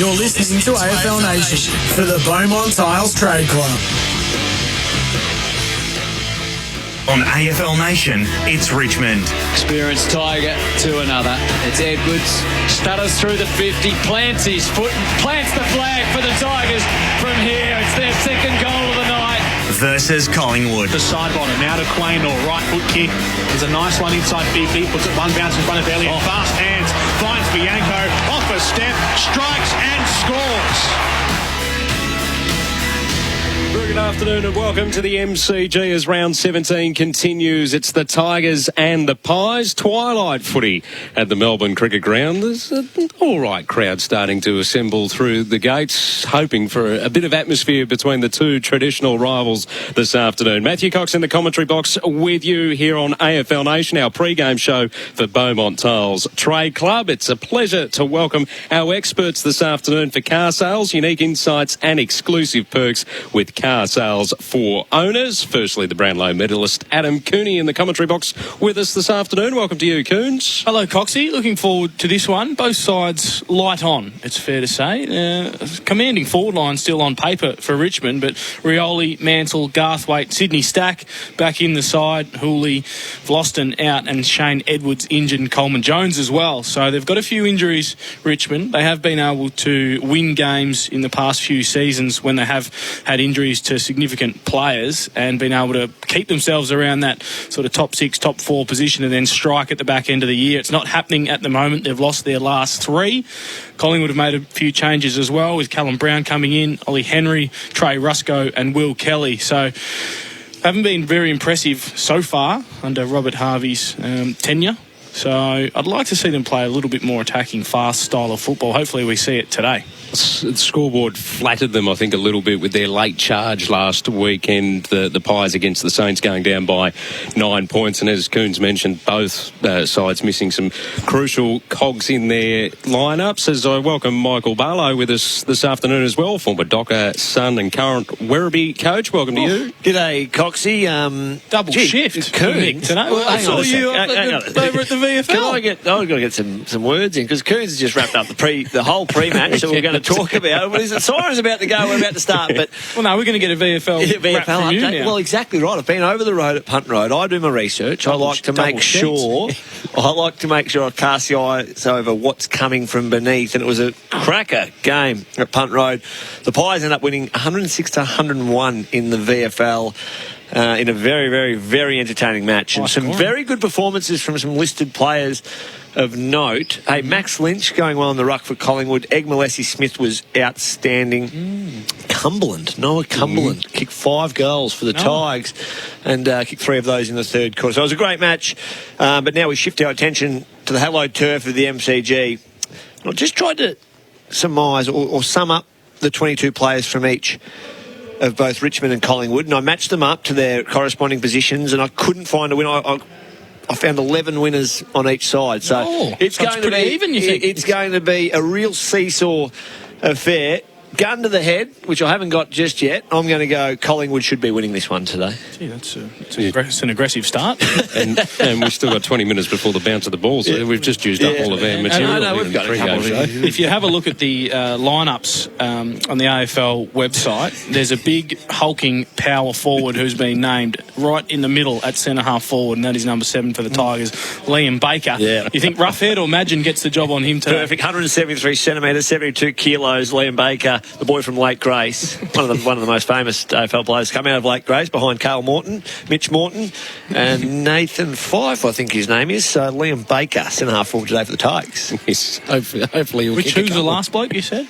You're listening to AFL Nation for the Beaumont Tiles Trade Club. On AFL Nation, it's Richmond. Experienced Tiger to another. It's Edwards. Stutters through the 50, plants his foot, plants the flag for the Tigers from here. It's their second goal of the night. Versus Collingwood. The side bottom, now to Quain, or right foot kick. There's a nice one inside BP, puts it one bounce in front of Elliott. Fast hands, finds Bianco, off a step, strikes and scores. Good afternoon and welcome to the MCG as round 17 continues. It's the Tigers and the Pies twilight footy at the Melbourne Cricket Ground. There's an all-right crowd starting to assemble through the gates, hoping for a bit of atmosphere between the two traditional rivals this afternoon. Matthew Cox in the commentary box with you here on AFL Nation, our pre-game show for Beaumont Tiles Trade Club. It's a pleasure to welcome our experts this afternoon for car sales, unique insights and exclusive perks with car sales for owners. Firstly, the Brownlow medalist Adam Cooney in the commentary box with us this afternoon. Welcome to you, Coons. Hello, Coxie. Looking forward to this one. Both sides light on, it's fair to say. Commanding forward line still on paper for Richmond, but Rioli, Mansell, Garthwaite, Sydney Stack back in the side, Hooley, Vlosten out, and Shane Edwards injured, and Coleman Jones as well. So they've got a few injuries, Richmond. They have been able to win games in the past few seasons when they have had injuries to significant players and been able to keep themselves around that sort of top 6, top 4 position and then strike at the back end of the year. It's not happening at the moment. They've lost their last 3. Collingwood have made a few changes as well, with Callum Brown coming in, Ollie Henry, Trey Rusco and Will Kelly. So haven't been very impressive so far under Robert Harvey's tenure. So I'd like to see them play a little bit more attacking, fast style of football. Hopefully we see it today. The scoreboard flattered them, I think, a little bit with their late charge last weekend. The Pies against the Saints going down by 9 points. And as Coons mentioned, both sides missing some crucial cogs in their lineups. As I welcome Michael Barlow with us this afternoon as well, former Docker, son and current Werribee coach. Welcome to you. G'day, Coxie. Double shift. Coons. Today. Well, I saw you over at the VFL. I've got to get some words in, because Coons has just wrapped up the whole pre-match, so we're going to talk about it. Siren's about to go, we're about to start, but well, no, we're going to get a VFL wrap from you now. Well, exactly right. I've been over the road at Punt Road. I do my research. I like to make sure I cast the eyes over what's coming from beneath, and it was a cracker game at Punt Road. The Pies end up winning 106 to 101 in the VFL. In a very, very, very entertaining match. And some very good performances from some listed players of note. Hey, Max Lynch going well in the ruck for Collingwood. Egg Molessi-Smith was outstanding. Noah Cumberland kicked 5 goals for the Tigers and kicked 3 of those in the third quarter. So it was a great match. But now we shift our attention to the hallowed turf of the MCG. I just tried to surmise or sum up the 22 players from each of both Richmond and Collingwood, and I matched them up to their corresponding positions, and I couldn't find a winner. I found 11 winners on each side, so it's going to be even. You think it's going to be a real seesaw affair. Gun to the head, which I haven't got just yet. I'm going to go Collingwood should be winning this one today. Gee, that's an aggressive start. and we've still got 20 minutes before the bounce of the ball, so we've just used up all of our material. No, we've got a couple. If you have a look at the lineups on the AFL website, there's a big hulking power forward who's been named right in the middle at centre-half forward, and that is number 7 for the Tigers, Liam Baker. Yeah. You think Roughhead or Madgen gets the job on him today? Perfect. 173 centimetres, 72 kilos, Liam Baker. The boy from Lake Grace, one of the most famous AFL players, come out of Lake Grace behind Carl Morton, Mitch Morton, and Nathan Fife, I think his name is. So Liam Baker, centre-half forward today for the Tigers. Yes, hopefully he'll Who's the last bloke you said?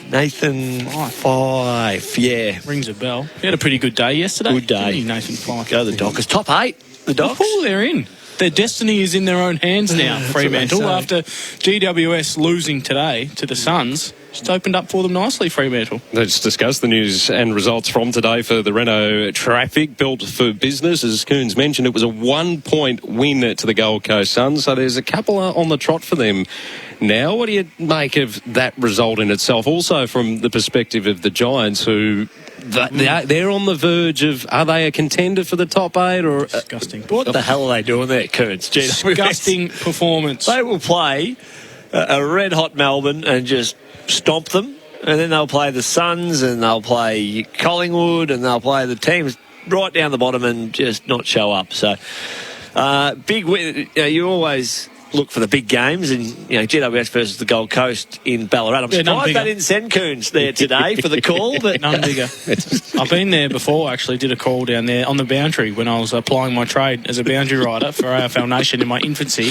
Nathan Fife, yeah. Rings a bell. He had a pretty good day yesterday. Good day. Didn't he, Nathan Fife? Go the Dockers. Top 8, the Dockers. Oh, they're in. Their destiny is in their own hands now, Fremantle. After GWS losing today to the Suns, just opened up for them nicely, Fremantle. Let's discuss the news and results from today for the Renault Traffic, built for business. As Coons mentioned, it was a 1-point win to the Gold Coast Suns, so there's a couple on the trot for them now. What do you make of that result in itself? Also from the perspective of the Giants, who they're on the verge of, are they a contender for the top 8? Or disgusting. What the hell are they doing there, Coons? Disgusting performance. They will play a red-hot Melbourne and just stomp them. And then they'll play the Suns and they'll play Collingwood and they'll play the teams right down the bottom and just not show up. So, big win. You always look for the big games, and GWS versus the Gold Coast in Ballarat. I'm surprised they didn't send Coons there today for the call, but none bigger. I've been there before. Actually, did a call down there on the boundary when I was applying my trade as a boundary rider for AFL Nation in my infancy,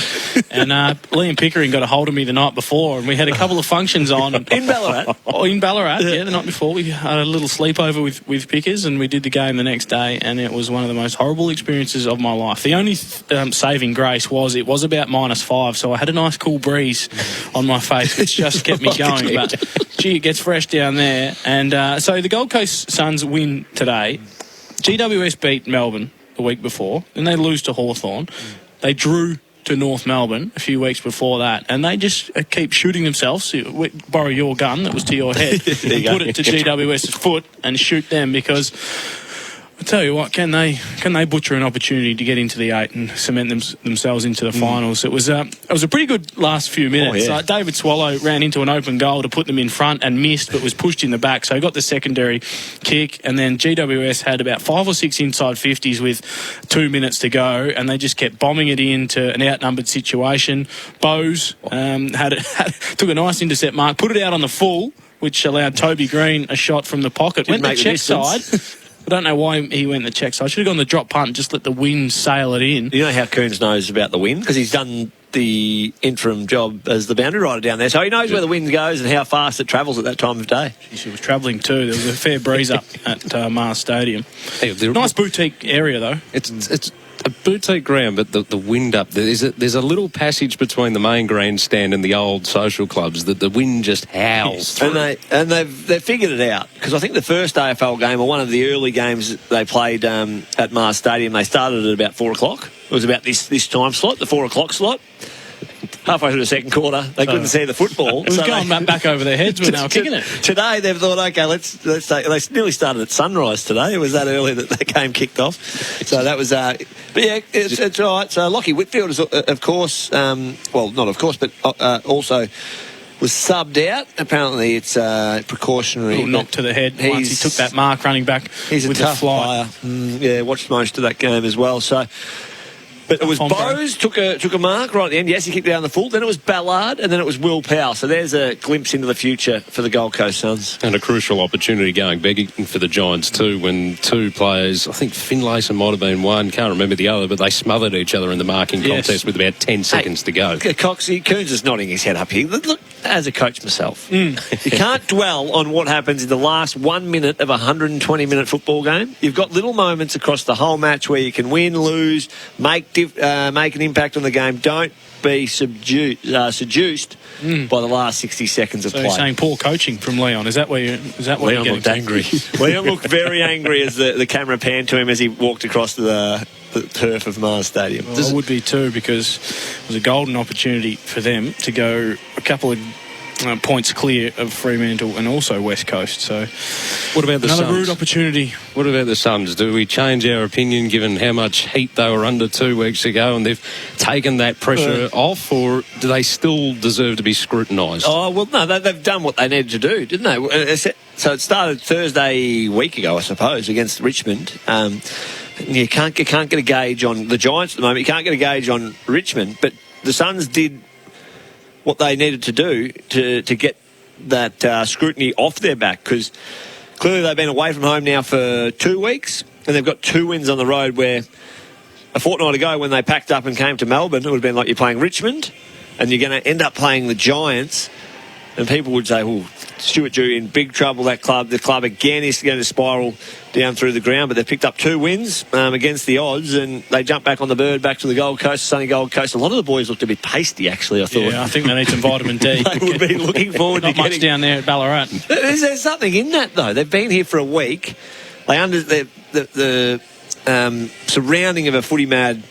and Liam Pickering got a hold of me the night before, and we had a couple of functions on in Ballarat. In Ballarat, yeah, the night before we had a little sleepover with Pickers, and we did the game the next day, and it was one of the most horrible experiences of my life. The only saving grace was it was about -5, so I had a nice cool breeze on my face, which just kept me going. But gee, it gets fresh down there. And so the Gold Coast Suns win today. GWS beat Melbourne the week before, and they lose to Hawthorn. They drew to North Melbourne a few weeks before that, and they just keep shooting themselves. Borrow your gun that was to your head and put it to GWS's foot and shoot them, because I tell you what, can they butcher an opportunity to get into the 8 and cement themselves into the finals? It was a pretty good last few minutes. David Swallow ran into an open goal to put them in front and missed, but was pushed in the back, so he got the secondary kick. And then GWS had about 5 or 6 inside 50s with 2 minutes to go, and they just kept bombing it into an outnumbered situation. Bowes took a nice intercept mark, put it out on the full, which allowed Toby Green a shot from the pocket. Went the check side. I don't know why he went the check side. I should have gone the drop punt and just let the wind sail it in. You know how Coons knows about the wind? Because he's done the interim job as the boundary rider down there. So he knows where the wind goes and how fast it travels at that time of day. She was travelling too. There was a fair breeze up at Mars Stadium. Nice boutique area, though. It's a boutique ground, but the wind up, there's a little passage between the main grandstand and the old social clubs that the wind just howls through. And they've figured it out, because I think the first AFL game, or one of the early games they played at Mars Stadium, they started at about 4 o'clock. It was about this time slot, the 4 o'clock slot. Halfway through the second quarter, they couldn't see the football. It was going back over their heads when they were kicking it. Today, they've thought, OK, let's take... They nearly started at sunrise today. It was that early that the game kicked off. So that was... but yeah, it's all right. So Lockie Whitfield is, of course... well, not of course, but also was subbed out. Apparently, it's precautionary. A little knock to the head once he took that mark running back. He's with a tough the fly. player. Watched most of that game as well. So... But it was Bowes took a mark right at the end. Yes, he kicked it down the full. Then it was Ballard, and then it was Will Powell. So there's a glimpse into the future for the Gold Coast Suns. And a crucial opportunity going begging for the Giants too, when 2 players, I think Finlayson might have been one, can't remember the other, but they smothered each other in the marking contest with about 10 seconds to go. Coxie, Coons is nodding his head up here. Look, as a coach myself, you can't dwell on what happens in the last 1 minute of a 120-minute football game. You've got little moments across the whole match where you can win, lose, make an impact on the game. Don't be seduced by the last 60 seconds of play. You're saying poor coaching from Leon. Is that what Leon looked angry? Leon looked very angry as the camera panned to him as he walked across the turf of Mars Stadium. Well, I would be too, because it was a golden opportunity for them to go a couple of points clear of Fremantle and also West Coast. So what about the Suns? Another rude opportunity. What about the Suns? Do we change our opinion given how much heat they were under 2 weeks ago, and they've taken that pressure off, or do they still deserve to be scrutinised? Oh, well, no, they've done what they needed to do, didn't they? So it started Thursday week ago, I suppose, against Richmond. You can't get a gauge on the Giants at the moment. You can't get a gauge on Richmond, but the Suns did what they needed to do to get that scrutiny off their back, because clearly they've been away from home now for 2 weeks, and they've got 2 wins on the road, where a fortnight ago when they packed up and came to Melbourne, it would have been like you're playing Richmond and you're going to end up playing the Giants, and people would say, well, Stuart Dew in big trouble, the club again is going to spiral down through the ground. But they've picked up 2 wins against the odds, and they jump back on the bird, back to the Gold Coast, sunny Gold Coast. A lot of the boys looked a bit pasty, actually, I thought. Yeah, I think they need some vitamin D. They would be looking forward to getting... much down there at Ballarat. There's something in that, though. They've been here for a week. The surrounding of a footy mad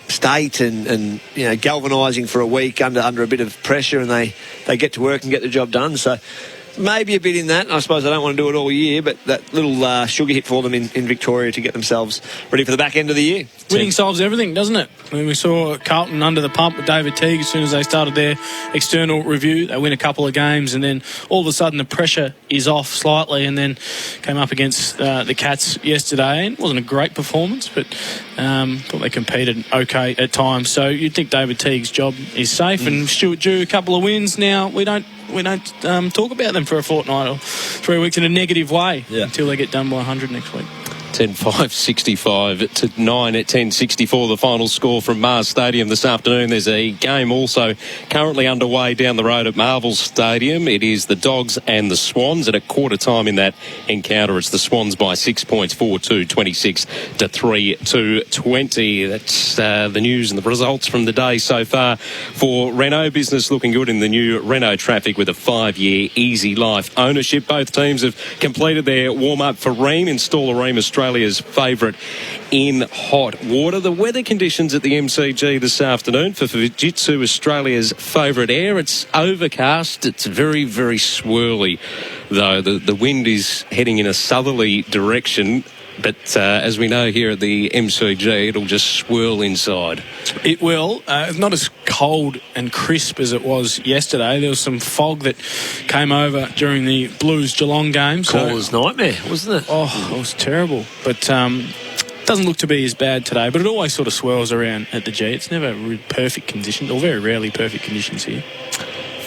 state and galvanising for a week under a bit of pressure, and they get to work and get the job done. So maybe a bit in that. I suppose they don't want to do it all year, but that little sugar hit for them in Victoria to get themselves ready for the back end of the year. Winning solves everything, doesn't it? I mean, we saw Carlton under the pump with David Teague as soon as they started their external review. They win a couple of games, and then all of a sudden the pressure is off slightly, and then came up against the Cats yesterday. It wasn't a great performance, but thought they competed okay at times. So you'd think David Teague's job is safe, and Stuart Dew, a couple of wins now. We don't talk about them for a fortnight or 3 weeks in a negative way until they get done by 100 next week. 10-5, 65-9 at 10-64, the final score from Mars Stadium this afternoon. There's a game also currently underway down the road at Marvel Stadium. It is the Dogs and the Swans, and at quarter time in that encounter, it's the Swans by 6 points, 4-2, 26-3 20. That's the news and the results from the day so far for Renault. Business looking good in the new Renault Traffic with a 5-year easy life ownership. Both teams have completed their warm-up for Ream. Install a Ream Australia's favourite in hot water. The weather conditions at the MCG this afternoon for Fujitsu, Australia's favourite air. It's overcast. It's very, very swirly, though. The wind is heading in a southerly direction. But as we know here at the MCG, it'll just swirl inside. It will. It's not as cold and crisp as it was yesterday. There was some fog that came over during the Blues-Geelong game. Caller's nightmare, wasn't it? Oh, it was terrible. But doesn't look to be as bad today. But it always sort of swirls around at the G. It's never perfect conditions, or very rarely perfect conditions here.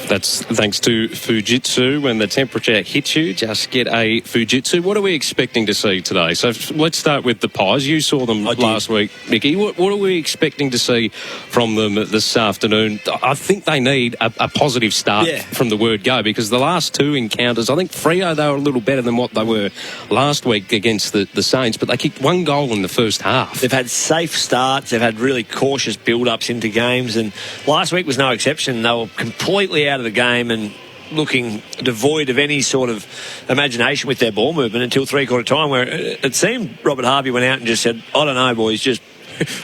That's thanks to Fujitsu. When the temperature hits you, just get a Fujitsu. What are we expecting to see today? So let's start with the Pies. You saw them last week, Mickey. What are we expecting to see from them this afternoon? I think they need a positive start from the word go, because the last two encounters, I think Freo, they were a little better than what they were last week against the Saints, but they kicked one goal in the first half. They've had safe starts. They've had really cautious build-ups into games, and last week was no exception. They were completely out of the game and looking devoid of any sort of imagination with their ball movement until three-quarter time, where it seemed Robert Harvey went out and just said, I don't know, boys, just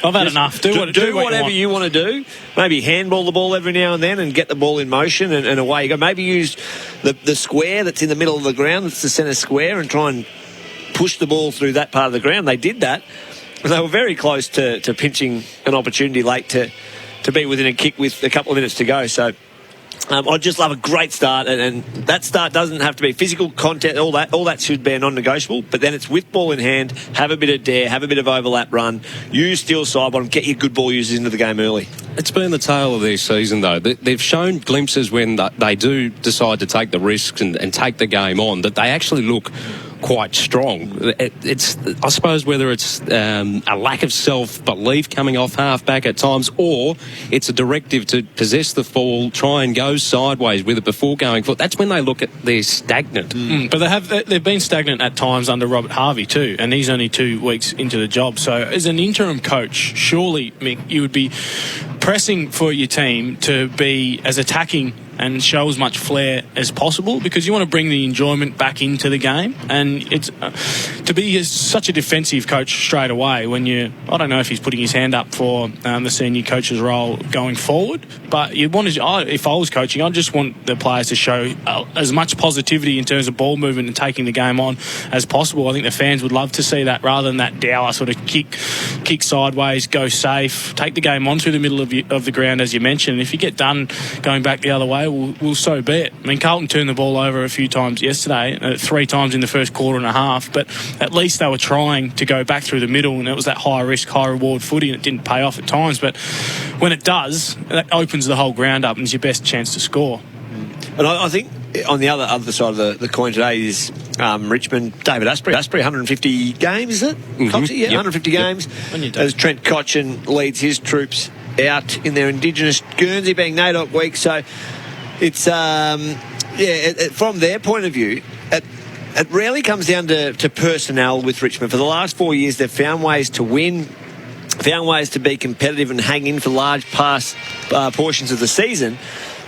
I've had enough. Do whatever you want to do. Maybe handball the ball every now and then and get the ball in motion and away you go. Maybe use the square that's in the middle of the ground, that's the centre square, and try and push the ball through that part of the ground. They did that. They were very close to pinching an opportunity late to be within a kick with a couple of minutes to go. So I just love a great start, and that start doesn't have to be physical content. All that should be a non-negotiable. But then it's with ball in hand, have a bit of dare, have a bit of overlap run, use steel side bottom, get your good ball users into the game early. It's been the tale of their season, though. They've shown glimpses when they do decide to take the risks and take the game on, that they actually look quite strong. It's I suppose whether it's a lack of self-belief coming off half-back at times, or it's a directive to possess the ball, try and go sideways with it before going forward. That's when they look at they're stagnant. But they've been stagnant at times under Robert Harvey too, and he's only 2 weeks into the job. So as an interim coach, surely, Mick, you would be pressing for your team to be as attacking and show as much flair as possible, because you want to bring the enjoyment back into the game. And it's to be such a defensive coach straight away when I don't know if he's putting his hand up for the senior coach's role going forward, but you want to, if I was coaching, I'd just want the players to show as much positivity in terms of ball movement and taking the game on as possible. I think the fans would love to see that, rather than that dour sort of kick sideways, go safe, take the game on through the middle of the ground, as you mentioned. And if you get done going back the other way, well, so be it. I mean, Carlton turned the ball over a few times yesterday, 3 times in the first quarter and a half, but at least they were trying to go back through the middle, and it was that high risk, high reward footy, and it didn't pay off at times. But when it does, that opens the whole ground up and it's your best chance to score. And I think on the other side of the coin today is Richmond. David Asprey, 150 games, is it? Coxie? Yeah, 150 games. As Trent Cotchin leads his troops out in their Indigenous Guernsey, being NAIDOC week. So it's from their point of view, it rarely comes down to personnel with Richmond. For the last 4 years, they've found ways to win, found ways to be competitive and hang in for large portions of the season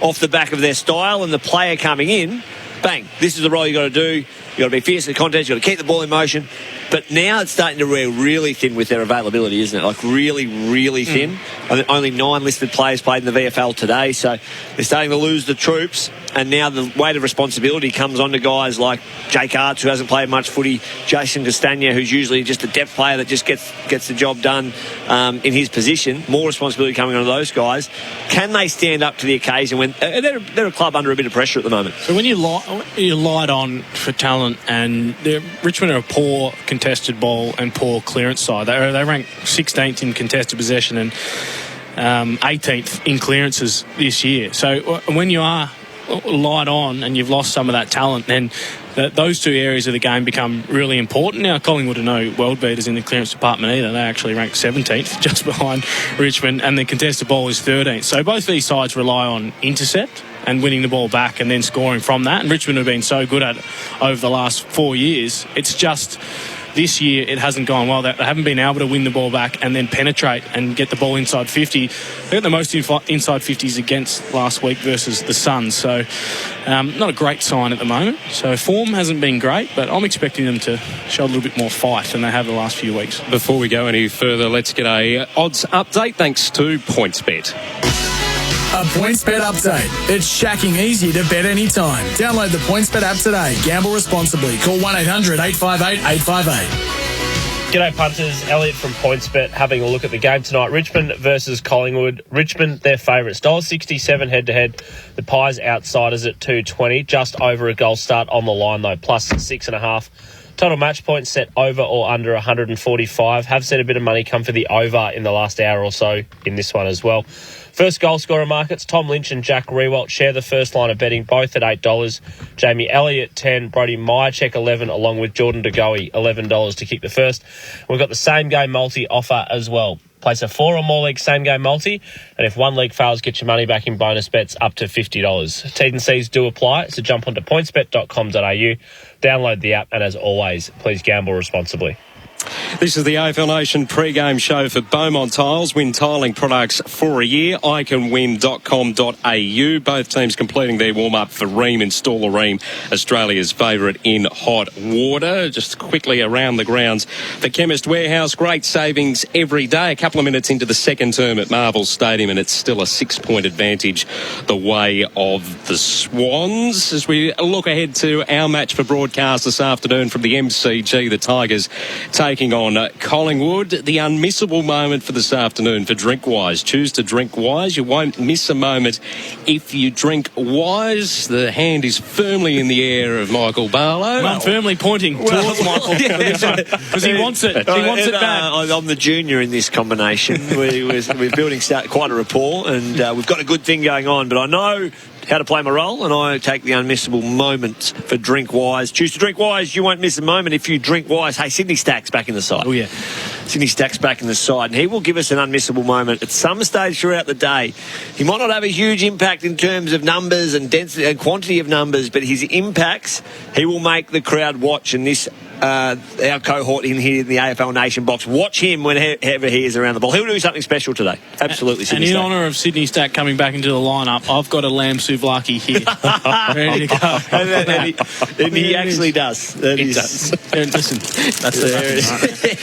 off the back of their style and the player coming in. Bang, this is the role you got to do. You got to be fierce in the contest. You got to keep the ball in motion. But now it's starting to wear really thin with their availability, isn't it? Like really, really thin. I think only 9 listed players played in the VFL today, so they're starting to lose the troops. and now the weight of responsibility comes on to guys like Jake Arts, who hasn't played much footy, Jason Castagna, who's usually just a depth player that just gets the job done in his position. More responsibility coming on those guys. Can they stand up to the occasion when they're a club under a bit of pressure at the moment? So when you light on for talent, and Richmond are a poor contested ball and poor clearance side. They rank 16th in contested possession and 18th in clearances this year. So when you are light on and you've lost some of that talent, then those two areas of the game become really important. Now, Collingwood are no world beaters in the clearance department either. They actually rank 17th, just behind Richmond, and the contested ball is 13th. So both these sides rely on intercept and winning the ball back and then scoring from that. And Richmond have been so good at it over the last 4 years. It's just this year it hasn't gone well. They haven't been able to win the ball back and then penetrate and get the ball inside 50. They got the most inside 50s against last week versus the Suns. So not a great sign at the moment. So form hasn't been great, but I'm expecting them to show a little bit more fight than they have the last few weeks. Before we go any further, let's get a odds update thanks to PointsBet. A PointsBet update. It's shacking easy to bet anytime. Download the PointsBet app today. Gamble responsibly. Call 1-800-858-858. G'day punters, Elliot from PointsBet having a look at the game tonight. Richmond versus Collingwood. Richmond, their favourites. $1.67 head-to-head. The Pies outsiders at $2.20. Just over a goal start on the line though, plus 6.5. Total match points set over or under 145. Have seen a bit of money come for the over in the last hour or so in this one as well. First goal scorer markets, Tom Lynch and Jack Riewoldt share the first line of betting, both at $8. Jamie Elliott, 10. Brody Myercheck, 11, along with Jordan De Goey, $11 to kick the first. We've got the same game multi offer as well. Place a 4 or more leg same game multi, and if one leg fails, get your money back in bonus bets up to $50. T's and C's do apply, so jump onto pointsbet.com.au, download the app, and as always, please gamble responsibly. This is the AFL Nation pre-game show for Beaumont Tiles. Win tiling products for a year. iCanWin.com.au. Both teams completing their warm-up for Rheem. Install a Rheem, Australia's favourite in hot water. Just quickly around the grounds for Chemist Warehouse. Great savings every day. A couple of minutes into the second term at Marvel Stadium, and it's still a 6-point advantage the way of the Swans. As we look ahead to our match for broadcast this afternoon from the MCG, the Tigers taking on Collingwood. The unmissable moment for this afternoon for Drink Wise. Choose to drink wise. You won't miss a moment if you drink wise. The hand is firmly in the air of Michael Barlow. I'm firmly pointing towards Michael because he wants it. He wants it bad. I'm the junior in this combination. We're building quite a rapport, and we've got a good thing going on, but I know how to play my role, and I take the unmissable moment for Drink Wise. Choose to drink wise. You won't miss a moment if you drink wise. Hey, Sydney Stack's back in the side. Oh, yeah. Sydney Stack's back in the side, and he will give us an unmissable moment at some stage throughout the day. He might not have a huge impact in terms of numbers and density and quantity of numbers, but his impacts, he will make the crowd watch, and this our cohort in here in the AFL Nation box, watch him whenever he is around the ball. He'll do something special today. Absolutely. And in honour of Sydney Stack coming back into the lineup, I've got a lamb souvlaki here. Ready to go. and he actually does. He does. Listen, that's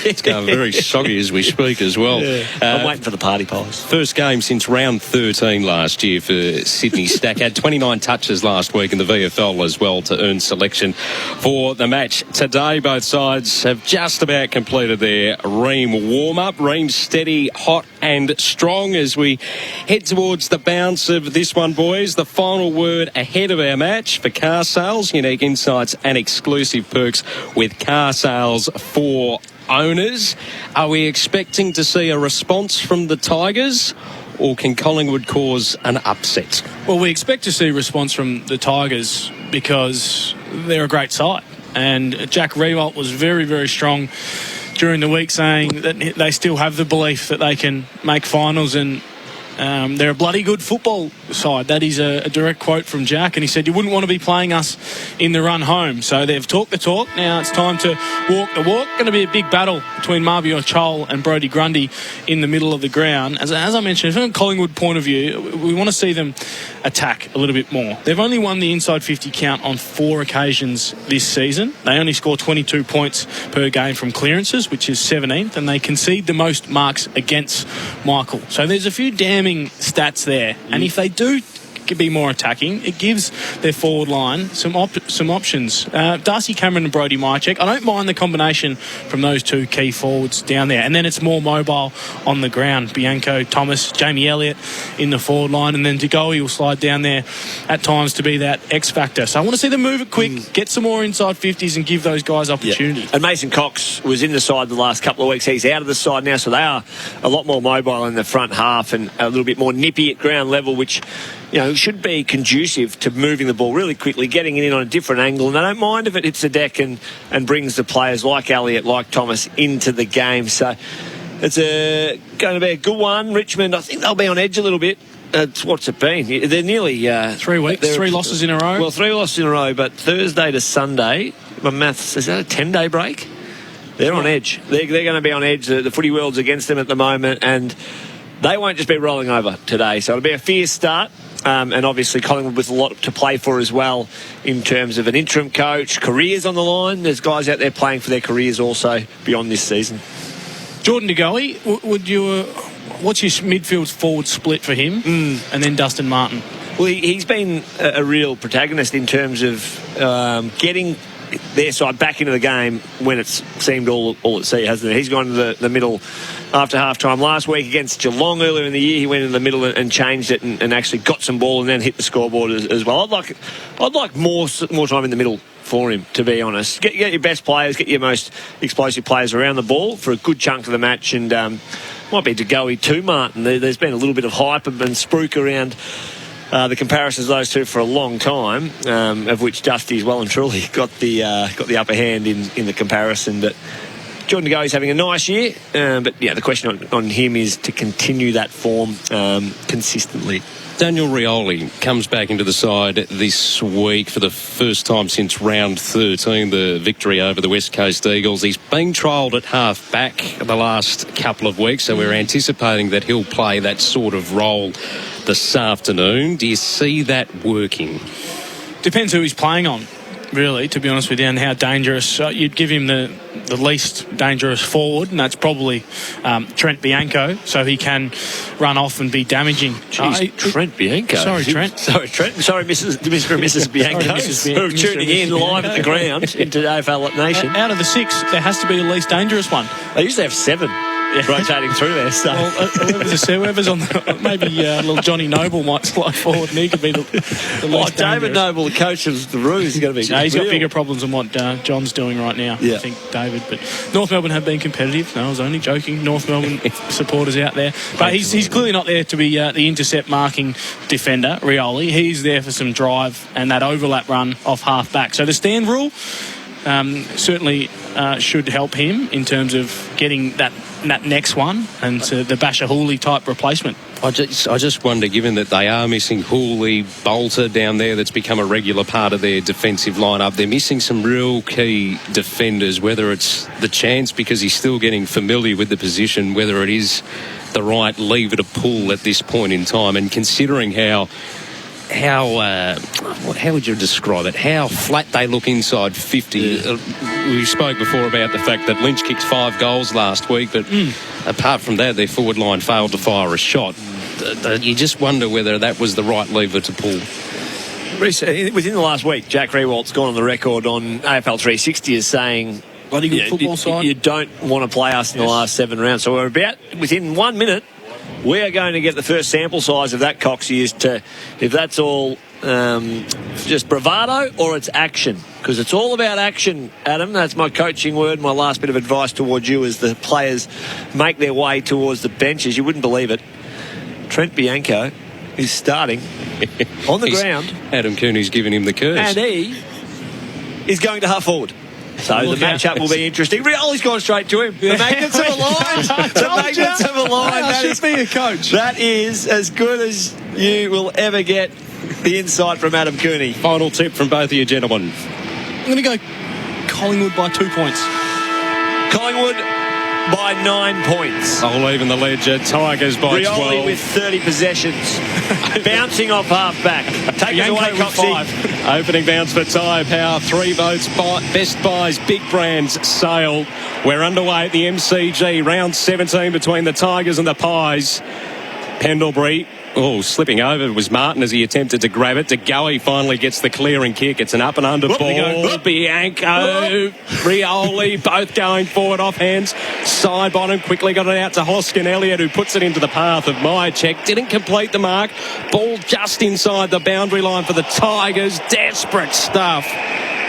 it's going very soggy as we speak as well. Yeah. I'm waiting for the party pies. First game since round 13 last year for Sydney Stack. Had 29 touches last week in the VFL as well to earn selection for the match today. Both sides have just about completed their Rheem warm-up. Rheem steady, hot and strong as we head towards the bounce of this one, boys. The final word ahead of our match for car sales. Unique insights and exclusive perks with car sales for owners. Are we expecting to see a response from the Tigers, or can Collingwood cause an upset? Well, we expect to see a response from the Tigers because they're a great side. And Jack Riewoldt was very, very strong during the week, saying that they still have the belief that they can make finals, and they're a bloody good football side. That is a direct quote from Jack, and he said, you wouldn't want to be playing us in the run home. So they've talked the talk. Now it's time to walk the walk. Going to be a big battle between Marbion Chol and Brodie Grundy in the middle of the ground. As I mentioned, from a Collingwood point of view, we want to see them attack a little bit more. They've only won the inside 50 count on 4 occasions this season. They only score 22 points per game from clearances, which is 17th, and they concede the most marks against Michael. So there's a few damning stats there, and if they do be more attacking. It gives their forward line some options. Darcy Cameron and Brodie Mychek. I don't mind the combination from those two key forwards down there. And then it's more mobile on the ground. Bianco, Thomas, Jamie Elliott in the forward line, and then De Goey will slide down there at times to be that X factor. So I want to see them move it quick, get some more inside 50s and give those guys opportunity. Yeah. And Mason Cox was in the side the last couple of weeks. He's out of the side now, so they are a lot more mobile in the front half and a little bit more nippy at ground level, which should be conducive to moving the ball really quickly, getting it in on a different angle, and they don't mind if it hits the deck and brings the players like Elliott, like Thomas into the game. So it's going to be a good one. Richmond, I think they'll be on edge a little bit. What's it been? They're nearly 3 weeks, 3 losses in a row. Well, 3 losses in a row, but Thursday to Sunday, my maths, is that a 10-day break? They're on edge. They're going to be on edge. The footy world's against them at the moment, and they won't just be rolling over today. So it'll be a fierce start. And obviously Collingwood with a lot to play for as well in terms of an interim coach, careers on the line. There's guys out there playing for their careers also beyond this season. Jordan De Goey, what's your midfield forward split for him? And then Dustin Martin? Well, he's been a real protagonist in terms of getting their side back into the game when it's seemed all at sea, hasn't it? He's gone to the middle after half-time. Last week against Geelong earlier in the year, he went in the middle and changed it and actually got some ball and then hit the scoreboard as well. I'd like more time in the middle for him, to be honest. Get your best players, get your most explosive players around the ball for a good chunk of the match, and might be De Goey too, Martin. There's been a little bit of hype and spruik around the comparisons of those two for a long time, of which Dusty's well and truly got the upper hand in the comparison. But Jordan De Goey's having a nice year, but the question on him is to continue that form consistently. Daniel Rioli comes back into the side this week for the first time since round 13, the victory over the West Coast Eagles. He's been trialled at half back the last couple of weeks, so we're anticipating that he'll play that sort of role this afternoon. Do you see that working? Depends who he's playing on, really, to be honest with you, and how dangerous. You'd give him the least dangerous forward, and that's probably Trent Bianco, so he can run off and be damaging. Trent Bianco. Sorry, Trent. Sorry, Mr. and Mrs. Bianco. Sorry, Mrs. Bianco. Who are tuning in live at the ground into AFL Nation. Out of the 6, there has to be the least dangerous one. They used to have 7. Rotating through there. So. Well, whoever's on maybe little Johnny Noble might slide forward and he could be the least David Noble, the coach of the Roos, is going to be he's got bigger problems than what John's doing right now, I think, David. But North Melbourne have been competitive. No, I was only joking. North Melbourne supporters out there. But he's clearly not there to be the intercept marking defender, Rioli. He's there for some drive and that overlap run off half back. So the stand rule certainly should help him in terms of getting that next one and the Basher Hooley type replacement. I just wonder, given that they are missing Hooley, Bolter down there, that's become a regular part of their defensive lineup, they're missing some real key defenders, whether it's the chance because he's still getting familiar with the position, whether it is the right lever to pull at this point in time, and considering how would you describe it? How flat they look inside 50. We spoke before about the fact that Lynch kicked 5 goals last week, but apart from that, their forward line failed to fire a shot. You just wonder whether that was the right lever to pull. Within the last week, Jack Rewalt's gone on the record on AFL 360 as saying, bloody good football side. You don't want to play us in the last 7 rounds. So we're about within 1 minute. We are going to get the first sample size of that, Coxie, as to if that's all just bravado or it's action. Because it's all about action, Adam. That's my coaching word. My last bit of advice towards you as the players make their way towards the benches. You wouldn't believe it. Trent Bianco is starting on the ground. Adam Cooney's giving him the curse. And he is going to half forward. So the matchup will be interesting. Rioli's gone straight to him. The magnets have aligned. The magnets have aligned. That should be a coach. That is as good as you will ever get the insight from Adam Cooney. Final tip from both of you gentlemen. I'm going to go Collingwood by 2 points. Collingwood by 9 points. I'll even the ledger. Tigers by Rioli 12. with 30 possessions. Bouncing off half back. Take us away, Coxie. 5. Opening bounce for Tyre Power. 3 votes. Best buys, big brands, sale. We're underway at the MCG. Round 17 between the Tigers and the Pies. Pendlebury slipping over was Martin as he attempted to grab it. DeGoey finally gets the clearing kick. It's an up and under ball. Bianco, Rioli, both going forward off hands. Side bottom, quickly got it out to Hoskin Elliott, who puts it into the path of Myercheck. Didn't complete the mark. Ball just inside the boundary line for the Tigers. Desperate stuff.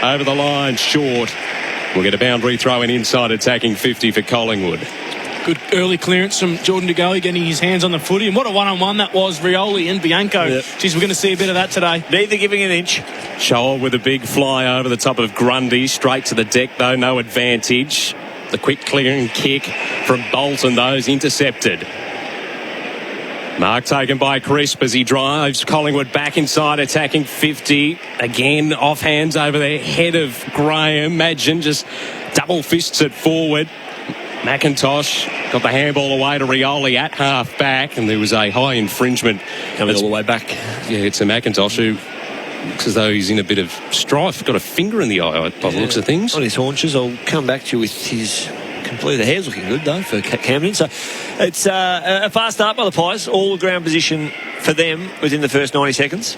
Over the line, short. We'll get a boundary throw in inside attacking 50 for Collingwood. Good early clearance from Jordan DeGoey getting his hands on the footy. And what a one-on-one that was, Rioli and Bianco. Yep. Geez, we're going to see a bit of that today. Neither giving an inch. Shoal with a big fly over the top of Grundy. Straight to the deck, though. No advantage. The quick clearing kick from Bolton, though, is intercepted. Mark taken by Crisp as he drives Collingwood back inside attacking 50. Again, off hands over the head of Graham. Imagine just double fists it forward. McIntosh got the handball away to Rioli at half back, and there was a high infringement coming all the way back. Yeah, it's a McIntosh who looks as though he's in a bit of strife. Got a finger in the eye by the looks of things. On his haunches. I'll come back to you with his complete. The hair's looking good though for Camden. So it's a fast start by the Pies. All ground position for them within the first 90 seconds.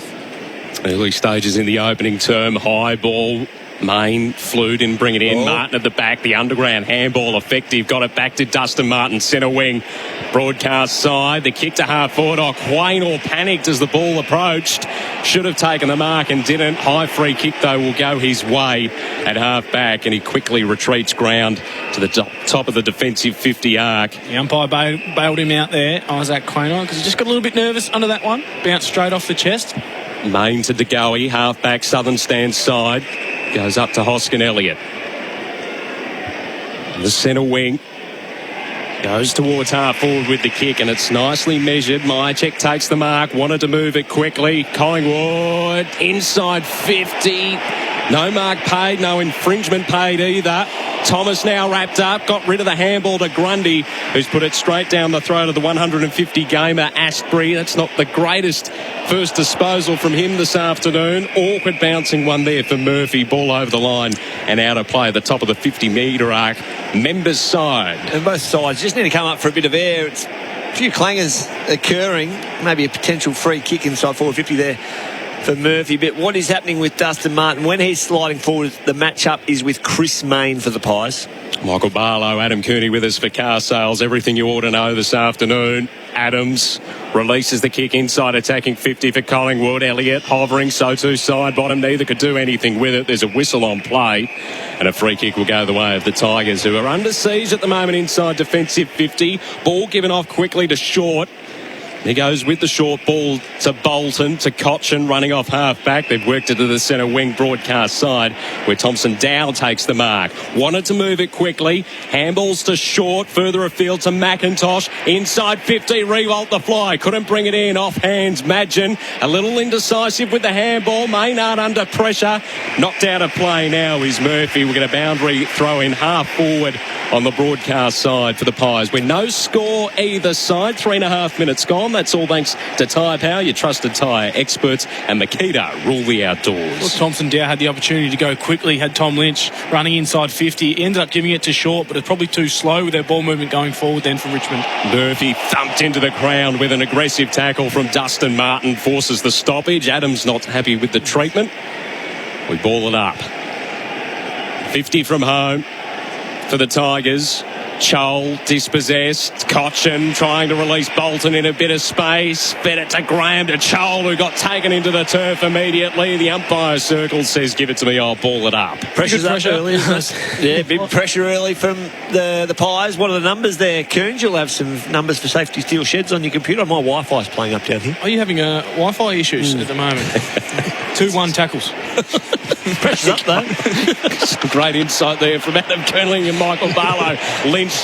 Early stages in the opening term. High ball. Main flew, didn't bring it in. Martin at the back, the underground handball effective. Got it back to Dustin Martin, centre wing. Broadcast side, the kick to half forward. Quaynor panicked as the ball approached. Should have taken the mark and didn't. High free kick, though, will go his way at half back, and he quickly retreats ground to the top of the defensive 50 arc. The umpire bailed him out there, Isaac Quaynor, because he just got a little bit nervous under that one. Bounced straight off the chest. Main to DeGoey, half back, southern stand side. Goes up to Hoskin Elliott. The centre wing goes towards half forward with the kick, and it's nicely measured. Myercheck takes the mark, wanted to move it quickly. Collingwood inside 50. No mark paid, no infringement paid either. Thomas now wrapped up, got rid of the handball to Grundy, who's put it straight down the throat of the 150 gamer Astbury. That's not the greatest first disposal from him this afternoon. Awkward bouncing one there for Murphy. Ball over the line and out of play at the top of the 50-metre arc. Members side. And both sides just need to come up for a bit of air. It's a few clangers occurring. Maybe a potential free kick inside forward 50 there for Murphy. But what is happening with Dustin Martin? When he's sliding forward, the matchup is with Chris Mayne for the Pies. Michael Barlow, Adam Cooney with us for car sales. Everything you ought to know this afternoon. Adams releases the kick inside attacking 50 for Collingwood. Elliott hovering, so too side bottom. Neither could do anything with it. There's a whistle on play, and a free kick will go the way of the Tigers, who are under siege at the moment inside defensive 50. Ball given off quickly to Short. He goes with the short ball to Bolton, to Cochin, running off half-back. They've worked it to the centre wing broadcast side, where Thompson Dow takes the mark. Wanted to move it quickly. Handballs to Short, further afield to McIntosh. Inside 50, Revolt the fly. Couldn't bring it in, off hands, Madgen. A little indecisive with the handball. Maynard under pressure. Knocked out of play now is Murphy. We'll get a boundary throw in half forward on the broadcast side for the Pies. We're no score either side. 3.5 minutes gone. That's all thanks to Tyre Power, your trusted tyre experts, and Makita rule the outdoors. Well, Thompson Dow had the opportunity to go quickly, had Tom Lynch running inside 50. He ended up giving it to Short, but it's probably too slow with their ball movement going forward then for Richmond. Murphy thumped into the ground with an aggressive tackle from Dustin Martin, forces the stoppage. Adams not happy with the treatment. We ball it up. 50 from home for the Tigers. Chol dispossessed. Cochin trying to release Bolton in a bit of space. Fed it to Graham to Chol, who got taken into the turf immediately. The umpire circle says, give it to me, I'll ball it up. Pressure's up early, isn't it? Yeah, big pressure early from the Pies. What are the numbers there, Coons? You'll have some numbers for safety steel sheds on your computer. My Wi-Fi's playing up down here. Are you having Wi-Fi issues at the moment? 2-1 tackles. Pressure's up, though. Great insight there from Adam Cooney and Michael Barlow. Lynch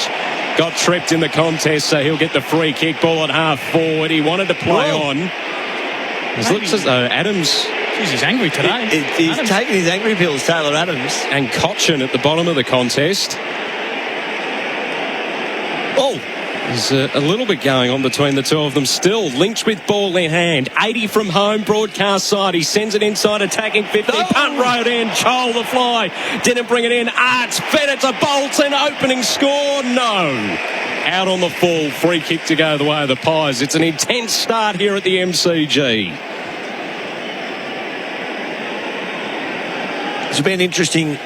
got tripped in the contest, so he'll get the free kick. Ball at half forward. He wanted to play on. It looks as though Adams... He's angry today. He's taking his angry pills, Taylor Adams. And Cochin at the bottom of the contest. There's a little bit going on between the two of them still. Lynch with ball in hand. 80 from home, broadcast side. He sends it inside, attacking 50. No. Punt road in. Chol the fly. Didn't bring it in. Arts fed it to Bolton. Opening score. No. out on the full. Free kick to go the way of the Pies. It's an intense start here at the MCG. It's been an interesting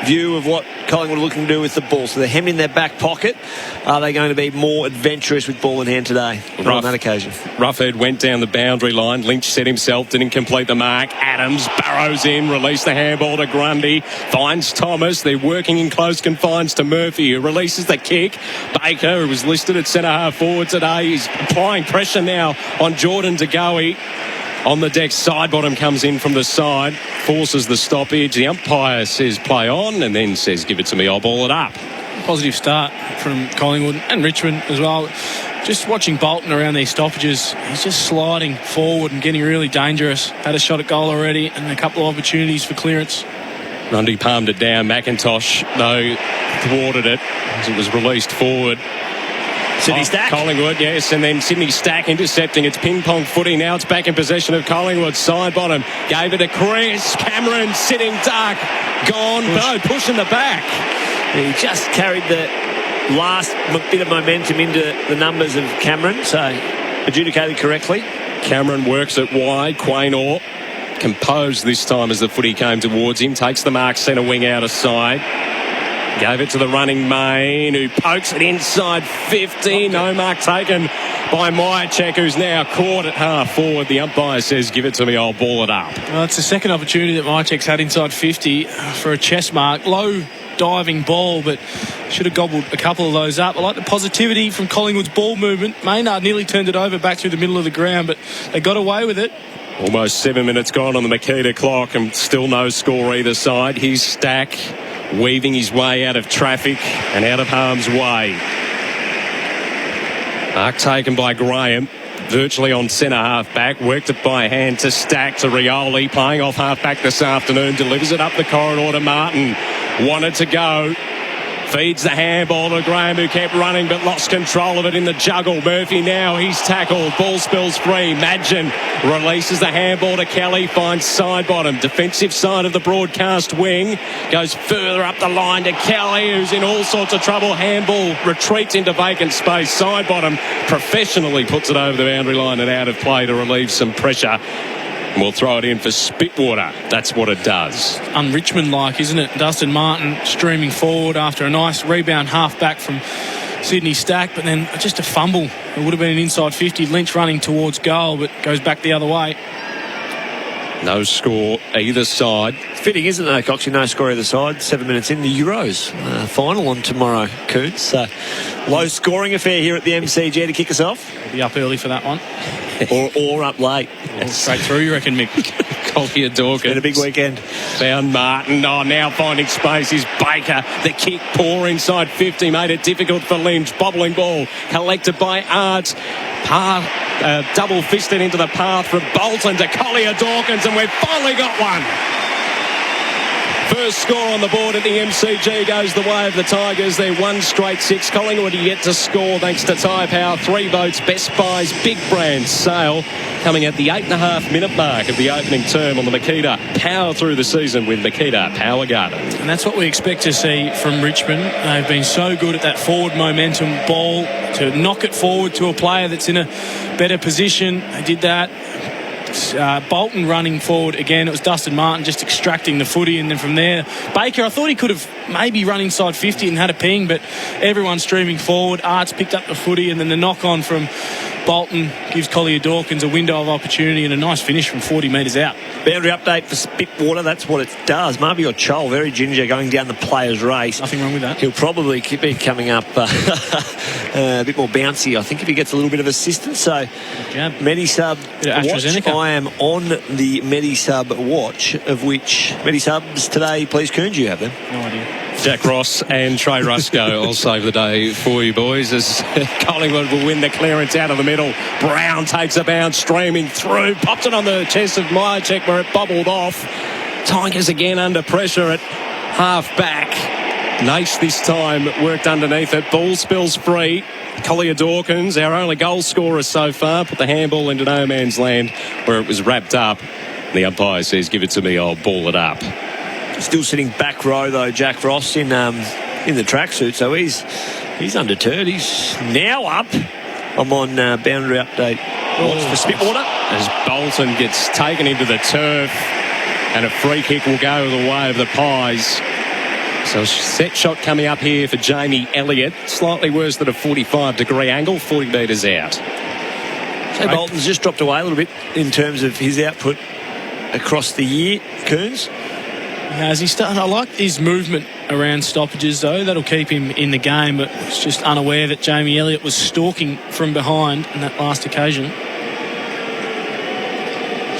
view of what Collingwood are looking to do with the ball. So they're hemming their back pocket. Are they going to be more adventurous with ball in hand today on that occasion? Roughhead went down the boundary line. Lynch set himself, didn't complete the mark. Adams barrows in, released the handball to Grundy. Finds Thomas. They're working in close confines to Murphy, who releases the kick. Baker, who was listed at centre-half forward today, he's applying pressure now on Jordan De Goey. On the deck, side bottom comes in from the side, forces the stoppage. The umpire says play on and then says give it to me, I'll ball it up. Positive start from Collingwood and Richmond as well. Just watching Bolton around these stoppages, he's just sliding forward and getting really dangerous. Had a shot at goal already and a couple of opportunities for clearance. Grundy palmed it down. McIntosh, though, thwarted it as it was released forward. Sydney Stack? Collingwood, yes, and then Sydney Stack intercepting. It's ping-pong footy. Now it's back in possession of Collingwood. Side bottom. Gave it to Chris. Cameron sitting dark. Gone. No, pushing the back. He just carried the last bit of momentum into the numbers of Cameron, so adjudicated correctly. Cameron works it wide. Quaynor composed this time as the footy came towards him. Takes the mark centre wing out of side. Gave it to the running Main, who pokes it inside 50. No mark taken by Myercheck, who's now caught at half forward. The umpire says, give it to me, I'll ball it up. Well, it's the second opportunity that Myercheck's had inside 50 for a chest mark. Low diving ball, but should have gobbled a couple of those up. I like the positivity from Collingwood's ball movement. Maynard nearly turned it over back through the middle of the ground, but they got away with it. Almost 7 minutes gone on the Makita clock and still no score either side. Here's Stack, weaving his way out of traffic and out of harm's way. Mark taken by Graham, virtually on centre half back. Worked it by hand to Stack to Rioli, playing off half back this afternoon. Delivers it up the corridor to Martin. Wanted to go. Feeds the handball to Graham, who kept running but lost control of it in the juggle. Murphy now, he's tackled. Ball spills free. Madgen releases the handball to Kelly. Finds side bottom. Defensive side of the broadcast wing. Goes further up the line to Kelly, who's in all sorts of trouble. Handball retreats into vacant space. Side bottom professionally puts it over the boundary line and out of play to relieve some pressure. And we'll throw it in for Spitwater. That's what it does. Un-Richmond-like, isn't it? Dustin Martin streaming forward after a nice rebound half-back from Sydney Stack, but then just a fumble. It would have been an inside 50. Lynch running towards goal, but goes back the other way. No score either side. Fitting, isn't it, Coxie? No score either side. 7 minutes in, the Euros final on tomorrow, Coons. So, low scoring affair here at the MCG to kick us off. We'll be up early for that one. or up late. Straight through, you reckon, Mick? Collier Dawkins. Been a big weekend. Found Martin. Oh, now finding space is Baker. The kick poor inside 50. Made it difficult for Lynch. Bobbling ball collected by Art. Double fisted into the path from Bolton to Collier Dawkins, and we've finally got one. First score on the board at the MCG goes the way of the Tigers. They're 1 straight 6. Collingwood yet to score thanks to Tyre Power. 3 votes. Best Buys Big Brand sale coming at the 8.5 minute mark of the opening term on the Makita. Power through the season with Makita Power Garden. And that's what we expect to see from Richmond. They've been so good at that forward momentum ball to knock it forward to a player that's in a better position. They did that. Bolton running forward again. It was Dustin Martin just extracting the footy, and then from there Baker, I thought he could have maybe run inside 50 and had a ping, but everyone's streaming forward. Arts picked up the footy, and then the knock on from Bolton gives Collier Dawkins a window of opportunity and a nice finish from 40 metres out. Boundary update for Spitwater, that's what it does. Marby or Chol, very ginger, going down the players' race. Nothing wrong with that. He'll probably be coming up a bit more bouncy, I think, if he gets a little bit of assistance. So, Medisub watch. I am on the Medisub watch, of which Medisubs today, please, Coons, you have them? No idea. Jack Ross and Trey Rusco. I'll save the day for you boys as Collingwood will win the clearance out of the middle. Brown takes a bounce, streaming through, pops it on the chest of Myercheck where it bobbled off. Tigers again under pressure at half back. Nace this time worked underneath it. Ball spills free. Collier Dawkins, our only goal scorer so far, put the handball into no man's land where it was wrapped up. The umpire says, give it to me, I'll ball it up. Still sitting back row, though, Jack Ross in the tracksuit, so he's He's undeterred. He's now up. I'm on boundary update. Watch for Spitwater. As Bolton gets taken into the turf, and a free kick will go the way of the Pies. So a set shot coming up here for Jamie Elliott. Slightly worse than a 45-degree angle, 40 metres out. So Bolton's just dropped away a little bit in terms of his output across the year, Coons. As he started, I like his movement around stoppages, though. That'll keep him in the game, but was just unaware that Jamie Elliott was stalking from behind in that last occasion.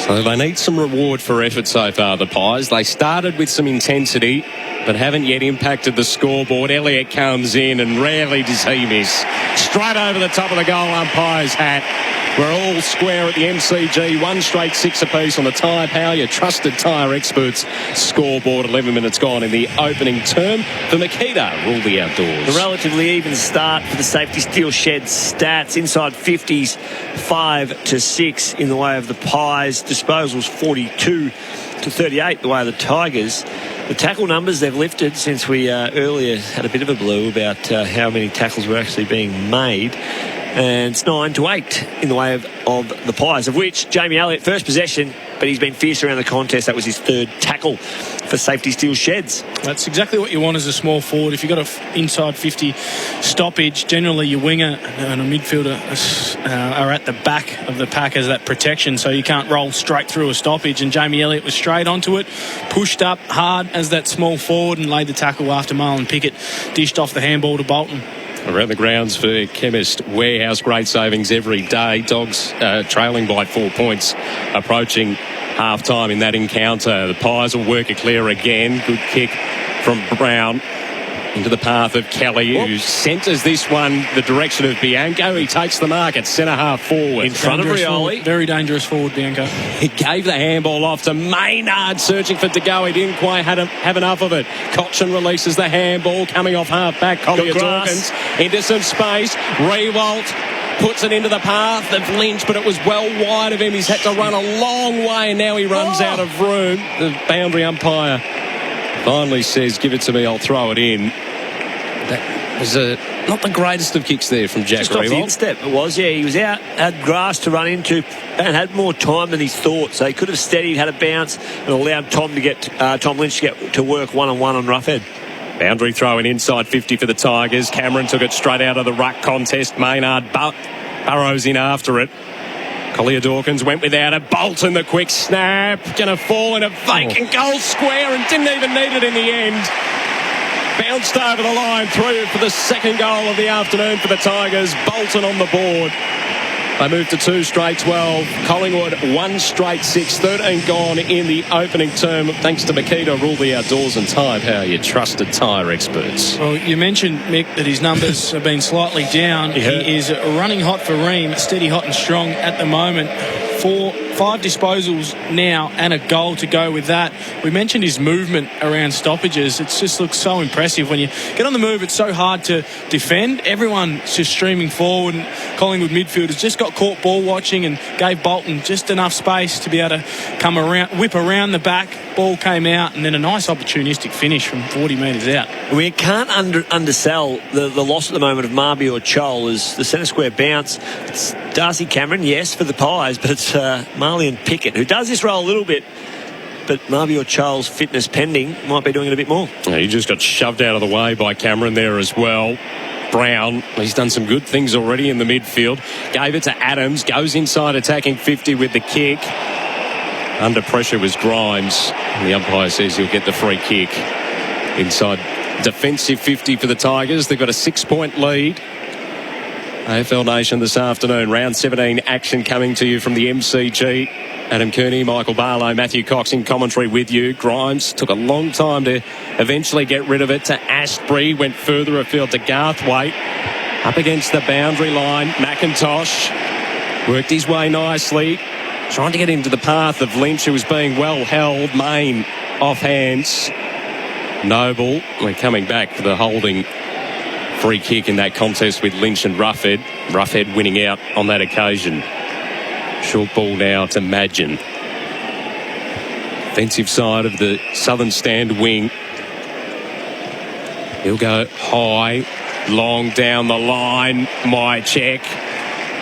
So they need some reward for effort so far, the Pies. They started with some intensity, but haven't yet impacted the scoreboard. Elliott comes in, and rarely does he miss. Straight over the top of the goal umpire's hat. We're all square at the MCG. 1 straight 6 apiece on the Tyre Power, your trusted tyre experts. Scoreboard, 11 minutes gone in the opening term. For Makita, rule the outdoors. A relatively even start for the Safety Steel Sheds stats. Inside 50s, 5-6 in the way of the Pies. Disposals, 42-38 the way of the Tigers. The tackle numbers they've lifted since we earlier had a bit of a blue about how many tackles were actually being made. And it's 9-8 in the way of the Pies, of which Jamie Elliott, first possession, but he's been fierce around the contest. That was his 3rd tackle for Safety Steel Sheds. That's exactly what you want as a small forward. If you've got an inside 50 stoppage, generally your winger and a midfielder are at the back of the pack as that protection, so you can't roll straight through a stoppage. And Jamie Elliott was straight onto it, pushed up hard as that small forward and laid the tackle after Marlon Pickett dished off the handball to Bolton. Around the grounds for Chemist Warehouse, great savings every day. Dogs trailing by 4 points, approaching half-time in that encounter. The Pies will work it clear again. Good kick from Brown into the path of Kelly, who centres this one the direction of Bianco. He takes the mark at centre-half forward. In front of Rioli. Very dangerous forward, Bianco. He gave the handball off to Maynard, searching for to go. He didn't quite have enough of it. Cochin releases the handball, coming off half-back. Collier Dawkins into some space. Rewalt puts it into the path of Lynch, but it was well wide of him. He's had to run a long way, and now he runs out of room. The boundary umpire finally says, give it to me, I'll throw it in. That was not the greatest of kicks there from Jack Just off the instep, it was, yeah. He was out, had grass to run into, and had more time than he thought. So he could have steadied, had a bounce, and allowed Tom Lynch to get to work one-on-one on Roughhead. Boundary throw in inside 50 for the Tigers. Cameron took it straight out of the ruck contest. Maynard burrows in after it. Collier Dawkins went without it. Bolton, the quick snap. Going to fall in a vacant goal square and didn't even need it in the end. Bounced over the line through for the second goal of the afternoon for the Tigers. Bolton on the board. They moved to 2 straight 12. Collingwood 1 straight 6. 13 gone in the opening term. Thanks to Makita, rule the outdoors and Tyre Power, your trusted tyre experts. Well, you mentioned, Mick, that his numbers have been slightly down. He is running hot for Ream, steady, hot and strong at the moment. 5 disposals now and a goal to go with that. We mentioned his movement around stoppages. It just looks so impressive. When you get on the move, it's so hard to defend. Everyone's just streaming forward, and Collingwood midfielders just got caught ball watching and gave Bolton just enough space to be able to come around, whip around the back. Ball came out, and then a nice opportunistic finish from 40 metres out. We can't undersell the loss at the moment of Marby or Chol as the centre square bounce. It's Darcy Cameron, yes, for the Pies, but it's Marley and Pickett, who does this role a little bit, but Marby or Chol's fitness pending might be doing it a bit more. He just got shoved out of the way by Cameron there as well. Brown, he's done some good things already in the midfield. Gave it to Adams, goes inside attacking 50 with the kick. Under pressure was Grimes, and the umpire says he'll get the free kick. Inside defensive 50 for the Tigers. They've got a 6-point lead. AFL Nation this afternoon. Round 17 action coming to you from the MCG. Adam Kearney, Michael Barlow, Matthew Cox in commentary with you. Grimes took a long time to eventually get rid of it to Astbury. Went further afield to Garthwaite. Up against the boundary line. McIntosh worked his way nicely. Trying to get into the path of Lynch, who was being well held. Main off hands. Noble, we're coming back for the holding free kick in that contest with Lynch and Roughhead. Roughhead winning out on that occasion. Short ball now to Madgen. Offensive side of the southern stand wing. He'll go high. Long down the line, my check.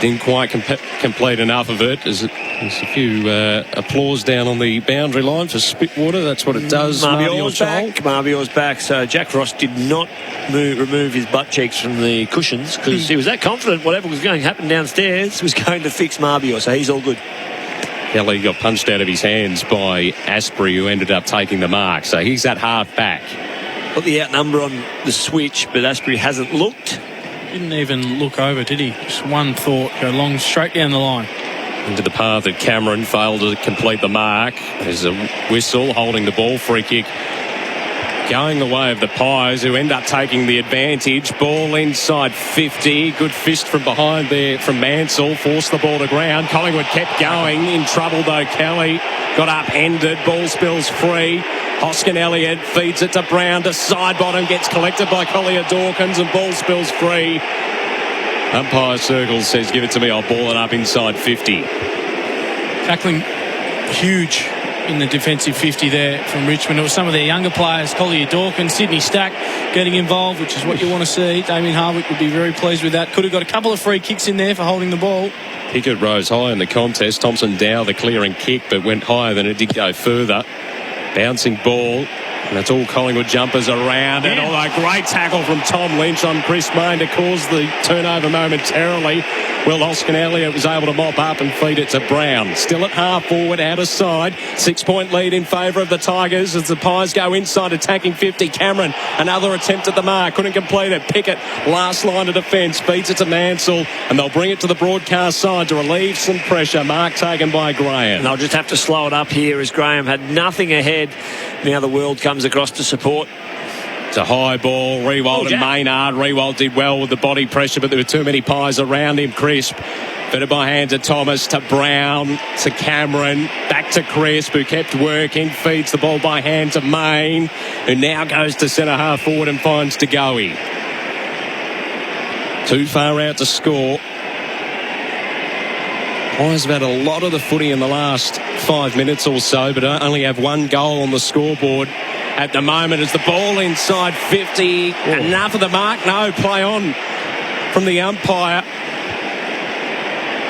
Didn't quite complete enough of it. There's a few applause down on the boundary line for Spitwater. That's what it does. Marbior's back. So Jack Ross did not remove his butt cheeks from the cushions because he was that confident whatever was going to happen downstairs was going to fix Marbior. So he's all good. Kelly got punched out of his hands by Asprey, who ended up taking the mark. So he's at half back. Got the outnumber on the switch, but Asprey hasn't looked. Didn't even look over, did he? Just one thought, go long, straight down the line. Into the path that Cameron failed to complete the mark. There's a whistle holding the ball. Free kick going the way of the Pies, who end up taking the advantage. Ball inside 50. Good fist from behind there from Mansell. Forced the ball to ground. Collingwood kept going. In trouble though, Kelly. Got upended. Ball spills free. Hoskin Elliott feeds it to Brown to side bottom. Gets collected by Collier Dawkins and ball spills free. Umpire Circles says, give it to me, I'll ball it up inside 50. Tackling huge in the defensive 50 there from Richmond. It was some of their younger players, Collier Dawkins, Sydney Stack getting involved, which is what you want to see. Damien Harwick would be very pleased with that. Could have got a couple of free kicks in there for holding the ball. Pickett rose high in the contest. Thompson Dow the clearing kick, but went higher than it did go further. Bouncing ball. And that's all Collingwood jumpers around. And a great tackle from Tom Lynch on Chris Mayne to cause the turnover momentarily. Well, Hoskin Elliott was able to mop up and feed it to Brown. Still at half forward, out of side. 6-point lead in favour of the Tigers as the Pies go inside, attacking 50. Cameron, another attempt at the mark. Couldn't complete it. Pickett, last line of defence, feeds it to Mansell. And they'll bring it to the broadcast side to relieve some pressure. Mark taken by Graham. And they'll just have to slow it up here as Graham had nothing ahead. Now the world comes across to support. It's a high ball. Rewald and Maynard. Rewald did well with the body pressure, but there were too many Pies around him. Crisp. Fed by hand to Thomas, to Brown, to Cameron, back to Crisp, who kept working. Feeds the ball by hand to Mayne, who now goes to centre half forward and finds Degoe. Too far out to score. Pies have had a lot of the footy in the last 5 minutes or so, but only have one goal on the scoreboard at the moment. As the ball inside 50, enough of the mark? No, play on from the umpire.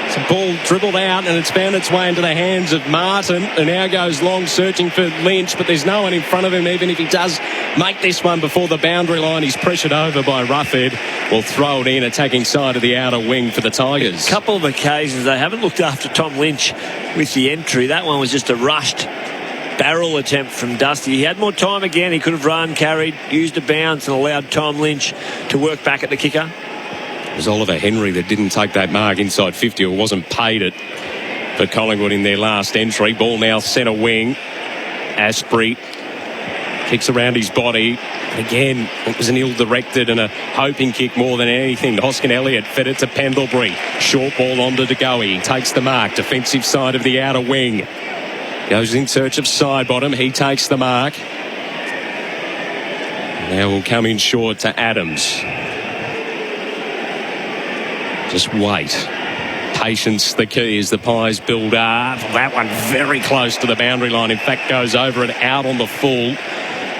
It's a ball dribbled out and it's found its way into the hands of Martin, and now goes long searching for Lynch, but there's no one in front of him. Even if he does make this one before the boundary line, he's pressured over by Ruffhead. Will throw it in, attacking side of the outer wing for the Tigers. A couple of occasions they haven't looked after Tom Lynch with the entry. That one was just a rushed barrel attempt from Dusty. He had more time again. He could have run, carried, used a bounce and allowed Tom Lynch to work back at the kicker. It was Oliver Henry that didn't take that mark inside 50 or wasn't paid it for Collingwood in their last entry. Ball now centre wing. Asprey kicks around his body. Again, it was an ill-directed and a hoping kick more than anything. Hoskin Elliott fed it to Pendlebury. Short ball onto Degoe. Takes the mark. Defensive side of the outer wing. Goes in search of side bottom. He takes the mark. Now will come in short to Adams. Just wait. Patience the key as the Pies build up. That one very close to the boundary line. In fact, goes over and out on the full.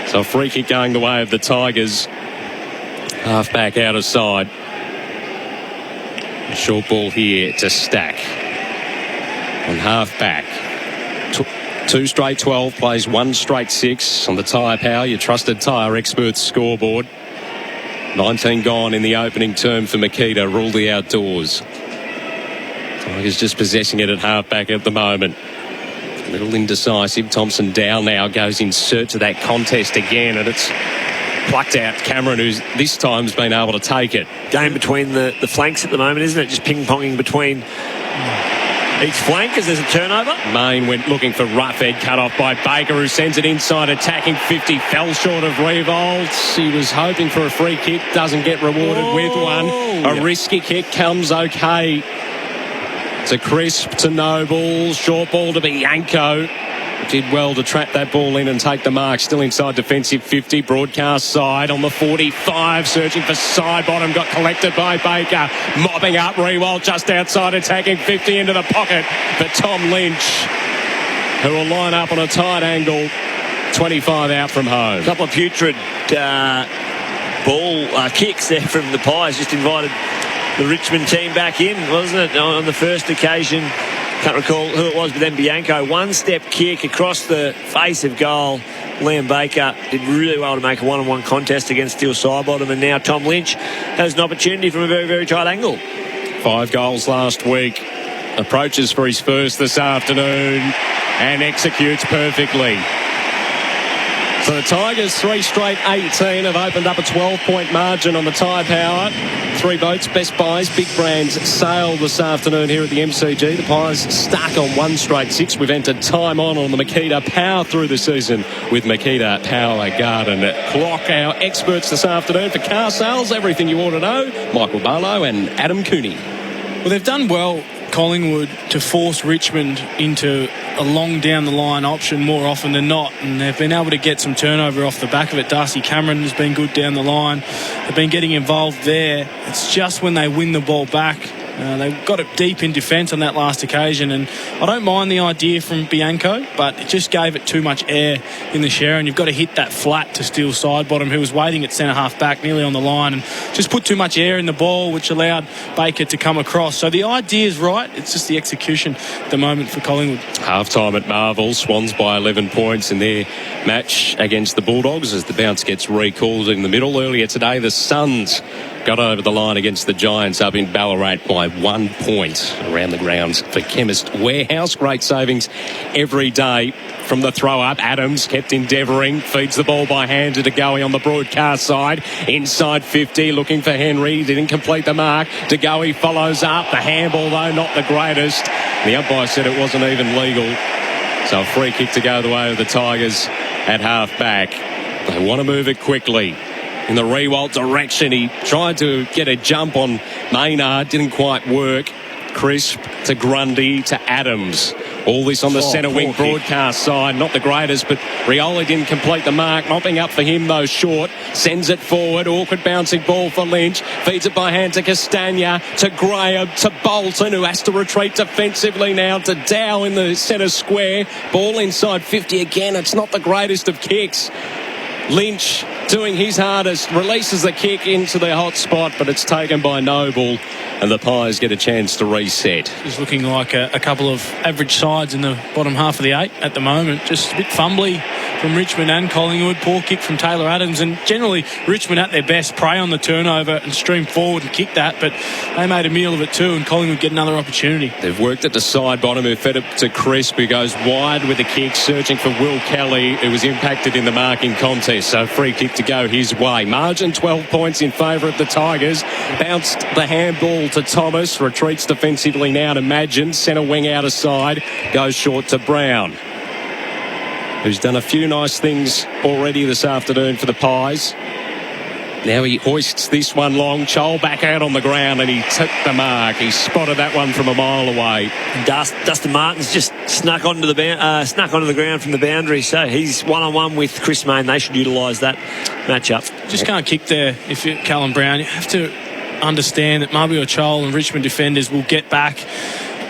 So a free kick going the way of the Tigers. Half back out of side. A short ball here to Stack. On half back. Two straight 12, plays one straight 6 on the Tyre Power, your trusted tyre experts scoreboard. 19 gone in the opening term for Makita. Rule the outdoors. Tigers just possessing it at half-back at the moment. A little indecisive. Thompson down now goes in search of that contest again, and it's plucked out Cameron, who's this time's been able to take it. Game between the flanks at the moment, isn't it? Just ping-ponging between each flank as there's a turnover. Mayne went looking for Ruffhead, cut off by Baker, who sends it inside, attacking 50, fell short of Revolts. He was hoping for a free kick, doesn't get rewarded with one. A risky kick comes okay. To Crisp, to Noble, short ball to Bianco. Did well to trap that ball in and take the mark. Still inside defensive 50, broadcast side on the 45, searching for side bottom, got collected by Baker, mopping up Rewald just outside, attacking 50 into the pocket for Tom Lynch, who will line up on a tight angle, 25 out from home. A couple of putrid ball kicks there from the Pies. Just invited the Richmond team back in, wasn't it, on the first occasion? Can't recall who it was, but then Bianco, one-step kick across the face of goal. Liam Baker did really well to make a one-on-one contest against Steele Sidebottom, and now Tom Lynch has an opportunity from a very, very tight angle. 5 goals last week. Approaches for his first this afternoon and executes perfectly. So the Tigers, 3 straight 18, have opened up a 12-point margin on the Tyre Power. 3 boats, Best Buys, Big Brands sail this afternoon here at the MCG. The Pies stuck on 1 straight 6. We've entered time on the Makita Power through the season with Makita Power Garden Clock. Our experts this afternoon for car sales, everything you ought to know, Michael Barlow and Adam Cooney. Well, they've done well, Collingwood, to force Richmond into a long down the line option more often than not, and they've been able to get some turnover off the back of it. Darcy Cameron has been good down the line. They've been getting involved there. It's just when they win the ball back, they got it deep in defence on that last occasion, and I don't mind the idea from Bianco, but it just gave it too much air in the share, and you've got to hit that flat to Steele Sidebottom, who was waiting at centre half back nearly on the line, and just put too much air in the ball, which allowed Baker to come across. So the idea is right, it's just the execution at the moment for Collingwood. Half-time at Marvel, Swans by 11 points in their match against the Bulldogs as the bounce gets recalled in the middle. Earlier today, the Suns got over the line against the Giants up in Ballarat by 1 point around the grounds for Chemist Warehouse. Great savings every day from the throw-up. Adams kept endeavouring, feeds the ball by hand to DeGoey on the broadcast side. Inside 50, looking for Henry. Didn't complete the mark. DeGoey follows up. The handball, though, not the greatest. The umpire said it wasn't even legal. So a free kick to go the way of the Tigers at half-back. They want to move it quickly. In the Rewalt direction, he tried to get a jump on Maynard, didn't quite work. Crisp to Grundy to Adams. All this on the centre wing broadcast side. Not the greatest, but Rioli didn't complete the mark. Mopping up for him, though, short. Sends it forward. Awkward bouncing ball for Lynch. Feeds it by hand to Castagna, to Graham, to Bolton, who has to retreat defensively now, to Dow in the centre square. Ball inside 50 again. It's not the greatest of kicks. Lynch doing his hardest, releases the kick into the hot spot, but it's taken by Noble, and the Pies get a chance to reset. It's looking like a couple of average sides in the bottom half of the 8 at the moment. Just a bit fumbly from Richmond and Collingwood. Poor kick from Taylor Adams, and generally Richmond at their best prey on the turnover and stream forward and kick that, but they made a meal of it too, and Collingwood get another opportunity. They've worked at the side bottom, who fed it to Crisp, who goes wide with the kick, searching for Will Kelly, who was impacted in the marking contest. So free kick to go his way. Margin 12 points in favour of the Tigers. Bounced the handball to Thomas. Retreats defensively now to Madgen. Centre wing out aside. Goes short to Brown, who's done a few nice things already this afternoon for the Pies. Now he hoists this one long. Chol back out on the ground, and he took the mark. He spotted that one from a mile away. Dustin Martin's just snuck onto the ground from the boundary, so he's one-on-one with Chris Mayne. They should utilise that matchup. Just can't kick there if you're Callum Brown. You have to understand that Mabior Chol and Richmond defenders will get back.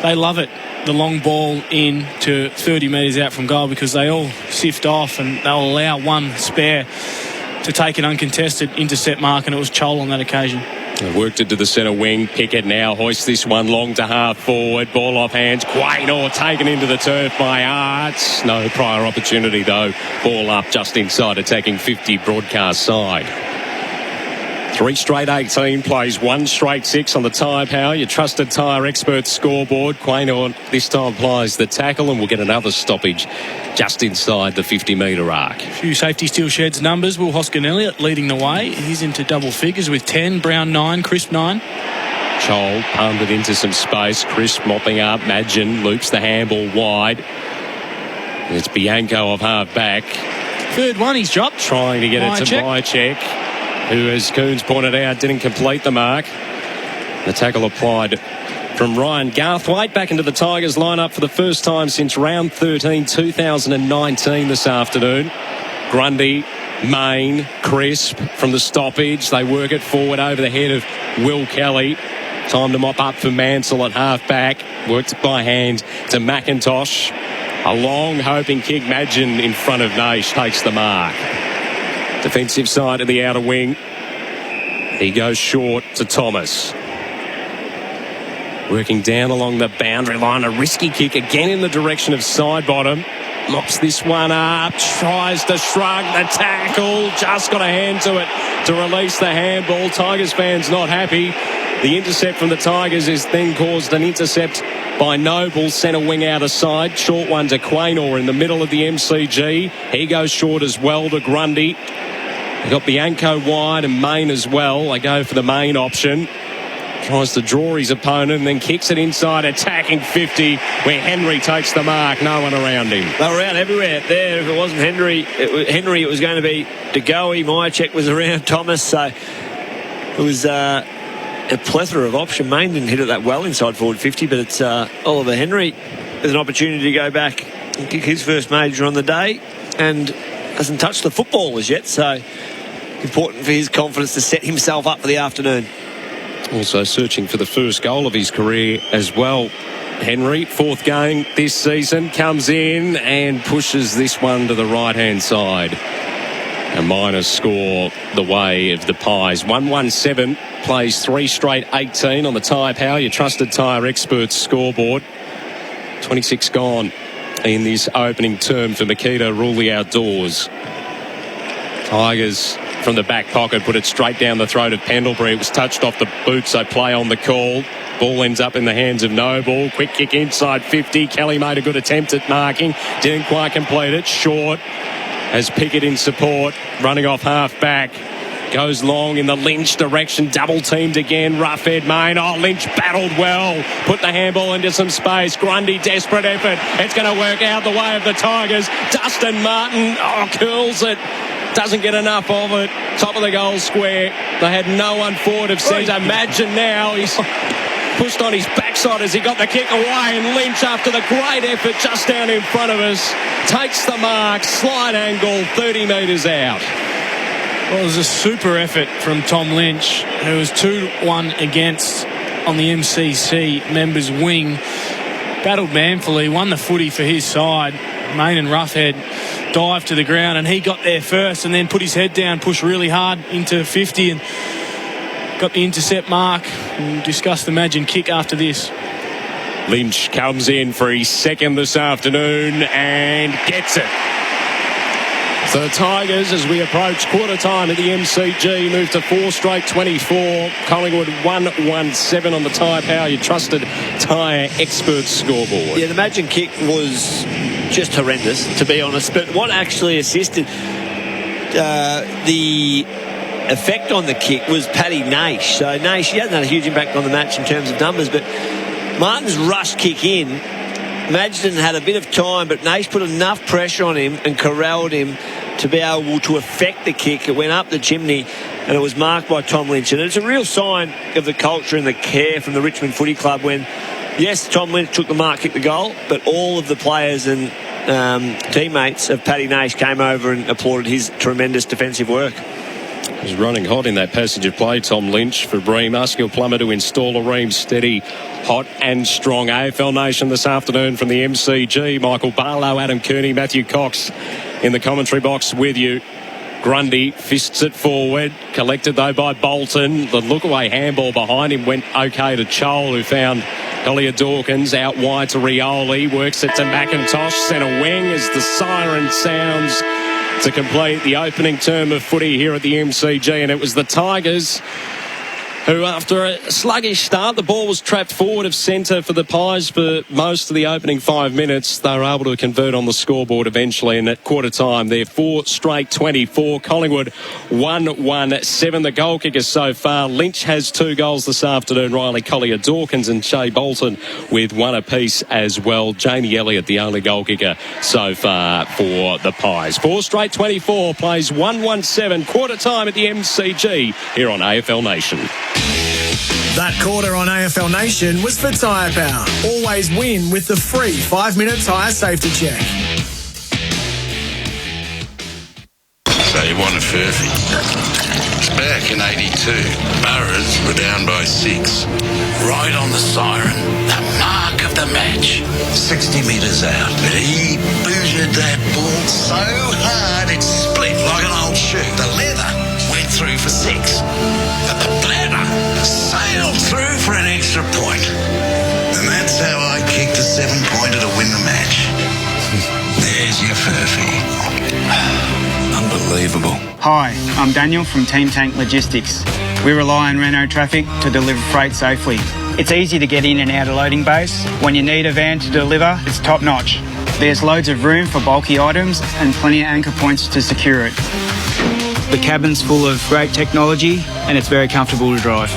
They love it, the long ball in to 30 metres out from goal, because they all sift off and they'll allow one spare to take an uncontested intercept mark, and it was Chol on that occasion. They've worked it to the centre wing. Pickett now hoists this one long to half forward. Ball off hands. Quaynor taken into the turf by Arts. No prior opportunity though. Ball up just inside attacking 50 broadcast side. 3 straight 18 plays, 1 straight 6 on the Tyre Power. Your trusted tyre expert scoreboard. Quaynor this time applies the tackle, and we'll get another stoppage just inside the 50-metre arc. A few safety steel sheds numbers. Will Hoskin Elliott leading the way. He's into double figures with 10. Brown 9. Crisp 9. Chol palmed it into some space. Crisp mopping up. Madgen loops the handball wide. And it's Bianco off half back. Third one he's dropped. Trying to get it to Myercheck, who, as Coons pointed out, didn't complete the mark. The tackle applied from Ryan Garthwaite back into the Tigers lineup for the first time since round 13, 2019 this afternoon. Grundy, Mayne, Crisp from the stoppage. They work it forward over the head of Will Kelly. Time to mop up for Mansell at half-back. Worked it by hand to McIntosh. A long hoping kick. Madgen in front of Naish takes the mark. Defensive side of the outer wing. He goes short to Thomas. Working down along the boundary line. A risky kick again in the direction of side bottom. Mops this one up. Tries to shrug the tackle. Just got a hand to it to release the handball. Tigers fans not happy. The intercept from the Tigers is then caused an intercept by Noble. Centre wing out of side. Short one to Quaynor in the middle of the MCG. He goes short as well to Grundy. They got Bianco wide and Main as well. They go for the Main option. Tries to draw his opponent and then kicks it inside, attacking 50, where Henry takes the mark. No one around him. They were around everywhere there. If it wasn't Henry, it was going to be DeGoey. Myercheck was around Thomas, so it was a plethora of options. Main didn't hit it that well inside forward 50, but it's Oliver Henry with an opportunity to go back and kick his first major on the day, and hasn't touched the football as yet, so important for his confidence to set himself up for the afternoon. Also searching for the first goal of his career as well. Henry, fourth game this season, comes in and pushes this one to the right-hand side. A minus score the way of the Pies. 117 plays 3 straight 18 on the Tyre Power, your trusted tyre experts scoreboard. 26 gone in this opening term for Makita Rule the Outdoors. Tigers from the back pocket put it straight down the throat of Pendlebury. It was touched off the boot, so play on the call. Ball ends up in the hands of Noble. Quick kick inside 50. Kelly made a good attempt at marking. Didn't quite complete it. Short as Pickett in support. Running off half back. Goes long in the Lynch direction. Double teamed again. Roughhead Main. Oh, Lynch battled well. Put the handball into some space. Grundy, desperate effort. It's going to work out the way of the Tigers. Dustin Martin, curls it. Doesn't get enough of it. Top of the goal square. They had no one forward of centre. Imagine now he's pushed on his backside as he got the kick away, and Lynch, after the great effort just down in front of us, takes the mark. Slide angle, 30 metres out. Well, it was a super effort from Tom Lynch, who was 2-1 against on the MCC members' wing. Battled manfully, won the footy for his side. Main and Roughhead dived to the ground, and he got there first and then put his head down, pushed really hard into 50 and got the intercept mark. We'll discuss the Imagine kick after this. Lynch comes in for his second this afternoon and gets it. So the Tigers, as we approach quarter time at the MCG, move to 4 straight 24. Collingwood 117 on the Tyre Power, your trusted tyre expert scoreboard. Yeah, the Imagine kick was just horrendous, to be honest. But what actually assisted the effect on the kick was Paddy Naish. So Naish, he hasn't had a huge impact on the match in terms of numbers, but Martin's rush kick in, Madgen had a bit of time, but Naish put enough pressure on him and corralled him to be able to affect the kick. It went up the chimney and it was marked by Tom Lynch. And it's a real sign of the culture and the care from the Richmond Footy Club when, yes, Tom Lynch took the mark, kicked the goal, but all of the players and teammates of Paddy Naish came over and applauded his tremendous defensive work. He's running hot in that passage of play, Tom Lynch, for Bream. Asking Plummer to install a ream steady, hot and strong. AFL Nation this afternoon from the MCG. Michael Barlow, Adam Kearney, Matthew Cox in the commentary box with you. Grundy fists it forward, collected though by Bolton. The look-away handball behind him went okay to Chol, who found Collier Dawkins out wide to Rioli. Works it to McIntosh, centre wing as the siren sounds to complete the opening term of footy here at the MCG. And it was the Tigers who, after a sluggish start, the ball was trapped forward of centre for the Pies for most of the opening 5 minutes. They were able to convert on the scoreboard eventually, and at quarter time they're 4 straight 24. Collingwood 1-1-7. The goal kickers so far. Lynch has 2 goals this afternoon. Riley Collier Dawkins and Shea Bolton with 1 apiece as well. Jamie Elliott, the only goal kicker so far for the Pies. 4 straight 24 plays 1-1-7. Quarter time at the MCG here on AFL Nation. That quarter on AFL Nation was for Tyre Power. Always win with the free 5-minute tyre safety check. So you want a furphy. It's back in 82. Burrows were down by 6. Right on the siren. The mark of the match. 60 metres out. But he booted that ball so hard it split like an old shoe. The leather went through for 6. But the available. Hi, I'm Daniel from Team Tank Logistics. We rely on Renault Traffic to deliver freight safely. It's easy to get in and out of loading bays. When you need a van to deliver, it's top notch. There's loads of room for bulky items and plenty of anchor points to secure it. The cabin's full of great technology and it's very comfortable to drive.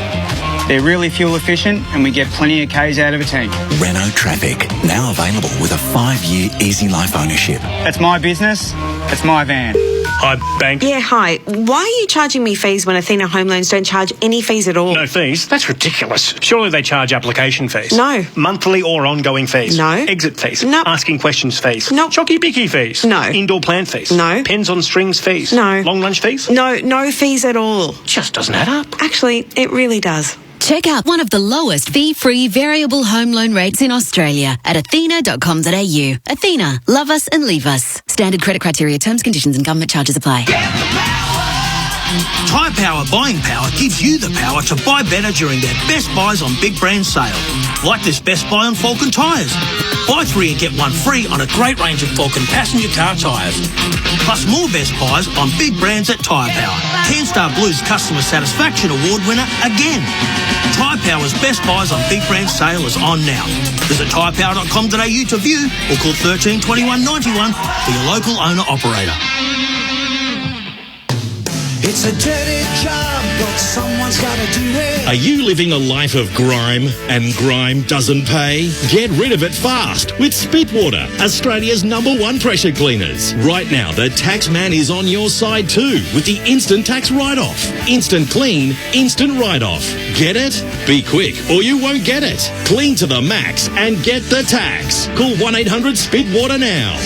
They're really fuel efficient and we get plenty of Ks out of a tank. Renault Traffic, now available with a 5-year easy life ownership. It's my business, it's my van. Hi, bank. Yeah, hi. Why are you charging me fees when Athena Home Loans don't charge any fees at all? No fees? That's ridiculous. Surely they charge application fees. No. Monthly or ongoing fees. No. Exit fees. No. Asking questions fees. No. Chocky-bicky fees. No. Indoor plant fees. No. Pens on strings fees. No. Long lunch fees. No fees at all. Just doesn't add up. Actually, it really does. Check out one of the lowest fee-free variable home loan rates in Australia at athena.com.au. Athena, love us and leave us. Standard credit criteria, terms, conditions and government charges apply. Tyre Power buying power gives you the power to buy better during their best buys on big brand sale. Like this best buy on Falcon tyres. Buy 3 and get 1 free on a great range of Falcon passenger car tyres. Plus more best buys on big brands at Tyre Power. 10-star Blues Customer Satisfaction Award winner again. Tyre Power's best buys on big brand sale is on now. Visit tyrepower.com.au to view or call 13 21 91 for your local owner operator. It's a dirty job, but someone's got to do it. Are you living a life of grime and grime doesn't pay? Get rid of it fast with Spitwater, Australia's #1 pressure cleaners. Right now, the tax man is on your side too with the instant tax write-off. Instant clean, instant write-off. Get it? Be quick or you won't get it. Clean to the max and get the tax. Call 1-800-SPITWATER now.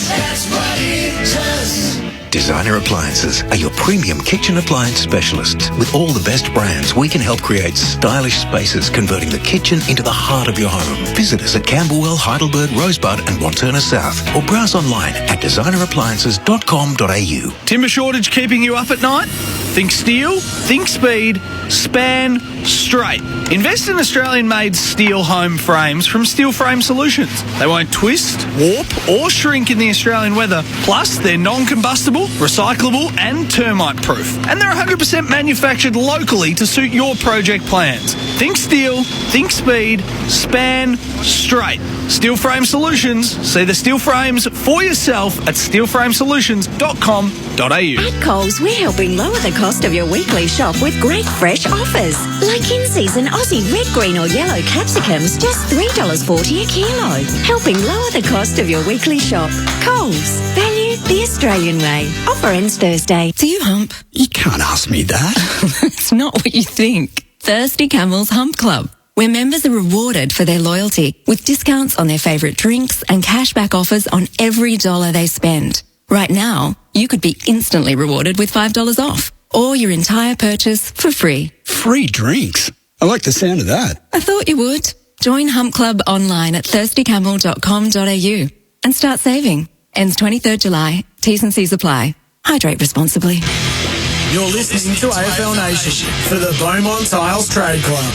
That's what it does. Designer Appliances are your premium kitchen appliance specialists. With all the best brands, we can help create stylish spaces, converting the kitchen into the heart of your home. Visit us at Camberwell, Heidelberg, Rosebud and Wantirna South, or browse online at designerappliances.com.au. Timber shortage keeping you up at night? Think steel, think speed, span, straight. Invest in Australian-made steel home frames from Steel Frame Solutions. They won't twist, warp or shrink in the Australian weather. Plus, they're non-combustible, recyclable and termite-proof. And they're 100% manufactured locally to suit your project plans. Think steel, think speed, span, straight. Steel Frame Solutions. See the steel frames for yourself at steelframesolutions.com.au. At Coles, we're helping lower the cost of your weekly shop with great fresh offers. Like in-season Aussie red, green or yellow capsicums, just $3.40 a kilo. Helping lower the cost of your weekly shop. Coles. Value the Australian way. Offer ends Thursday. Do you hump? You can't ask me that. It's not what you think. Thirsty Camel's Hump Club, where members are rewarded for their loyalty with discounts on their favourite drinks and cashback offers on every dollar they spend. Right now, you could be instantly rewarded with $5 off or your entire purchase for free. Free drinks? I like the sound of that. I thought you would. Join Hump Club online at thirstycamel.com.au and start saving. Ends 23rd July. T's and C's apply. Hydrate responsibly. You're listening to AFL Nation for the Beaumont Tiles Trade Club.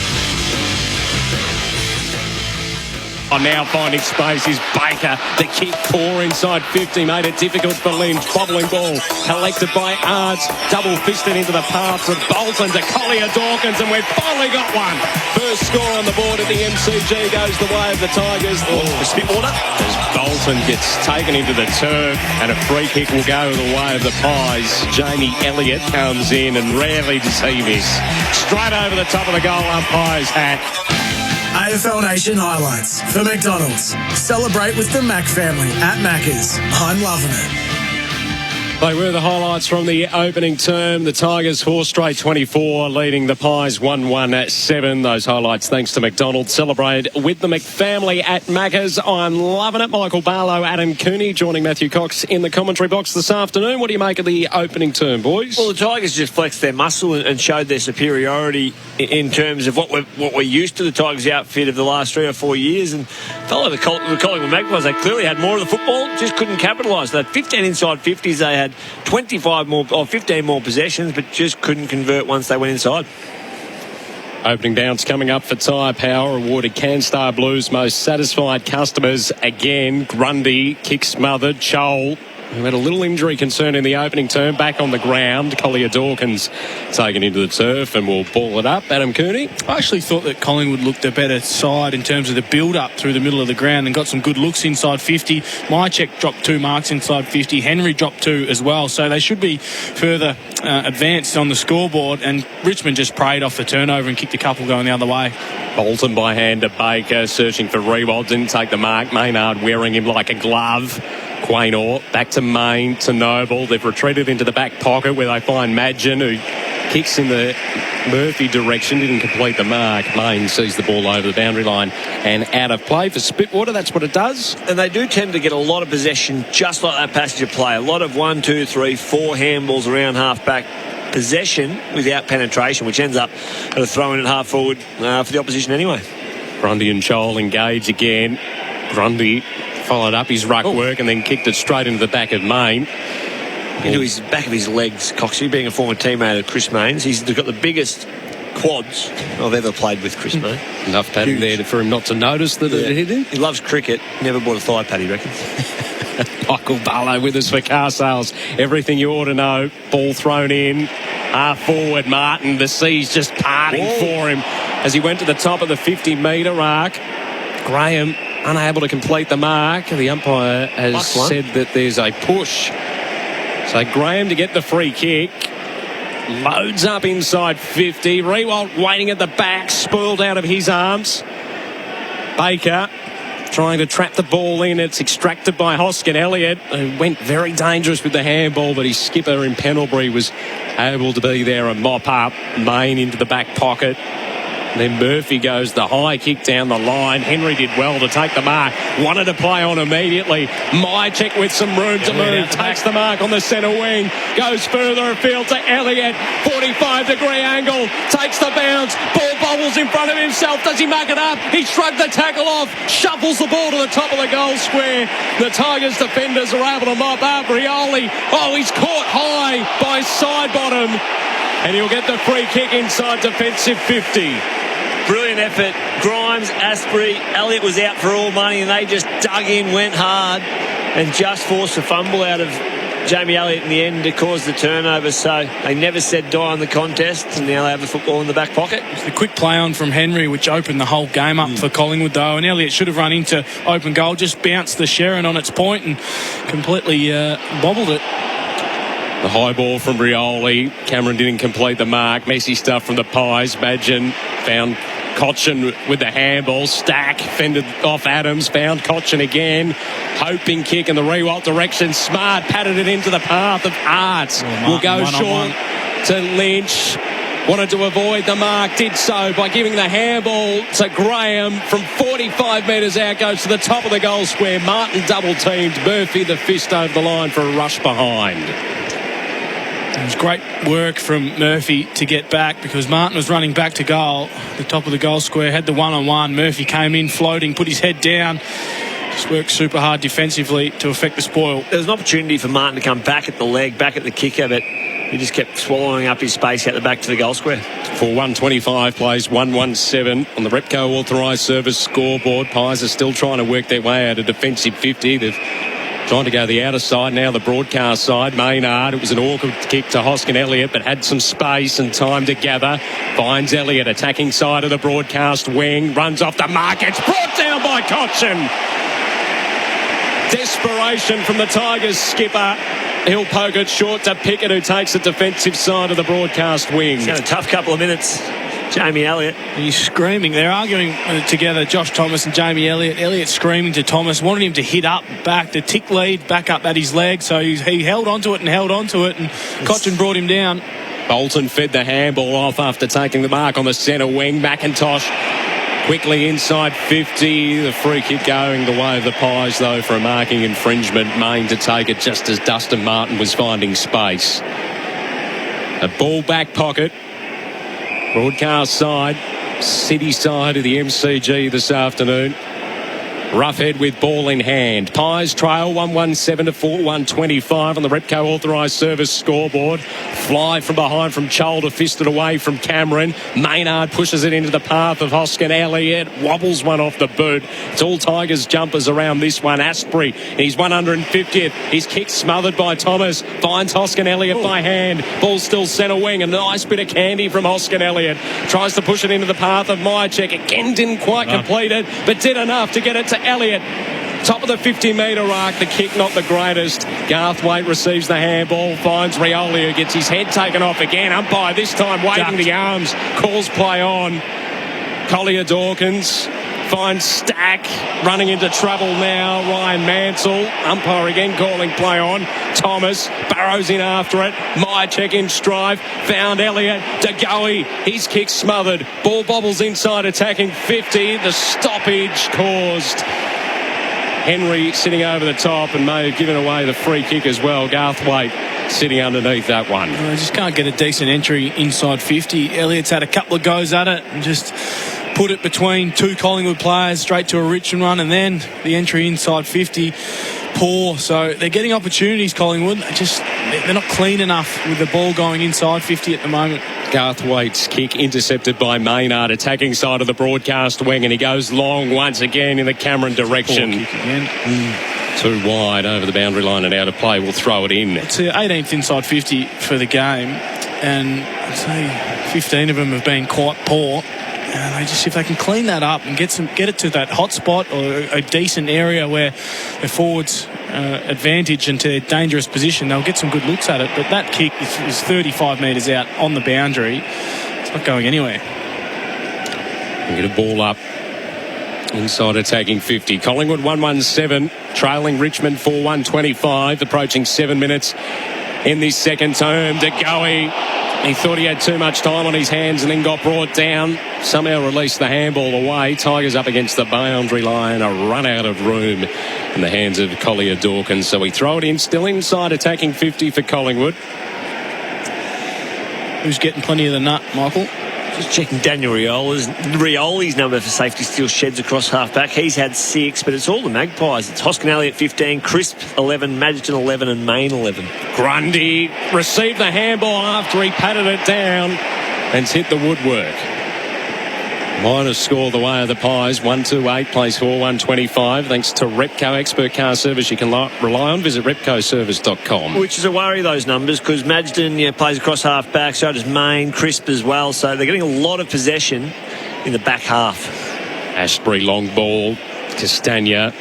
Now finding space is Baker. The kick poor inside 50 made it difficult for Lynch. Bobbling ball collected by Ards. Double fisted into the path from Bolton to Collier Dawkins, and we've finally got one. First score on the board at the MCG goes the way of the Tigers. Spitwater as Bolton gets taken into the turf, and a free kick will go the way of the Pies. Jamie Elliott comes in, and rarely does he miss. Straight over the top of the goal umpire's hat. AFL Nation highlights for McDonald's. Celebrate with the Mac family at Macca's. I'm loving it. They were the highlights from the opening term. The Tigers 4 straight 24, leading the Pies 1-1-7. Those highlights thanks to McDonald's. Celebrate with the McFamily at Macca's. I'm loving it. Michael Barlow, Adam Cooney joining Matthew Cox in the commentary box this afternoon. What do you make of the opening term, boys? Well, the Tigers just flexed their muscle and showed their superiority in terms of what we're used to the Tigers outfit of the last 3 or 4 years. And felt like the Collingwood Magpies, they clearly had more of the football, just couldn't capitalise. They had 15 inside 50s. They had 25 more or 15 more possessions, but just couldn't convert once they went inside. Opening downs coming up for Tyre Power, awarded CanStar Blues most satisfied customers again. Grundy, kick smothered, Chol who had a little injury concern in the opening term, back on the ground. Collier Dawkins taken into the turf and will ball it up. Adam Cooney? I actually thought that Collingwood looked a better side in terms of the build-up through the middle of the ground and got some good looks inside 50. Mycheck dropped 2 marks inside 50. Henry dropped 2 as well. So they should be further advanced on the scoreboard, and Richmond just preyed off the turnover and kicked a couple going the other way. Bolton by hand to Baker, searching for Rewald, didn't take the mark. Maynard wearing him like a glove. Quaynor back to Main, to Noble. They've retreated into the back pocket where they find Madgen, who kicks in the Murphy direction, didn't complete the mark. Main sees the ball over the boundary line and out of play for Spitwater. That's what it does. And they do tend to get a lot of possession, just like that passage of play. A lot of 1, 2, 3, 4 handballs around half-back possession without penetration, which ends up at a throw-in at half-forward for the opposition anyway. Grundy and Joel engage again. Grundy followed up his ruck work and then kicked it straight into the back of Main. Into his back of his legs, Coxie, being a former teammate of Chris Main's. He's got the biggest quads I've ever played with, Chris Main. Enough padding there for him not to notice that it hit him. He loves cricket. Never bought a thigh pad, he reckons. Michael Barlow with us for car sales. Everything you ought to know. Ball thrown in. Half forward, Martin. The sea's just parting for him as he went to the top of the 50-metre arc. Graham unable to complete the mark. The umpire has said that there's a push. So Graham to get the free kick. Loads up inside 50. Rewalt waiting at the back. Spoiled out of his arms. Baker trying to trap the ball in. It's extracted by Hoskin Elliott, who went very dangerous with the handball, but his skipper in Pendlebury was able to be there and mop up. Main into the back pocket. Then Murphy goes the high kick down the line. Henry did well to take the mark. Wanted to play on immediately. Mycheck with some room to move. Takes the mark on the centre wing. Goes further afield to Elliott. 45-degree angle. Takes the bounce. Ball bobbles in front of himself. Does he mark it up? He shrugged the tackle off. Shuffles the ball to the top of the goal square. The Tigers defenders are able to mop up. Rioli. Oh, he's caught high by side bottom. And he'll get the free kick inside defensive 50. Brilliant effort. Grimes, Asprey, Elliott was out for all money and they just dug in, went hard and just forced a fumble out of Jamie Elliott in the end to cause the turnover. So they never said die on the contest, and now they have the football in the back pocket. It's the quick play on from Henry, which opened the whole game up for Collingwood though, and Elliott should have run into open goal, just bounced the Sharon on its point and completely bobbled it. The high ball from Rioli. Cameron didn't complete the mark. Messy stuff from the Pies. Madgen found Cochin with the handball. Stack fended off Adams. Found Cochin again. Hoping kick in the Rewalt direction. Smart patted it into the path of Arts. Will go short to Lynch. Wanted to avoid the mark. Did so by giving the handball to Graham from 45 metres out. Goes to the top of the goal square. Martin double teamed. Murphy the fist over the line for a rush behind. It was great work from Murphy to get back because Martin was running back to goal. The top of the goal square had the one-on-one. Murphy came in floating, put his head down. Just worked super hard defensively to affect the spoil. There was an opportunity for Martin to come back at the leg, back at the kicker, but he just kept swallowing up his space out the back to the goal square. For 125 plays 117 on the Repco authorised service scoreboard. Pies are still trying to work their way out of defensive 50. They've trying to go the outer side, now the broadcast side. Maynard, it was an awkward kick to Hoskin Elliott, but had some space and time to gather. Finds Elliott attacking side of the broadcast wing, runs off the mark, it's brought down by Cochin. Desperation from the Tigers skipper. He'll poke it short to Pickett, who takes the defensive side of the broadcast wing. It's had a tough couple of minutes. Jamie Elliott. He's screaming. They're arguing together, Josh Thomas and Jamie Elliott. Elliott screaming to Thomas, wanted him to hit up back, to tick lead back up at his leg. So he held onto it, and Cochin brought him down. Bolton fed the handball off after taking the mark on the centre wing. McIntosh quickly inside 50. The free kick going the way of the Pies, though, for a marking infringement. Main to take it just as Dustin Martin was finding space. A ball back pocket. Broadcast side, city side of the MCG this afternoon. Roughhead with ball in hand. Pies trail 117 to 4-125 on the Repco authorised service scoreboard. Fly from behind from Chol to fist it away from Cameron. Maynard pushes it into the path of Hoskin Elliott. Wobbles one off the boot. It's all Tigers jumpers around this one. Asprey, he's 150th. His kick smothered by Thomas. Finds Hoskin Elliott by hand. Ball still centre wing. A nice bit of candy from Hoskin Elliott. Tries to push it into the path of Myercheck. Again, didn't quite complete it, but did enough to get it to Elliott. Top of the 50-metre arc. The kick not the greatest. Garthwaite receives the handball. Finds Rioli, who gets his head taken off again. Umpire this time waving the arms. Calls play on. Collier Dawkins finds Stack running into trouble now. Ryan Mansell. Umpire again calling play on. Thomas burrows in after it. Myercheck in strive. Found Elliott. DeGoey. His kick smothered. Ball bobbles inside attacking 50. The stoppage caused Henry sitting over the top and may have given away the free kick as well. Garthwaite sitting underneath that one. I just can't get a decent entry inside 50. Elliott's had a couple of goes at it and just put it between two Collingwood players straight to a Richmond run, and then the entry inside 50 poor. So they're getting opportunities, Collingwood. They're not clean enough with the ball going inside 50 at the moment. Garthwaite's kick intercepted by Maynard, attacking side of the broadcast wing, and he goes long once again in the Cameron direction. Poor kick again. Too wide over the boundary line and out of play. We'll throw it in. It's the 18th inside 50 for the game, and I'd say 15 of them have been quite poor. And if they can clean that up and get it to that hot spot or a decent area where their forwards advantage into a dangerous position, they'll get some good looks at it. But that kick is 35 metres out on the boundary. It's not going anywhere. And get a ball up inside attacking 50. Collingwood 117, trailing Richmond 4-125, approaching 7 minutes in this second term. DeGoey, he thought he had too much time on his hands and then got brought down. Somehow released the handball away. Tigers up against the boundary line. A run out of room in the hands of Collier Dawkins. So we throw it in, still inside attacking 50 for Collingwood. Who's getting plenty of the nut, Michael? Just checking Daniel Rioli's number for safety steal sheds across half-back. He's had 6, but it's all the Magpies. It's Hoskin Elliott 15, Crisp 11, Madgerton 11 and Main 11. Grundy received the handball after he patted it down and hit the woodwork. Miners score the way of the Pies. 128 plays 4-125. Thanks to Repco Expert Car Service you can rely on. Visit repcoservice.com. Which is a worry, those numbers, because Madgerton plays across half-back, so does Main, Crisp as well. So they're getting a lot of possession in the back half. Asprey, long ball. Castagna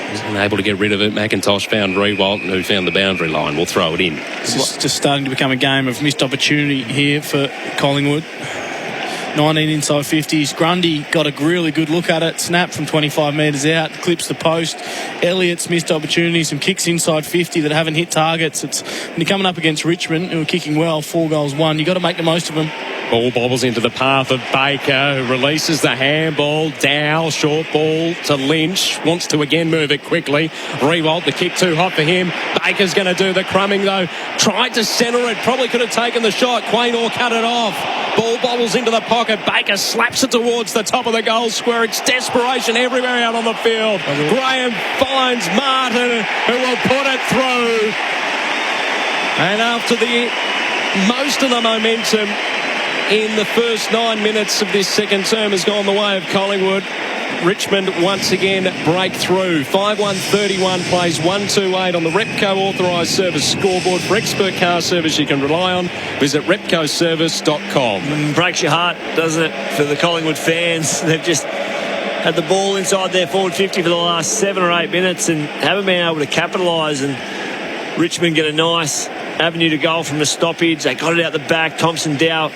wasn't able to get rid of it. McIntosh found Rewalt, who found the boundary line. We'll throw it in. It's just starting to become a game of missed opportunity here for Collingwood. 19 inside 50s. Grundy got a really good look at it. Snap from 25 metres out. Clips the post. Elliott's missed opportunities. Some kicks inside 50 that haven't hit targets. When you're coming up against Richmond, who are kicking well, 4 goals, 1. You've got to make the most of them. Ball bobbles into the path of Baker, who releases the handball. Dow, short ball to Lynch. Wants to again move it quickly. Rewalt, the kick too hot for him. Baker's going to do the crumbing though. Tried to centre it. Probably could have taken the shot. Quaynor cut it off. Ball bobbles into the pocket. Baker slaps it towards the top of the goal square. It's desperation everywhere out on the field. Graham finds Martin, who will put it through. And after most of the momentum in the first 9 minutes of this second term has gone the way of Collingwood, Richmond once again break through. 5-1-31 plays 128 on the Repco authorised service scoreboard. For expert car service you can rely on, visit repcoservice.com. Breaks your heart, doesn't it, for the Collingwood fans? They've just had the ball inside their forward 50 for the last 7 or 8 minutes and haven't been able to capitalise, and Richmond get a nice avenue to goal from the stoppage. They got it out the back. Thompson Dow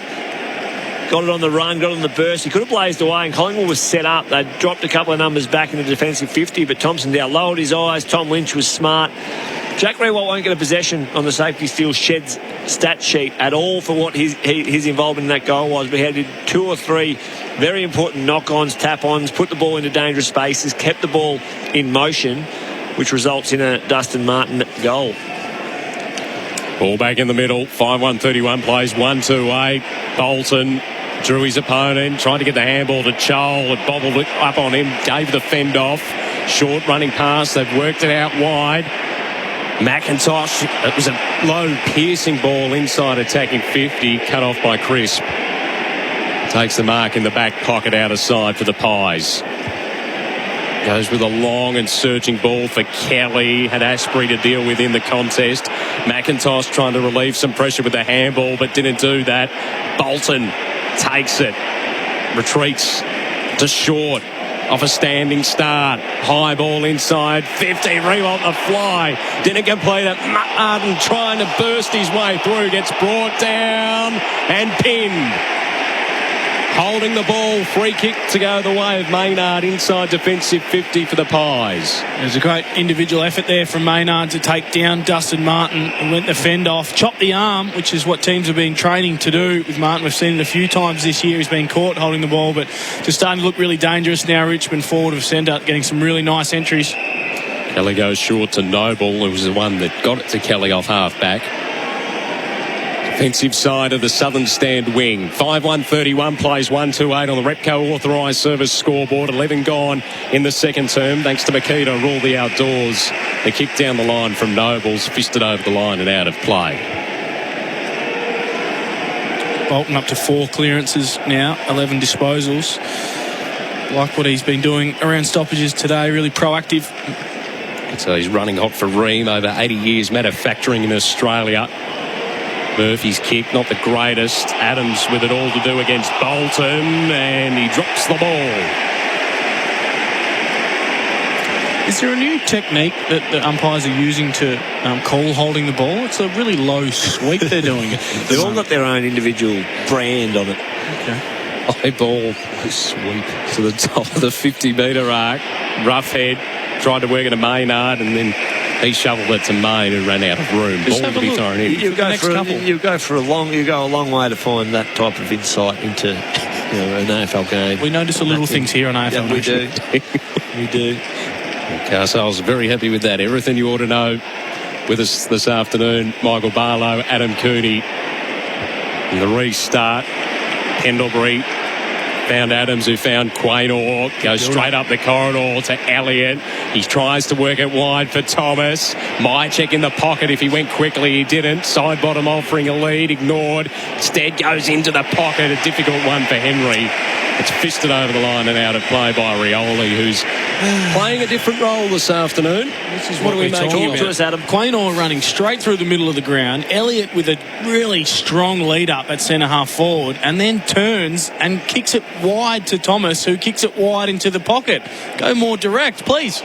got it on the run, got it on the burst. He could have blazed away, and Collingwood was set up. They dropped a couple of numbers back in the defensive 50, but Thompson Dow lowered his eyes. Tom Lynch was smart. Jack Rewalt won't get a possession on the safety steal sheds stat sheet at all for what his involvement in that goal was, but he had 2 or 3 very important knock-ons, tap-ons, put the ball into dangerous spaces, kept the ball in motion, which results in a Dustin Martin goal. Ball back in the middle. 5-1-31 plays 1-2-8. Bolton Drew his opponent, tried to get the handball to Chol. It bobbled it up on him, gave the fend off. Short running pass, they've worked it out wide. McIntosh, it was a low piercing ball inside attacking 50, cut off by Crisp. Takes the mark in the back pocket out of side for the Pies. Goes with a long and surging ball for Kelly. Had Asprey to deal with in the contest. McIntosh trying to relieve some pressure with the handball, but didn't do that. Bolton takes it. Retreats to Short. Off a standing start. High ball inside. 50. Rewalt the fly. Didn't complete it. Martin trying to burst his way through. Gets brought down and pinned. Holding the ball. Free kick to go the way of Maynard inside defensive 50 for the Pies. There's a great individual effort there from Maynard to take down Dustin Martin and went the fend off. Chopped the arm, which is what teams have been training to do with Martin. We've seen it a few times this year. He's been caught holding the ball, but just starting to look really dangerous now. Richmond forward of centre, getting some really nice entries. Kelly goes short to Noble, who was the one that got it to Kelly off half-back. Defensive side of the southern stand wing. 5-1-31 plays 1-2-8 on the Repco authorised service scoreboard. 11 gone in the second term. Thanks to Makita, rule the outdoors. The kick down the line from Nobles, fisted over the line and out of play. Bolton up to 4 clearances now, 11 disposals. Like what he's been doing around stoppages today, really proactive. So he's running hot for Ream, over 80 years manufacturing in Australia. Murphy's kick, not the greatest. Adams with it all to do against Bolton, and he drops the ball. Is there a new technique that the umpires are using to call holding the ball? It's a really low sweep they're doing. They've all got their own individual brand on it. Okay. High ball sweep to the top of the 50-metre arc. Roughhead tried to work it to Maynard, and then he shoveled it to Main, who ran out of room. Ball to be thrown in. You go a long way to find that type of insight into an AFL game. We notice the little things here on AFL Nation. We do. Carsel's very happy with that. Everything you ought to know with us this afternoon. Michael Barlow, Adam Cooney. And the restart. Pendlebury found Adams, who found Quaynor. Goes straight up the corridor to Elliott. He tries to work it wide for Thomas. Mychek in the pocket. If he went quickly, he didn't. Side bottom offering a lead, ignored. Instead goes into the pocket. A difficult one for Henry. It's fisted over the line and out of play by Rioli, who's playing a different role this afternoon. This is what do we make talk to us, Adam? Quaynor running straight through the middle of the ground. Elliott with a really strong lead up at centre half forward, and then turns and kicks it wide to Thomas, who kicks it wide into the pocket. Go more direct, please.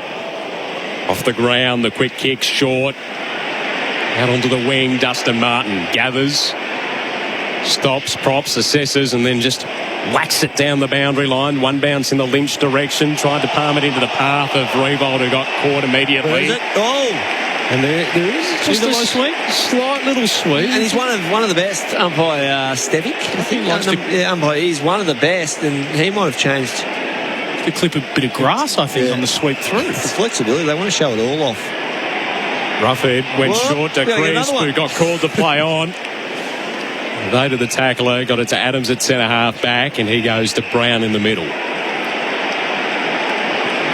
Off the ground, the quick kick short. Out onto the wing, Dustin Martin gathers, stops, props, assesses, and then just whacks it down the boundary line. One bounce in the Lynch direction. Tried to palm it into the path of Revolt, who got caught immediately. Where is it? Oh! And there is just a slight little sweep. And he's one of the best, umpire Stevic. I think umpire. He's one of the best, and he might have changed. Could clip a bit of grass, I think, on the sweep through. The flexibility, they want to show it all off. Roughhead went short to Crisp, who got called to play on. They to the tackler, got it to Adams at centre half back, and he goes to Brown in the middle.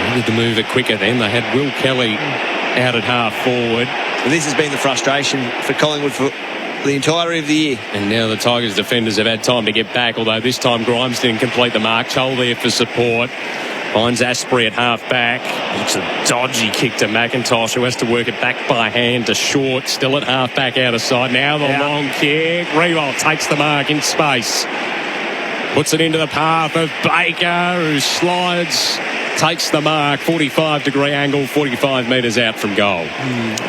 Needed to move it quicker then. They had Will Kelly out at half forward. Well, this has been the frustration for Collingwood for the entirety of the year. And now the Tigers defenders have had time to get back, although this time Grimes didn't complete the mark. Chol there for support. Finds Asprey at half back. It's a dodgy kick to McIntosh, who has to work it back by hand to Short. Still at half back out of side. Now the long kick. Rewalt takes the mark in space. Puts it into the path of Baker, who slides, takes the mark. 45-degree angle, 45 metres out from goal.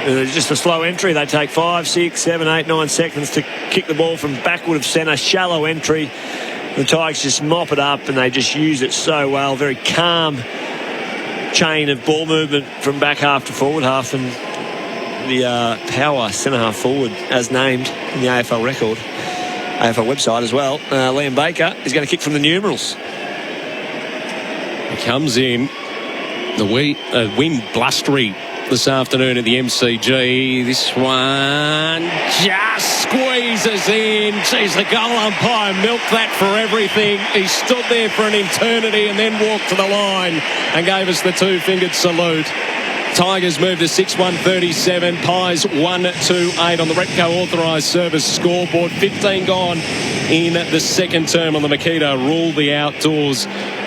Just a slow entry. They take 5, 6, 7, 8, 9 seconds to kick the ball from backward of centre. Shallow entry. The Tigers just mop it up, and they just use it so well. Very calm chain of ball movement from back half to forward half, and the power centre half forward as named in the AFL record, AFL website as well. Liam Baker is going to kick from the numerals. He comes in. The wind blustery this afternoon at the MCG. This one just squeezes in. Geez, the goal umpire milked that for everything. He stood there for an eternity and then walked to the line and gave us the two-fingered salute. Tigers move to 6-1-37. Pies 1-2-8 on the Repco authorised service scoreboard. 15 gone in the second term on the Makita Rule the Outdoors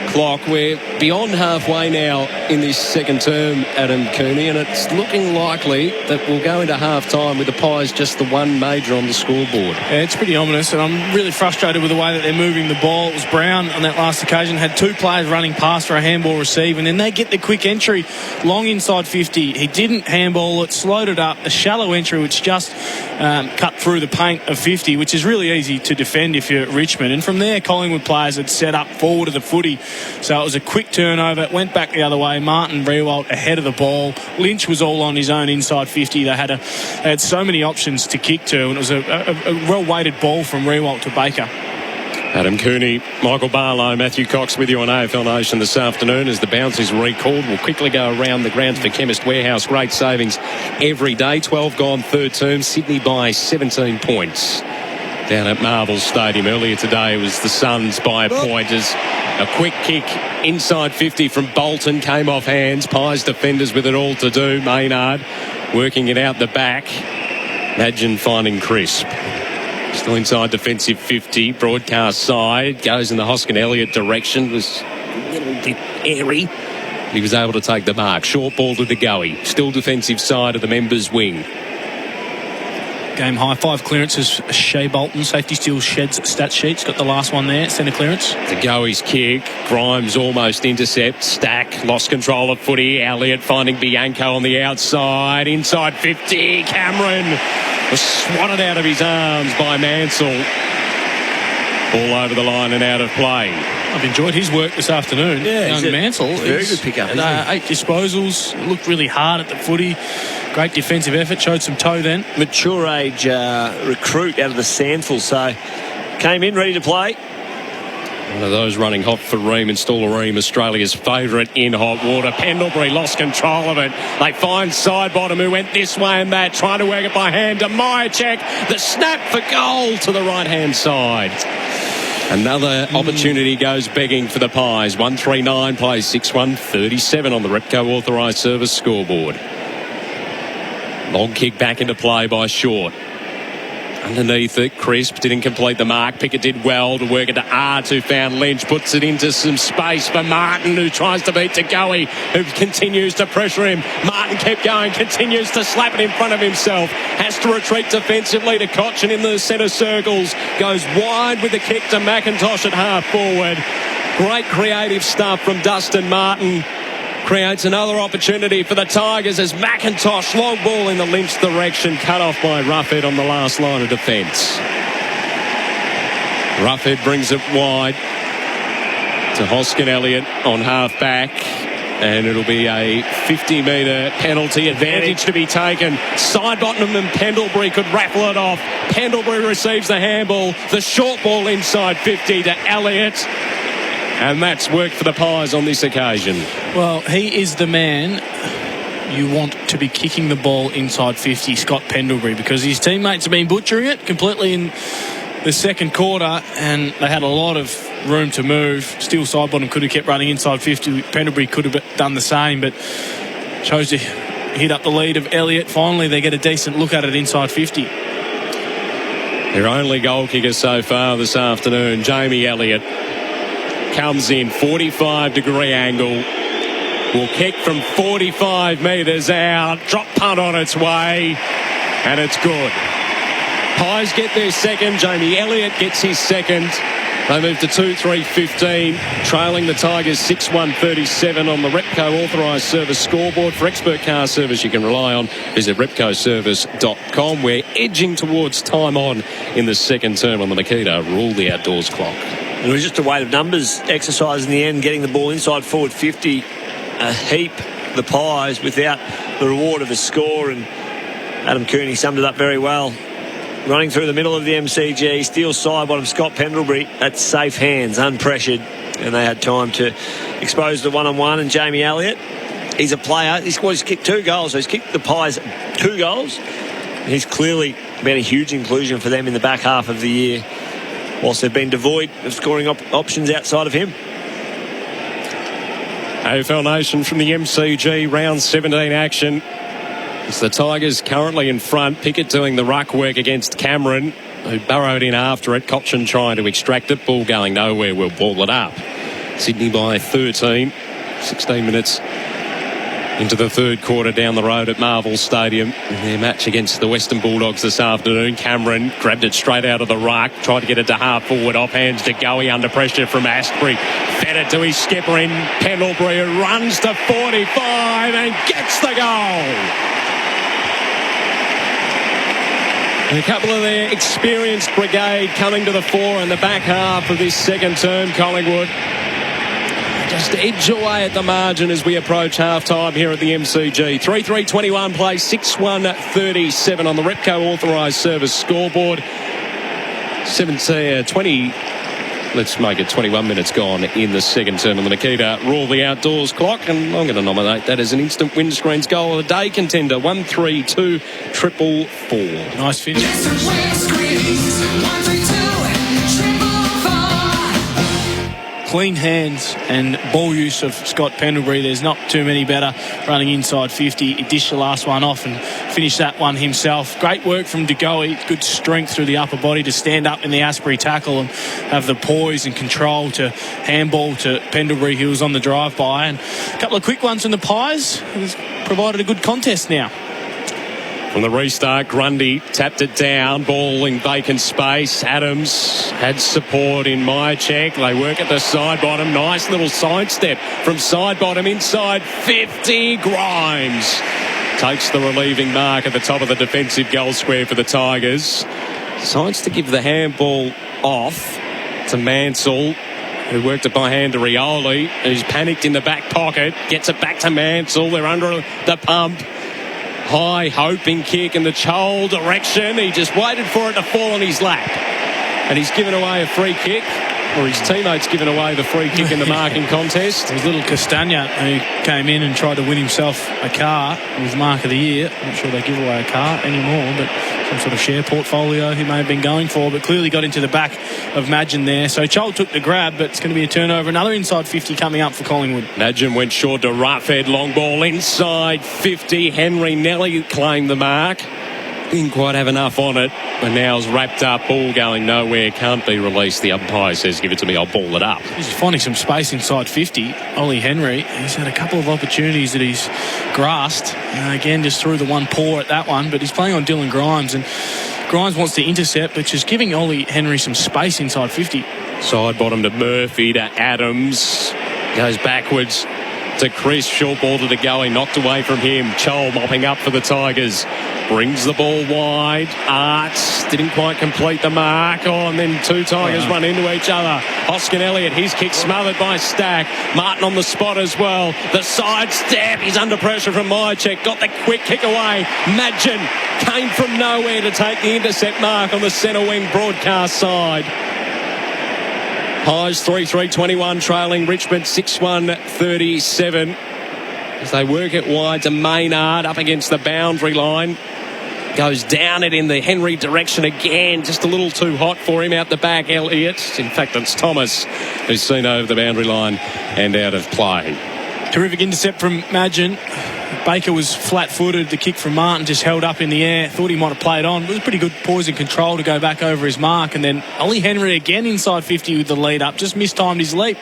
clock. We're beyond halfway now in this second term, Adam Cooney, and it's looking likely that we'll go into half-time with the Pies just the one major on the scoreboard. Yeah, it's pretty ominous, and I'm really frustrated with the way that they're moving the ball. It was Brown on that last occasion, had two players running past for a handball receive, and then they get the quick entry long inside 50. He didn't handball it, slowed it up, a shallow entry which just cut through the paint of 50, which is really easy to defend if you're Richmond. And from there, Collingwood players had set up forward of the footy. So it was a quick turnover. It went back the other way. Martin Riewoldt ahead of the ball. Lynch was all on his own inside 50. They had so many options to kick to, and it was a well-weighted ball from Riewoldt to Baker. Adam Cooney, Michael Barlow, Matthew Cox with you on AFL Nation this afternoon as the bounce is recalled. We'll quickly go around the grounds for Chemist Warehouse. Great savings every day. 12 gone third term. Sydney by 17 points. Down at Marvel Stadium earlier today was the Suns by a point as a quick kick inside 50 from Bolton came off hands. Pies defenders with it all to do. Maynard working it out the back. Imagine finding Crisp. Still inside defensive 50. Broadcast side. Goes in the Hoskin-Elliott direction. Was a little bit airy. He was able to take the mark. Short ball to the goey. Still defensive side of the members' wing. Game high, 5 clearances. Shea Bolton, safety steal sheds stat sheets. Got the last one there, centre clearance. The goey's kick. Grimes almost intercept. Stack lost control of footy. Elliott finding Bianco on the outside. Inside 50. Cameron was swatted out of his arms by Mansell. All over the line and out of play. I've enjoyed his work this afternoon. Yeah, Mansell. Very good pickup, isn't he? 8 disposals. Looked really hard at the footy. Great defensive effort. Showed some toe then. Mature age recruit out of the Sandful. So came in ready to play. One of those running hot for Ream and Stolareem, Australia's favourite in hot water. Pendlebury lost control of it. They find Sidebottom who went this way and that, trying to work it by hand to Myercheck. The snap for goal to the right-hand side. Another opportunity goes begging for the Pies. 139 plays 6-1-37 on the Repco authorised service scoreboard. Long kick back into play by Short. Underneath it, Crisp didn't complete the mark. Pickett did well to work it to Arts, who found Lynch, puts it into some space for Martin, who tries to beat Tagoe, who continues to pressure him. Martin kept going, continues to slap it in front of himself, has to retreat defensively to Cochin in the centre circles, goes wide with the kick to McIntosh at half forward. Great creative stuff from Dustin Martin. Creates another opportunity for the Tigers as McIntosh, long ball in the Lynch direction, cut off by Ruffhead on the last line of defence. Ruffhead brings it wide to Hoskin-Elliott on half-back, and it'll be a 50-metre penalty advantage to be taken. Sidebottom and Pendlebury could raffle it off. Pendlebury receives the handball, the short ball inside 50 to Elliott. And that's worked for the Pies on this occasion. Well, he is the man you want to be kicking the ball inside 50, Scott Pendlebury, because his teammates have been butchering it completely in the second quarter, and they had a lot of room to move. Still, Sidebottom could have kept running inside 50. Pendlebury could have done the same, but chose to hit up the lead of Elliott. Finally, they get a decent look at it inside 50. Their only goal kicker so far this afternoon, Jamie Elliott, comes in 45-degree angle, will kick from 45 metres out, drop punt on its way, and it's good. Pies get their second, Jamie Elliott gets his second. They move to 2-3-15, trailing the Tigers 6-1-37 on the Repco authorised service scoreboard. For expert car service you can rely on, visit repcoservice.com. We're edging towards time on in the second term on the Makita Rule the Outdoors clock. It was just a weight of numbers exercise in the end, getting the ball inside forward 50, a heap, the Pies, without the reward of a score. And Adam Cooney summed it up very well. Running through the middle of the MCG, steals Sidebottom, Scott Pendlebury at safe hands, unpressured. And they had time to expose the one-on-one and Jamie Elliott. He's a player. He's kicked 2 goals, so he's kicked the Pies 2 goals. He's clearly been a huge inclusion for them in the back half of the year, whilst they've been devoid of scoring options outside of him. AFL Nation from the MCG, round 17 action. It's the Tigers currently in front. Pickett doing the ruck work against Cameron, who burrowed in after it. Cochin trying to extract it. Ball going nowhere. We'll ball it up. Sydney by 13. 16 minutes into the third quarter down the road at Marvel Stadium. In their match against the Western Bulldogs this afternoon, Cameron grabbed it straight out of the ruck, tried to get it to half forward, off hands to Goey under pressure from Astbury. Fed it to his skipper in Pendlebury, who runs to 45 and gets the goal. And a couple of their experienced brigade coming to the fore in the back half of this second term, Collingwood. Just edge away at the margin as we approach half-time here at the MCG. 3-3-21 play, 6-1-37 on the Repco authorised service scoreboard. 20, let's make it 21 minutes gone in the second term on the Nikita Rule the Outdoors clock, and I'm going to nominate that as an instant windscreens goal of the day contender. 1-3-2-4-4. Nice finish. Clean hands and ball use of Scott Pendlebury. There's not too many better running inside 50. He dished the last one off and finished that one himself. Great work from De Goey. Good strength through the upper body to stand up in the Astbury tackle and have the poise and control to handball to Pendlebury, who was on the drive-by. And a couple of quick ones from the Pies. He's provided a good contest now. From the restart, Grundy tapped it down, ball in vacant space. Adams had support in Myercheck. They work at the side bottom. Nice little sidestep from side bottom inside 50. Grimes takes the relieving mark at the top of the defensive goal square for the Tigers. Decides to give the handball off to Mansell, who worked it by hand to Rioli, who's panicked in the back pocket. Gets it back to Mansell. They're under the pump. High hoping kick in the Chol direction. He just waited for it to fall on his lap. And he's given away a free kick, or his teammates given away the free kick in the marking contest. It was little Castagna who came in and tried to win himself a car with Mark of the Year. I'm not sure they give away a car anymore, but some sort of share portfolio he may have been going for, but clearly got into the back of Madgen there. So Chol took the grab, but it's going to be a turnover. Another inside 50 coming up for Collingwood. Madgen went short to Roughhead. Long ball inside 50. Henry Nelly claimed the mark. Didn't quite have enough on it, but now it's wrapped up. Ball going nowhere. Can't be released. The umpire says, give it to me, I'll ball it up. He's finding some space inside 50. Ollie Henry, he's had a couple of opportunities that he's grasped. Again, just threw the one paw at that one, but he's playing on Dylan Grimes, and Grimes wants to intercept, but just giving Ollie Henry some space inside 50. Side bottom to Murphy, to Adams. Goes backwards to Chris. Short ball to De Goey, knocked away from him. Chol mopping up for the Tigers. Brings the ball wide. Arts didn't quite complete the mark. Oh, and then two Tigers run into each other. Hoskin Elliott, his kick smothered by Stack. Martin on the spot as well. The side step. He's under pressure from Myercheck. Got the quick kick away. Madgen came from nowhere to take the intercept mark on the centre wing broadcast side. Pies 3-3-21 trailing Richmond 6-1-37 as they work it wide to Maynard up against the boundary line. Goes down it in the Henry direction again. Just a little too hot for him out the back, Elliott. In fact, it's Thomas who's seen over the boundary line and out of play. Terrific intercept from Madgen. Baker was flat-footed. The kick from Martin just held up in the air. Thought he might have played on. It was pretty good poise and control to go back over his mark. And then Ollie Henry again inside 50 with the lead up. Just mistimed his leap.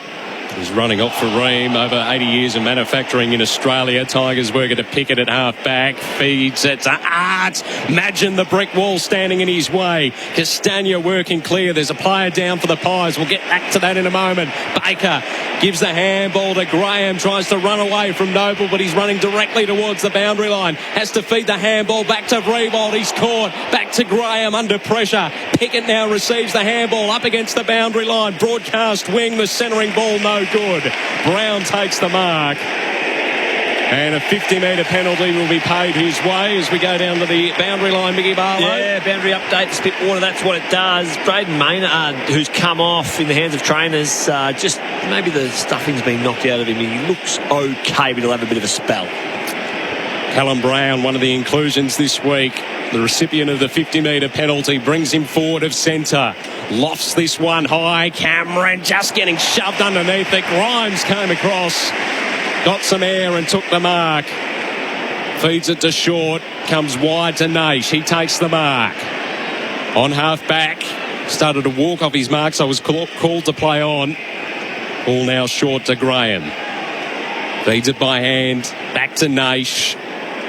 He's running off for Ream. Over 80 years of manufacturing in Australia. Tigers worker to Pickett at half-back. Feeds it to Arts. Madgen the brick wall standing in his way. Castagna working clear. There's a player down for the Pies. We'll get back to that in a moment. Baker gives the handball to Graham. Tries to run away from Noble, but he's running directly towards the boundary line. Has to feed the handball back to Revolt. He's caught. Back to Graham under pressure. Pickett now receives the handball up against the boundary line. Broadcast wing. The centering ball no good. Brown takes the mark. And a 50-metre penalty will be paid his way as we go down to the boundary line, Mickey Barlow. Yeah, boundary update, Spitwater, that's what it does. Braden Maynard, who's come off in the hands of trainers, just maybe the stuffing's been knocked out of him. He looks okay, but he'll have a bit of a spell. Callum Brown, one of the inclusions this week. The recipient of the 50-metre penalty brings him forward of centre. Lofts this one high. Cameron just getting shoved underneath it. Grimes came across, got some air and took the mark. Feeds it to Short, comes wide to Naish. He takes the mark. On half back, started to walk off his mark, so was called to play on. Ball now short to Graham. Feeds it by hand, back to Naish.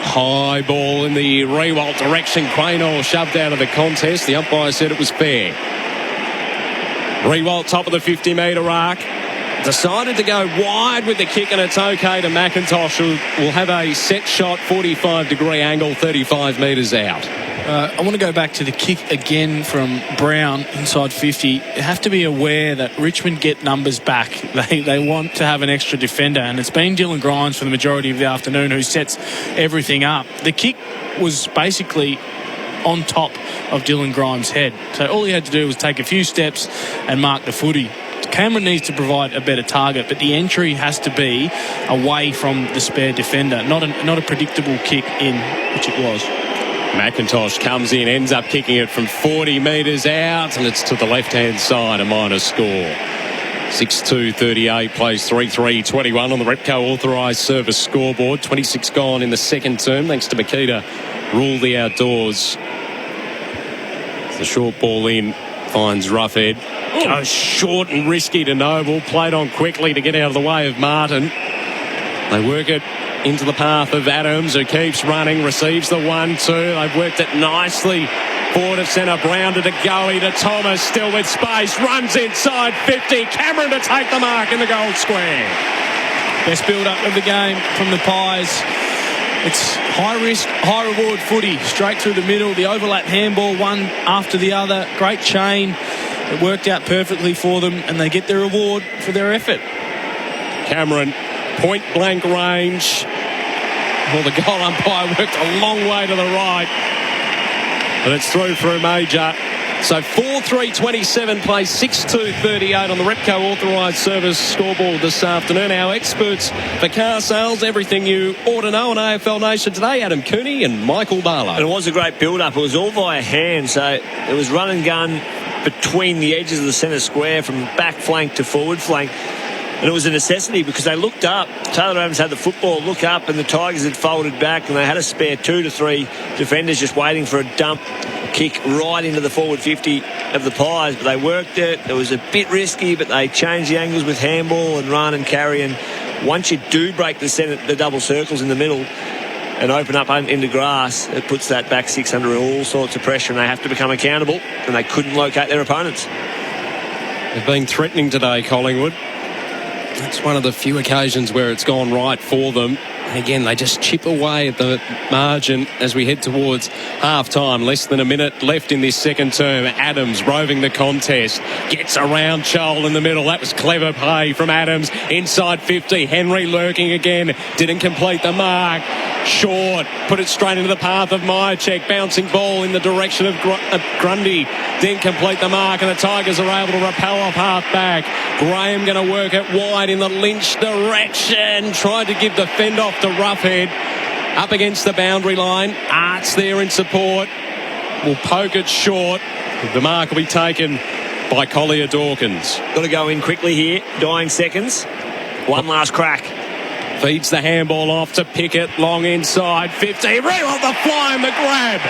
High ball in the Rewalt direction. Cranor shoved out of the contest. The umpire said it was fair. Rewalt top of the 50-metre arc. Decided to go wide with the kick, and it's okay to McIntosh, who will have a set shot, 45-degree angle, 35 metres out. I want to go back to the kick again from Brown inside 50. You have to be aware that Richmond get numbers back. They want to have an extra defender, and it's been Dylan Grimes for the majority of the afternoon who sets everything up. The kick was basically on top of Dylan Grimes' head. So all he had to do was take a few steps and mark the footy. Cameron needs to provide a better target, but the entry has to be away from the spare defender, not a predictable kick in, which it was. McIntosh comes in, ends up kicking it from 40 metres out, and it's to the left-hand side, a minor score. 6-2-38, plays 3-3-21 on the Repco authorised service scoreboard. 26 gone in the second term, thanks to Makita. Rule the outdoors. The short ball in, finds Roughhead. Goes short and risky to Noble. Played on quickly to get out of the way of Martin. They work it into the path of Adams, who keeps running, receives the 1-2. They've worked it nicely. Forward of centre, Brown to Goey to Thomas, still with space. Runs inside 50. Cameron to take the mark in the goal square. Best build-up of the game from the Pies. It's high risk, high reward footy. Straight through the middle. The overlap handball, one after the other. Great chain. It worked out perfectly for them, and they get their reward for their effort. Cameron, point blank range. Well, the goal umpire worked a long way to the right, but it's through for a major. So 4-3-27 plays 6-2-38 on the Repco authorised service scoreboard this afternoon. Our experts for car sales, everything you ought to know on AFL Nation today, Adam Cooney and Michael Barlow. And it was a great build-up. It was all via hand, so it was run and gun between the edges of the centre square from back flank to forward flank. And it was a necessity because they looked up. Taylor Adams had the football, look up, and the Tigers had folded back, and they had a spare 2 to 3 defenders just waiting for a dump kick right into the forward 50 of the Pies. But they worked it. It was a bit risky, but they changed the angles with handball and run and carry. And once you do break the double circles in the middle and open up into grass, it puts that back six under all sorts of pressure, and they have to become accountable, and they couldn't locate their opponents. They've been threatening today, Collingwood. It's one of the few occasions where it's gone right for them. And again, they just chip away at the margin as we head towards half-time. Less than a minute left in this second term. Adams roving the contest. Gets around Chol in the middle. That was clever play from Adams. Inside 50. Henry lurking again. Didn't complete the mark. Short. Put it straight into the path of Myercheck. Bouncing ball in the direction of Grundy. Didn't complete the mark, and the Tigers are able to repel off half-back. Graham going to work it wide in the Lynch direction. Tried to give the fend off to Roughhead. Up against the boundary line. Art's there in support. Will poke it short. The mark will be taken by Collier Dawkins. Got to go in quickly here. Dying seconds. One last crack. Feeds the handball off to Pickett. Long inside 50. Rewalt the fly and the grab.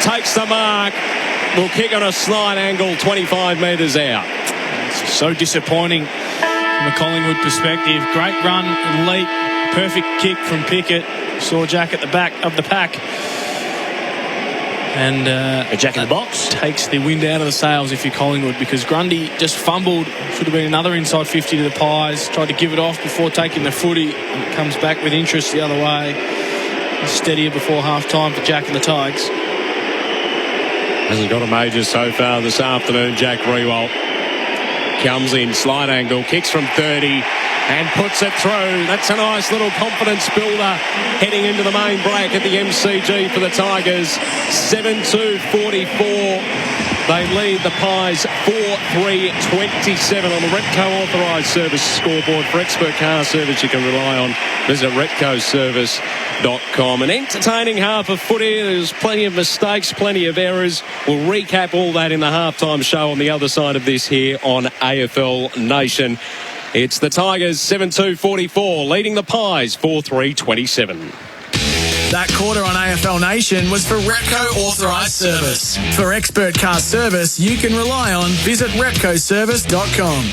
Takes the mark. Will kick on a slight angle 25 metres out. It's so disappointing from a Collingwood perspective. Great run and leap. Perfect kick from Pickett. Saw Jack at the back of the pack. And a Jack in the box. Takes the wind out of the sails if you're Collingwood, because Grundy just fumbled. Should have been another inside 50 to the Pies. Tried to give it off before taking the footy. And it comes back with interest the other way. Steadier before half-time for Jack and the Tigers. Hasn't got a major so far this afternoon, Jack Rewalt. Comes in, slight angle, kicks from 30 and puts it through. That's a nice little confidence builder heading into the main break at the MCG for the Tigers. 7-2-44. They lead the Pies 4-3-27 on the Repco authorised service scoreboard. For expert car service you can rely on, visit repcoservice.com. An entertaining half of footy. There's plenty of mistakes, plenty of errors. We'll recap all that in the halftime show on the other side of this here on AFL Nation. It's the Tigers 7-2-44 leading the Pies 4-3-27. That quarter on AFL Nation was for Repco authorised service. For expert car service you can rely on, visit repcoservice.com.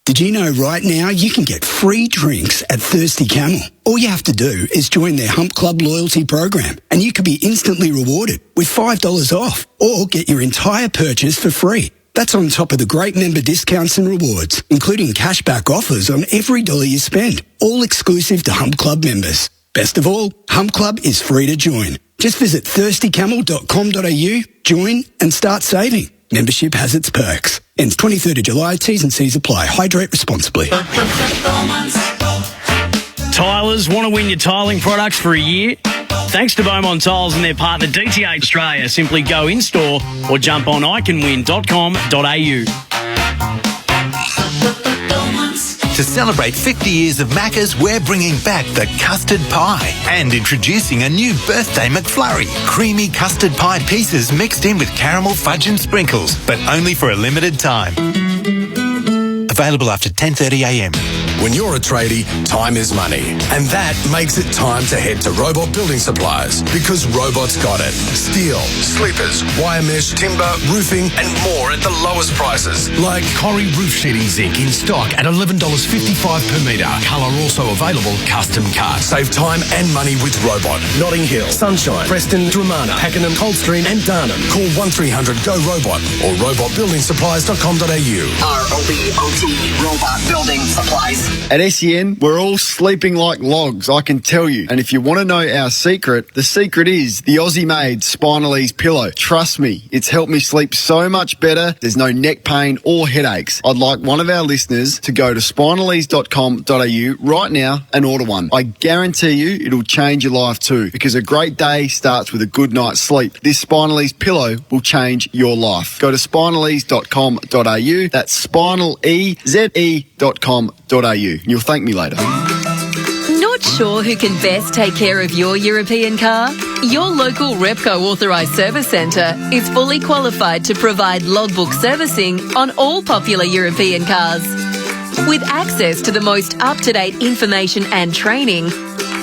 Did you know right now you can get free drinks at Thirsty Camel? All you have to do is join their Hump Club loyalty program and you could be instantly rewarded with $5 off or get your entire purchase for free. That's on top of the great member discounts and rewards, including cashback offers on every dollar you spend, all exclusive to Hump Club members. Best of all, Hump Club is free to join. Just visit thirstycamel.com.au, join and start saving. Membership has its perks. Ends 23rd of July. T's and C's apply. Hydrate responsibly. Tilers, want to win your tiling products for a year? Thanks to Beaumont Tiles and their partner DTH Australia, simply go in-store or jump on iCanWin.com.au. To celebrate 50 years of Macca's, we're bringing back the custard pie and introducing a new birthday McFlurry. Creamy custard pie pieces mixed in with caramel fudge and sprinkles, but only for a limited time. Available after 10:30am. When you're a tradie, time is money. And that makes it time to head to Robot Building Supplies, because Robot's got it. Steel, sleepers, wire mesh, timber, roofing, and more at the lowest prices. Like Corrie Roof Sheeting Zinc in stock at $11.55 per metre. Colour also available, custom cut. Save time and money with Robot. Notting Hill, Sunshine, Preston, Dramana, Pakenham, Coldstream and Darnham. Call 1300-GO-ROBOT or robotbuildingsupplies.com.au. ROBOT Robot Building Supplies. At SEN, we're all sleeping like logs, I can tell you. And if you want to know our secret, the secret is the Aussie-made Spinalese pillow. Trust me, it's helped me sleep so much better. There's no neck pain or headaches. I'd like one of our listeners to go to spinalese.com.au right now and order one. I guarantee you it'll change your life too, because a great day starts with a good night's sleep. This Spinalese pillow will change your life. Go to spinalese.com.au. That's spinaleze.com.au. You'll thank me later. Not sure who can best take care of your European car? Your local Repco authorised service centre is fully qualified to provide logbook servicing on all popular European cars. With access to the most up-to-date information and training,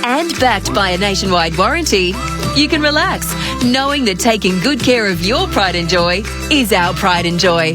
and backed by a nationwide warranty, you can relax knowing that taking good care of your pride and joy is our pride and joy.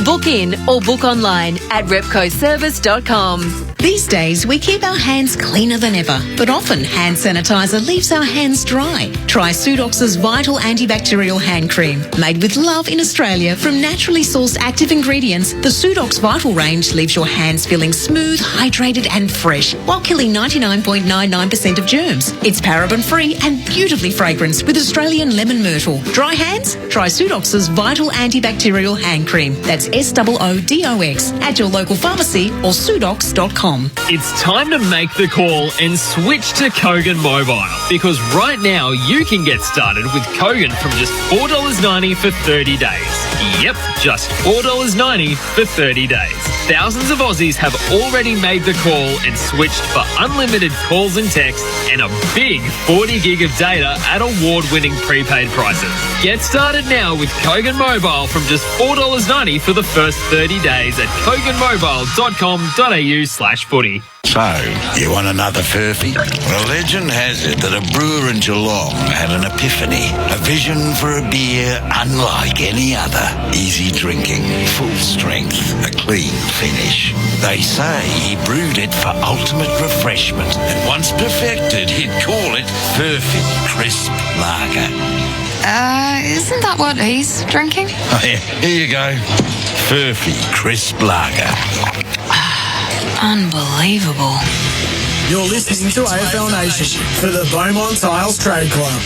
Book in or book online at repcoservice.com. These days, we keep our hands cleaner than ever, but often hand sanitizer leaves our hands dry. Try Sudox's Vital Antibacterial Hand Cream. Made with love in Australia from naturally sourced active ingredients, the Sudox Vital range leaves your hands feeling smooth, hydrated and fresh, while killing 99.99% of germs. It's paraben-free and beautifully fragranced with Australian lemon myrtle. Dry hands? Try Sudox's Vital Antibacterial Hand Cream. That's SOODOX at your local pharmacy or sudox.com. It's time to make the call and switch to Kogan Mobile, because right now you can get started with Kogan from just $4.90 for 30 days. Yep, just $4.90 for 30 days. Thousands of Aussies have already made the call and switched for unlimited calls and texts and a big 40 gig of data at award-winning prepaid prices. Get started now with Kogan Mobile from just $4.90 for the first 30 days at koganmobile.com.au/footy. So, you want another furphy? Well, legend has it that a brewer in Geelong had an epiphany, a vision for a beer unlike any other. Easy drinking, full strength, a clean finish. They say he brewed it for ultimate refreshment, and once perfected, he'd call it Furphy Crisp Lager. Isn't that what he's drinking? Oh, yeah, here you go. Furphy Crisp Lager. Unbelievable. You're listening to AFL Nation for the Beaumont Tiles Trade Club.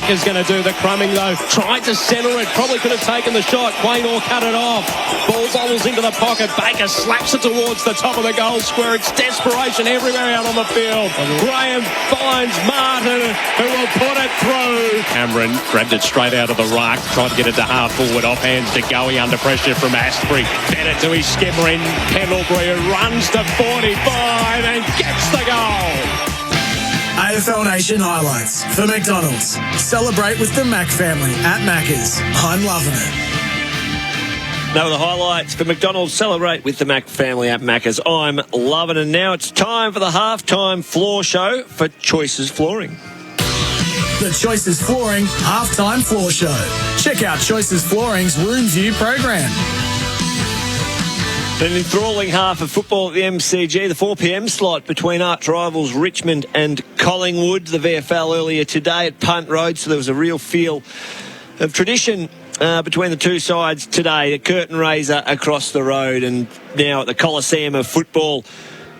Is going to do the crumbing though. Tried to centre it. Probably could have taken the shot. Quaynor cut it off. Ball bobbles into the pocket. Baker slaps it towards the top of the goal square. It's desperation everywhere out on the field. Graham finds Martin, who will put it through. Cameron grabbed it straight out of the ruck, tried to get it to half forward, off hands to Goey under pressure from Astbury. Better to his skipper in Pendlebury, who runs to 45 and gets the goal. AFL Nation highlights for McDonald's. Celebrate with the Mac family at Macca's. I'm loving it. Now the highlights for McDonald's. Celebrate with the Mac family at Macca's. I'm loving it. Now it's time for the halftime floor show for Choices Flooring. The Choices Flooring halftime floor show. Check out Choices Flooring's Room View program. An enthralling half of football at the MCG, the 4pm slot between arch rivals Richmond and Collingwood, the VFL earlier today at Punt Road, so there was a real feel of tradition between the two sides today. A curtain raiser across the road, and now at the Coliseum of football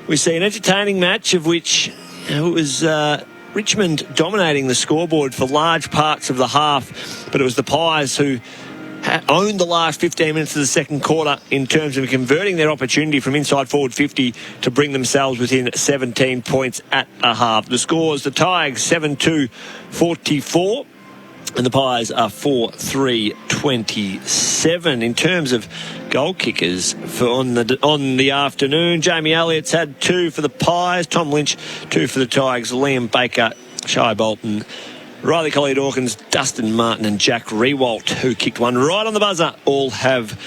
we see an entertaining match of which it was Richmond dominating the scoreboard for large parts of the half, but it was the Pies who owned the last 15 minutes of the second quarter in terms of converting their opportunity from inside forward 50 to bring themselves within 17 points at a half. The scores, the Tigers 7-2-44 and the Pies are 4-3-27. In terms of goal kickers for on the afternoon, Jamie Elliott's had 2 for the Pies, Tom Lynch 2 for the Tigers, Liam Baker, Shai Bolton, Riley Collier-Dawkins, Dustin Martin and Jack Rewalt, who kicked one right on the buzzer, all have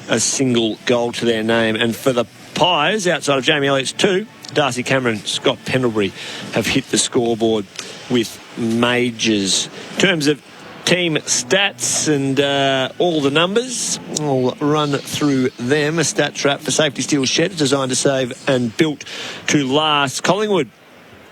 a single goal to their name. And for the Pies, outside of Jamie Elliott's 2, Darcy Cameron, Scott Pendlebury have hit the scoreboard with majors. In terms of team stats and all the numbers, I'll run through them. A stat trap for Safety Steel Sheds, designed to save and built to last. Collingwood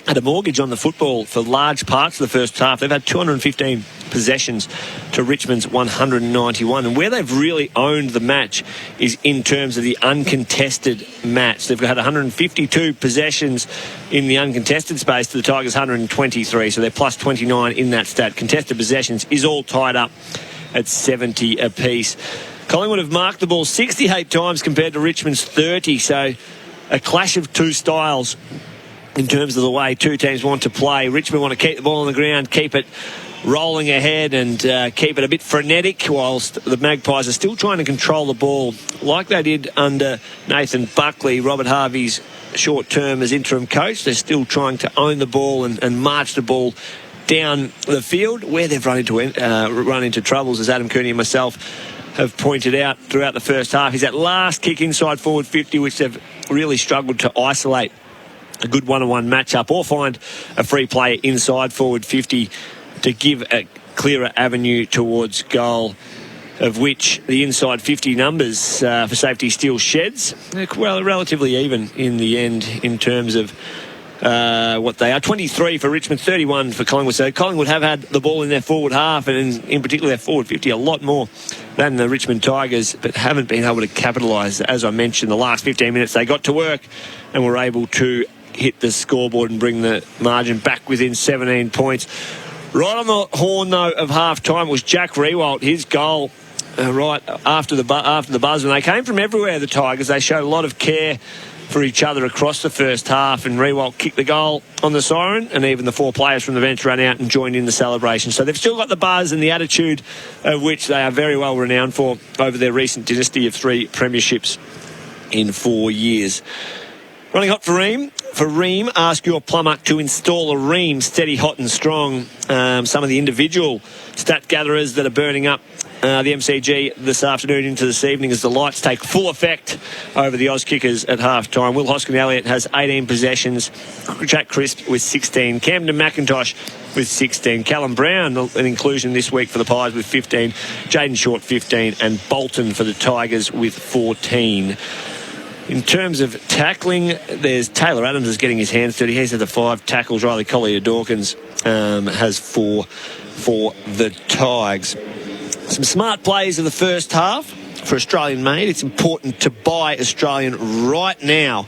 had a mortgage on the football for large parts of the first half. They've had 215 possessions to Richmond's 191. And where they've really owned the match is in terms of the uncontested match. They've had 152 possessions in the uncontested space to the Tigers' 123. So they're plus 29 in that stat. Contested possessions is all tied up at 70 apiece. Collingwood have marked the ball 68 times compared to Richmond's 30. So a clash of two styles in terms of the way two teams want to play. Richmond want to keep the ball on the ground, keep it rolling ahead and keep it a bit frenetic, whilst the Magpies are still trying to control the ball like they did under Nathan Buckley, Robert Harvey's short term as interim coach. They're still trying to own the ball and march the ball down the field. Where they've run into troubles, as Adam Cooney and myself have pointed out throughout the first half, is that last kick inside forward 50, which they've really struggled to isolate a good one-on-one matchup or find a free player inside forward 50 to give a clearer avenue towards goal, of which the inside 50 numbers for Safety Steel Sheds, well, relatively even in the end in terms of what they are. 23 for Richmond, 31 for Collingwood. So Collingwood have had the ball in their forward half, and in particular their forward 50, a lot more than the Richmond Tigers, but haven't been able to capitalise. As I mentioned, the last 15 minutes they got to work and were able to hit the scoreboard and bring the margin back within 17 points. Right on the horn, though, of half-time was Jack Rewalt. His goal right after the buzzer. And they came from everywhere, the Tigers. They showed a lot of care for each other across the first half, and Rewalt kicked the goal on the siren, and even the 4 players from the bench ran out and joined in the celebration. So they've still got the buzz and the attitude of which they are very well renowned for over their recent dynasty of 3 premierships in 4 years. Running hot for Ream. For Ream, ask your plumber to install a Ream steady, hot and strong. Some of the individual stat gatherers that are burning up the MCG this afternoon into this evening as the lights take full effect over the Oz Kickers at half-time. Will Hoskin-Elliott has 18 possessions. Jack Crisp with 16. Camden McIntosh with 16. Callum Brown, an inclusion this week for the Pies, with 15. Jaden Short, 15. And Bolton for the Tigers with 14. In terms of tackling, there's Taylor Adams is getting his hands dirty. He's at the 5 tackles. Riley Collier-Dawkins has 4 for the Tigers. Some smart plays of the first half for Australian made. It's important to buy Australian right now.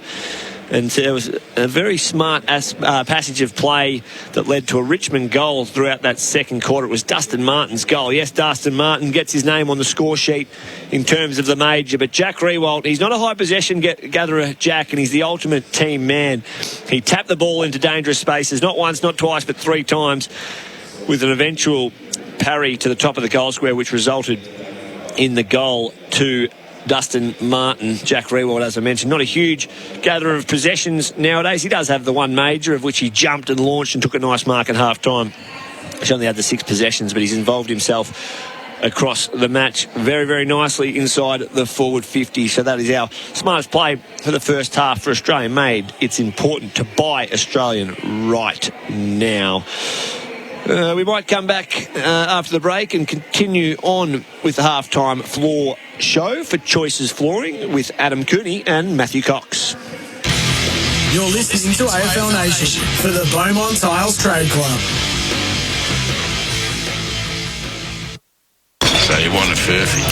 And there was a very smart passage of play that led to a Richmond goal throughout that second quarter. It was Dustin Martin's goal. Yes, Dustin Martin gets his name on the score sheet in terms of the major, but Jack Rewalt, he's not a high possession gatherer, Jack, and he's the ultimate team man. He tapped the ball into dangerous spaces, not once, not twice, but 3 times, with an eventual parry to the top of the goal square, which resulted in the goal to Dustin Martin. Jack Rewald, as I mentioned, not a huge gatherer of possessions nowadays. He does have the one major, of which he jumped and launched and took a nice mark at half-time. He's only had the 6 possessions, but he's involved himself across the match very, very nicely inside the forward 50. So that is our smartest play for the first half for Australian made. It's important to buy Australian right now. We might come back after the break and continue on with the halftime floor show for Choices Flooring with Adam Cooney and Matthew Cox. You're listening to AFL Nation for the Beaumont Tiles Trade Club. So you want a furphy.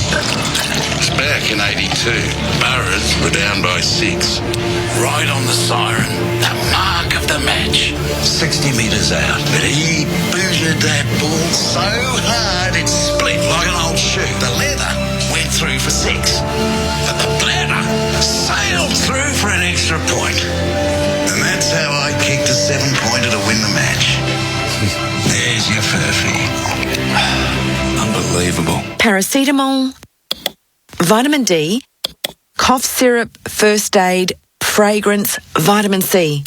It's back in 82. Boroughs were down by 6. Right on the siren. The mark of the match. 60 metres out. But he booted that ball so hard it split like an old shoe. The leather went through for 6. But the bladder sailed through for an extra point. And that's how I kicked a 7-pointer to win the match. There's your furphy. Unbelievable. Paracetamol, vitamin D, cough syrup, first aid, fragrance, vitamin C.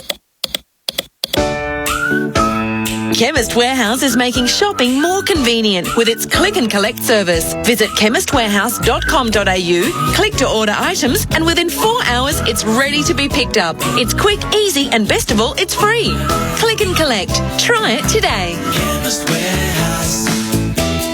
Chemist Warehouse is making shopping more convenient with its click and collect service. Visit chemistwarehouse.com.au, click to order items, and within 4 hours it's ready to be picked up. It's quick, easy, and best of all, it's free. Click and collect. Try it today. Chemist Warehouse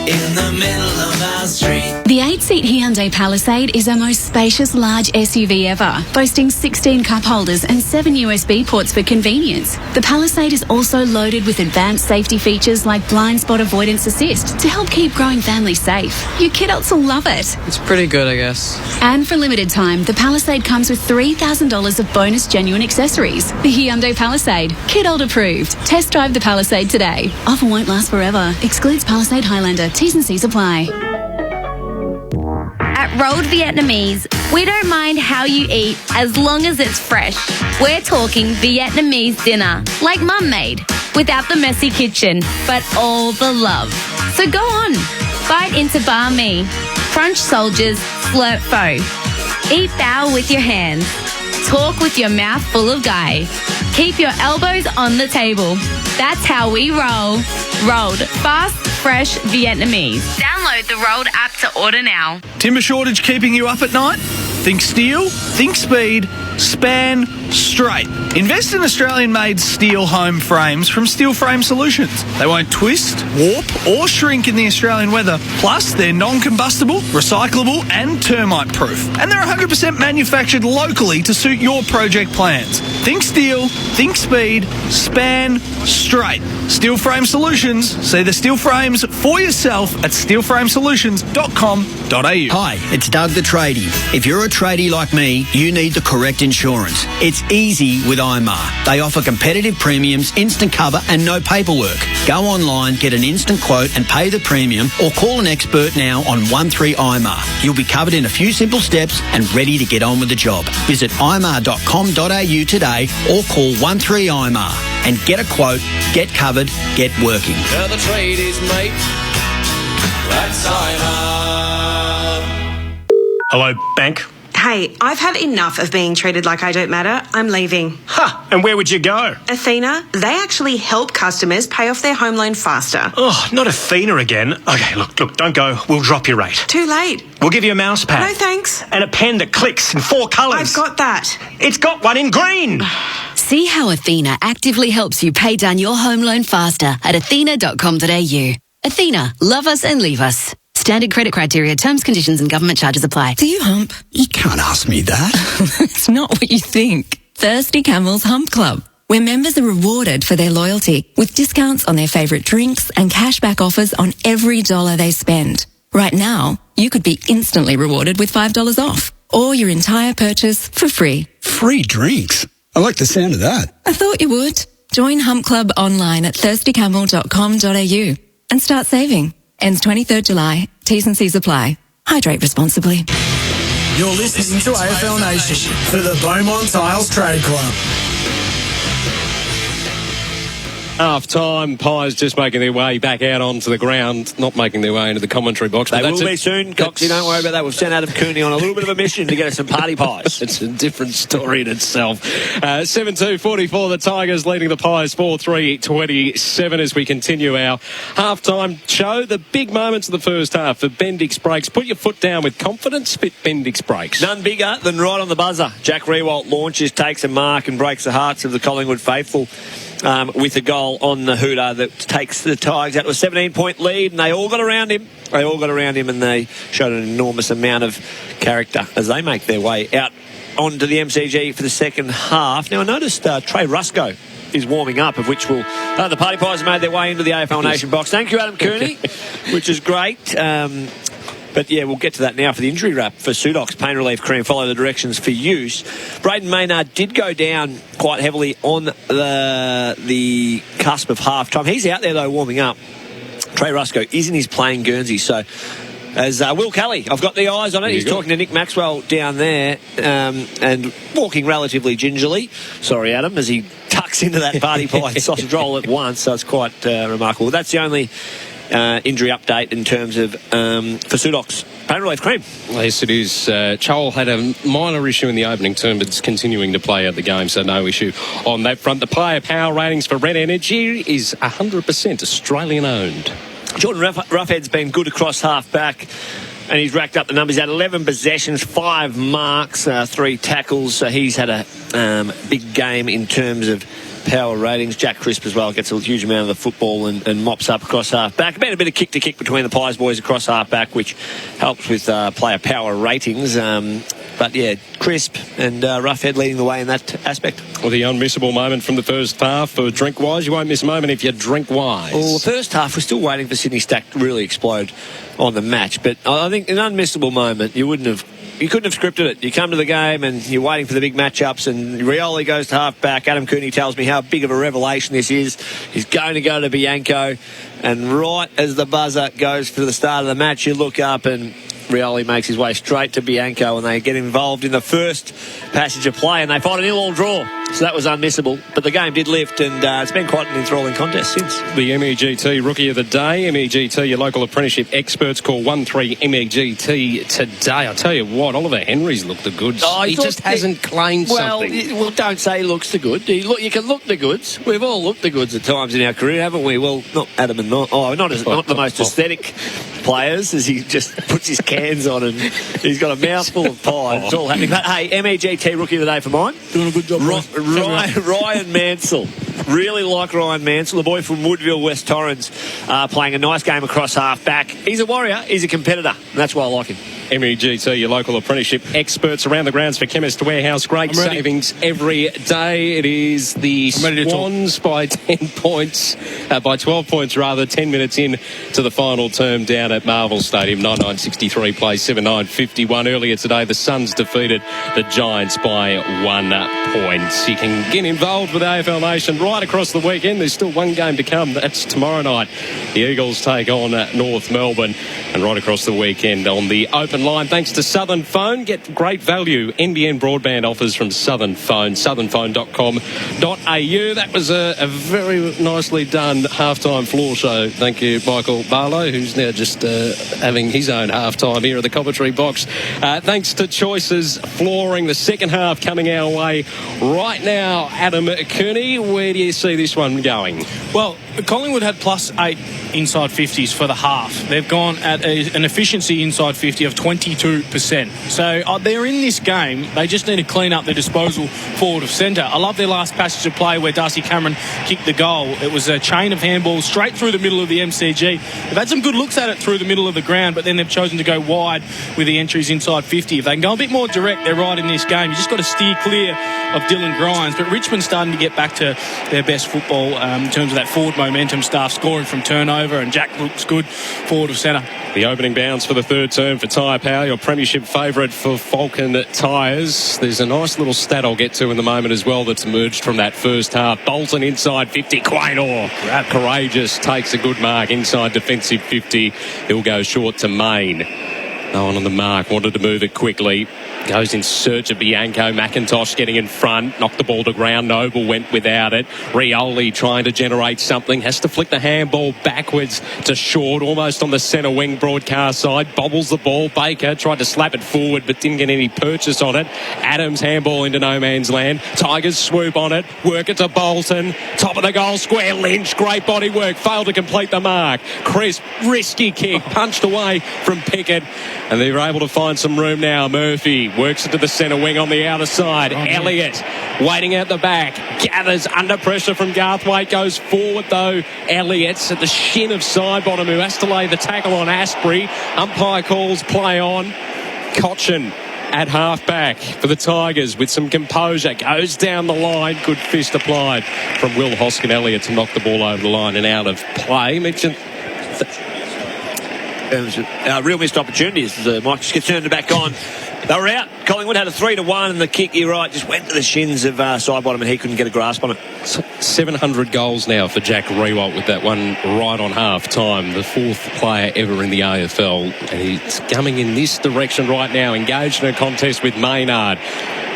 in the middle of our street. The 8-seat Hyundai Palisade is our most spacious large SUV ever, boasting 16 cup holders and 7 USB ports for convenience. The Palisade is also loaded with advanced safety features like blind spot avoidance assist to help keep growing families safe. Your kidults will love it. It's pretty good, I guess. And for a limited time, the Palisade comes with $3,000 of bonus genuine accessories. The Hyundai Palisade, kidult approved. Test drive the Palisade today. Offer won't last forever. Excludes Palisade Highlander. T's and C's apply. At Rolled Vietnamese, we don't mind how you eat as long as it's fresh. We're talking Vietnamese dinner, like Mum made, without the messy kitchen, but all the love. So go on, bite into banh mi, crunch soldiers, slurp pho. Eat bao with your hands. Talk with your mouth full of gai. Keep your elbows on the table. That's how we roll. Rolled, fast, fresh Vietnamese. Download the Rolled app to order now. Timber shortage keeping you up at night? Think steel, think speed, span, straight. Invest in Australian-made steel home frames from Steel Frame Solutions. They won't twist, warp or shrink in the Australian weather. Plus, they're non-combustible, recyclable and termite-proof. And they're 100% manufactured locally to suit your project plans. Think steel, think speed, span, straight. Steel Frame Solutions. See the steel frames for yourself at steelframesolutions.com.au. Hi, it's Doug the tradie. If you're a tradie like me, you need the correct insurance. It's easy with IMAR. They offer competitive premiums, instant cover and no paperwork. Go online, get an instant quote and pay the premium, or call an expert now on 13IMAR. You'll be covered in a few simple steps and ready to get on with the job. Visit imar.com.au today or call 13IMAR and get a quote, get covered, get working. Now the trade is mate. That's IMAR. Hello, bank. Hey, I've had enough of being treated like I don't matter. I'm leaving. Ha! And where would you go? Athena, they actually help customers pay off their home loan faster. Oh, not Athena again. Okay, look, don't go. We'll drop your rate. Too late. We'll give you a mouse pad. No thanks. And a pen that clicks in 4 colours. I've got that. It's got one in green. See how Athena actively helps you pay down your home loan faster at athena.com.au. Athena, love us and leave us. Standard credit criteria, terms, conditions and government charges apply. Do you hump? You can't ask me that. It's not what you think. Thirsty Camel's Hump Club, where members are rewarded for their loyalty with discounts on their favourite drinks and cashback offers on every dollar they spend. Right now, you could be instantly rewarded with $5 off or your entire purchase for free. Free drinks? I like the sound of that. I thought you would. Join Hump Club online at thirstycamel.com.au and start saving. Ends 23rd July. T's and C's apply. Hydrate responsibly. You're listening to AFL Nation for the Beaumont Tiles Trade Club. Half-time, Pies just making their way back out onto the ground, not making their way into the commentary box. They will be soon, Coxie, don't worry about that. We've sent Adam Cooney on a little bit of a mission to get us some party pies. It's a different story in itself. 7-2-44, the Tigers leading the Pies 4-3-27 as we continue our half-time show. The big moments of the first half for Bendix Brakes. Put your foot down with confidence, fit Bendix Brakes. None bigger than right on the buzzer. Jack Riewoldt launches, takes a mark and breaks the hearts of the Collingwood faithful. With a goal on the hooter that takes the Tigers out to a 17-point lead, and they all got around him. And they showed an enormous amount of character as they make their way out onto the MCG for the second half. Now, I noticed Trey Rusco is warming up, of which the Party Pies made their way into the AFL Nation box. Thank you, Adam Cooney, which is great. But, yeah, we'll get to that now for the injury wrap for Sudox Pain Relief Cream. Follow the directions for use. Braden Maynard did go down quite heavily on the cusp of half-time. He's out there, though, warming up. Trey Rusco is in his playing Guernsey, so... As Will Kelly, I've got the eyes on it. He's talking to Nick Maxwell down there and walking relatively gingerly. Sorry, Adam, as he tucks into that party pie sausage roll at once. So it's quite remarkable. That's the only... injury update in terms of for Sudox Pain Relief Cream. Yes, it is. Chol had a minor issue in the opening term, but it's continuing to play out the game, so no issue on that front. The player power ratings for Red Energy is 100% Australian-owned. Jordan Roughhead's been good across half-back, and he's racked up the numbers. He's had 11 possessions, 5 marks, 3 tackles, so he's had a big game in terms of power ratings. Jack Crisp as well gets a huge amount of the football and mops up across half-back. Been a bit of kick-to-kick between the Pies boys across half-back, which helps with player power ratings. But, yeah, Crisp and Roughhead leading the way in that aspect. Well, the unmissable moment from the first half for Drink-Wise. You won't miss a moment if you're Drink-Wise. Well, the first half, we're still waiting for Sydney Stack to really explode on the match. But I think an unmissable moment, you couldn't have scripted it. You come to the game and you're waiting for the big matchups, and Rioli goes to half-back. Adam Cooney tells me how big of a revelation this is. He's going to go to Bianco, and right as the buzzer goes for the start of the match, you look up and Rioli makes his way straight to Bianco, and they get involved in the first passage of play, and they find an 1-all draw. So that was unmissable. But the game did lift, and it's been quite an enthralling contest since. The MEGT Rookie of the Day. MEGT, your local apprenticeship experts. Call 13-MEGT today. I tell you what, Oliver Henry's looked the goods. He just hasn't claimed something. Well, don't say he looks the good. You can look the goods. We've all looked the goods at times in our career, haven't we? Well, not Adam and not the most aesthetic players, as he just puts his cans on and he's got a mouthful of pie. It's all happening. But hey, MEGT Rookie of the Day for mine. Doing a good job, Ryan Mansell. Really like Ryan Mansell, the boy from Woodville, West Torrens, playing a nice game across half-back. He's a warrior. He's a competitor. And that's why I like him. MEGT, your local apprenticeship experts around the grounds for Chemist Warehouse. Great savings every day. It is the Swans by 10 points, by 12 points rather, 10 minutes in to the final term down at Marvel Stadium. 99-63 plays 7-9-51. Earlier today, the Suns defeated the Giants by 1 point. You can get involved with AFL Nation right across the weekend. There's still one game to come. That's tomorrow night. The Eagles take on North Melbourne, and right across the weekend on the open line. Thanks to Southern Phone. Get great value. NBN broadband offers from Southern Phone. southernphone.com.au. That was a very nicely done halftime floor show. Thank you, Michael Barlow, who's now just having his own halftime here at the commentary box. Thanks to Choices Flooring. The second half coming our way right now. Adam Cooney, where do you see this one going? Well, Collingwood had +8 inside 50s for the half. They've gone at an efficiency inside 50 of 22%. So they're in this game. They just need to clean up their disposal forward of centre. I love their last passage of play where Darcy Cameron kicked the goal. It was a chain of handballs straight through the middle of the MCG. They've had some good looks at it through the middle of the ground, but then they've chosen to go wide with the entries inside 50. If they can go a bit more direct, they're right in this game. You just got to steer clear of Dylan Grimes. But Richmond's starting to get back to their best football in terms of that forward momentum stuff, scoring from turnover, and Jack looks good forward of centre. The opening bounce for the third term for Tyre Power, your premiership favourite for Falcon Tyres. There's a nice little stat I'll get to in the moment as well that's emerged from that first half. Bolton inside 50, Quaynor, courageous, takes a good mark inside defensive 50. He'll go short to Main. No one on the mark. Wanted to move it quickly. Goes in search of Bianco. McIntosh getting in front. Knocked the ball to ground. Noble went without it. Rioli trying to generate something. Has to flick the handball backwards to short. Almost on the centre wing broadcast side. Bobbles the ball. Baker tried to slap it forward but didn't get any purchase on it. Adams handball into no man's land. Tigers swoop on it. Work it to Bolton. Top of the goal square. Lynch. Great body work. Failed to complete the mark. Crisp. Risky kick. Punched away from Pickett. And they're able to find some room now. Murphy works it to the centre wing on the outer side. Elliott waiting out the back. Gathers under pressure from Garthwaite. Goes forward though. Elliott's at the shin of Sidebottom, who has to lay the tackle on Asprey. Umpire calls play on. Cochin at half-back for the Tigers with some composure. Goes down the line. Good fist applied from Will Hoskin Elliott to knock the ball over the line and out of play. Mentioned real missed opportunities. Mike just gets turned back on. They were out. Collingwood had a 3-1 and the kick, you're right, just went to the shins of Sidebottom and he couldn't get a grasp on it. 700 goals now for Jack Rewalt with that one right on half-time. The 4th player ever in the AFL. And he's coming in this direction right now, engaged in a contest with Maynard.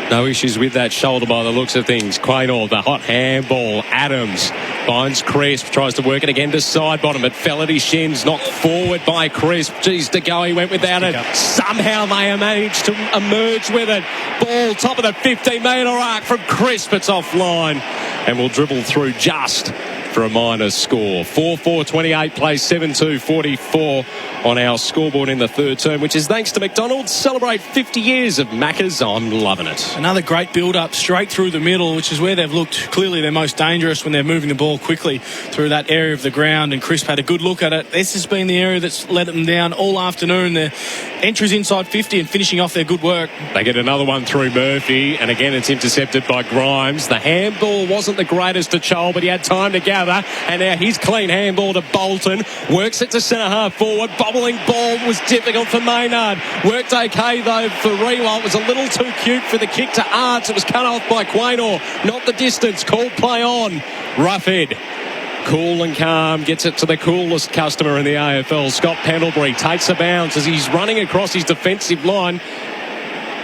No issues with that shoulder by the looks of things. Quaynor, the hot handball. Adams finds Crisp, tries to work it again to Sidebottom, but fell at his shins, knocked forward by Crisp. Geez, to go, he went without it. Somehow they managed to emerge with it. Ball top of the 15-metre arc from Crisp. It's offline and will dribble through just for a minor score. 4-4-28 plays 7-2-44 on our scoreboard in the third term, which is thanks to McDonald's. Celebrate 50 years of Macca's. I'm loving it. Another great build-up straight through the middle, which is where they've looked clearly their most dangerous when they're moving the ball quickly through that area of the ground, and Crisp had a good look at it. This has been the area that's let them down all afternoon. Their entries inside 50 and finishing off their good work. They get another one through Murphy, and again it's intercepted by Grimes. The handball wasn't the greatest to Chol, but he had time to gather, and now his clean handball to Bolton. Works it to centre half forward. Bobbling ball was difficult for Maynard. Worked okay though for Rewalt. Was a little too cute for the kick to Arts. It was cut off by Quaynor. Not the distance. Called play on. Roughhead. Cool and calm, gets it to the coolest customer in the AFL. Scott Pendlebury takes a bounce as he's running across his defensive line.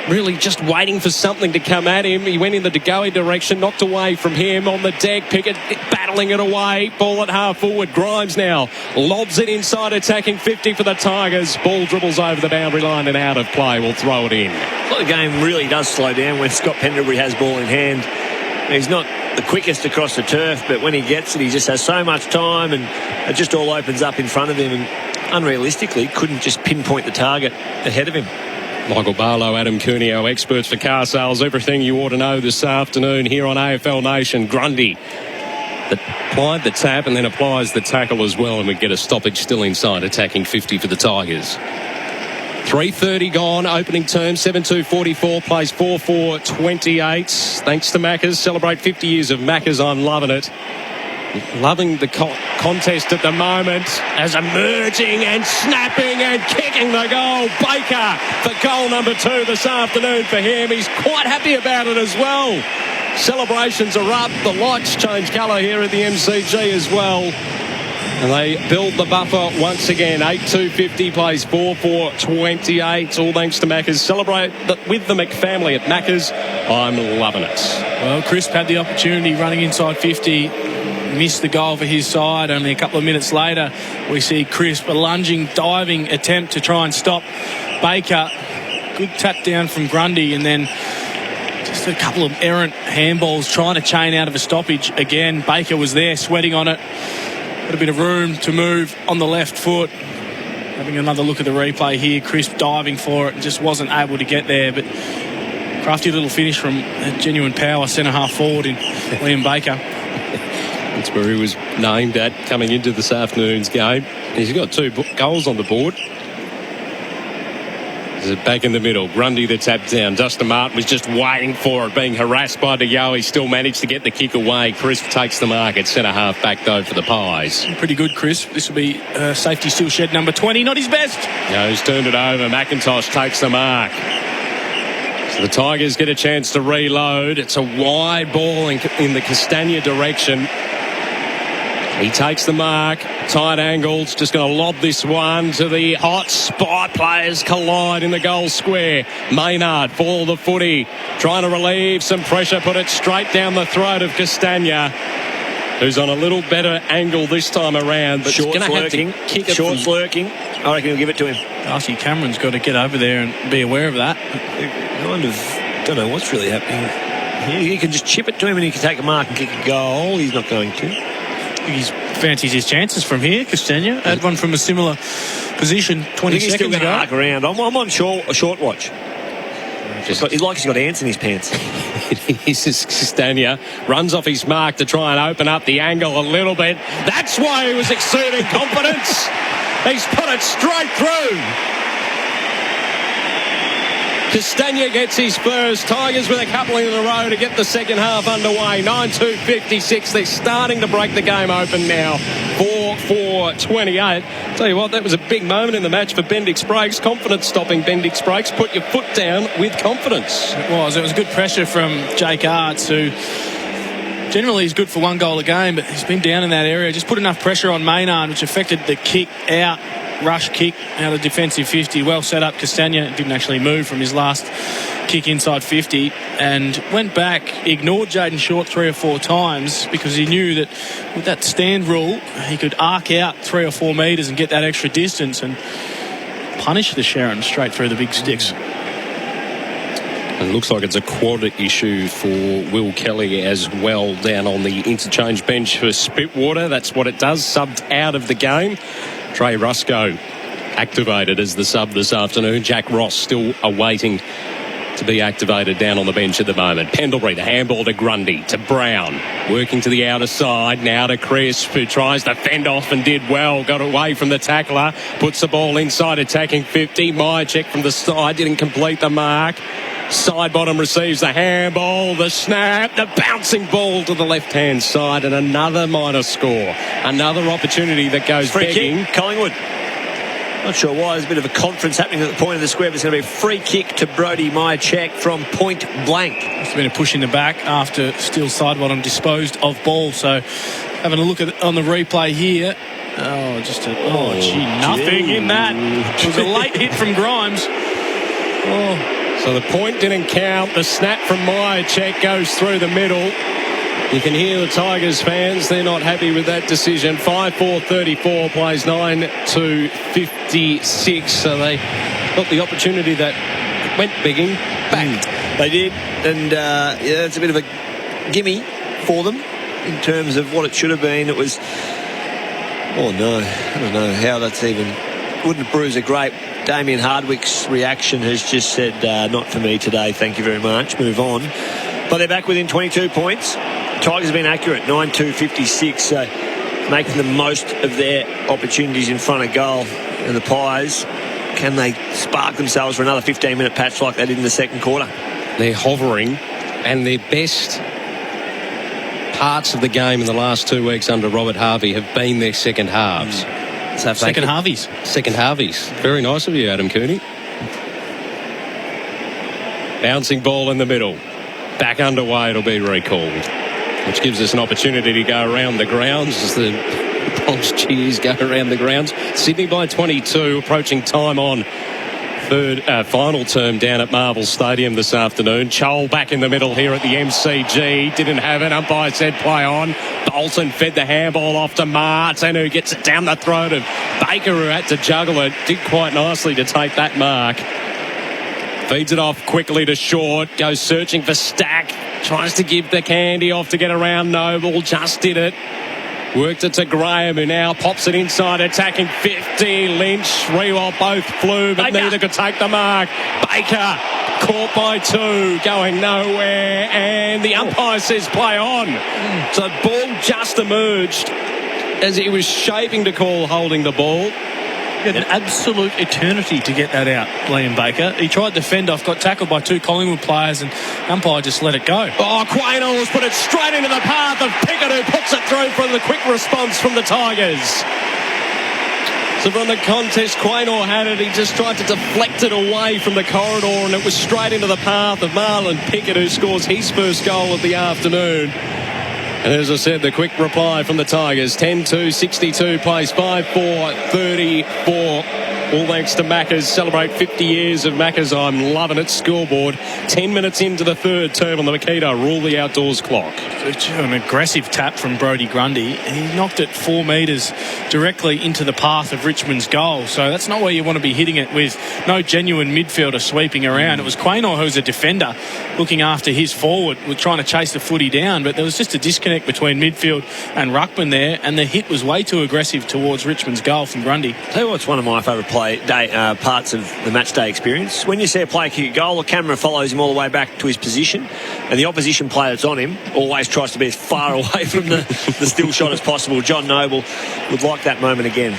Really just waiting for something to come at him. He went in the Degoe direction, knocked away from him on the deck. Pickett battling it away. Ball at half forward. Grimes now lobs it inside, attacking 50 for the Tigers. Ball dribbles over the boundary line and out of play. We'll throw it in. Well, the game really does slow down when Scott Pendlebury has ball in hand. He's not the quickest across the turf, but when he gets it, he just has so much time and it just all opens up in front of him, and unrealistically couldn't just pinpoint the target ahead of him. Michael Barlow, Adam Cuneo, experts for car sales. Everything you ought to know this afternoon here on AFL Nation. Grundy applied the tap and then applies the tackle as well, and we get a stoppage still inside, attacking 50 for the Tigers. 3:30 gone, opening term, 7-2-44, plays 4-4-28. Thanks to Macca's. Celebrate 50 years of Macca's. I'm loving it. Loving the contest at the moment as emerging and snapping and kicking the goal. Baker for goal number 2 this afternoon for him. He's quite happy about it as well. Celebrations are up. The lights change colour here at the MCG as well. And they build the buffer once again. 8-2-50 plays 4-4-28. All thanks to Macca's. Celebrate with the McFamily at Macca's. I'm loving it. Well, Crisp had the opportunity running inside 50. Missed the goal for his side. Only a couple of minutes later, we see Crisp a lunging, diving attempt to try and stop Baker. Good tap down from Grundy, and then just a couple of errant handballs trying to chain out of a stoppage. Again, Baker was there sweating on it. Got a bit of room to move on the left foot. Having another look at the replay here, Crisp diving for it and just wasn't able to get there, but crafty little finish from a genuine power centre half forward in Liam Baker. That's where he was named at coming into this afternoon's game. He's got 2 goals on the board. Back in the middle, Grundy the tap down. Dustin Martin was just waiting for it, being harassed by DeYoe. He still managed to get the kick away. Crisp takes the mark at centre half back though for the Pies. Pretty good, Crisp. This will be safety still shed number 20. Not his best. No, he's turned it over. McIntosh takes the mark. So the Tigers get a chance to reload. It's a wide ball in the Castagna direction. He takes the mark, tight angles, just going to lob this one to the hot spot. Players collide in the goal square. Maynard for the footy, trying to relieve some pressure, put it straight down the throat of Castagna, who's on a little better angle this time around, but Short's going to have to kick it. Short's lurking. I reckon he'll give it to him. Darcy Cameron's got to get over there and be aware of that. Kind of don't know what's really happening. He can just chip it to him and he can take a mark and kick a goal. He's not going to. He fancies his chances from here, Castagna. Had one from a similar position 20 he's seconds still going to ago. arc around. I'm on a short watch. He's got ants in his pants. This is Castagna. Runs off his mark to try and open up the angle a little bit. That's why he was exuding confidence. He's put it straight through. Castagna gets his first. Tigers with a couple in a row to get the second half underway. 9-2-56. They're starting to break the game open now. 4-4-28. Tell you what, that was a big moment in the match for Bendix Breaks. Confidence stopping Bendix Breaks. Put your foot down with confidence. It was good pressure from Jake Arts, who generally is good for one goal a game, but he's been down in that area. Just put enough pressure on Maynard, which affected the kick out. Rush kick out of defensive 50. Well set up. Castagna didn't actually move from his last kick inside 50 and went back, ignored Jaden Short 3 or 4 times because he knew that with that stand rule he could arc out 3 or 4 metres and get that extra distance and punish the Sharon straight through the big sticks. It looks like it's a quad issue for Will Kelly as well down on the interchange bench for Spitwater. That's what it does. Subbed out of the game. Trey Rusco activated as the sub this afternoon. Jack Ross still awaiting to be activated down on the bench at the moment. Pendlebury, the handball to Grundy, to Brown. Working to the outer side. Now to Crisp, who tries to fend off and did well. Got away from the tackler. Puts the ball inside, attacking 50. Myercheck from the side. Didn't complete the mark. Side bottom receives the handball, the snap, the bouncing ball to the left-hand side, and another minor score. Another opportunity that goes free begging. Kick, Collingwood. Not sure why. There's a bit of a conference happening at the point of the square. But it's going to be a free kick to Brody Myercheck from point blank. It's been a push in the back after Steele side bottom disposed of ball. So having a look at on the replay here. Nothing in that. It was a late hit from Grimes. So the point didn't count. The snap from Myercheck goes through the middle. You can hear the Tigers fans. They're not happy with that decision. 5-4-34 plays 9-56. So they got the opportunity that went begging back. They did. And it's a bit of a gimme for them in terms of what it should have been. It was... I don't know how that's even... Wouldn't bruise a grape. Damien Hardwick's reaction has just said, not for me today, thank you very much, move on. But they're back within 22 points. Tigers have been accurate, 9-2-56, so making the most of their opportunities in front of goal. And the Pies, can they spark themselves for another 15-minute patch like they did in the second quarter? They're hovering, and their best parts of the game in the last 2 weeks under Robert Harvey have been their second halves. So Second Harveys. Very nice of you, Adam Cooney. Bouncing ball in the middle. Back underway, it'll be recalled. Which gives us an opportunity to go around the grounds as the Bronx cheers go around the grounds. Sydney by 22, approaching time on final term down at Marvel Stadium this afternoon. Chol back in the middle here at the MCG. Didn't have it. Umpire said play on. Bolton fed the handball off to Martin, who gets it down the throat of Baker, who had to juggle it. Did quite nicely to take that mark. Feeds it off quickly to Short. Goes searching for Stack. Tries to give the candy off to get around Noble. Just did it. Worked it to Graham, who now pops it inside, attacking 50. Lynch, Rewalt both flew, but neither could take the mark. Baker caught by 2, going nowhere, and the umpire says play on. So the ball just emerged as he was shaping to call holding the ball. An absolute eternity to get that out, Liam Baker. He tried to fend off, got tackled by 2 Collingwood players, and umpire just let it go. Quaynor put it straight into the path of Pickett, who puts it through for the quick response from the Tigers. So from the contest, Quaynor had it. He just tried to deflect it away from the corridor, and it was straight into the path of Marlon Pickett, who scores his first goal of the afternoon. And as I said, the quick reply from the Tigers, 10-2-62, plays 5-4-34. All thanks to Macca's. Celebrate 50 years of Macca's. I'm loving it. Scoreboard. 10 minutes into the third term on the Makita. Rule the outdoors clock. An aggressive tap from Brodie Grundy. He knocked it 4 metres directly into the path of Richmond's goal. So that's not where you want to be hitting it with no genuine midfielder sweeping around. It was Quaynor, who's a defender, looking after his forward, trying to chase the footy down. But there was just a disconnect between midfield and ruckman there, and the hit was way too aggressive towards Richmond's goal from Grundy. Tell you what's one of my favourite parts of the match day experience. When you see a player kick a goal, the camera follows him all the way back to his position, and the opposition player that's on him always tries to be as far away from the still shot as possible. John Noble would like that moment again.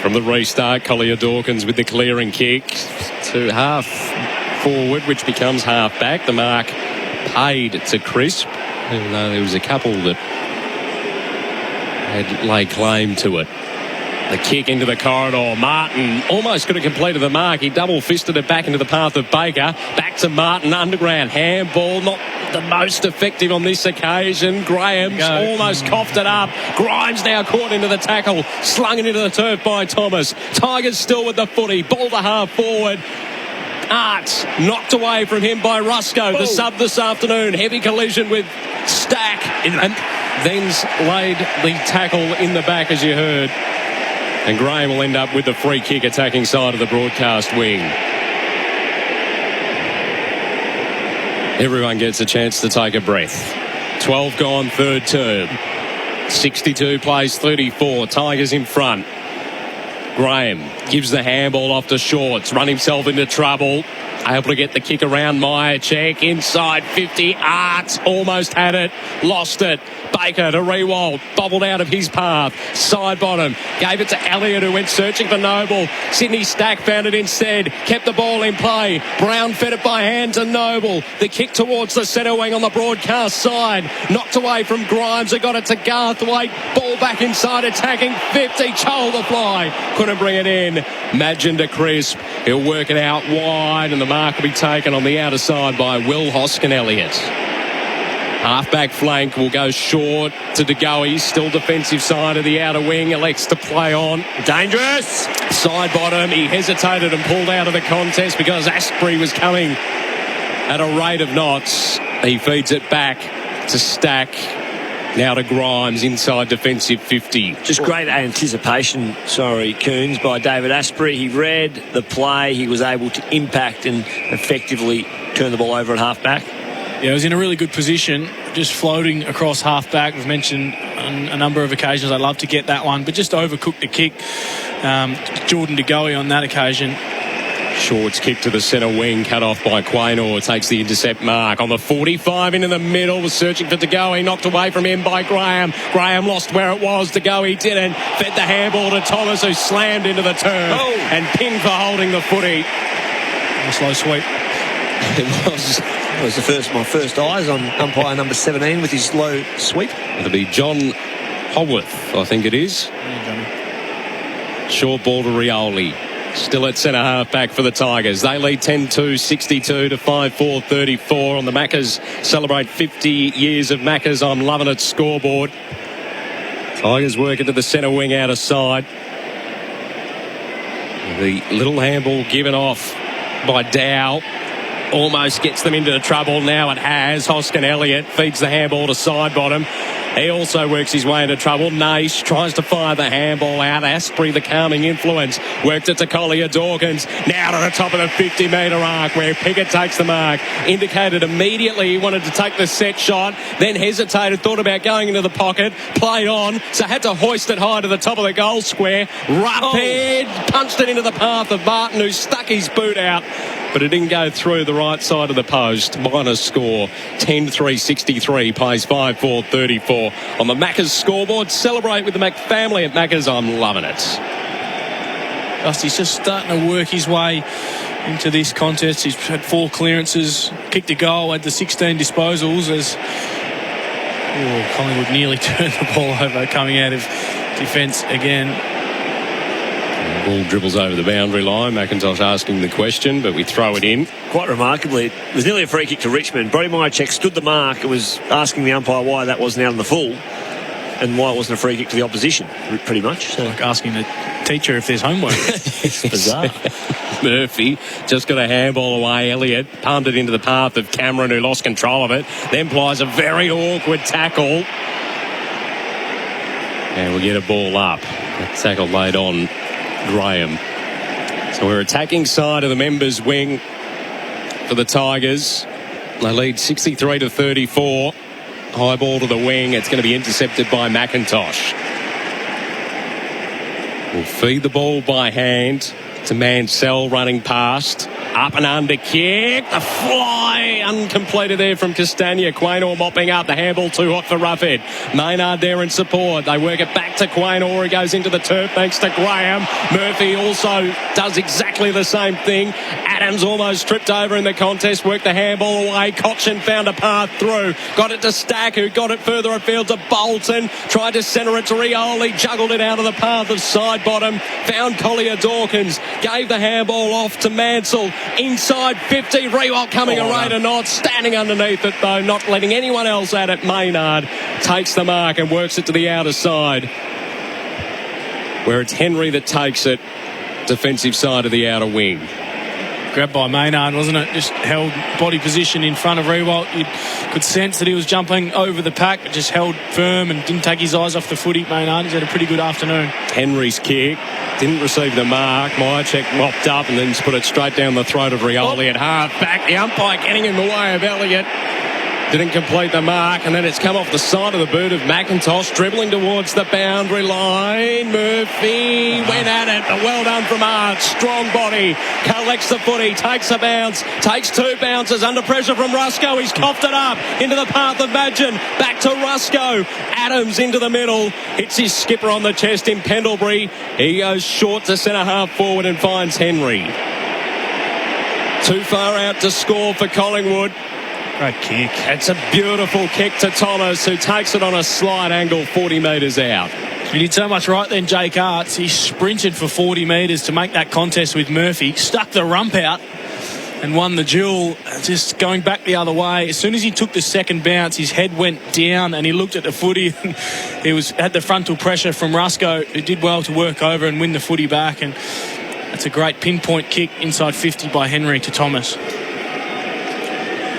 From the restart, Collier Dawkins with the clearing kick to half forward, which becomes half back. The mark paid to Crisp, even though there was a couple that had laid claim to it. The kick into the corridor. Martin almost could have completed the mark. He double-fisted it back into the path of Baker. Back to Martin, underground. Handball, not the most effective on this occasion. Graham's almost coughed it up. Grimes now caught into the tackle. Slung it into the turf by Thomas. Tigers still with the footy. Ball to half forward. Arts knocked away from him by Rusco. The sub this afternoon. Heavy collision with Stack. And then's laid the tackle in the back, as you heard. And Graham will end up with the free kick attacking side of the broadcast wing. Everyone gets a chance to take a breath. 12 gone, third term. 62 plays 34. Tigers in front. Graham gives the handball off to Shorts. Run himself into trouble. Able to get the kick around Myercheck. Inside 50. Arts almost had it. Lost it. Baker to Rewald. Bobbled out of his path. Side bottom. Gave it to Elliott, who went searching for Noble. Sydney Stack found it instead. Kept the ball in play. Brown fed it by hand to Noble. The kick towards the centre wing on the broadcast side. Knocked away from Grimes. They got it to Garthwaite. Ball back inside attacking 50. Chol the fly. Couldn't bring it in. Madgen to Crisp. He'll work it out wide, and the mark will be taken on the outer side by Will Hoskin-Elliott. Half-back flank will go short to DeGoey. Still defensive side of the outer wing. Elects to play on. Dangerous. Side bottom. He hesitated and pulled out of the contest because Asprey was coming at a rate of knots. He feeds it back to Stack. Now to Grimes, inside defensive 50. Just great anticipation, Coons, by David Asprey. He read the play. He was able to impact and effectively turn the ball over at half-back. Yeah, he was in a really good position, just floating across half-back. We've mentioned on a number of occasions I'd love to get that one, but just overcooked the kick. Jordan DeGoey on that occasion. Shorts kick to the centre wing, cut off by Quaynor. Takes the intercept mark on the 45 into the middle. Was searching for DeGoey, knocked away from him by Graham. Graham lost where it was. DeGoey didn't. Fed the handball to Thomas, who slammed into the turf and pinned for holding the footy. A slow sweep. It was. That was my first eyes on umpire number 17 with his slow sweep. It'll be John Holworth, I think it is. Short ball to Rioli. Still at centre half back for the Tigers. They lead 10-2, 62 to 5-4-34 on the Maccas. Celebrate 50 years of Maccas. I'm loving it. Scoreboard. Tigers work into the centre wing out of side. The little handball given off by Dow. Almost gets them into trouble. Now it has. Hoskin-Elliott feeds the handball to side bottom. He also works his way into trouble. Naish tries to fire the handball out. Asprey, the calming influence, worked it to Collier Dawkins. Now to the top of the 50-metre arc where Pickett takes the mark. Indicated immediately he wanted to take the set shot, then hesitated, thought about going into the pocket, played on, so had to hoist it high to the top of the goal square. Rough head, punched it into the path of Martin, who stuck his boot out, but it didn't go through the right side of the post. Minor score, 10-3-63, plays 5-4-34. On the Maccas scoreboard. Celebrate with the Mac family at Maccas. I'm loving it. Dusty's just starting to work his way into this contest. He's had 4 clearances, kicked a goal, had the 16 disposals as Collingwood nearly turned the ball over, coming out of defence again. Ball dribbles over the boundary line. McIntosh asking the question, but we throw it in. Quite remarkably, it was nearly a free kick to Richmond. Brody Myercheck stood the mark and was asking the umpire why that wasn't out in the full and why it wasn't a free kick to the opposition, pretty much. So. Like asking the teacher if there's homework. It's bizarre. Murphy just got a handball away. Elliott palmed it into the path of Cameron, who lost control of it. Then plies a very awkward tackle. And we get a ball up. A tackle laid on Graham. So we're attacking side of the members' wing for the Tigers. They lead 63-34. High ball to the wing. It's going to be intercepted by McIntosh. We'll feed the ball by hand to Mansell running past. Up and under kick. The fly uncompleted there from Castagna. Quaynor mopping up. The handball too hot for Roughhead. Maynard there in support. They work it back to Quaynor. He goes into the turf thanks to Graham. Murphy also does exactly the same thing. Adams almost tripped over in the contest. Worked the handball away. Cochin found a path through. Got it to Stack, who got it further afield to Bolton. Tried to centre it to Rioli. Juggled it out of the path of side bottom. Found Collier Dawkins. Gave the handball off to Mansell. Inside 50, Rewalt coming away to Knott, standing underneath it though, not letting anyone else at it. Maynard takes the mark and works it to the outer side, where it's Henry that takes it, defensive side of the outer wing. Grabbed by Maynard, wasn't it? Just held body position in front of Rewalt. You could sense that he was jumping over the pack, but just held firm and didn't take his eyes off the footy. Maynard, he's had a pretty good afternoon. Henry's kick didn't receive the mark. Myercheck mopped up and then just put it straight down the throat of Rioli at half back. The umpire getting in the way of Elliott. Didn't complete the mark, and then it's come off the side of the boot of McIntosh, dribbling towards the boundary line. Murphy went at it, but well done from Arch. Strong body, collects the footy, takes a bounce, takes two bounces, under pressure from Rusco. He's coughed it up into the path of Madgen. Back to Rusco. Adams into the middle, hits his skipper on the chest in Pendlebury. He goes short to centre half forward and finds Henry. Too far out to score for Collingwood. Great kick. It's a beautiful kick to Thomas, who takes it on a slight angle 40 metres out. He did so much right then, Jake Arts. He sprinted for 40 metres to make that contest with Murphy, stuck the rump out and won the duel, just going back the other way. As soon as he took the second bounce, his head went down and he looked at the footy and he had the frontal pressure from Rusco, who did well to work over and win the footy back. And that's a great pinpoint kick inside 50 by Henry to Thomas.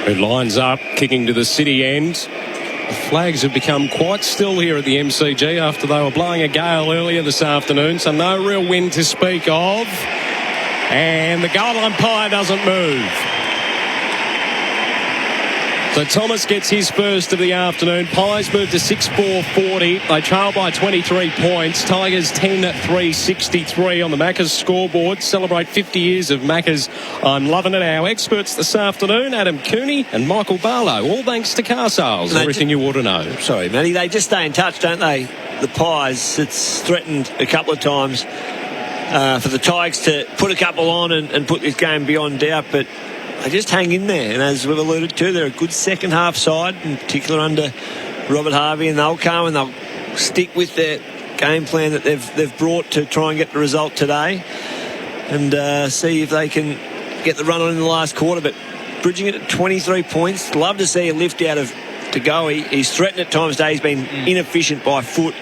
Who lines up, kicking to the city end. The flags have become quite still here at the MCG after they were blowing a gale earlier this afternoon, so no real wind to speak of. And the goal umpire doesn't move. So Thomas gets his first of the afternoon. Pies move to 6-4-40. They trail by 23 points. Tigers 10-3-63 on the Macca's scoreboard. Celebrate 50 years of Macca's. I'm loving it. Our experts this afternoon, Adam Cooney and Michael Barlow. All thanks to car sales. Everything you ought to know. Sorry, Matty. They just stay in touch, don't they? The Pies. It's threatened a couple of times for the Tigers to put a couple on and put this game beyond doubt, but they just hang in there, and as we've alluded to, they're a good second half side, in particular under Robert Harvey, and they'll come and they'll stick with their game plan that they've brought to try and get the result today, and see if they can get the run on in the last quarter. But bridging it at 23 points, love to see a lift out of Tagoe. He's threatened at times today. He's been inefficient by foot.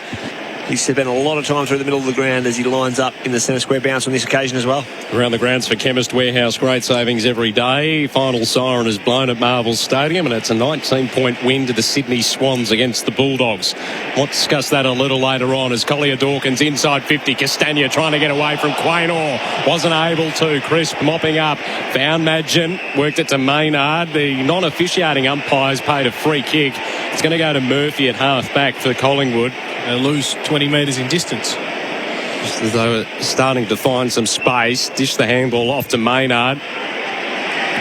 He's spent a lot of time through the middle of the ground as he lines up in the centre square bounce on this occasion as well. Around the grounds for Chemist Warehouse, great savings every day. Final siren is blown at Marvel Stadium, and it's a 19-point win to the Sydney Swans against the Bulldogs. We'll discuss that a little later on as Collier Dawkins inside 50. Castagna trying to get away from Quaynor. Wasn't able to. Crisp mopping up. Found Madgen. Worked it to Maynard. The non-officiating umpires paid a free kick. It's going to go to Murphy at half-back for Collingwood. They lose 20 metres in distance. Just as they were starting to find some space, dish the handball off to Maynard.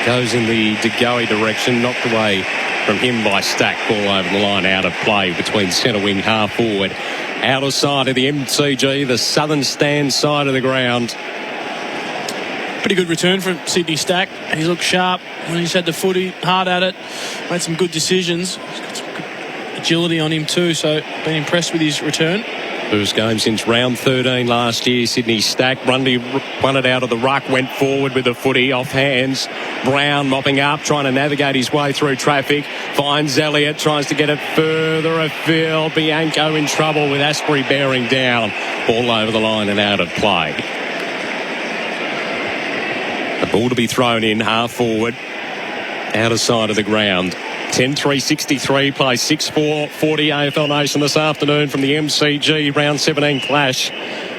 Goes in the Tagoe direction, knocked away from him by Stack. Ball over the line, out of play between centre wing, half forward. Outer side of the MCG, the southern stand side of the ground. Pretty good return from Sydney Stack. He's looked sharp when he's had the footy, hard at it, made some good decisions. He's got some good agility on him too, so been impressed with his return. First game since round 13 last year. Sydney stacked. Grundy won it out of the ruck, went forward with the footy off hands. Brown mopping up, trying to navigate his way through traffic. Finds Elliott, tries to get it further afield. Bianco in trouble with Asprey bearing down. Ball over the line and out of play. The ball to be thrown in, half forward, outer side of the ground. 10-3-63, play 6-4-40 AFL Nation this afternoon from the MCG round 17 clash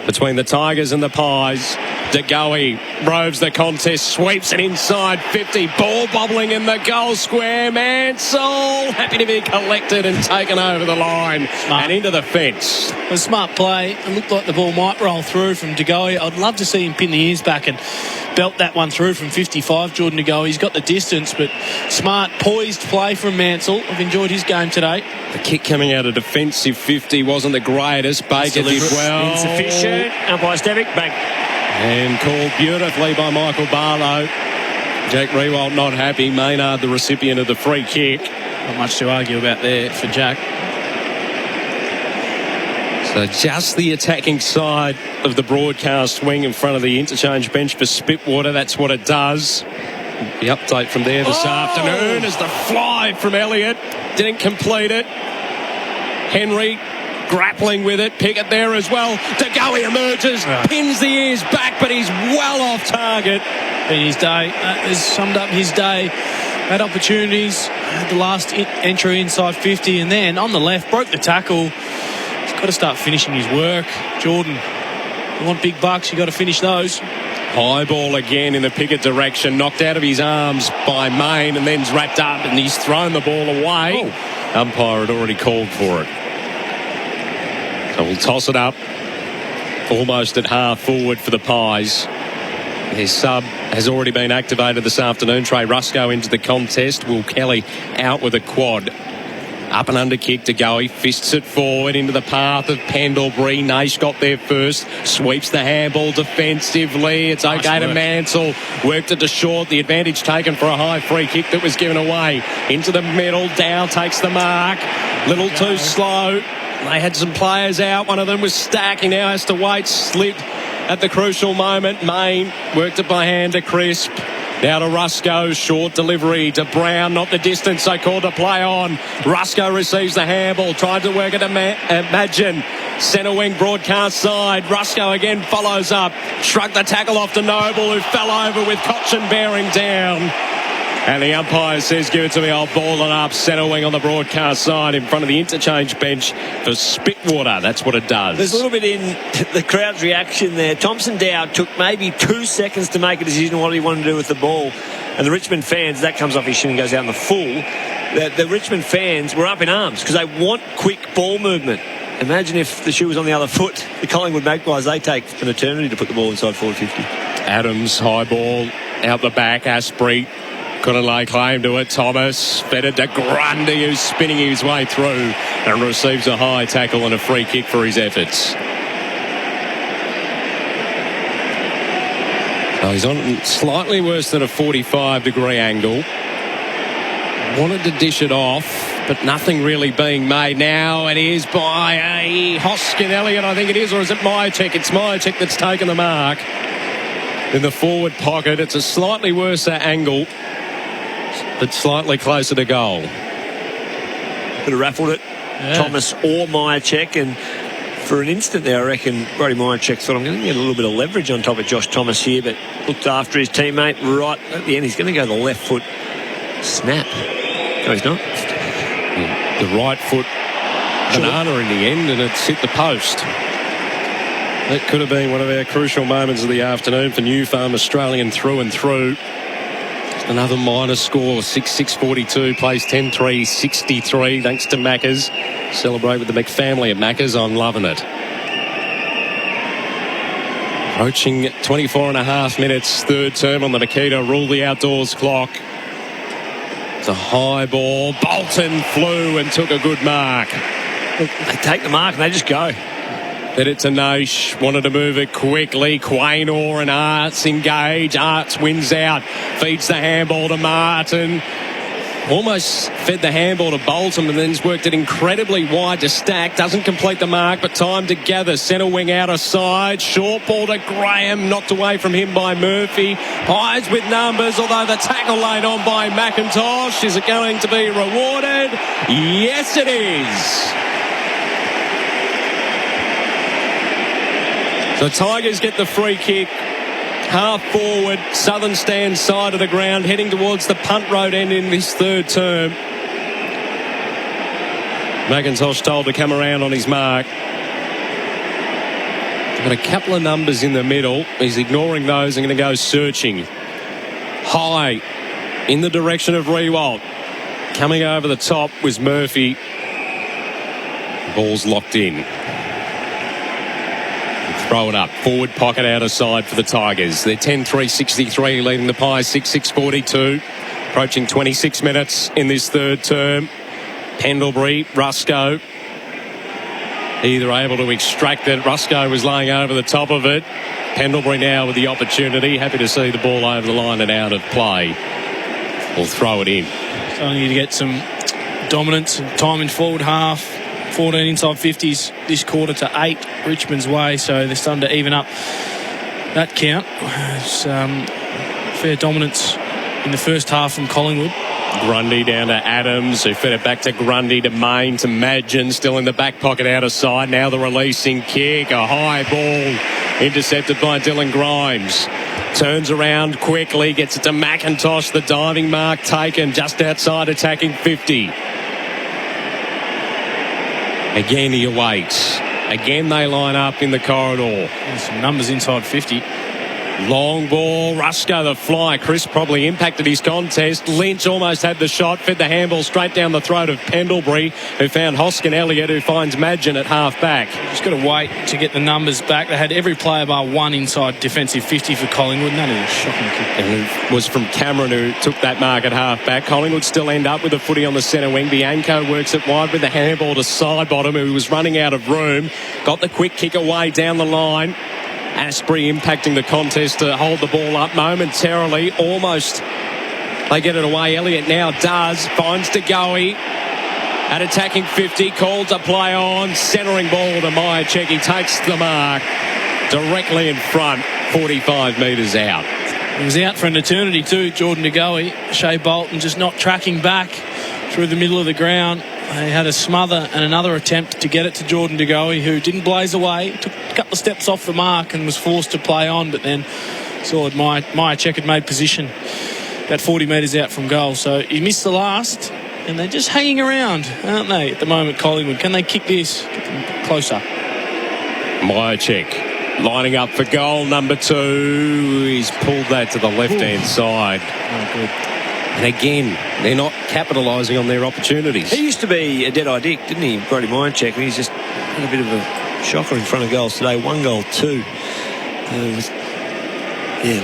between the Tigers and the Pies. De Goey roves the contest, sweeps it inside 50, ball bobbling in the goal square. Mansell happy to be collected and taken over the line and into the fence. A smart play. It looked like the ball might roll through from De Goey. I'd love to see him pin the ears back and belt that one through from 55. Jordan De Goey, he's got the distance, but smart, poised play from Mansell. I've enjoyed his game today. The kick coming out of defensive 50 wasn't the greatest. Baker did well. Insufficient. Umpire Stevic, bang. And called beautifully by Michael Barlow. Jack Rewalt not happy. Maynard the recipient of the free kick. Not much to argue about there for Jack. So just the attacking side of the broadcast wing in front of the interchange bench for Spitwater. That's what it does. The update from there this afternoon is the fly from Elliott. Didn't complete it. Henry grappling with it. Pickett there as well. De Goey emerges, pins the ears back, but he's well off target. Been his day. Has summed up his day. Had opportunities. Had the last entry inside 50, and then on the left broke the tackle. He's got to start finishing his work. Jordan, you want big bucks, you got to finish those. High ball again in the Pickett direction, knocked out of his arms by Main, and then's wrapped up, and he's thrown the ball away. Umpire had already called for it. So we'll toss it up almost at half forward for the Pies. His sub has already been activated this afternoon. Trey Rusco into the contest. Will Kelly out with a quad. Up and under kick to Goey. Fists it forward into the path of Pendlebury. Naish got there first. Sweeps the handball defensively. It's okay to Mansell. Worked it to short. The advantage taken for a high free kick that was given away. Into the middle. Dow takes the mark. Little too slow. They had some players out. One of them was Stack. He now has to wait. Slipped at the crucial moment. Main worked it by hand to Crisp. Now to Rusco, short delivery to Brown, not the distance, so called to play on. Rusco receives the handball, tried to work it Imagine. Centre wing broadcast side. Rusco again follows up. Shrugged the tackle off to Noble, who fell over with Cochin bearing down. And the umpire says, give it to me, I'll ball it up. Centre wing on the broadcast side in front of the interchange bench for Spitwater. That's what it does. There's a little bit in the crowd's reaction there. Thompson Dow took maybe 2 seconds to make a decision on what he wanted to do with the ball. And the Richmond fans, that comes off his shin and goes out in the full. The Richmond fans were up in arms because they want quick ball movement. Imagine if the shoe was on the other foot. The Collingwood Magpies, they take an eternity to put the ball inside forward 50. Adams, high ball, out the back, Asprey. Couldn't lay claim to it. Thomas fed it to Grundy, who's spinning his way through and receives a high tackle and a free kick for his efforts. So he's on slightly worse than a 45-degree angle. Wanted to dish it off, but nothing really being made. Now it is by a Hoskin Elliott, I think it is, or is it Mychek? It's Mychek that's taken the mark. In the forward pocket, it's a slightly worse angle, but slightly closer to goal. Could have raffled it, Thomas or Mychek, and for an instant there, I reckon Brody Mychek thought, I'm going to get a little bit of leverage on top of Josh Thomas here, but looked after his teammate right at the end. He's going to go the left foot snap. No, he's not. The right foot banana in the end, and it's hit the post. That could have been one of our crucial moments of the afternoon for New Farm Australian through and through. Another minor score, 6-6-42, plays 10-3-63, thanks to Maccas. Celebrate with the McFamily at Maccas. I'm loving it. Approaching 24 and a half minutes, third term on the Nikita. Rule the outdoors clock. It's a high ball. Bolton flew and took a good mark. They take the mark and they just go. Fed it to Naish, wanted to move it quickly. Quaynor and Arts engage. Arts wins out, feeds the handball to Martin. Almost fed the handball to Bolton and then's worked it incredibly wide to Stack. Doesn't complete the mark, but time to gather. Centre wing out aside. Short ball to Graham. Knocked away from him by Murphy. Pies with numbers, although the tackle laid on by McIntosh. Is it going to be rewarded? Yes, it is. The Tigers get the free kick. Half forward, southern stand side of the ground, heading towards the punt road end in this third term. McIntosh told to come around on his mark. Got a couple of numbers in the middle. He's ignoring those and going to go searching. High in the direction of Rewalt. Coming over the top was Murphy. Ball's locked in. Throw it up. Forward pocket out aside for the Tigers. They're 10-3-63 leading the Pies 6-6-42. Approaching 26 minutes in this third term. Pendlebury, Rusco. Either able to extract it. Rusco was laying over the top of it. Pendlebury now with the opportunity. Happy to see the ball over the line and out of play. We'll throw it in. So I need to get some dominance and time in forward half. 14 inside 50s this quarter to 8 Richmond's way, so they're starting to even up that count. It's fair dominance in the first half from Collingwood. Grundy down to Adams, who fed it back to Grundy, to Main, to Madgen, still in the back pocket out of side. Now the releasing kick, a high ball intercepted by Dylan Grimes. Turns around quickly, gets it to McIntosh, the diving mark taken just outside attacking 50. Again he awaits. Again they line up in the corridor. There's some numbers inside 50. Long ball, Rusco the fly. Chris probably impacted his contest. Lynch almost had the shot, fed the handball straight down the throat of Pendlebury, who found Hoskin Elliott, who finds Madgen at half back. Just got to wait to get the numbers back. They had every player bar one inside defensive 50 for Collingwood. None of the shocking kick. And it was from Cameron, who took that mark at half back. Collingwood still end up with a footy on the centre wing. Bianco works it wide with the handball to Sidebottom, who was running out of room. Got the quick kick away down the line. Asprey impacting the contest to hold the ball up momentarily. Almost they get it away. Elliott now does. Finds DeGoey at attacking 50. Calls a play on. Centering ball to Myercheck. He takes the mark directly in front. 45 metres out. He was out for an eternity too, Jordan DeGoey. Shea Bolton just not tracking back through the middle of the ground. They had a smother and another attempt to get it to Jordan DeGoey, who didn't blaze away, took a couple of steps off the mark and was forced to play on, but then saw Myercheck had made position about 40 metres out from goal. So he missed the last, and they're just hanging around, aren't they, at the moment, Collingwood? Can they kick this? Get them closer. Myercheck lining up for goal number 2. He's pulled that to the left-hand side. Oh, good. And again, they're not capitalising on their opportunities. He used to be a dead-eye dick, didn't he, Brody Myercheck? And he's just had a bit of a shocker in front of goals today. 1 goal, 2.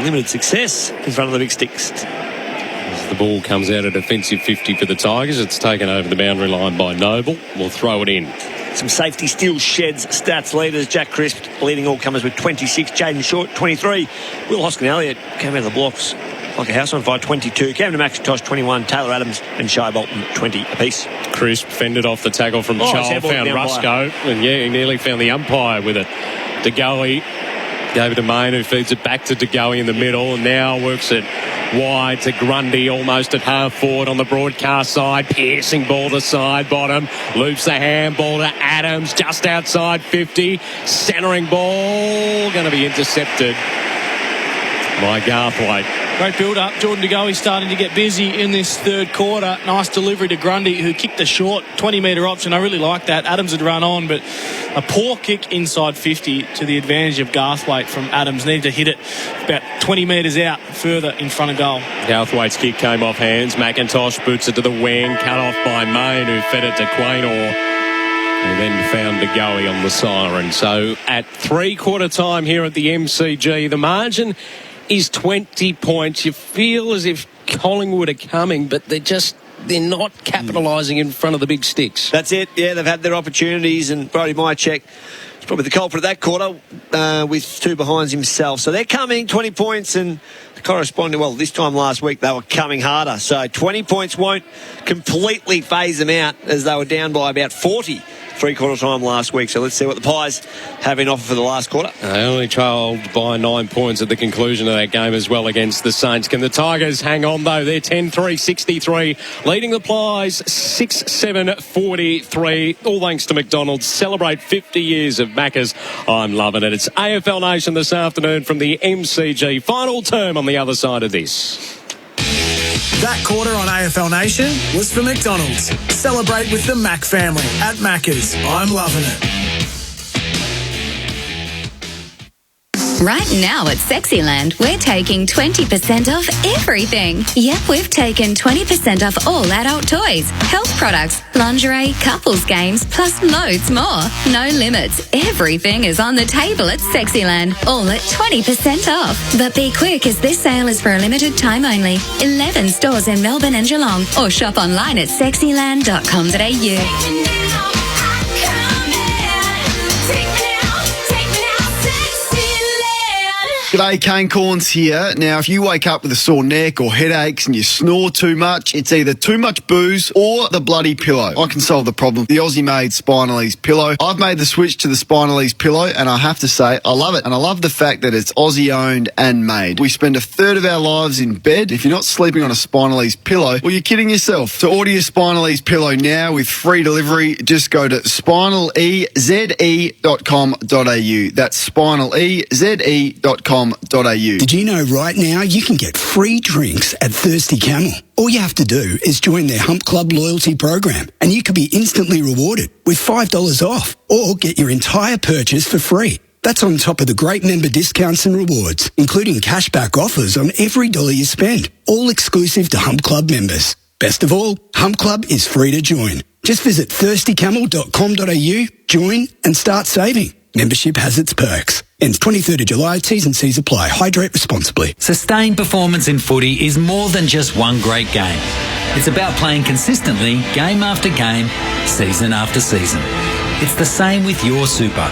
Limited success in front of the big sticks. As the ball comes out of defensive 50 for the Tigers, it's taken over the boundary line by Noble. We'll throw it in. Some safety steal sheds stats leaders. Jack Crisp leading all comers with 26. Jaden Short, 23. Will Hoskin Elliott came out of the blocks like a house on fire, 22. Camden McIntosh, 21. Taylor Adams and Shai Bolton, 20 apiece. Crisp fended off the tackle from Child, found Rusco, and he nearly found the umpire with it. DeGoey gave it to Main, who feeds it back to DeGoey in the middle, and now works it wide to Grundy, almost at half forward on the broadcast side. Piercing ball to Sidebottom. Loops the handball to Adams, just outside 50. Centering ball, going to be intercepted by Garthwaite. Great build-up. Jordan DeGoey starting to get busy in this third quarter. Nice delivery to Grundy, who kicked the short 20-metre option. I really like that. Adams had run on, but a poor kick inside 50 to the advantage of Garthwaite from Adams. Needed to hit it about 20 metres out further in front of goal. Garthwaite's kick came off hands. McIntosh boots it to the wing, cut off by Main, who fed it to Quaynor, and then found DeGoey on the siren. So at three-quarter time here at the MCG, the margin is 20 points. You feel as if Collingwood are coming, but they're not capitalising in front of the big sticks. That's it. Yeah, they've had their opportunities, and Brody Myercheck Probably the culprit of that quarter with 2 behinds himself. So they're coming, 20 points, and corresponding, well, this time last week they were coming harder. So 20 points won't completely phase them out as they were down by about 40 three-quarter time last week. So let's see what the Pies have in offer for the last quarter. They only trailed by 9 points at the conclusion of that game as well against the Saints. Can the Tigers hang on, though? They're 10-3-63, leading the Pies 6-7-43. All thanks to McDonald's. Celebrate 50 years of Macca's. I'm loving it. It's AFL Nation this afternoon from the MCG. Final term on the other side of this. That quarter on AFL Nation was for McDonald's. Celebrate with the Mac family at Macca's. I'm loving it. Right now at Sexyland, we're taking 20% off everything. Yep, we've taken 20% off all adult toys, health products, lingerie, couples games, plus loads more. No limits. Everything is on the table at Sexyland, all at 20% off. But be quick, as this sale is for a limited time only. 11 stores in Melbourne and Geelong, or shop online at sexyland.com.au. G'day, Cane Corns here. Now, if you wake up with a sore neck or headaches and you snore too much, it's either too much booze or the bloody pillow. I can solve the problem. The Aussie-made Spinalese pillow. I've made the switch to the Spinalese pillow, and I have to say, I love it. And I love the fact that it's Aussie-owned and made. We spend a third of our lives in bed. If you're not sleeping on a Spinalese pillow, well, you're kidding yourself. To order your Spinalese pillow now with free delivery, just go to spinaleze.com.au. That's spinaleze.com.au. Did you know right now you can get free drinks at Thirsty Camel? All you have to do is join their Hump Club loyalty program and you could be instantly rewarded with $5 off or get your entire purchase for free. That's on top of the great member discounts and rewards, including cashback offers on every dollar you spend, all exclusive to Hump Club members. Best of all, Hump Club is free to join. Just visit thirstycamel.com.au, join and start saving. Membership has its perks. Ends 23rd of July. T's and C's apply. Hydrate responsibly. Sustained performance in footy is more than just one great game. It's about playing consistently, game after game, season after season. It's the same with your super.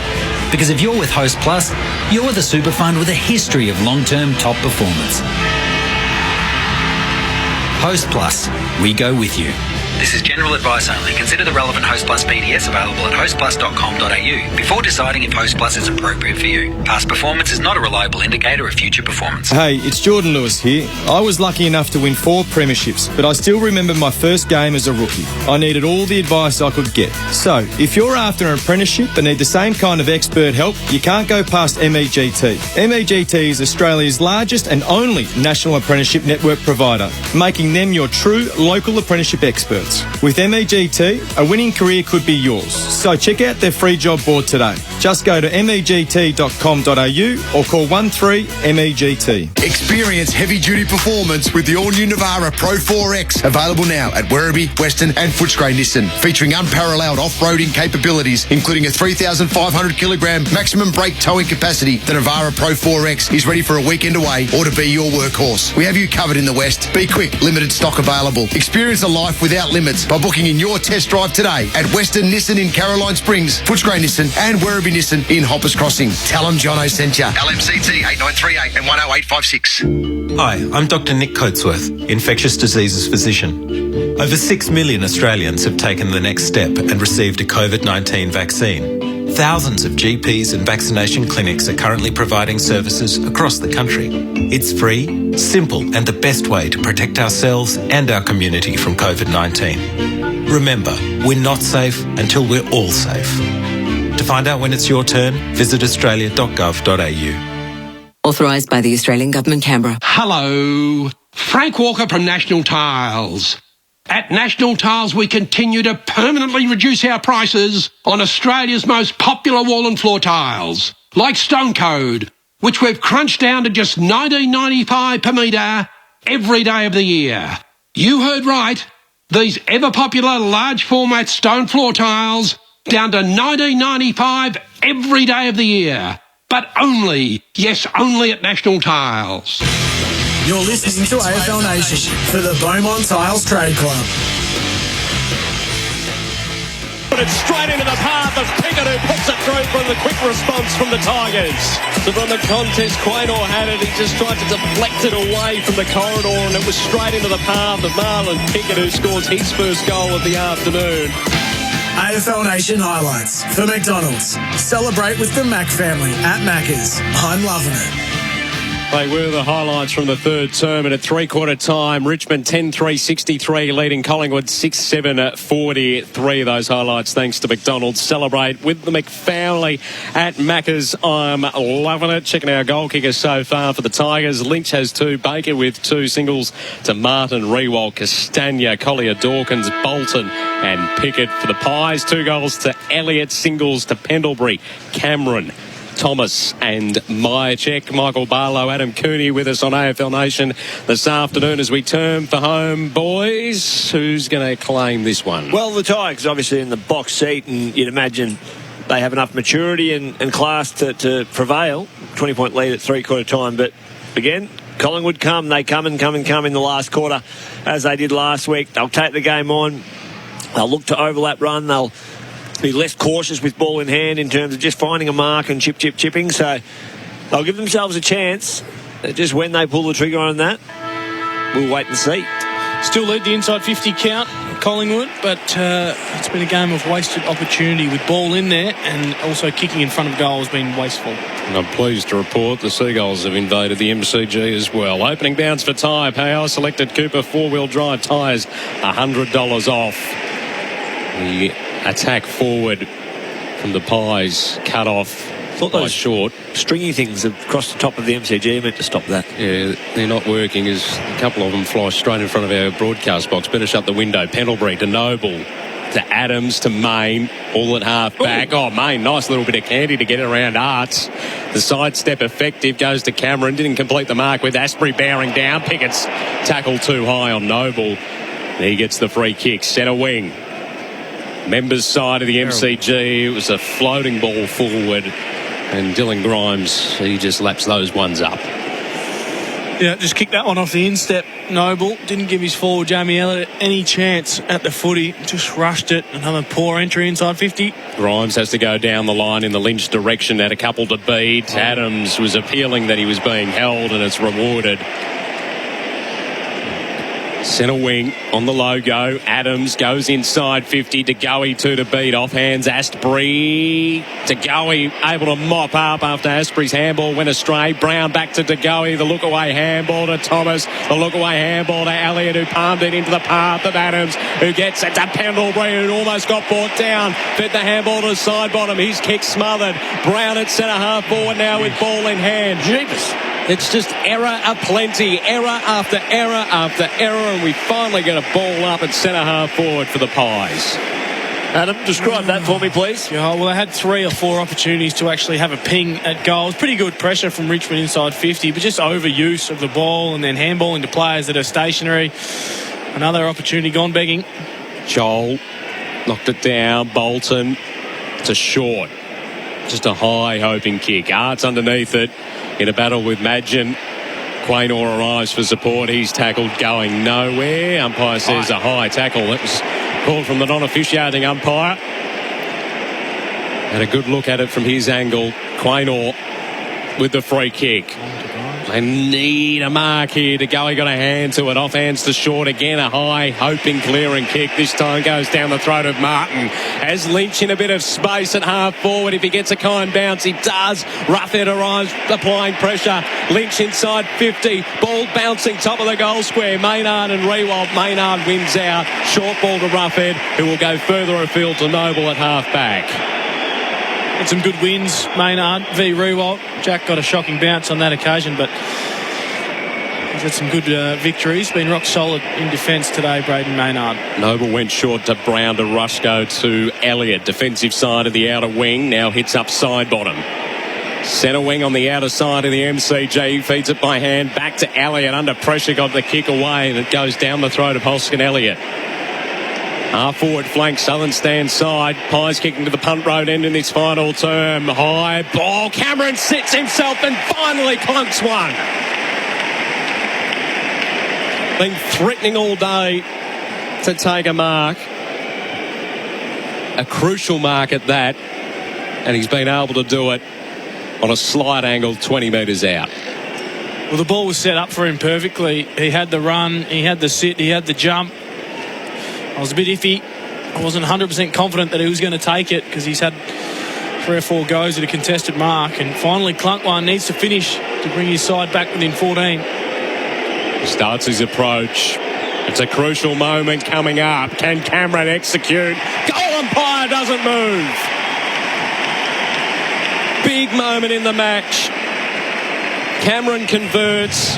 Because if you're with Host Plus, you're the super fund with a history of long-term top performance. Host Plus, we go with you. This is general advice only. Consider the relevant Host Plus PDS available at hostplus.com.au before deciding if Host Plus is appropriate for you. Past performance is not a reliable indicator of future performance. Hey, it's Jordan Lewis here. I was lucky enough to win 4 premierships, but I still remember my first game as a rookie. I needed all the advice I could get. So, if you're after an apprenticeship but need the same kind of expert help, you can't go past MEGT. MEGT is Australia's largest and only national apprenticeship network provider, making them your true local apprenticeship experts. With MEGT, a winning career could be yours. So check out their free job board today. Just go to MEGT.com.au or call 13MEGT. Experience heavy-duty performance with the all-new Navara Pro 4X, available now at Werribee, Western and Footscray Nissan. Featuring unparalleled off-roading capabilities, including a 3,500-kilogram maximum brake towing capacity, the Navara Pro 4X is ready for a weekend away or to be your workhorse. We have you covered in the West. Be quick, limited stock available. Experience a life without limits by booking in your test drive today at Western Nissan in Caroline Springs, Footscray Nissan and Werribee Nissan in Hoppers Crossing. Tell them Jono sent you. LMCT 8938 and 10856. Hi, I'm Dr. Nick Coatsworth, infectious diseases physician. Over 6 million Australians have taken the next step and received a COVID-19 vaccine. Thousands of GPs and vaccination clinics are currently providing services across the country. It's free, simple, and the best way to protect ourselves and our community from COVID-19. Remember, we're not safe until we're all safe. To find out when it's your turn, visit australia.gov.au. Authorised by the Australian Government, Canberra. Hello. Frank Walker from National Tiles. At National Tiles, we continue to permanently reduce our prices on Australia's most popular wall and floor tiles, like Stone Code, which we've crunched down to just $19.95 per metre every day of the year. You heard right. These ever-popular large format stone floor tiles down to $19.95 every day of the year. But only, yes, only at National Tiles. You're listening to AFL Nation for the Beaumont Tiles Trade Club. but it's straight into the path of Pickett, who puts it through from the quick response from the Tigers. So from the contest, Quaynor had it. He just tried to deflect it away from the corridor, and it was straight into the path of Marlon Pickett, who scores his first goal of the afternoon. AFL Nation highlights for McDonald's. Celebrate with the Mac family at Macca's. I'm loving it. They were the highlights from the third term, and at three-quarter time, Richmond 10-3-63, leading Collingwood 6-7-40. Three of those highlights thanks to McDonald's. Celebrate with the McFamily at Macca's. I'm loving it. Checking our goal kickers so far for the Tigers. Lynch has two. Baker with two singles to Martin, Rewald, Castagna, Collier, Dawkins, Bolton and Pickett. For the Pies, 2 goals to Elliott, singles to Pendlebury, Cameron, Thomas and Myercheck. Michael Barlow, Adam Cooney with us on AFL Nation this afternoon as we turn for home. Boys, who's going to claim this one? Well, the Tigers obviously in the box seat, and you'd imagine they have enough maturity and class to prevail. 20-point lead at three-quarter time. But again, Collingwood they come in the last quarter as they did last week. They'll take the game on. They'll look to overlap run. They'll be less cautious with ball in hand in terms of just finding a mark and chipping. So they'll give themselves a chance. Just when they pull the trigger on that, we'll wait and see. Still lead the inside 50 count, Collingwood, but it's been a game of wasted opportunity with ball in there, and also kicking in front of goal has been wasteful. And I'm pleased to report the Seagulls have invaded the MCG as well. Opening bounce for tyre power. Selected Cooper four-wheel drive tyres, $100 off. The attack forward from the Pies cut off. Thought those short stringy things across the top of the MCG meant to stop that. Yeah, they're not working as a couple of them fly straight in front of our broadcast box. Better shut the window. Pendlebury to Noble to Adams to Main, all at half back. Oh, Main, nice little bit of candy to get around Arts. The sidestep effective, goes to Cameron, didn't complete the mark with Asprey bearing down. Pickett's tackle too high on Noble. He gets the free kick, centre wing. Members' side of the MCG, it was a floating ball forward, and Dylan Grimes, he just laps those ones up. Yeah, just kicked that one off the instep. Noble didn't give his forward Jamie Elliott any chance at the footy, just rushed it. Another poor entry inside 50. Grimes has to go down the line in the Lynch direction, had a couple to beat. Adams was appealing that he was being held, and it's rewarded. Centre wing on the logo. Adams goes inside 50. De Goey 2 to beat. Off hands Asprey. De Goey able to mop up after Asprey's handball went astray. Brown back to De Goey. The look away handball to Thomas. The look away handball to Elliott, who palmed it into the path of Adams, who gets it to Pendlebury, who almost got brought down. Fed the handball to the side bottom. His kick smothered. Brown at centre half forward now with ball in hand. Jeepers. It's just error aplenty, error after error after error, and we finally get a ball up at centre half forward for the Pies. Adam, describe that for me, please. Yeah, well, they had 3 or 4 opportunities to actually have a ping at goals. Pretty good pressure from Richmond inside 50, but just overuse of the ball and then handballing to players that are stationary. Another opportunity gone begging. Joel knocked it down. Bolton to short. Just a high hoping kick. Arts underneath it. In a battle with Madgen. Quaynor arrives for support. He's tackled going nowhere. Umpire says a high tackle. That was called from the non-officiating umpire. Had a good look at it from his angle. Quaynor with the free kick. They need a mark here to go. He got a hand to it. Off hands to short again. A high hoping clearing kick. This time goes down the throat of Martin. As Lynch in a bit of space at half forward. If he gets a kind bounce, he does. Roughhead arrives applying pressure. Lynch inside 50. Ball bouncing top of the goal square. Maynard and Rewald. Maynard wins out. Short ball to Roughhead, who will go further afield to Noble at half back. Had some good wins, Maynard v Rewalt. Jack got a shocking bounce on that occasion, but he's had some good victories. Been rock solid in defence today, Braden Maynard. Noble went short to Brown to Rushko to Elliott. Defensive side of the outer wing. Now hits up side bottom. Centre wing on the outer side of the MCG. Feeds it by hand back to Elliott. Under pressure, got the kick away, and it goes down the throat of Hoskin Elliott. Half forward flank, Southern stand side. Pies kicking to the punt road end in this final term. High ball. Cameron sits himself and finally clunks one. Been threatening all day to take a mark. A crucial mark at that. And he's been able to do it on a slight angle 20 metres out. Well, the ball was set up for him perfectly. He had the run, he had the sit, he had the jump. I was a bit iffy. I wasn't 100% confident that he was going to take it because he's had 3 or 4 goes at a contested mark. And finally, Clunkwan needs to finish to bring his side back within 14. Starts his approach. It's a crucial moment coming up. Can Cameron execute? Goal umpire doesn't move. Big moment in the match. Cameron converts.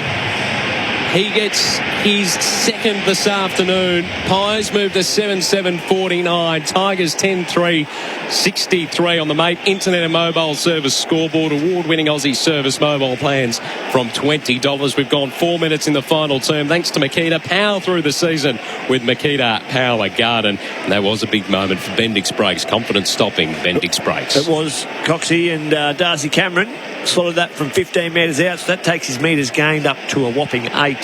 He gets his second this afternoon. Pies move to 7-7-49. Tigers 10-3-63 on the Mate Internet and Mobile Service scoreboard. Award-winning Aussie service mobile plans from $20. We've gone 4 minutes in the final term. Thanks to Makita. Power through the season with Makita Power Garden. And that was a big moment for Bendix Brakes. Confidence stopping Bendix Brakes. It was Coxie and Darcy Cameron. Slotted that from 15 metres out, so that takes his metres gained up to a whopping 8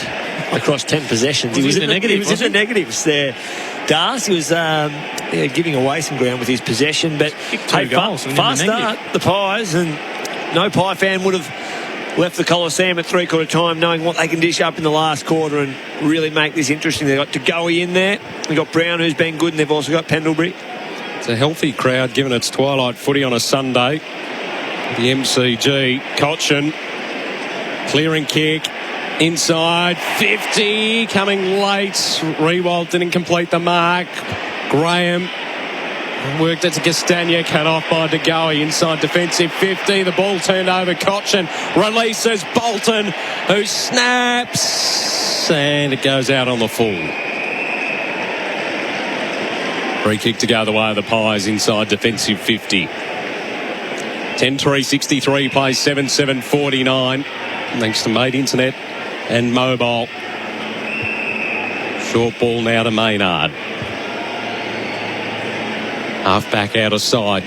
across 10 possessions. He was in the negatives there. Darcy was giving away some ground with his possession, but fast start, the Pies, and no Pie fan would have left the Coliseum at three-quarter time knowing what they can dish up in the last quarter and really make this interesting. They've got Tagoe in there, they've got Brown, who's been good, and they've also got Pendlebury. It's a healthy crowd given it's twilight footy on a Sunday. The MCG, Cochin, clearing kick, inside, 50, coming late. Rewald didn't complete the mark. Graham worked it to Castagna, cut off by DeGoey, inside defensive 50. The ball turned over, Cochin releases Bolton, who snaps, and it goes out on the full. Free kick to go the way of the Pies, inside defensive 50. 10-3-63 plays 7-7-49 thanks to Mate Internet and Mobile. Short ball now to Maynard. Half back out of side.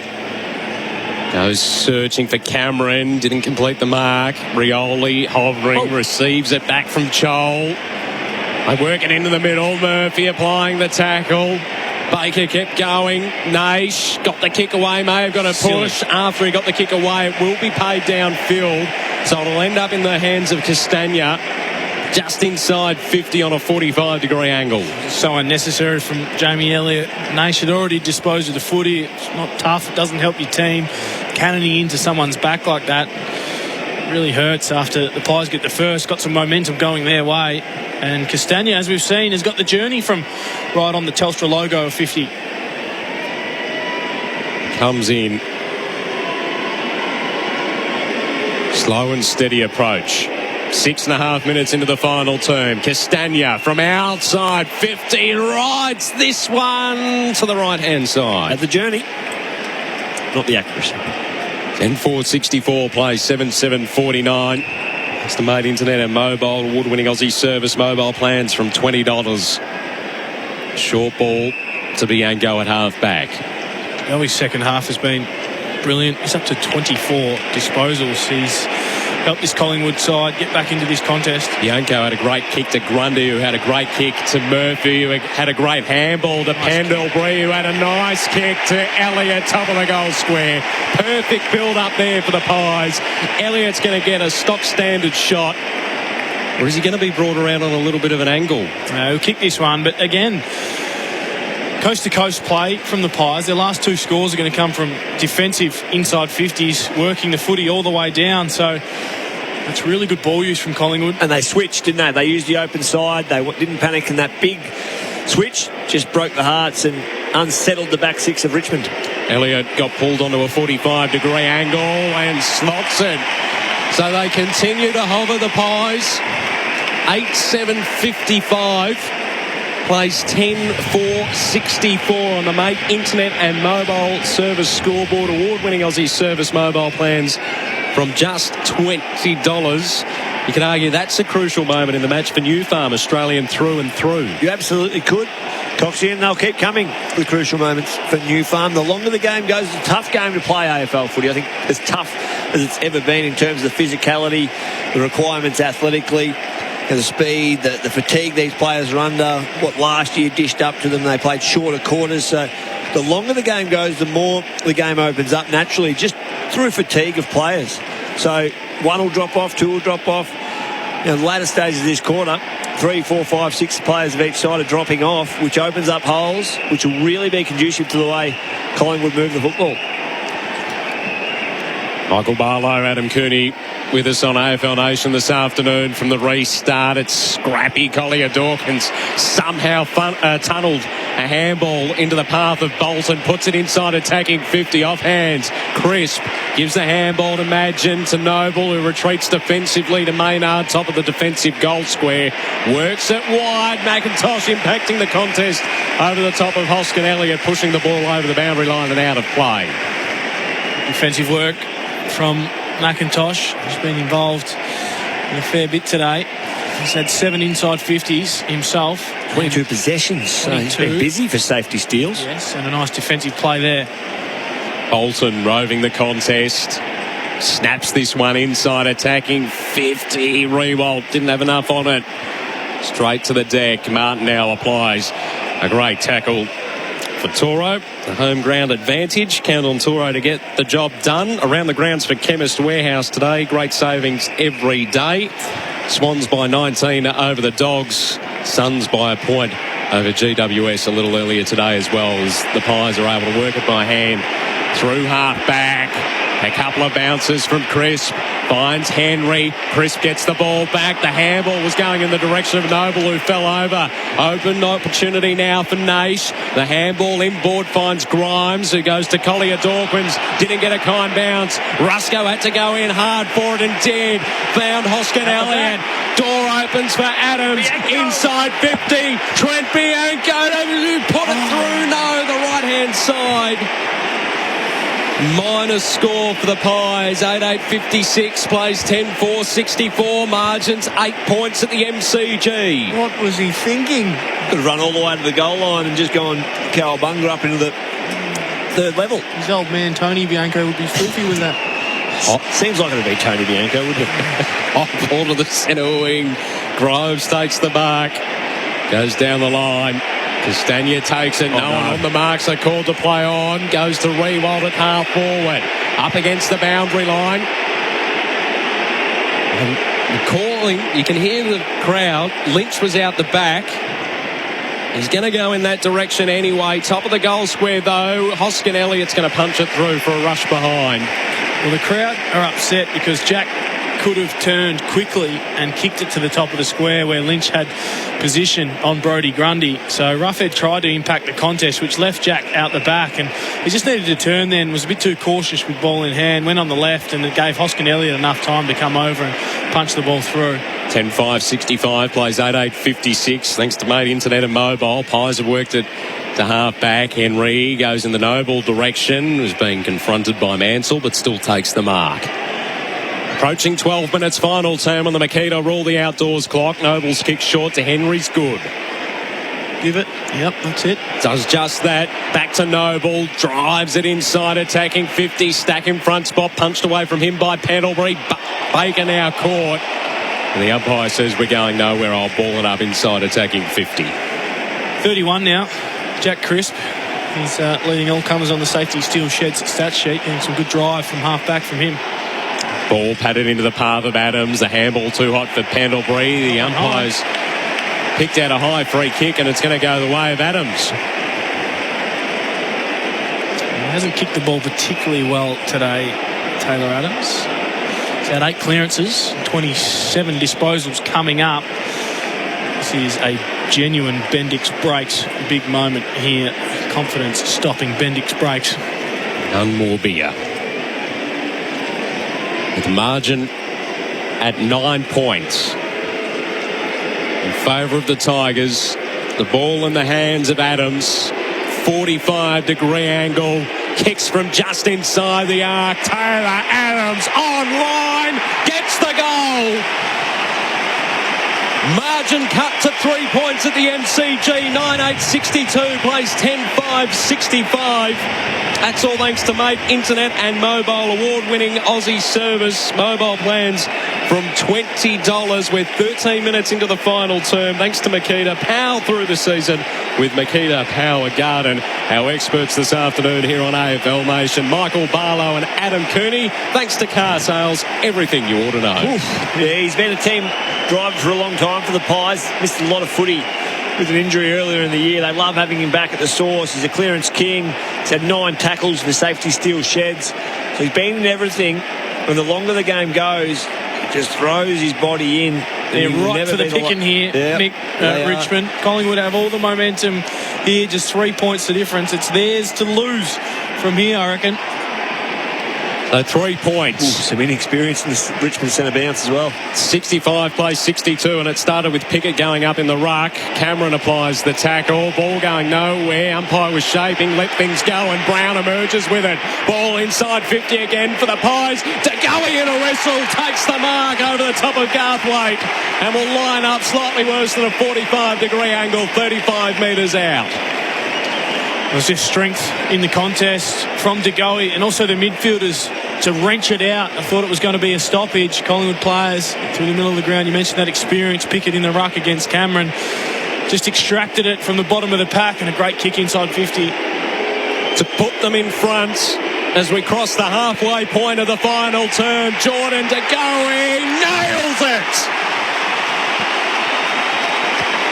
Goes searching for Cameron. Didn't complete the mark. Rioli hovering. Receives it back from Chol. They work it into the middle. Murphy applying the tackle. Baker kept going. Naish got the kick away. May have got a push. After he got the kick away, it will be paid downfield. So it'll end up in the hands of Castagna. Just inside 50 on a 45-degree angle. So unnecessary from Jamie Elliott. Naish had already disposed of the footy. It's not tough. It doesn't help your team. Cannoning into someone's back like that really hurts after the Pies get the first. Got some momentum going their way. And Castagna, as we've seen, has got the journey from right on the Telstra logo of 50. Comes in. Slow and steady approach. 6.5 minutes into the final term. Castagna from outside 50 rides this one to the right-hand side. At the journey, not the accuracy. 10-4-64 plays 7-7-49. It's the Mate Internet and Mobile award-winning Aussie service mobile plans from $20. Short ball to Bianco at half-back. His second half has been brilliant. He's up to 24 disposals. He's helped this Collingwood side get back into this contest. Bianco had a great kick to Grundy, who had a great kick to Murphy, who had a great handball to Pendlebury, who had a nice kick to Elliott, top of the goal square. Perfect build-up there for the Pies. Elliott's going to get a stock-standard shot. Or is he going to be brought around on a little bit of an angle? No, he'll kick this one, but again, coast-to-coast play from the Pies. Their last 2 scores are going to come from defensive inside 50s, working the footy all the way down. So that's really good ball use from Collingwood. And they switched, didn't they? They used the open side. They didn't panic, and that big switch just broke the hearts and unsettled the back six of Richmond. Elliott got pulled onto a 45-degree angle and slots it. So they continue to hover the Pies. 8-7-55. Plays 10-4-64 on the Mate Internet and Mobile Service scoreboard. Award-winning Aussie service mobile plans from just $20. You can argue that's a crucial moment in the match for New Farm, Australian through and through. You absolutely could, Coxie, and they'll keep coming, the crucial moments for New Farm. The longer the game goes, it's a tough game to play AFL footy. I think as tough as it's ever been in terms of the physicality, the requirements athletically, the speed, the fatigue these players are under, what last year dished up to them. They played shorter quarters, so the longer the game goes, the more the game opens up naturally, just through fatigue of players. So one will drop off, two will drop off. The latter stages of this quarter, 3, 4, 5, 6 players of each side are dropping off, which opens up holes, which will really be conducive to the way Collingwood move the football. Michael Barlow, Adam Cooney with us on AFL Nation this afternoon from the restart. It's scrappy. Collier Dawkins somehow tunnelled a handball into the path of Bolton, puts it inside attacking 50, off hands. Crisp gives the handball to Madgen, to Noble, who retreats defensively to Maynard, top of the defensive goal square. Works it wide. McIntosh impacting the contest over the top of Hoskin Elliott, pushing the ball over the boundary line and out of play. Defensive work from McIntosh. He's been involved in a fair bit today. He's had 7 inside 50s himself. 22 possessions. So he's been busy for safety steals. Yes, and a nice defensive play there. Bolton roving the contest. Snaps this one inside attacking 50. Rewalt didn't have enough on it. Straight to the deck. Martin now applies a great tackle for Toro. The home ground advantage. Count on Toro to get the job done. Around the grounds for Chemist Warehouse today. Great savings every day. Swans by 19 over the Dogs. Suns by a point over GWS a little earlier today as well, as the Pies are able to work it by hand. Through half back. A couple of bounces from Crisp. Finds Henry. Crisp gets the ball back. The handball was going in the direction of Noble, who fell over. Open opportunity now for Naish. The handball inboard finds Grimes, who goes to Collier Dawkins. Didn't get a kind bounce. Rusco had to go in hard for it and did. Found Hoskin Elliott. Door opens for Adams. Inside 50. Trent Bianco. Put it through. No, the right-hand side. Minus score for the Pies. 8-8-56 plays 10-4-64. Margins 8 points at the MCG. What was he thinking? Could run all the way to the goal line and just go and cowabunga up into the third level. His old man Tony Bianco would be filthy with that. Seems like it would be Tony Bianco, wouldn't it? Off ball to the centre wing. Groves takes the mark. Goes down the line. Castagna takes it. No one on the mark, so called to play on. Goes to Rewald at half forward. Up against the boundary line. And the calling, you can hear the crowd. Lynch was out the back. He's going to go in that direction anyway. Top of the goal square, though. Hoskin Elliott's going to punch it through for a rush behind. Well, the crowd are upset because Jack could have turned quickly and kicked it to the top of the square where Lynch had position on Brodie Grundy. So Roughhead tried to impact the contest, which left Jack out the back, and he just needed to turn then, was a bit too cautious with ball in hand, went on the left, and it gave Hoskin Elliott enough time to come over and punch the ball through. 10-5-65 plays 8-8-56 thanks to Mate Internet and Mobile. Pies have worked it to half back. Henry goes in the Noble direction, was being confronted by Mansell, but still takes the mark. Approaching 12 minutes final term on the Makita rule, the outdoors clock. Noble's kick short to Henry's good. Give it. Yep, that's it. Does just that. Back to Noble. Drives it inside attacking 50. Stack in front spot. Punched away from him by Pendlebury. Baker now caught. And the umpire says we're going nowhere. I'll ball it up inside attacking 50. 31 now. Jack Crisp. He's leading all comers on the safety steal sheds stat sheet. And some good drive from half back from him. Ball padded into the path of Adams. The handball too hot for Pendlebury. The umpires picked out a high free kick, and it's going to go the way of Adams. He hasn't kicked the ball particularly well today, Taylor Adams. He's had 8 clearances, 27 disposals coming up. This is a genuine Bendix breaks big moment here. Confidence stopping Bendix breaks. None more beer. With the margin at 9 points in favour of the Tigers. The ball in the hands of Adams. 45-degree angle. Kicks from just inside the arc. Taylor Adams online. Gets the goal. Margin cut to 3 points at the MCG. 9-8-62 plays 10-5-65. That's all thanks to Mate Internet and Mobile, award-winning Aussie service. Mobile plans from $20. We're 13 minutes into the final term. Thanks to Makita. Power through the season with Makita Power Garden. Our experts this afternoon here on AFL Nation, Michael Barlow and Adam Cooney. Thanks to Car Sales, everything you ought to know. Oof. Yeah, he's been a team driver for a long time for the Pies. Missed a lot of footy with an injury earlier in the year. They love having him back at the source. He's a clearance king. He's had 9 tackles for safety steel sheds. So he's been in everything. And the longer the game goes, he just throws his body in. They're right for the picking here, yep, Mick, Richmond. Collingwood have all the momentum here, just 3 points the difference. It's theirs to lose from here, I reckon. So 3 points. Ooh, some inexperience in the Richmond centre bounce as well. 65 plays 62, and it started with Pickett going up in the ruck. Cameron applies the tackle. Ball going nowhere. Umpire was shaping. Let things go, and Brown emerges with it. Ball inside 50 again for the Pies. DeGoey in a whistle. Takes the mark over the top of Garthwaite and will line up slightly worse than a 45-degree angle, 35 metres out. It was just strength in the contest from DeGoey and also the midfielders to wrench it out. I thought it was going to be a stoppage. Collingwood players through the middle of the ground. You mentioned that experience. Pickett in the ruck against Cameron. Just extracted it from the bottom of the pack, and a great kick inside 50. To put them in front as we cross the halfway point of the final term. Jordan DeGoey nails it.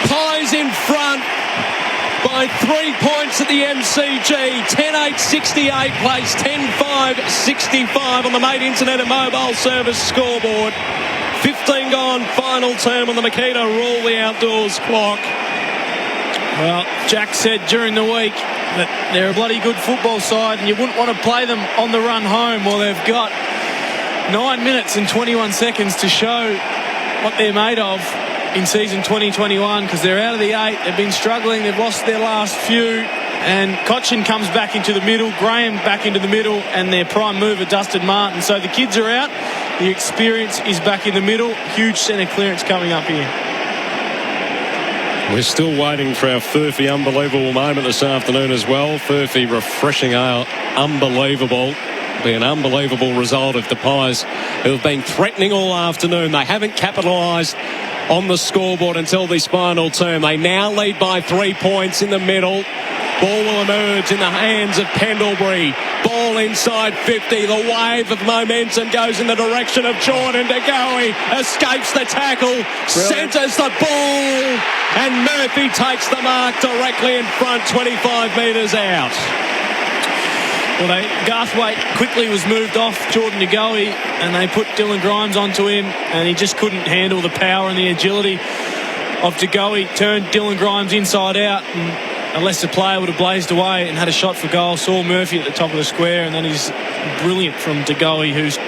Pies in front by 3 points at the MCG. 10-8-68 plays 10-5-65 on the Mate Internet and Mobile Service scoreboard. 15 gone, final term on the Makita Rule the Outdoors clock. Well, Jack said during the week that they're a bloody good football side and you wouldn't want to play them on the run home. Well, they've got 9 minutes and 21 seconds to show what they're made of in season 2021, because they're out of the 8. They've been struggling. They've lost their last few. And Cochin comes back into the middle. Graham back into the middle. And their prime mover, Dustin Martin. So the kids are out. The experience is back in the middle. Huge centre clearance coming up here. We're still waiting for our Furphy unbelievable moment this afternoon as well. Furphy refreshing our unbelievable. Be an unbelievable result if the Pies, who have been threatening all afternoon, they haven't capitalised on the scoreboard until this final term. They now lead by 3 points in the middle. Ball will emerge in the hands of Pendlebury. Ball inside 50. The wave of momentum goes in the direction of Jordan DeGoey. Escapes the tackle. Centres the ball. And Murphy takes the mark directly in front, 25 metres out. Well, Garthwaite quickly was moved off Jordan DeGoey, and they put Dylan Grimes onto him, and he just couldn't handle the power and the agility of DeGoey. Turned Dylan Grimes inside out, and unless the player would have blazed away and had a shot for goal, saw Murphy at the top of the square, and then he's brilliant from DeGoey, who's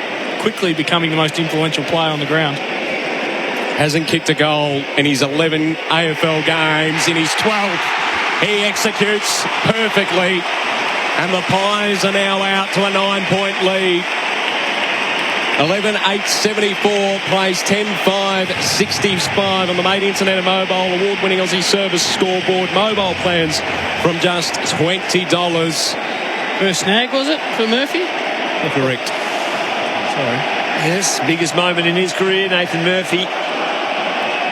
quickly becoming the most influential player on the ground. Hasn't kicked a goal in his 11 AFL games. In his 12th, he executes perfectly. And the Pies are now out to a 9-point lead. 11-8-74 plays 10-5-65 on the Mate Internet and Mobile award-winning Aussie service scoreboard. Mobile plans from just $20. First snag, was it, for Murphy? Correct. Sorry. Yes, biggest moment in his career, Nathan Murphy.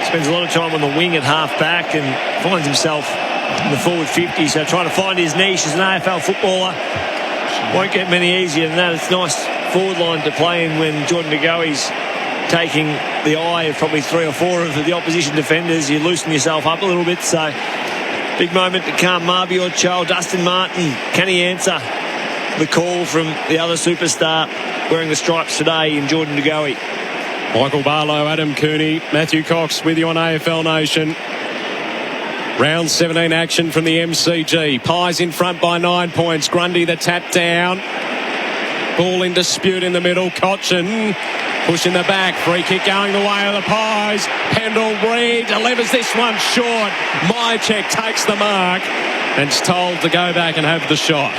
Spends a lot of time on the wing at half-back and finds himself in the forward 50, so trying to find his niche as an AFL footballer. Won't get many easier than that. It's a nice forward line to play in when Jordan DeGoey's taking the eye of probably 3 or 4 of the opposition defenders. You loosen yourself up a little bit, so big moment to come. Marby or Cho, Dustin Martin, can he answer the call from the other superstar wearing the stripes today in Jordan DeGoey? Michael Barlow, Adam Cooney, Matthew Cox with you on AFL Nation. Round 17 action from the MCG. Pies in front by 9 points. Grundy the tap down. Ball in dispute in the middle. Cochin pushing the back. Free kick going the way of the Pies. Pendlebury delivers this one short. Mychek takes the mark and is told to go back and have the shot.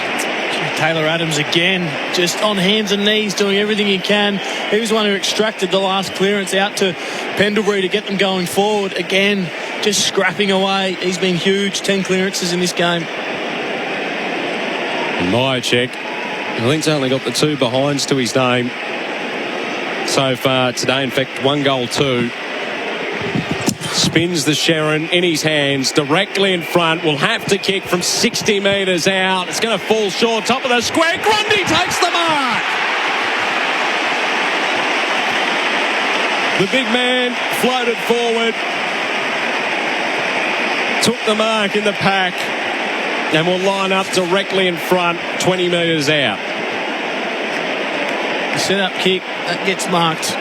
Taylor Adams again, just on hands and knees, doing everything he can. He was the one who extracted the last clearance out to Pendlebury to get them going forward. Again, just scrapping away. He's been huge. 10 clearances in this game. Myercheck, I think's only got the 2 behinds to his name so far today. In fact, 1 goal, 2. Spins the Sharon in his hands, directly in front. Will have to kick from 60 metres out. It's going to fall short. Top of the square. Grundy takes the mark. The big man floated forward, took the mark in the pack, and will line up directly in front, 20 metres out. The set-up kick, that gets marked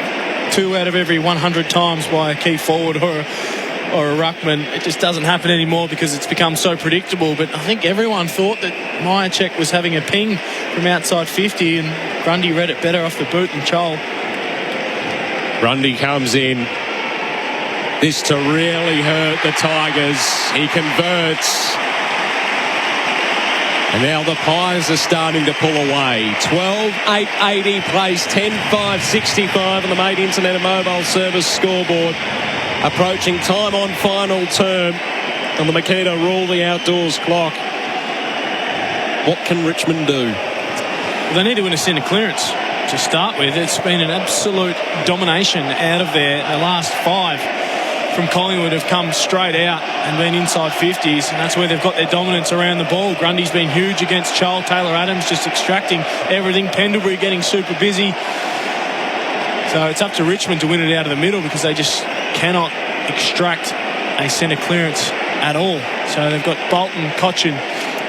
2 out of every 100 times by a key forward or a ruckman. It just doesn't happen anymore because it's become so predictable. But I think everyone thought that Myercheck was having a ping from outside 50, and Grundy read it better off the boot than Chol. Grundy comes in. This to really hurt the Tigers. He converts. And now the Pies are starting to pull away. 12-8-80 plays 10-5-65 on the Made Internet and Mobile Service scoreboard. Approaching time on final term on the Makita Rule the Outdoors clock. What can Richmond do? Well, they need to win a centre clearance to start with. It's been an absolute domination out of there. The last 5 from Collingwood have come straight out and been inside 50s, and that's where they've got their dominance around the ball. Grundy's been huge against Chol. Taylor Adams just extracting everything. Pendlebury getting super busy. So it's up to Richmond to win it out of the middle because they just cannot extract a centre clearance at all. So they've got Bolton, Cochin,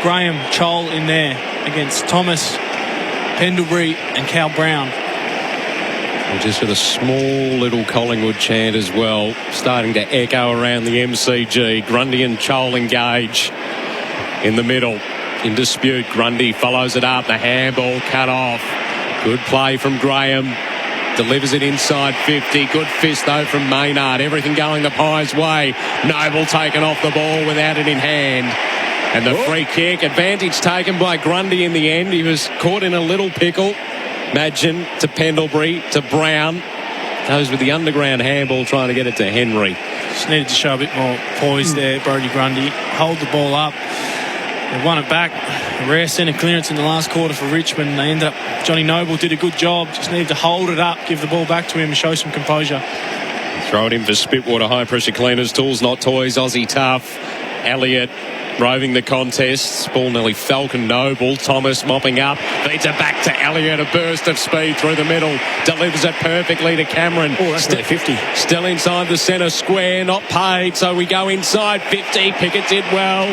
Graham, Chol in there against Thomas, Pendlebury and Cal Brown. And just with a small little Collingwood chant as well, starting to echo around the MCG. Grundy and Chol engage in the middle. In dispute, Grundy follows it up. The handball cut off. Good play from Graham. Delivers it inside 50. Good fist though from Maynard. Everything going the Pies' way. Noble taken off the ball without it in hand. And the free kick. Advantage taken by Grundy in the end. He was caught in a little pickle. Madgen to Pendlebury to Brown. Goes with the underground handball trying to get it to Henry. Just needed to show a bit more poise there, Brodie Grundy. Hold the ball up. They won it back. A rare centre clearance in the last quarter for Richmond. They ended up, Johnny Noble did a good job. Just needed to hold it up, give the ball back to him and show some composure. Throw it in for Spitwater High Pressure Cleaners. Tools not toys. Aussie tough. Elliott roving the contest. Ball nearly Falcon Noble. Thomas mopping up. Feeds it back to Elliott. A burst of speed through the middle. Delivers it perfectly to Cameron. Oh, that's 50. Still inside the centre square. Not paid. So we go inside 50. Pickett did well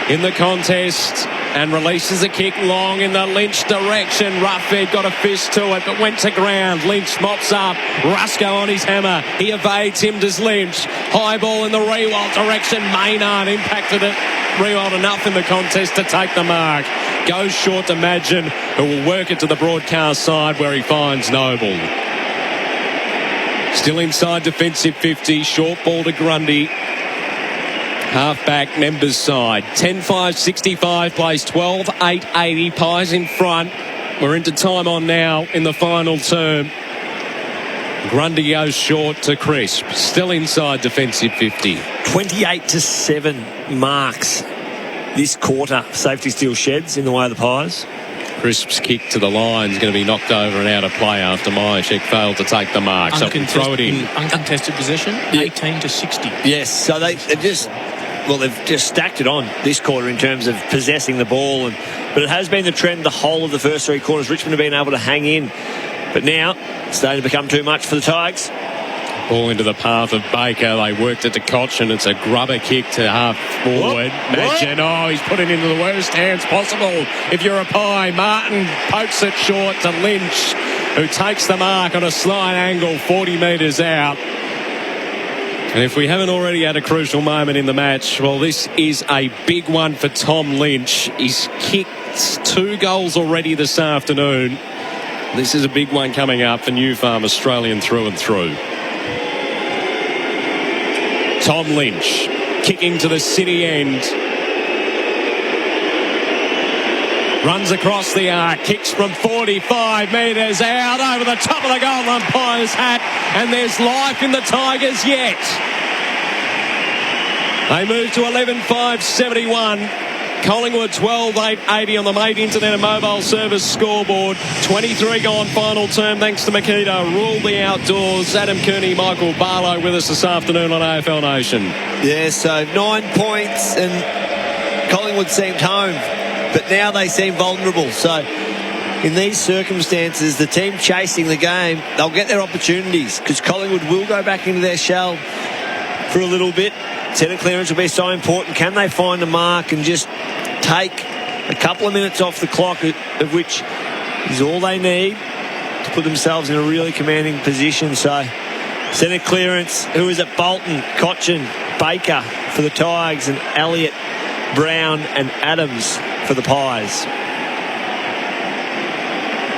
in the contest and releases a kick long in the Lynch direction. Ruffhead got a fist to it but went to ground. Lynch mops up. Rusco on his hammer. He evades him, does Lynch. High ball in the Rewalt direction. Maynard impacted it. Rewalt enough in the contest to take the mark. Goes short to Madgen, who will work it to the broadcast side where he finds Noble. Still inside defensive 50. Short ball to Grundy. Half-back members side. 10-5-65 plays 12-8-80. Pies in front. We're into time on now in the final term. Grundy goes short to Crisp. Still inside defensive 50. 28-7 marks this quarter. Safety still sheds in the way of the Pies. Crisp's kick to the line is going to be knocked over and out of play after Myercheck failed to take the mark. So throw it in. Uncontested possession, 18-60. Yes, so they've just stacked it on this quarter in terms of possessing the ball. But it has been the trend the whole of the first 3 quarters. Richmond have been able to hang in. But now, it's starting to become too much for the Tigers. Ball into the path of Baker. They worked it to Koch, and it's a grubber kick to half forward. Madgen, he's put it into the worst hands possible. If you're a Pie, Martin pokes it short to Lynch, who takes the mark on a slight angle 40 metres out. And if we haven't already had a crucial moment in the match, well, this is a big one for Tom Lynch. He's kicked 2 goals already this afternoon. This is a big one coming up for New Farm, Australian through and through. Tom Lynch kicking to the city end. Runs across the arc, kicks from 45 metres out over the top of the goal umpire's hat, and there's life in the Tigers yet. They move to 11-5-71. Collingwood 12,880 on the Mate Internet and Mobile Service scoreboard. 23 gone final term thanks to Makita. Ruled the outdoors. Adam Kearney, Michael Barlow with us this afternoon on AFL Nation. Yeah, so 9 points and Collingwood seemed home, but now they seem vulnerable. So in these circumstances, the team chasing the game, they'll get their opportunities because Collingwood will go back into their shell for a little bit. Centre clearance will be so important. Can they find a mark and just take a couple of minutes off the clock, of which is all they need to put themselves in a really commanding position? So centre clearance, who is it? Bolton, Cochin, Baker for the Tigers, and Elliott, Brown and Adams for the Pies.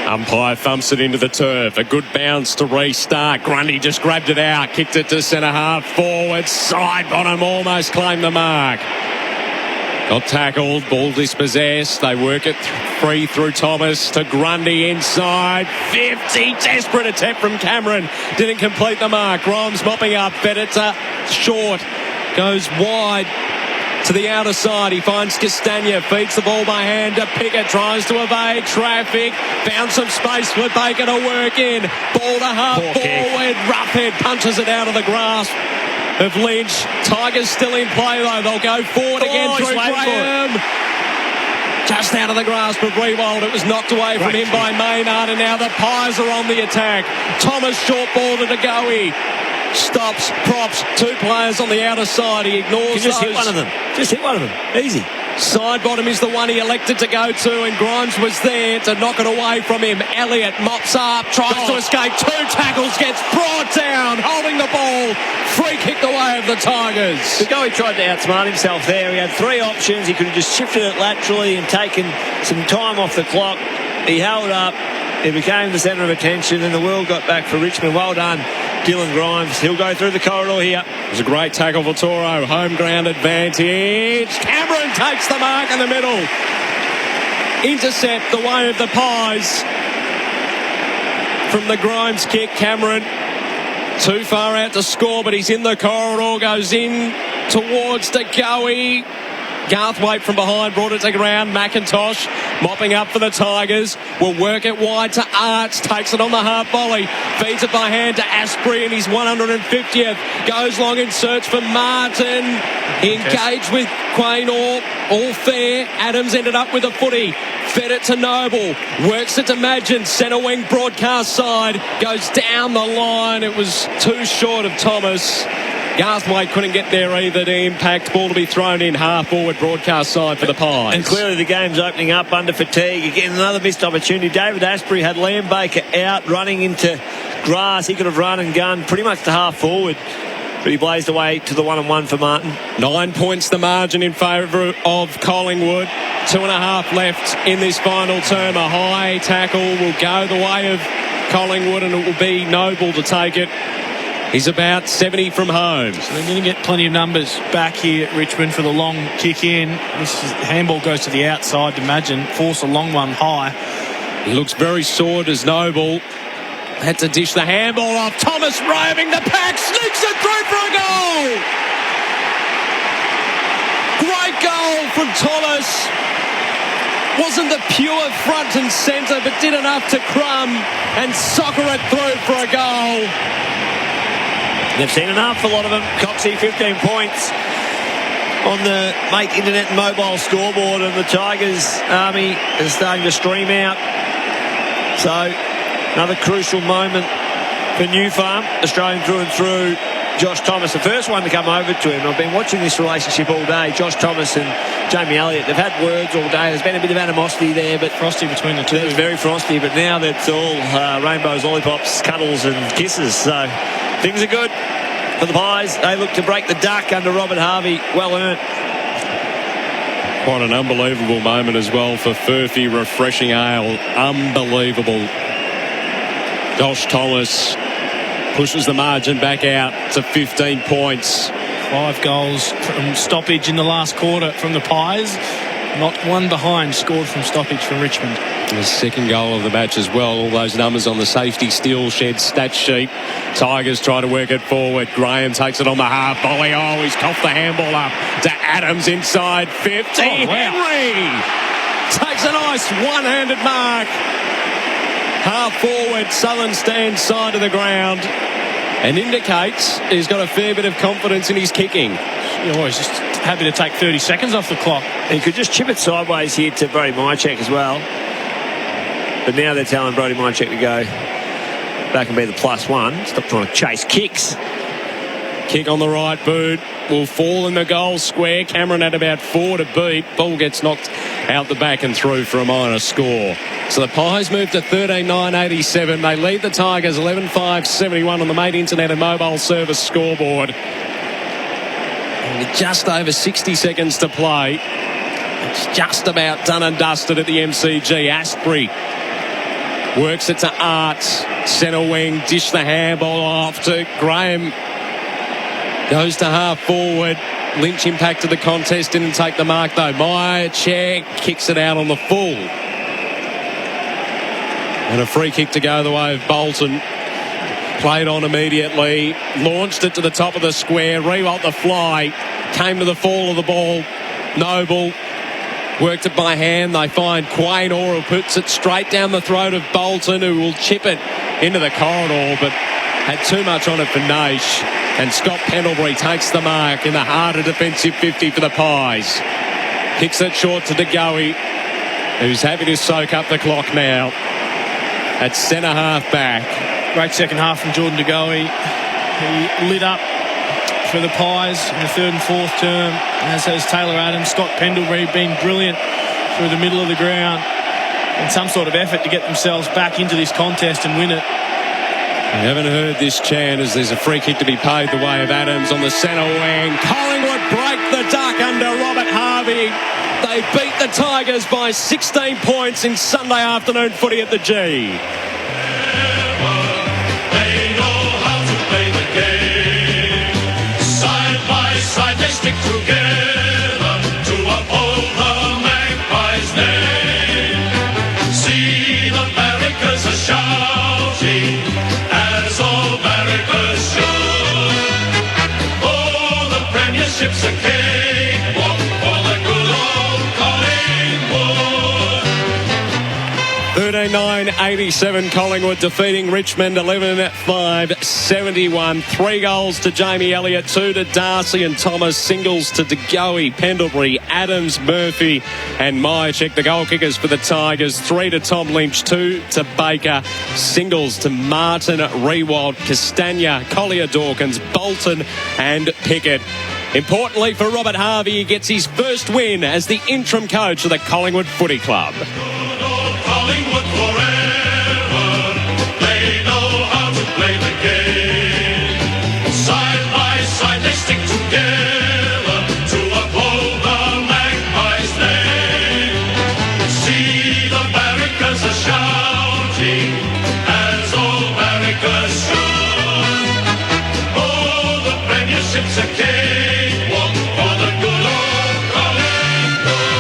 Umpire thumps it into the turf. A good bounce to restart. Grundy just grabbed it out. Kicked it to centre half forward. Side bottom almost claimed the mark. Got tackled. Ball dispossessed. They work it free through Thomas to Grundy inside. 50. Desperate attempt from Cameron. Didn't complete the mark. Grimes mopping up. Better to short. Goes wide to the outer side. He finds Castagna, feeds the ball by hand to Pickett, tries to evade traffic, found some space for Baker to work in, ball to half forward, Roughhead punches it out of the grasp of Lynch. Tigers still in play though, they'll go forward again through Graham. Just out of the grasp of Rewald. It was knocked away from him by Maynard, and now the Pies are on the attack. Thomas short ball to Goey. Stops, props, 2 players on the outer side. He ignores Just hit one of them. Just hit one of them. Easy. Side bottom is the one he elected to go to, and Grimes was there to knock it away from him. Elliott mops up, tries to escape. 2 tackles, gets brought down, holding the ball. Free kick the way of the Tigers. Goey tried to outsmart himself there. He had 3 options. He could have just shifted it laterally and taken some time off the clock. He held up. It became the centre of attention, and the world got back for Richmond. Well done, Dylan Grimes. He'll go through the corridor here. It was a great tackle for Toro. Home ground advantage. Cameron takes the mark in the middle. Intercept the way of the Pies. From the Grimes kick, Cameron too far out to score, but he's in the corridor, goes in towards Goey. Garthwaite from behind brought it to ground. McIntosh mopping up for the Tigers. Will work it wide to Arts. Takes it on the half volley. Feeds it by hand to Asprey in his 150th. Goes long in search for Martin. Engaged with Quaynor. All fair. Adams ended up with a footy. Fed it to Noble. Works it to Madgen. Centre wing broadcast side. Goes down the line. It was too short of Thomas. Garthwaite couldn't get there either to impact. Ball to be thrown in half forward broadcast side for the Pies. And clearly the game's opening up under fatigue. Again, another missed opportunity. David Asprey had Liam Baker out running into grass. He could have run and gunned pretty much to half forward, but he blazed away to the 1-on-1 for Martin. 9 points the margin in favour of Collingwood. 2.5 left in this final term. A high tackle will go the way of Collingwood, and it will be Noble to take it. He's about 70 from home. So they're going to get plenty of numbers back here at Richmond for the long kick in. Handball goes to the outside to Madgen. Force a long one high. He looks very sore as Noble. Had to dish the handball off. Thomas roving the pack. Sneaks it through for a goal. Great goal from Thomas. Wasn't the pure front and centre, but did enough to crumb and soccer it through for a goal. They've seen enough, a lot of them. Coxie, 15 points on the Mate Internet and Mobile scoreboard, and the Tigers army is starting to stream out. So, another crucial moment for New Farm, Australian through and through. Josh Thomas, the first one to come over to him. I've been watching this relationship all day. Josh Thomas and Jamie Elliott, they've had words all day. There's been a bit of animosity there, but frosty between the two. It's very frosty, but now that's all rainbows, lollipops, cuddles and kisses. So things are good for the Pies. They look to break the duck under Robert Harvey. Well earned. Quite an unbelievable moment as well for Furphy, refreshing ale. Unbelievable. Josh Thomas pushes the margin back out to 15 points. 5 goals from stoppage in the last quarter from the Pies. Not one behind scored from stoppage from Richmond. The second goal of the match as well. All those numbers on the safety steel shed stat sheet. Tigers try to work it forward. Graham takes it on the half volley. Oh, he's coughed the handball up to Adams inside 50. Henry takes a nice one-handed mark. Half forward, Southern stand side of the ground, and indicates he's got a fair bit of confidence in his kicking. He's just happy to take 30 seconds off the clock. He could just chip it sideways here to Brody Mychek as well. But now they're telling Brody Mychek to go back and be the +1. Stop trying to chase kicks. Kick on the right boot. Will fall in the goal square. Cameron had about 4 to beat. Ball gets knocked out the back and through for a minor score. So the Pies move to 13-9-87. They lead the Tigers 11-5-71 on the Mate Internet and Mobile Service scoreboard. And with just over 60 seconds to play, it's just about done and dusted at the MCG. Asprey works it to Arts. Centre wing, dish the handball off to Graham. Goes to half forward. Lynch impacted the contest, didn't take the mark though. Mychek kicks it out on the full. And a free kick to go the way of Bolton. Played on immediately. Launched it to the top of the square. Rewalt the fly. Came to the fall of the ball. Noble worked it by hand. They find Quain Orr, who puts it straight down the throat of Bolton, who will chip it into the corridor, but had too much on it for Naish. And Scott Pendlebury takes the mark in the harder defensive 50 for the Pies. Kicks it short to DeGoey, who's happy to soak up the clock now at centre half back. Great second half from Jordan DeGoey. He lit up for the Pies in the third and fourth term, as has Taylor Adams. Scott Pendlebury been brilliant through the middle of the ground in some sort of effort to get themselves back into this contest and win it. I haven't heard this chant as there's a free kick to be paid the way of Adams on the centre wing. Collingwood break the duck under Robert Harvey. They beat the Tigers by 16 points in Sunday afternoon footy at the G. They know how to play the game. Side by side they stick together to uphold the Magpies' name. See the barricades are shouting as all barricades should. Oh, the premiership's a cakewalk for the good old Collingwood. 13-9-87 Collingwood defeating Richmond 11-5-71. 3 goals to Jamie Elliott, 2 to Darcy and Thomas, singles to DeGoey, Pendlebury, Adams, Murphy and Mychek. The goal kickers for the Tigers, 3 to Tom Lynch, 2 to Baker, singles to Martin, Rewald, Castagna, Collier Dawkins, Bolton and Pickett. Importantly for Robert Harvey, he gets his first win as the interim coach of the Collingwood Footy Club. Collingwood forever. They know how to play the game. Side by side they stick together to uphold the Magpies' name. See the barricades are shouting as all barricades should. Oh, the premiership's a cakewalk for the good old Collingwood.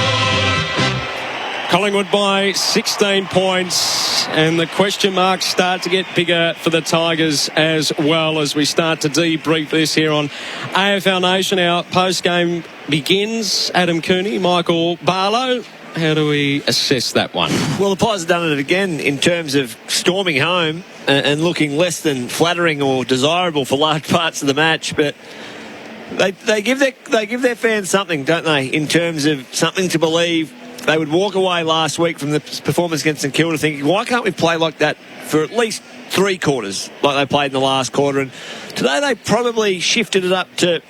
Collingwood by 16 points, and the question marks start to get bigger for the Tigers as well as we start to debrief this here on AFL Nation. Our post-game begins. Adam Cooney, Michael Barlow. How do we assess that one? Well, the Pies have done it again in terms of storming home and looking less than flattering or desirable for large parts of the match, but they give their fans something, don't they, in terms of something to believe. They would walk away last week from the performance against St Kilda thinking, why can't we play like that for at least 3 quarters, like they played in the last quarter? And today they probably shifted it up to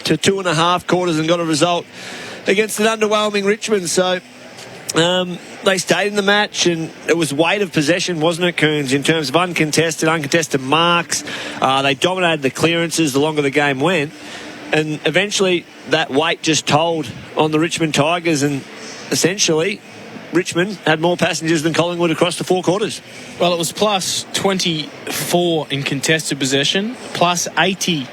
2.5 quarters and got a result against an underwhelming Richmond. So they stayed in the match, and it was weight of possession, wasn't it, Coons, in terms of uncontested marks. They dominated the clearances the longer the game went, and eventually that weight just told on the Richmond Tigers, and essentially Richmond had more passengers than Collingwood across the 4 quarters. Well, it was plus 24 in contested possession, plus 80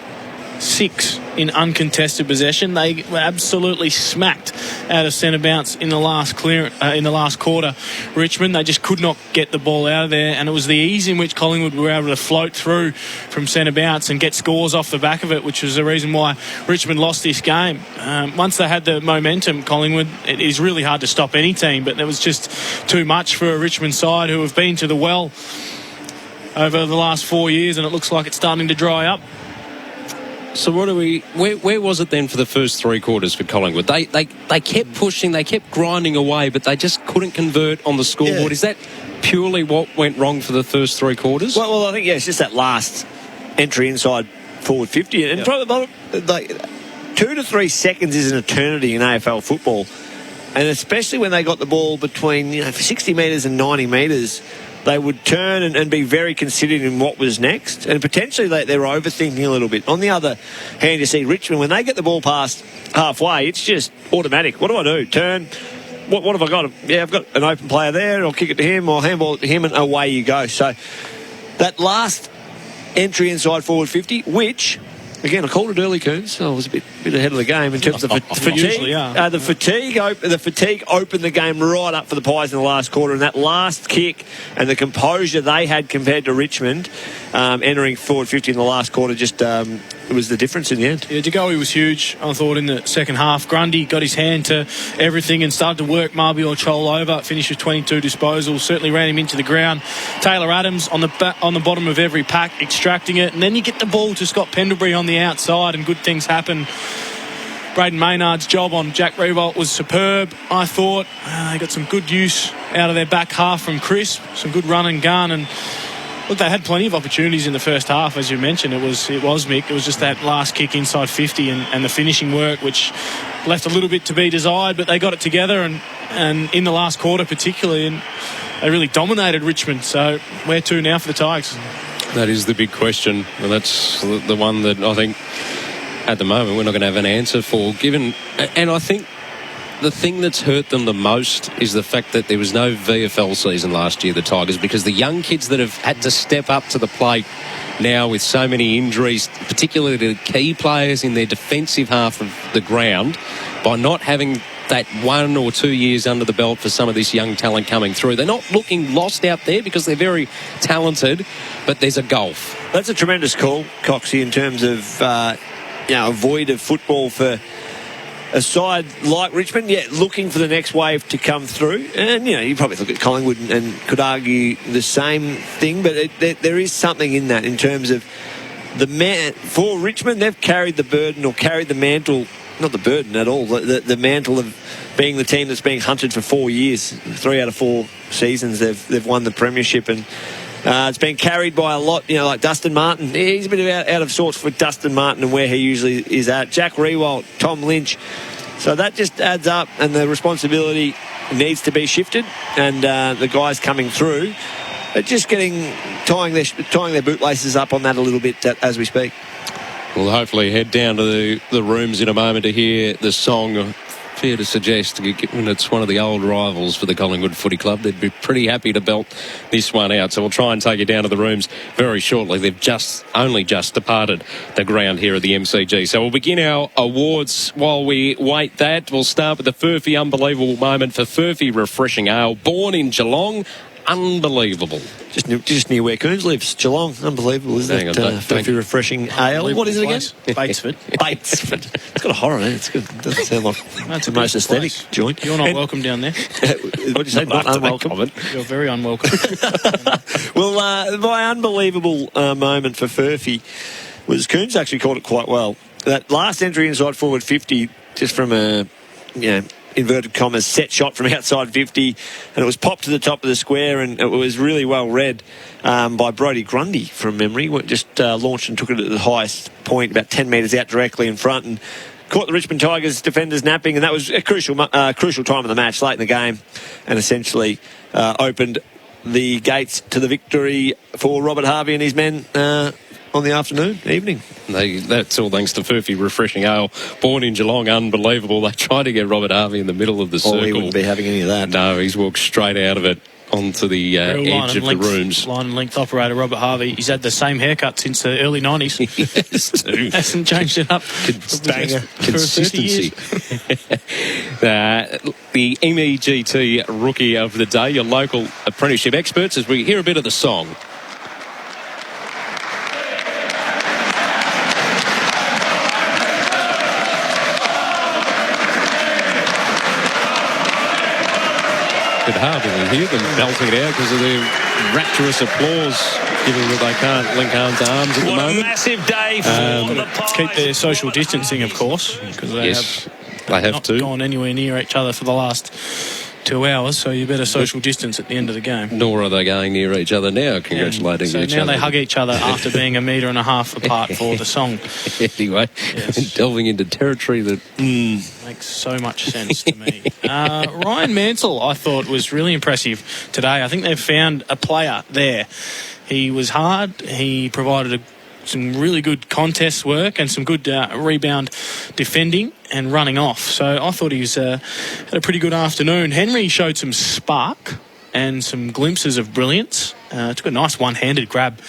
6 in uncontested possession. They were absolutely smacked out of centre bounce in the last quarter. Richmond, they just could not get the ball out of there, and it was the ease in which Collingwood were able to float through from centre bounce and get scores off the back of it, which was the reason why Richmond lost this game. Once they had the momentum, Collingwood, it is really hard to stop any team, but there was just too much for a Richmond side who have been to the well over the last 4 years, and it looks like it's starting to dry up. So where was it then for the first 3 quarters for Collingwood? They kept pushing, they kept grinding away, but they just couldn't convert on the scoreboard. Yeah. Is that purely what went wrong for the first 3 quarters? Well, I think, it's just that last entry inside forward 50. And probably like 2 to 3 seconds is an eternity in AFL football. And especially when they got the ball between 60 metres and 90 metres, they would turn and be very considered in what was next. And potentially they were overthinking a little bit. On the other hand, you see Richmond, when they get the ball past halfway, it's just automatic. What do? Turn. What have I got? Yeah, I've got an open player there. I'll kick it to him. I'll handball it to him, and away you go. So that last entry inside forward 50, which... Again, I called it early, Coons. So I was a bit ahead of the game in terms of fatigue. The fatigue opened the game right up for the Pies in the last quarter, and that last kick and the composure they had compared to Richmond entering forward 50 in the last quarter just it was the difference in the end. Yeah, Jagowi was huge, I thought, in the second half. Grundy got his hand to everything and started to work Marby or Chol over. Finished with 22 disposals. Certainly ran him into the ground. Taylor Adams on the bottom of every pack, extracting it. And then you get the ball to Scott Pendlebury on the outside and good things happen. Braden Maynard's job on Jack Riewoldt was superb, I thought. They got some good use out of their back half from Chris. Some good run and gun, and look, they had plenty of opportunities in the first half, as you mentioned. It was Mick. It was just that last kick inside 50 and the finishing work, which left a little bit to be desired, but they got it together and in the last quarter particularly, and they really dominated Richmond. So where to now for the Tigers? That is the big question, and that's the one that I think at the moment we're not going to have an answer for. And I think the thing that's hurt them the most is the fact that there was no VFL season last year, the Tigers, because the young kids that have had to step up to the plate now with so many injuries, particularly the key players in their defensive half of the ground, by not having that 1 or 2 years under the belt for some of this young talent coming through. They're not looking lost out there because they're very talented, but there's a gulf. That's a tremendous call, Coxie, in terms of a void of football for a side like Richmond, looking for the next wave to come through. And, you probably look at Collingwood and could argue the same thing, but there is something in that in terms of for Richmond, they've carried the burden or carried the mantle, not the burden at all, the mantle of being the team that's being hunted for 4 years. 3 out of 4 seasons they've won the premiership, and it's been carried by a lot, like Dustin Martin. He's a bit out of sorts for Dustin Martin and where he usually is at. Jack Riewoldt, Tom Lynch. So that just adds up, and the responsibility needs to be shifted. And the guys coming through are just tying their bootlaces up on that a little bit as we speak. We'll hopefully head down to the rooms in a moment to hear the song. Fair to suggest, given it's one of the old rivals for the Collingwood Footy Club, they'd be pretty happy to belt this one out. So we'll try and take you down to the rooms very shortly. They've only just departed the ground here at the MCG. So we'll begin our awards while we wait that. We'll start with the Furphy Unbelievable Moment for Furphy Refreshing Ale. Born in Geelong, unbelievable. Just near where Coons lives, Geelong. Unbelievable, isn't it? Furphy Refreshing Ale. What is it again? Batesford. Batesford. It's got a horror in it. It's good. It doesn't sound like the most aesthetic joint. You're not welcome down there. What did you say? Not unwelcome? You're very unwelcome. Well, my unbelievable moment for Furphy was Coons actually called it quite well. That last entry inside forward 50, just from a, inverted commas, set shot from outside 50, and it was popped to the top of the square, and it was really well read by Brodie Grundy from memory. Just launched and took it at the highest point, about 10 metres out directly in front, and caught the Richmond Tigers defenders napping, and that was a crucial time of the match, late in the game, and essentially opened the gates to the victory for Robert Harvey and his men on the evening. That's all thanks to Furphy Refreshing Ale. Born in Geelong, unbelievable. They tried to get Robert Harvey in the middle of the circle. He wouldn't be having any of that. No, he's walked straight out of it. onto the edge of the rooms. Line and length operator Robert Harvey. He's had the same haircut since the early 90s. Yes, too. Hasn't changed it up. Consistency. The MEGT Rookie of the Day, your local apprenticeship experts, as we hear a bit of the song. Could hardly hear them belting it out because of their rapturous applause, given that they can't link arms to arms at the moment. What a massive day for the Pies. Keep their social distancing, of course, because they have not gone anywhere near each other for the last 2 hours, so you better social distance at the end of the game. Nor are they going near each other now, congratulating each now other. they hug each other after being 1.5 metres apart for the song. Anyway, delving into territory that makes so much sense to me. Ryan Mansell, I thought, was really impressive today. I think they've found a player there. He was hard. He provided some really good contest work and some good rebound defending and running off. So I thought he was had a pretty good afternoon. Henry showed some spark and some glimpses of brilliance. Took a nice one-handed grab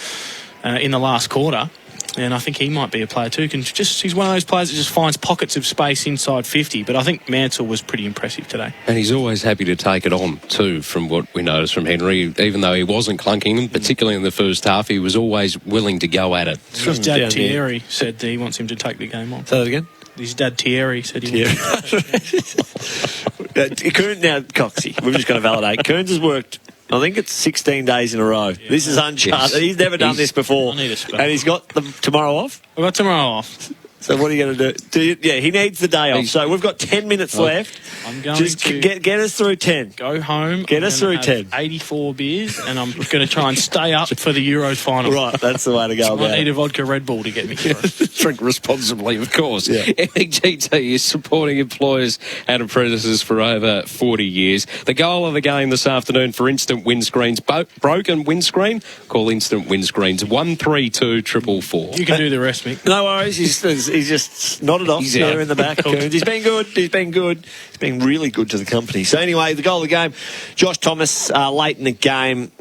in the last quarter. And I think he might be a player too. He's one of those players that just finds pockets of space inside 50. But I think Mansell was pretty impressive today. And he's always happy to take it on too, from what we noticed from Henry. Even though he wasn't clunking, particularly in the first half, he was always willing to go at it. His dad Thierry said that he wants him to take the game on. Say that again? His dad Thierry said he wants him to take the game on. Now, Coxie, we've just got to validate. Kearns has worked, I think it's 16 days in a row. Yeah, this is uncharted. Yes. He's never done this before. And he's got tomorrow off? We've got tomorrow off. So what are you going to do? He needs the day off. So we've got 10 minutes left. I'm going just to get us through 10. Go home. Get us through 10. 84 beers, and I'm going to try and stay up for the Euros final. Right, that's the way to go about it. I need a vodka Red Bull to get me through. Drink responsibly, of course. Yeah. MEGT is supporting employers and apprentices for over 40 years. The goal of the game this afternoon for instant windscreens. Broken windscreen? Call instant windscreens 132 444. You can do the rest, Mick. No worries. He's just nodded off there in the back. He's been good. He's been really good to the company. So anyway, the goal of the game, Josh Thomas late in the game,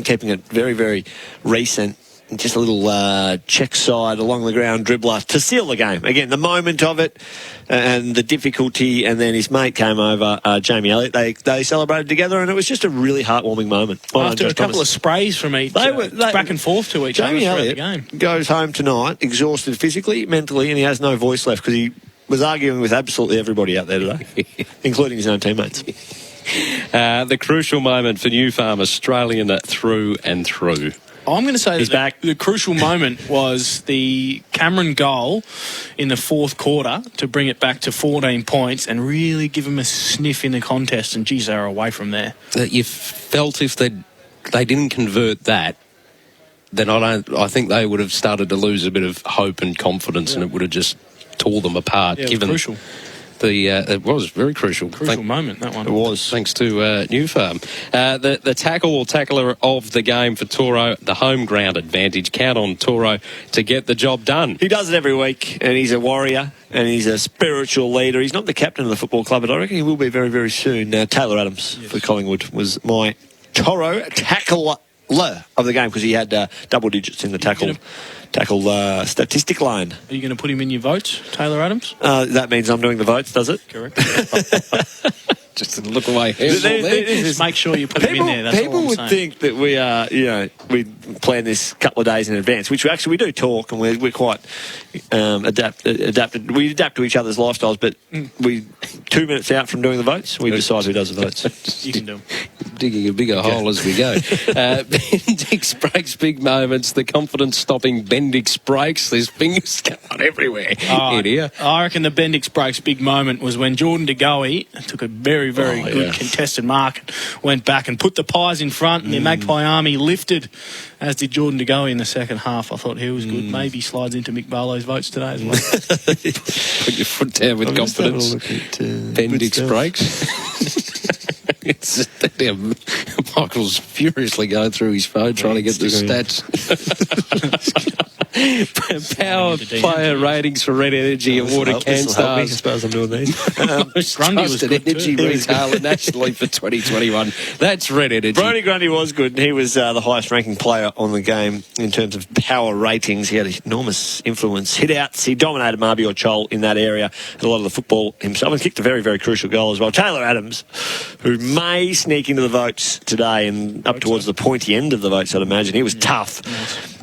keeping it very, very recent. Just a little check side along the ground dribbler to seal the game. Again, the moment of it and the difficulty, and then his mate came over, Jamie Elliott. They celebrated together, and it was just a really heartwarming moment. After a couple of sprays from each, back and forth to each other throughout the game. Goes home tonight, exhausted physically, mentally, and he has no voice left because he was arguing with absolutely everybody out there today, including his own teammates. The crucial moment for New Farm Australian through and through. I'm going to say that the crucial moment was the Cameron goal in the fourth quarter to bring it back to 14 points and really give them a sniff in the contest, and geez, they were away from there. You felt if they didn't convert that, then I think they would have started to lose a bit of hope and confidence, and it would have just tore them apart. Yeah, it was crucial. It was very crucial. Crucial moment, that one. It was. Thanks to New Farm. The tackle or tackler of the game for Toro, the home ground advantage. Count on Toro to get the job done. He does it every week, and he's a warrior, and he's a spiritual leader. He's not the captain of the football club, but I reckon he will be very, very soon. Taylor Adams for Collingwood was my Toro tackler of the game because he had double digits in the tackle statistic line. Are you going to put him in your votes, Taylor Adams? That means I'm doing the votes, does it? Correct. Just to look away. Just make sure you put him in there. That's people all I'm would saying. think that we are, we plan this a couple of days in advance, which we do talk, and we're quite adapted. We adapt to each other's lifestyles, but we 2 minutes out from doing the votes, we decide who does the votes. You can do them. Digging a bigger hole as we go. Bendix breaks big moments. The confidence-stopping Bendix breaks. There's fingers going everywhere in here. I reckon the Bendix breaks big moment was when Jordan De Goey took a very, very good contested mark and went back and put the Pies in front, and the Magpie Army lifted, as did Jordan De Goey in the second half. I thought he was good. Maybe slides into Mick Barlow's votes today as well. Put your foot down with confidence. Bendix breaks. Michael's furiously going through his phone trying to get the stats. Power player ratings for Red Energy and Water Can Stars. I suppose I'm doing these. Grundy was good energy retailer nationally for 2021. That's Red Energy. Brodie Grundy was good. He was the highest-ranking player on the game in terms of power ratings. He had enormous influence. Hit-outs. He dominated Marby or Chol in that area. And a lot of the football himself. And kicked a very, very crucial goal as well. Taylor Adams, who may sneak into the votes today and up towards the pointy end of the votes, I'd imagine. He was tough.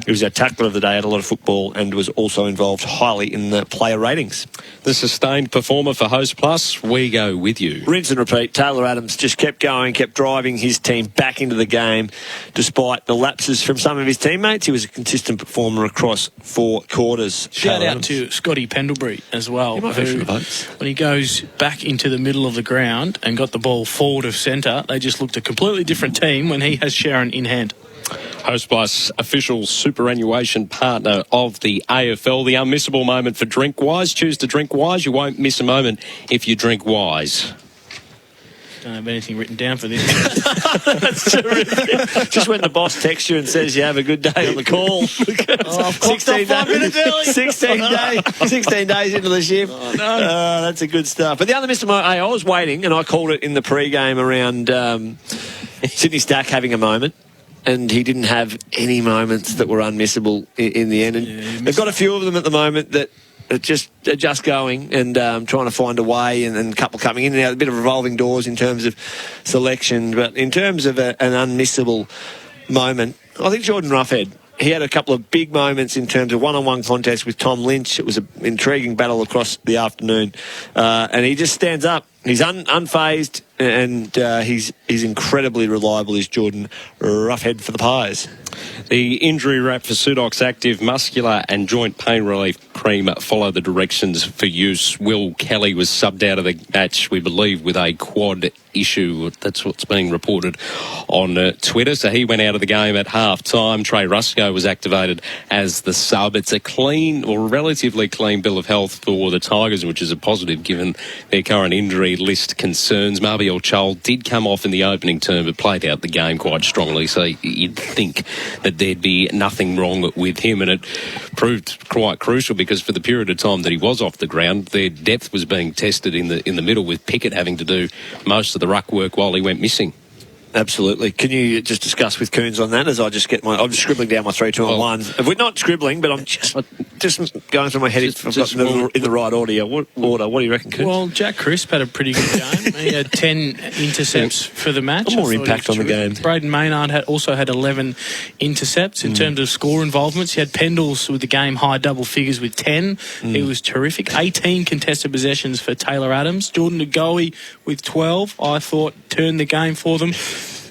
He was our tackler of the day, had a lot of football, and was also involved highly in the player ratings. The sustained performer for Host Plus, we go with you. Rinse and repeat. Taylor Adams just kept going, kept driving his team back into the game despite the lapses from some of his teammates. He was a consistent performer across 4 quarters. Shout out to Scotty Pendlebury as well, who, when he goes back into the middle of the ground and got the ball forward of centre, they just looked a completely different team when he has Sharon in hand. Host Plus, official superannuation partner of the AFL. The unmissable moment for Drink Wise. Choose to drink wise. You won't miss a moment if you drink wise. Don't have anything written down for this. That's terrific. Just when the boss texts you and says you have a good day on the call. 16 days into the shift. Oh, no. That's a good stuff. But the other Mr. I was waiting, and I called it in the pre-game around Sydney Stack having a moment. And he didn't have any moments that were unmissable in the end. And they've got a few of them at the moment that are just going and trying to find a way, and a couple coming in and out, a bit of revolving doors in terms of selection. But in terms of an unmissable moment, I think Jordan Roughhead, he had a couple of big moments in terms of one-on-one contests with Tom Lynch. It was an intriguing battle across the afternoon. And he just stands up. He's unfazed, and he's incredibly reliable, is Jordan Roughhead for the Pies. The injury wrap for Sudox Active Muscular and Joint Pain Relief Cream follow the directions for use. Will Kelly was subbed out of the match, we believe, with a quad issue. That's what's being reported on Twitter. So he went out of the game at half-time. Trey Rusco was activated as the sub. It's a clean, or relatively clean, bill of health for the Tigers, which is a positive given their current injury list concerns. Marby Chol did come off in the opening term, but played out the game quite strongly, so you'd think that there'd be nothing wrong with him, and it proved quite crucial because for the period of time that he was off the ground, their depth was being tested in the middle, with Pickett having to do most of the ruck work while he went missing. Absolutely. Can you just discuss with Coons on that as I just get I'm just scribbling down my 3, 2 and 1. We're not scribbling, but I'm just going through my head if I've got in the right order. What do you reckon, Coons? Well, Jack Crisp had a pretty good game. He had 10 intercepts for the match. More impact on the game. Braden Maynard also had 11 intercepts. In terms of score involvements, he had Pendles with the game high double figures with 10. He was terrific. 18 contested possessions for Taylor Adams. Jordan Ngoe with 12, I thought, turned the game for them.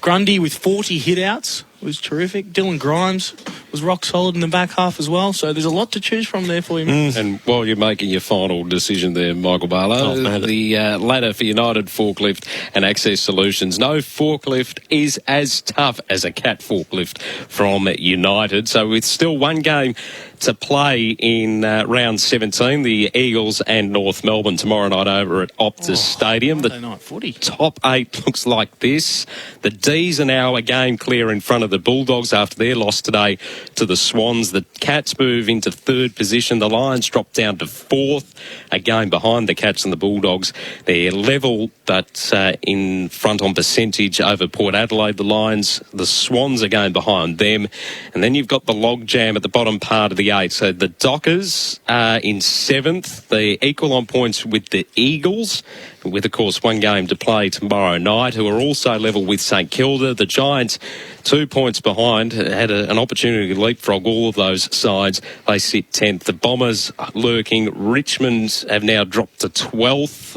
Grundy with 40 hit-outs was terrific. Dylan Grimes was rock solid in the back half as well. So there's a lot to choose from there for him. And while you're making your final decision there, Michael Barlow, the ladder for United Forklift and Access Solutions. No forklift is as tough as a cat forklift from United. So with still one game to play in round 17, the Eagles and North Melbourne tomorrow night over at Optus Stadium. The night footy. Top 8 looks like this. The D's are now a game clear in front of the Bulldogs after their loss today to the Swans. The Cats move into 3rd position. The Lions drop down to 4th, a game behind the Cats and the Bulldogs. They're level, but in front on percentage over Port Adelaide. The Lions, the Swans are going behind them. And then you've got the logjam at the bottom part of the 8. So the Dockers are in 7th. They're equal on points with the Eagles, with, of course, one game to play tomorrow night, who are also level with St Kilda. The Giants, 2 points behind, had an opportunity to leapfrog all of those sides. They sit 10th. The Bombers lurking. Richmond have now dropped to 12th,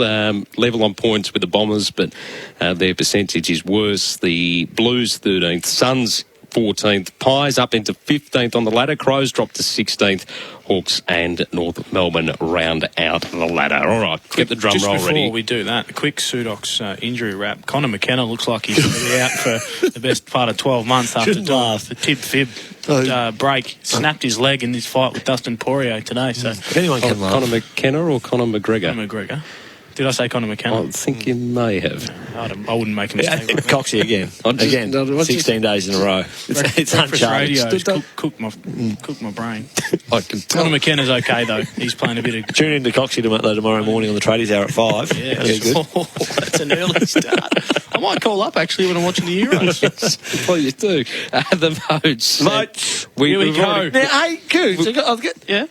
level on points with the Bombers, but their percentage is worse. The Blues, 13th. Suns, 14th. Pies up into 15th on the ladder. Crows dropped to 16th. Hawks and North Melbourne round out the ladder. All right, get the drum roll ready. Just before we do that, a quick Sudox injury wrap. Connor McKenna looks like he's going to be out for the best part of 12 months after doing the tib-fib break. Snapped his leg in this fight with Dustin Poirier today. So anyone can laugh. Connor McKenna or Conor McGregor? Conor McGregor. Did I say Conor McKenna? I think you may have. I wouldn't make a mistake. Coxie again. 16 days in a row. It's unchanged. Cook my brain. Conor McKenna's okay, though. He's playing a bit of... Tune in to Coxie tomorrow morning on the Tradies Hour at 5. Yeah, that's good. That's an early start. I might call up, actually, when I'm watching the Euros. Please do. The votes. Here we go. Now, hey, Coots, yeah?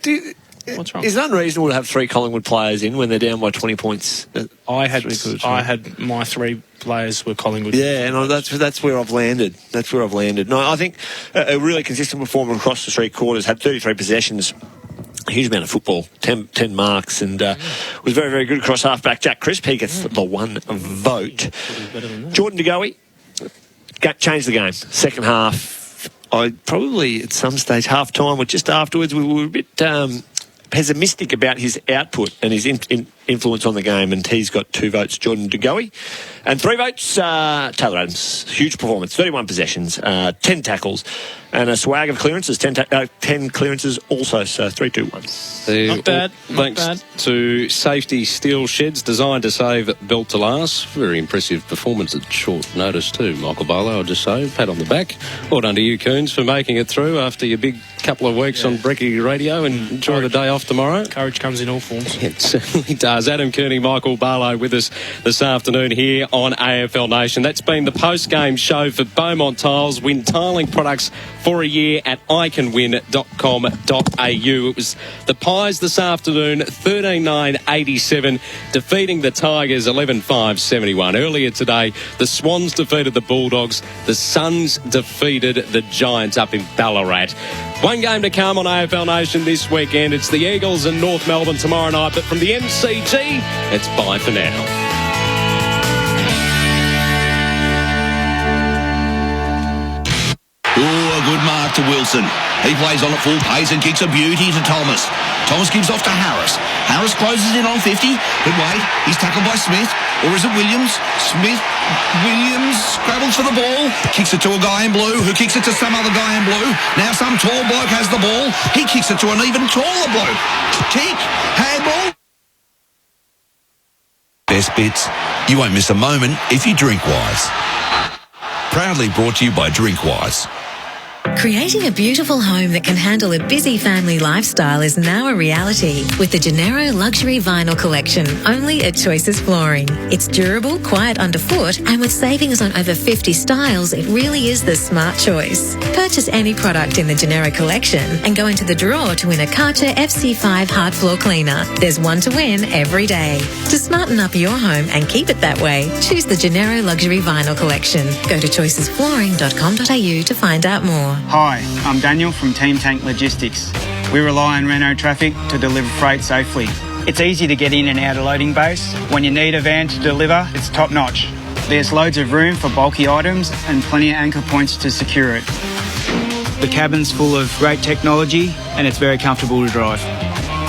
What's wrong? Is it unreasonable to have 3 Collingwood players in when they're down by 20 points? I had my 3 players were Collingwood. Yeah, and that's where I've landed. No, I think a really consistent performance across the 3 quarters. Had 33 possessions. A huge amount of football, 10 marks, and was very, very good across half-back. Jack Crisp, he gets the 1 vote. Jordan De Goey changed the game. Second half, I probably at some stage, half-time or just afterwards, we were a bit pessimistic about his output and his influence on the game, and he's got 2 votes, Jordan De Goey. And 3 votes, Taylor Adams. Huge performance, 31 possessions, 10 tackles, and a swag of clearances, 10 clearances also, so 3-2-1. Not bad. Thanks to Safety Steel Sheds, designed to save, built to last. Very impressive performance at short notice too, Michael Barlow, I'll just say. Pat on the back. Well done to you, Coons, for making it through after your big couple of weeks on Brecky Radio, and enjoy the day off tomorrow. Courage comes in all forms. It certainly does. Adam Kearney, Michael Barlow with us this afternoon here on AFL Nation. That's been the post-game show for Beaumont Tiles. Win tiling products for a year at iCanWin.com.au. It was the Pies this afternoon, 13-9-87, defeating the Tigers 11-5-71. Earlier today, the Swans defeated the Bulldogs. The Suns defeated the Giants up in Ballarat. 1 game to come on AFL Nation this weekend. It's the Eagles in North Melbourne tomorrow night. But from the MCG, it's bye for now. Oh, a good mark to Wilson. He plays on at full pace and kicks a beauty to Thomas. Thomas gives off to Harris. Harris closes in on 50. But wait, he's tackled by Smith. Or is it Williams? Williams scrabbles for the ball. Kicks it to a guy in blue who kicks it to some other guy in blue. Now some tall bloke has the ball. He kicks it to an even taller bloke. Kick. Handball. Best bits. You won't miss a moment if you drink Wise. Proudly brought to you by Drinkwise. Creating a beautiful home that can handle a busy family lifestyle is now a reality with the Gennaro Luxury Vinyl Collection, only at Choices Flooring. It's durable, quiet underfoot, and with savings on over 50 styles, it really is the smart choice. Purchase any product in the Gennaro Collection and go into the draw to win a Karcher FC5 hard floor cleaner. There's one to win every day. To smarten up your home and keep it that way, choose the Gennaro Luxury Vinyl Collection. Go to choicesflooring.com.au to find out more. Hi, I'm Daniel from Team Tank Logistics. We rely on Renault Traffic to deliver freight safely. It's easy to get in and out of loading base. When you need a van to deliver, it's top notch. There's loads of room for bulky items and plenty of anchor points to secure it. The cabin's full of great technology and it's very comfortable to drive.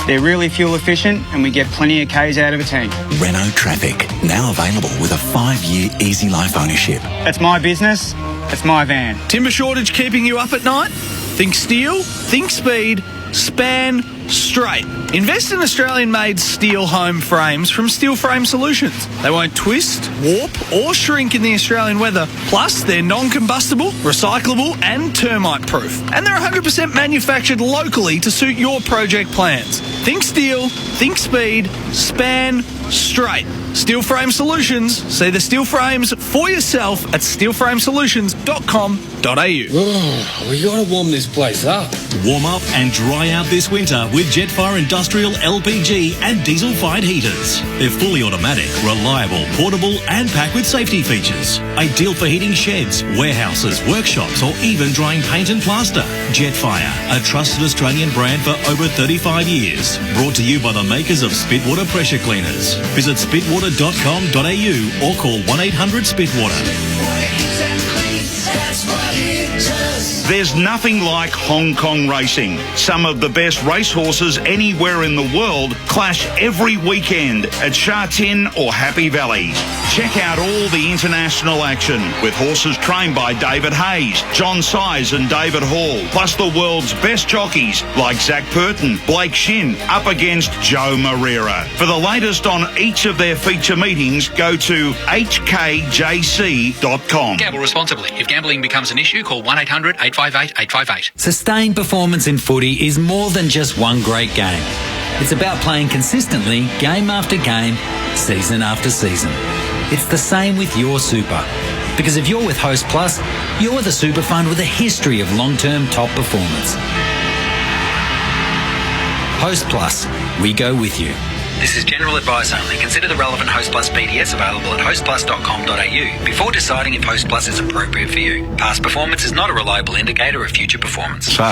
They're really fuel efficient and we get plenty of Ks out of a tank. Renault Traffic, now available with a 5-year easy life ownership. It's my business, it's my van. Timber shortage keeping you up at night? Think steel, think speed, span straight. Invest in Australian-made steel home frames from Steel Frame Solutions. They won't twist, warp or shrink in the Australian weather. Plus, they're non-combustible, recyclable and termite-proof. And they're 100% manufactured locally to suit your project plans. Think steel, think speed, span straight. Steel Frame Solutions. See the steel frames for yourself at steelframesolutions.com.au. Oh, we got to warm this place up. Warm up and dry out this winter with Jetfire Industrial LPG and diesel-fired heaters. They're fully automatic, reliable, portable and packed with safety features. Ideal for heating sheds, warehouses, workshops or even drying paint and plaster. Jetfire, a trusted Australian brand for over 35 years. Brought to you by the makers of Spitwater Pressure Cleaners. Visit spitwater.com.au or call 1-800-SPITWATER. That's what it does. There's nothing like Hong Kong racing. Some of the best racehorses anywhere in the world clash every weekend at Sha Tin or Happy Valley. Check out all the international action with horses trained by David Hayes, John Size and David Hall, plus the world's best jockeys like Zach Purton, Blake Shin, up against Joe Moreira. For the latest on each of their feature meetings, go to hkjc.com. Gamble responsibly. If gambling becomes an issue, call 1-800-858-858. Sustained performance in footy is more than just one great game. It's about playing consistently, game after game, season after season. It's the same with your super. Because if you're with Host Plus, you're the super fund with a history of long-term top performance. Host Plus, we go with you. This is general advice only. Consider the relevant Host Plus PDS available at hostplus.com.au before deciding if Host Plus is appropriate for you. Past performance is not a reliable indicator of future performance. So,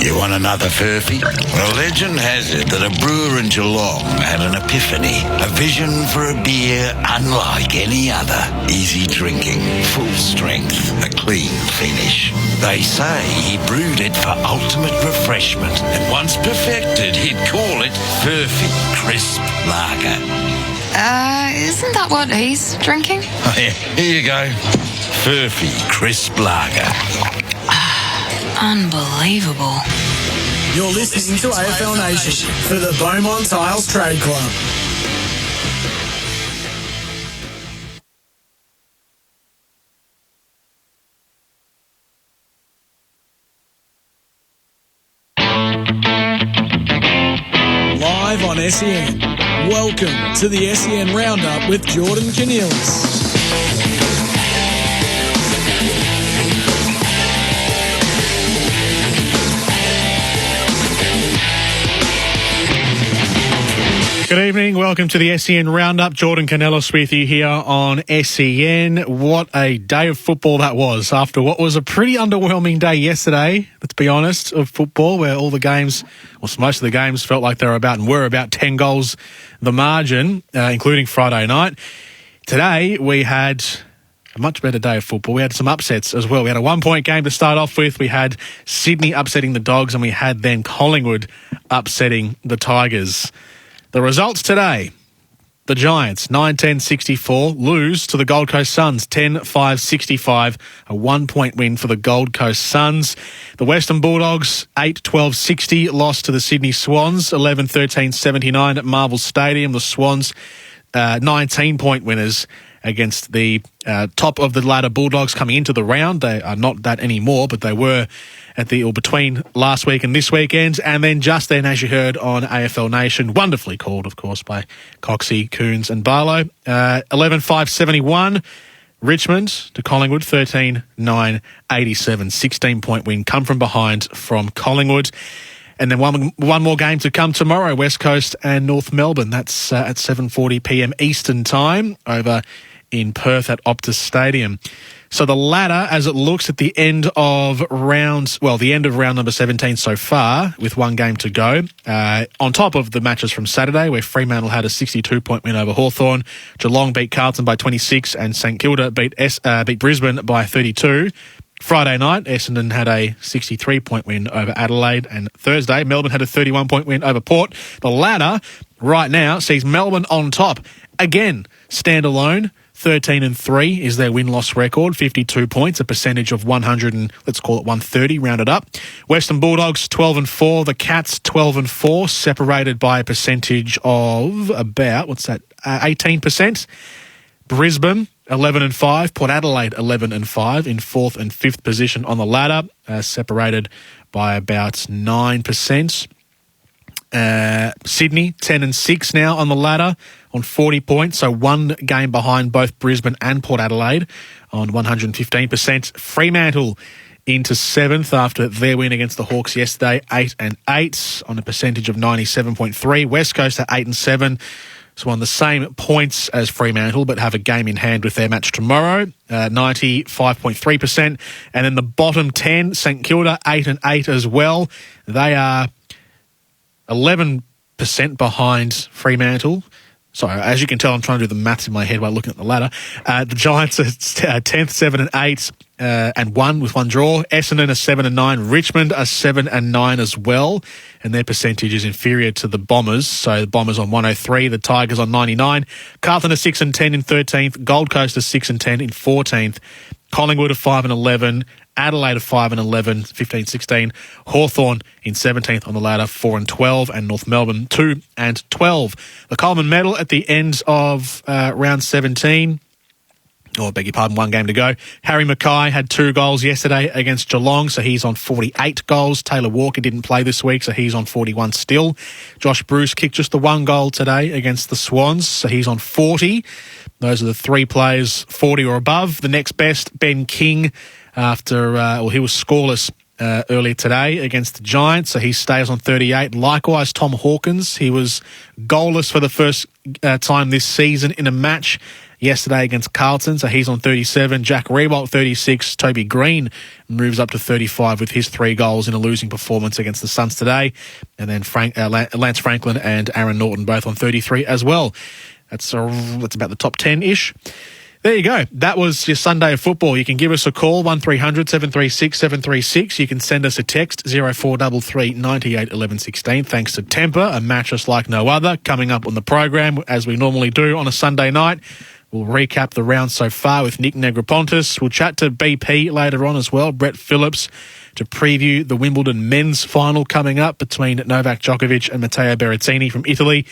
you want another furphy? Well, legend has it that a brewer in Geelong had an epiphany, a vision for a beer unlike any other. Easy drinking, full strength, a clean finish. They say he brewed it for ultimate refreshment, and once perfected, he'd call it Furphy Crisp Lager. Isn't that what he's drinking? Oh, yeah. Here you go. Furphy Crisp Lager. Unbelievable. You're listening to AFL Nation for the Beaumont Tiles Trade Club. Live on SEN. Welcome to the SEN Roundup with Jordan Cornelis. Good evening. Welcome to the SEN Roundup. Jordan Cornelis with you here on SEN. What a day of football that was after what was a pretty underwhelming day yesterday, let's be honest, of football, where all the games, well, most of the games felt like they were about 10 goals the margin, including Friday night. Today, we had a much better day of football. We had some upsets as well. We had a 1-point game to start off with. We had Sydney upsetting the Dogs, and we had then Collingwood upsetting the Tigers. The results today: the Giants 9-10-64 lose to the Gold Coast Suns 10-5-65, a 1-point win for the Gold Coast Suns. The Western Bulldogs 8-12-60 lost to the Sydney Swans 11-13-79 at Marvel Stadium. The Swans 19-point winners against the top of the ladder Bulldogs coming into the round. They are not that anymore, but they were between last week and this weekend. And then just then, as you heard on AFL Nation, wonderfully called, of course, by Coxie, Coons and Barlow, 11-5-71, Richmond to Collingwood, 13-9-87, 16-point win, come from behind from Collingwood. And then one more game to come tomorrow, West Coast and North Melbourne. That's at 7:40pm Eastern Time over in Perth at Optus Stadium. So the ladder, as it looks at the end of round number 17 so far, with one game to go, on top of the matches from Saturday, where Fremantle had a 62-point win over Hawthorn, Geelong beat Carlton by 26, and St Kilda beat Brisbane by 32. Friday night, Essendon had a 63-point win over Adelaide, and Thursday, Melbourne had a 31-point win over Port. The ladder right now sees Melbourne on top. Again, standalone, 13-3 is their win-loss record, 52 points, a percentage of 100 and let's call it 130, rounded up. Western Bulldogs 12-4, the Cats 12-4, separated by a percentage of about 18%. Brisbane 11-5, Port Adelaide 11-5 in 4th and 5th position on the ladder, separated by about 9%. Sydney 10-6 now on the ladder on 40 points, so one game behind both Brisbane and Port Adelaide on 115%. Fremantle into 7th after their win against the Hawks yesterday, 8-8 on a percentage of 97.3. West Coast at 8-7. So on the same points as Fremantle, but have a game in hand with their match tomorrow, 95.3%. And then the bottom 10, St Kilda, 8-8 as well. They are 11% behind Fremantle. Sorry, as you can tell, I'm trying to do the maths in my head while looking at the ladder. The Giants are 10th, 7-8. and 1 with 1 draw. Essendon are 7 and 9. Richmond are 7 and 9 as well, and their percentage is inferior to the Bombers. So the Bombers on 103, the Tigers on 99. Carlton are 6 and 10 in 13th. Gold Coast are 6 and 10 in 14th. Collingwood are 5 and 11. Adelaide are 5 and 11, 15-16. Hawthorn in 17th on the ladder, 4 and 12, and North Melbourne 2 and 12. The Coleman Medal at the end of round 17. Oh, beg your pardon, 1 game to go. Harry Mackay had 2 goals yesterday against Geelong, so he's on 48 goals. Taylor Walker didn't play this week, so he's on 41 still. Josh Bruce kicked just the 1 goal today against the Swans, so he's on 40. Those are the 3 players 40 or above. The next best, Ben King, after he was scoreless earlier today against the Giants, so he stays on 38. Likewise, Tom Hawkins, he was goalless for the first time this season in a match yesterday against Carlton, so he's on 37. Jack Riewoldt, 36. Toby Green moves up to 35 with his 3 goals in a losing performance against the Suns today. And then Lance Franklin and Aaron Norton both on 33 as well. That's about the top 10-ish. There you go. That was your Sunday of football. You can give us a call, 1300 736 736. You can send us a text, 0433 98 11 16. Thanks to Temper, a mattress like no other. Coming up on the program, as we normally do on a Sunday night, we'll recap the round so far with Nick Negropontis. We'll chat to BP later on as well, Brett Phillips, to preview the Wimbledon men's final coming up between Novak Djokovic and Matteo Berrettini from Italy,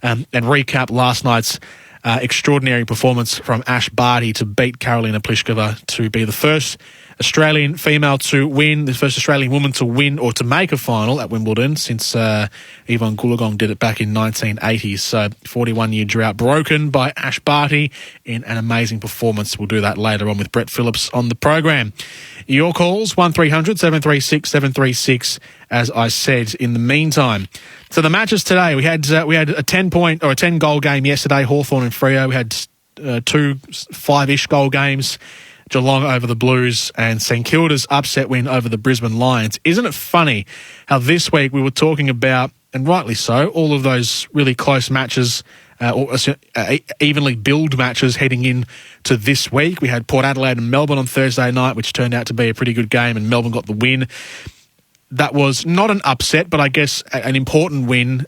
and recap last night's extraordinary performance from Ash Barty to beat Karolina Pliskova to be the first Australian female to win, the first Australian woman to win or to make a final at Wimbledon since Yvonne Goolagong did it back in 1980. So 41-year drought broken by Ash Barty in an amazing performance. We'll do that later on with Brett Phillips on the program. Your calls, 1300 736 736, as I said. In the meantime, so the matches today, we had a 10-point or a 10-goal game yesterday, Hawthorn and Freo. We had 2 5-ish goal games. Geelong over the Blues and St Kilda's upset win over the Brisbane Lions. Isn't it funny how this week we were talking about, and rightly so, all of those really close matches, evenly billed matches heading in to this week. We had Port Adelaide and Melbourne on Thursday night, which turned out to be a pretty good game, and Melbourne got the win. That was not an upset, but I guess an important win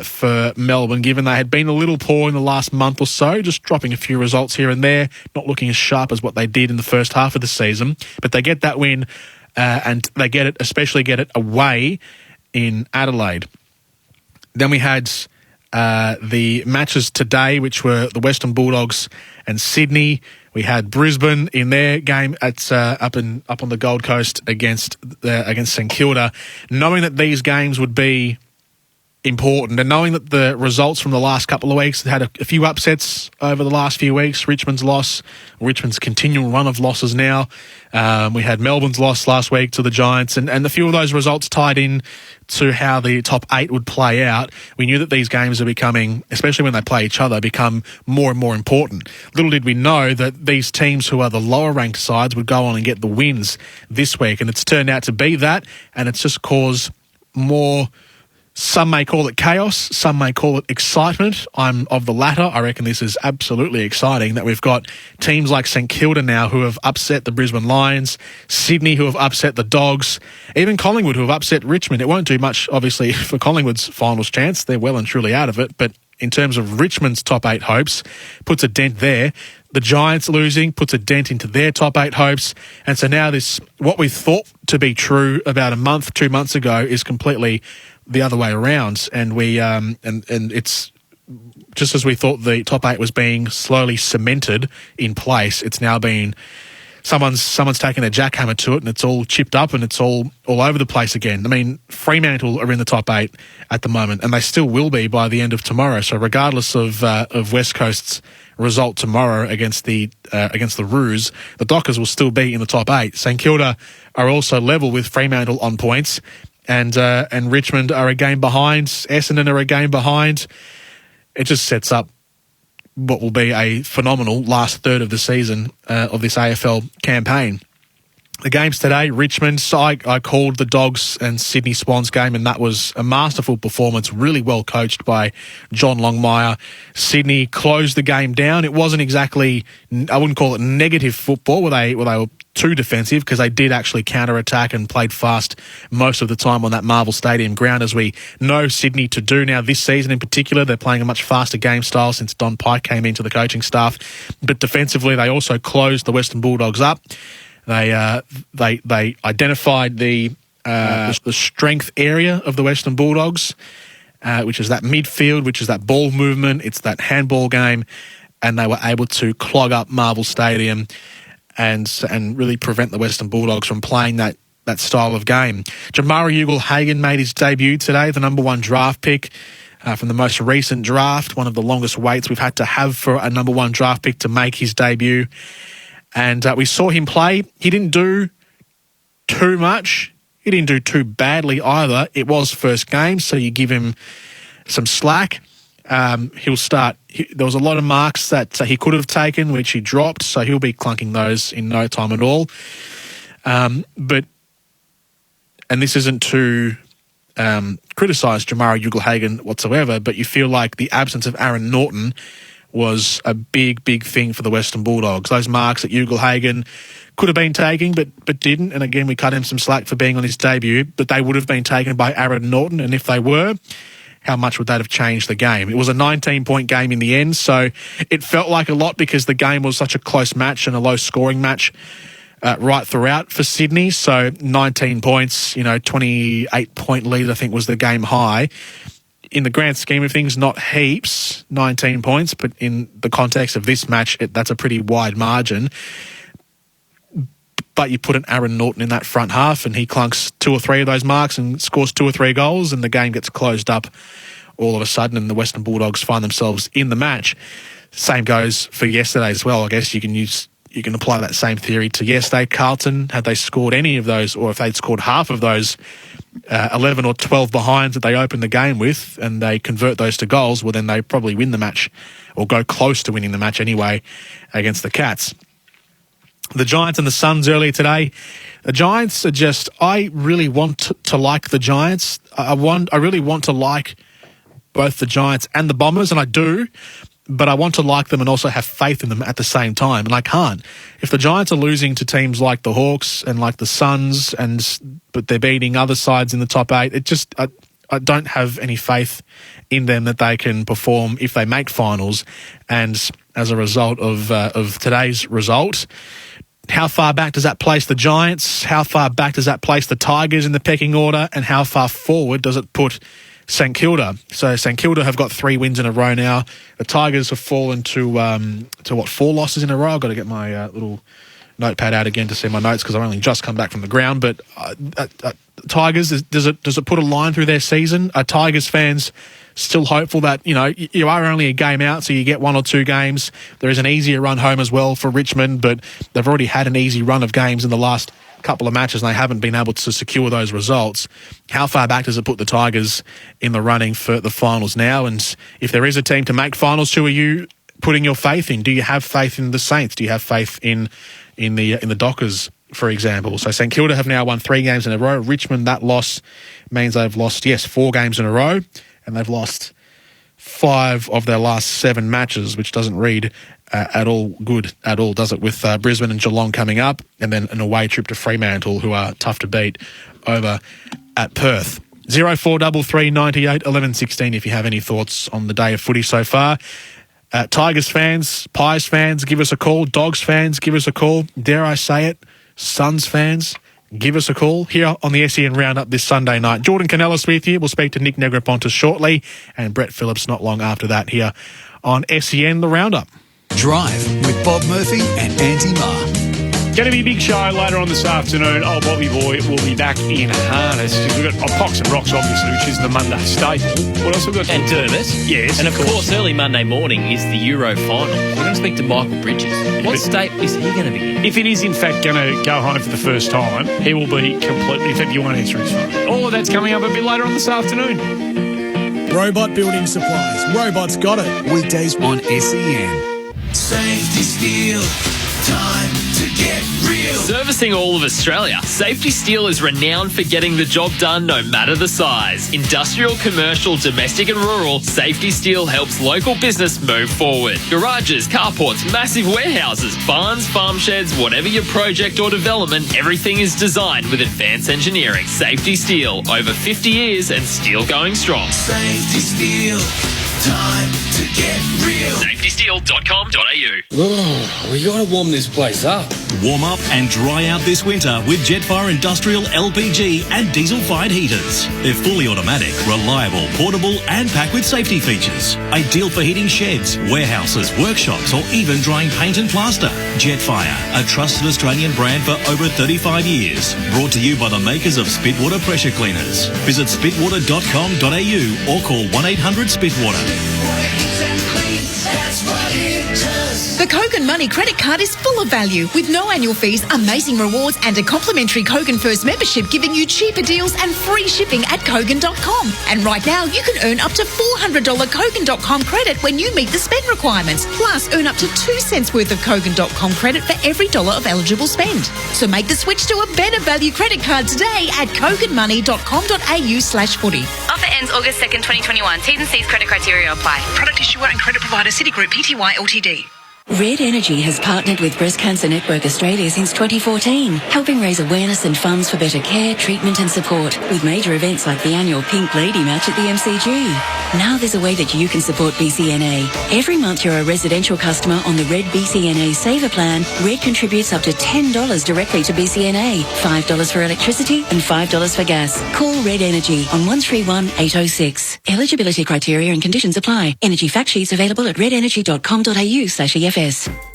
for Melbourne, given they had been a little poor in the last month or so, just dropping a few results here and there, not looking as sharp as what they did in the first half of the season. But they get that win, and they especially get it away in Adelaide. Then we had the matches today, which were the Western Bulldogs and Sydney. We had Brisbane in their game at up on the Gold Coast against St Kilda. Knowing that these games would be important, and knowing that the results from the last couple of weeks had a few upsets over the last few weeks. Richmond's continual run of losses now. We had Melbourne's loss last week to the Giants, and a few of those results tied in to how the top 8 would play out. We knew that these games are becoming, especially when they play each other, become more and more important. Little did we know that these teams who are the lower ranked sides would go on and get the wins this week, and it's turned out to be that, and it's just caused more. Some may call it chaos, some may call it excitement. I'm of the latter. I reckon this is absolutely exciting that we've got teams like St Kilda now who have upset the Brisbane Lions, Sydney who have upset the Dogs, even Collingwood who have upset Richmond. It won't do much, obviously, for Collingwood's finals chance. They're well and truly out of it, but in terms of Richmond's top 8 hopes, puts a dent there. The Giants losing puts a dent into their top 8 hopes. And so now what we thought to be true about 2 months ago is completely the other way around, and we and it's just as we thought the top 8 was being slowly cemented in place. It's now been someone's taken a jackhammer to it, and it's all chipped up, and it's all over the place again. I mean, Fremantle are in the top 8 at the moment, and they still will be by the end of tomorrow. So regardless of West Coast's result tomorrow against the Roos, the Dockers will still be in the top 8. St Kilda are also level with Fremantle on points. And Richmond are a game behind. Essendon are a game behind. It just sets up what will be a phenomenal last third of the season of this AFL campaign. The games today, Richmond, so I called the Dogs and Sydney Swans game, and that was a masterful performance, really well coached by John Longmire. Sydney closed the game down. It wasn't exactly, I wouldn't call it negative football, where they were too defensive, because they did actually counter-attack and played fast most of the time on that Marvel Stadium ground, as we know Sydney to do now this season in particular. They're playing a much faster game style since Don Pike came into the coaching staff. But defensively, they also closed the Western Bulldogs up. They identified the strength area of the Western Bulldogs, which is that midfield, which is that ball movement, it's that handball game, and they were able to clog up Marvel Stadium and really prevent the Western Bulldogs from playing that style of game. Jamarra Ugle-Hagan made his debut today, the number 1 draft pick from the most recent draft, one of the longest waits we've had to have for a number 1 draft pick to make his debut. And we saw him play. He didn't do too much. He didn't do too badly either. It was first game, so you give him some slack. He'll start. There was a lot of marks that he could have taken, which he dropped, so he'll be clunking those in no time at all. And this isn't to criticise Jamarra Ugle-Hagan whatsoever, but you feel like the absence of Aaron Norton was a big, big thing for the Western Bulldogs. Those marks that Ugle-Hagan could have been taking but didn't, and again, we cut him some slack for being on his debut, but they would have been taken by Aaron Norton, and if they were, how much would that have changed the game? It was a 19-point game in the end, so it felt like a lot because the game was such a close match and a low-scoring match right throughout for Sydney. So 19 points, 28-point lead, I think, was the game high. In the grand scheme of things, not heaps, 19 points, but in the context of this match, that's a pretty wide margin. But you put an Aaron Norton in that front half and he clunks 2 or 3 of those marks and scores 2 or 3 goals, and the game gets closed up all of a sudden and the Western Bulldogs find themselves in the match. Same goes for yesterday as well. I guess you can apply that same theory to yesterday. Carlton, had they scored any of those, or if they'd scored half of those 11 or 12 behinds that they opened the game with, and they convert those to goals, well, then they probably win the match, or go close to winning the match anyway, against the Cats. The Giants and the Suns earlier today. The Giants are just, I really want to like the Giants. I really want to like both the Giants and the Bombers, and I do, but I want to like them and also have faith in them at the same time, and I can't. If the Giants are losing to teams like the Hawks and like the Suns, but they're beating other sides in the top 8, it just, I don't have any faith in them that they can perform if they make finals. And as a result of today's result, how far back does that place the Giants? How far back does that place the Tigers in the pecking order? And how far forward does it put St Kilda? So St Kilda have got 3 wins in a row now. The Tigers have fallen to 4 losses in a row. I've got to get my little notepad out again to see my notes because I've only just come back from the ground. But Tigers, does it put a line through their season? Are Tigers fans still hopeful that, you are only a game out, so you get 1 or 2 games? There is an easier run home as well for Richmond, but they've already had an easy run of games in the last couple of matches and they haven't been able to secure those results. How far back does it put the Tigers in the running for the finals now? And if there is a team to make finals, who are you putting your faith in? Do you have faith in the Saints? Do you have faith in the Dockers, for example? So St Kilda have now won 3 games in a row. Richmond, that loss means they've lost, 4 games in a row, and they've lost 5 of their last 7 matches, which doesn't read at all good at all, does it? With Brisbane and Geelong coming up, and then an away trip to Fremantle, who are tough to beat over at Perth. 0433 98 11 16 if you have any thoughts on the day of footy so far. Tigers fans, Pies fans, give us a call. Dogs fans, give us a call. Dare I say it, Suns fans, give us a call here on the SEN Roundup this Sunday night. Jordan Canellis with you. We'll speak to Nick Negroponte shortly, and Brett Phillips not long after that here on SEN The Roundup. Drive with Bob Murphy and Auntie Ma. Going to be a big show later on this afternoon. Old Bobby Boy will be back in harness. We've got Pox and Rocks, obviously, which is the Monday staple. What else have we got? And Dermot. Yes, and of course, early Monday morning is the Euro final. We're going to speak to Michael Bridges. What state is he going to be in? If it is, in fact, going to go home for the first time, he will be completely... In fact, you won't answer his phone. All of that's coming up a bit later on this afternoon. Robot Building Supplies. Robots got it. Weekdays on SEN. Safety skill, Time to get real. Servicing all of Australia, Safety Steel is renowned for getting the job done no matter the size. Industrial, commercial, domestic and rural, Safety Steel helps local business move forward. Garages, carports, massive warehouses, barns, farm sheds, whatever your project or development, everything is designed with advanced engineering. Safety Steel, over 50 years and still going strong. Safety Steel. Time to get real. SafetySteel.com.au. Oh, we gotta warm this place up. Warm up and dry out this winter with Jetfire Industrial LPG and diesel-fired heaters. They're fully automatic, reliable, portable and packed with safety features. Ideal for heating sheds, warehouses, workshops or even drying paint and plaster. Jetfire, a trusted Australian brand for over 35 years. Brought to you by the makers of Spitwater Pressure Cleaners. Visit spitwater.com.au or call 1-800-SPITWATER. The Kogan Money credit card is full of value with no annual fees, amazing rewards and a complimentary Kogan First membership giving you cheaper deals and free shipping at Kogan.com. And right now you can earn up to $400 Kogan.com credit when you meet the spend requirements. Plus earn up to 2 cents worth of Kogan.com credit for every dollar of eligible spend. So make the switch to a better value credit card today at koganmoney.com.au/footy. Offer ends August 2nd, 2021. T's and C's credit criteria apply. Product issuer and credit provider Citigroup Pty Ltd. Red Energy has partnered with Breast Cancer Network Australia since 2014, helping raise awareness and funds for better care, treatment and support, with major events like the annual Pink Lady match at the MCG. Now there's a way that you can support BCNA. Every month you're a residential customer on the Red BCNA Saver Plan, Red contributes up to $10 directly to BCNA, $5 for electricity and $5 for gas. Call Red Energy on 131 806. Eligibility criteria and conditions apply. Energy fact sheets available at redenergy.com.au/EFS.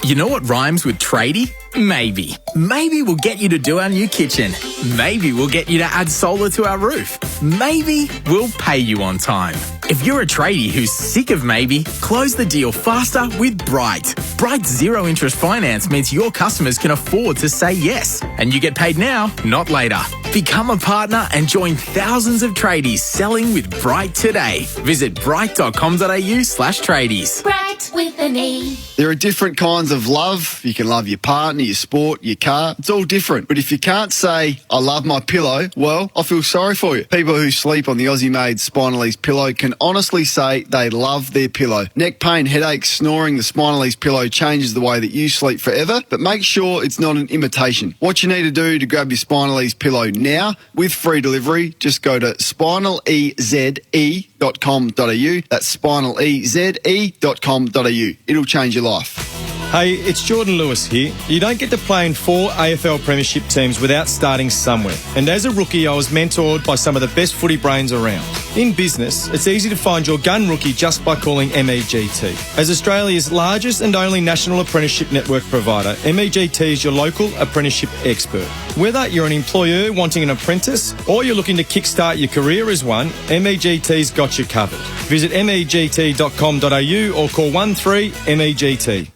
You know what rhymes with tradie? Maybe. Maybe we'll get you to do our new kitchen. Maybe we'll get you to add solar to our roof. Maybe we'll pay you on time. If you're a tradie who's sick of maybe, close the deal faster with Bright. Bright's zero-interest finance means your customers can afford to say yes. And you get paid now, not later. Become a partner and join thousands of tradies selling with Bright today. Visit bright.com.au/tradies. Bright with an E. There are different kinds of love. You can love your partner, your sport, your car. It's all different. But if you can't say, I love my pillow, well, I feel sorry for you. People who sleep on the Aussie-made Spinalese pillow can honestly say they love their pillow. Neck pain, headaches, snoring, the Spinalese pillow changes the way that you sleep forever, but make sure it's not an imitation. What you need to do to grab your Spinalese pillow now with free delivery, just go to spinaleze.com.au. That's spinaleze.com.au. It'll change your life. Hey, it's Jordan Lewis here. You don't get to play in 4 AFL Premiership teams without starting somewhere. And as a rookie, I was mentored by some of the best footy brains around. In business, it's easy to find your gun rookie just by calling MEGT. As Australia's largest and only national apprenticeship network provider, MEGT is your local apprenticeship expert. Whether you're an employer wanting an apprentice or you're looking to kickstart your career as one, MEGT's got you covered. Visit MEGT.com.au or call 13-MEGT.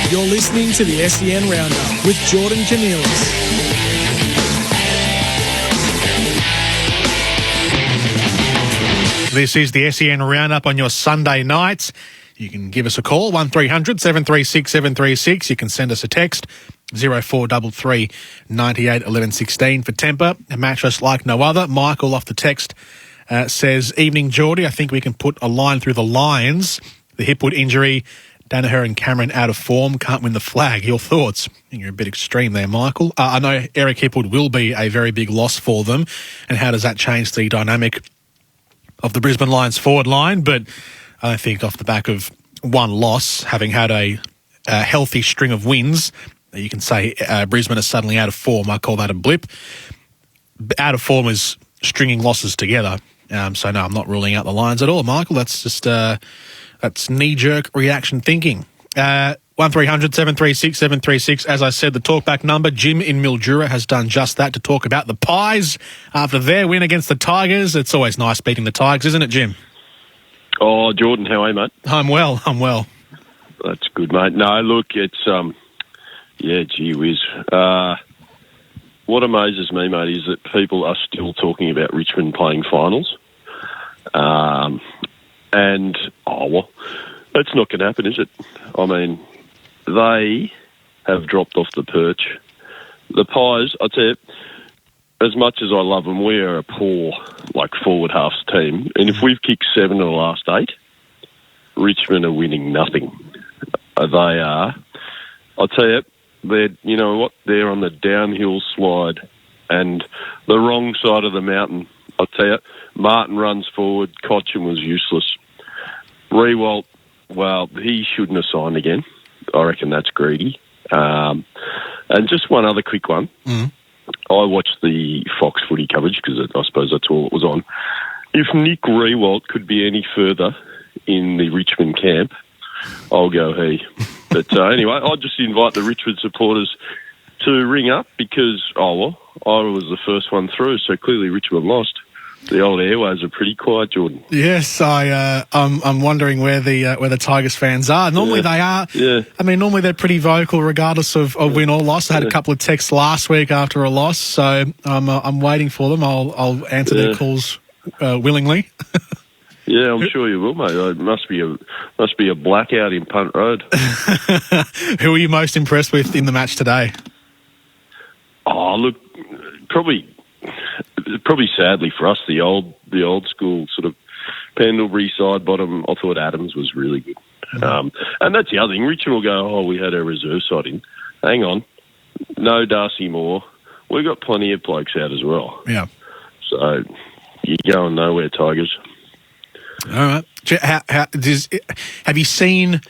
You're listening to the SEN Roundup with Jordan Janilis. This is the SEN Roundup on your Sunday nights. You can give us a call, 1300 736 736. You can send us a text, 0433 98 11 16 for temper. A mattress like no other. Michael off the text says, Evening, Geordie. I think we can put a line through the Lions. The hip-wood injury, Danaher and Cameron out of form, can't win the flag. Your thoughts? I think you're a bit extreme there, Michael. I know Eric Hipwood will be a very big loss for them. And how does that change the dynamic of the Brisbane Lions forward line? But I think off the back of one loss, having had a healthy string of wins, you can say Brisbane is suddenly out of form. I call that a blip. Out of form is stringing losses together. So, no, I'm not ruling out the Lions at all, Michael. That's just... That's knee-jerk reaction thinking. 1300 736 736. As I said, the talkback number. Jim in Mildura has done just that to talk about the Pies after their win against the Tigers. It's always nice beating the Tigers, isn't it, Jim? Oh, Jordan, how are you, mate? I'm well. That's good, mate. No, look, it's, gee whiz. What amazes me, mate, is that people are still talking about Richmond playing finals. And, that's not going to happen, is it? I mean, they have dropped off the perch. The Pies, I tell you, as much as I love them, we are a poor, forward halves team. And if we've kicked 7 of the last 8, Richmond are winning nothing. They are. I'll tell you, you know what? They're on the downhill slide and the wrong side of the mountain. I'll tell you, Martin runs forward. Cochin was useless. Rewalt, well, he shouldn't have signed again. I reckon that's greedy. And just one other quick one. Mm. I watched the Fox footy coverage because I suppose that's all it was on. If Nick Rewalt could be any further in the Richmond camp, I'll go he. But anyway, I'll just invite the Richmond supporters to ring up because, I was the first one through, so clearly Richmond lost. The old airways are pretty quiet, Jordan. Yes, I'm wondering where the Tigers fans are. Normally they are. Yeah. I mean, normally they're pretty vocal regardless of win or loss. I had a couple of texts last week after a loss, so I'm waiting for them. I'll answer their calls willingly. Yeah, I'm sure you will, mate. It must be a blackout in Punt Road. Who are you most impressed with in the match today? Oh, look, probably sadly for us, the old school sort of Pendlebury side bottom. I thought Adams was really good, and that's the other thing. Richmond will go, we had our reserve side in. Hang on, no Darcy Moore. We've got plenty of blokes out as well. Yeah. So you're going nowhere, Tigers. All right. Have you seen?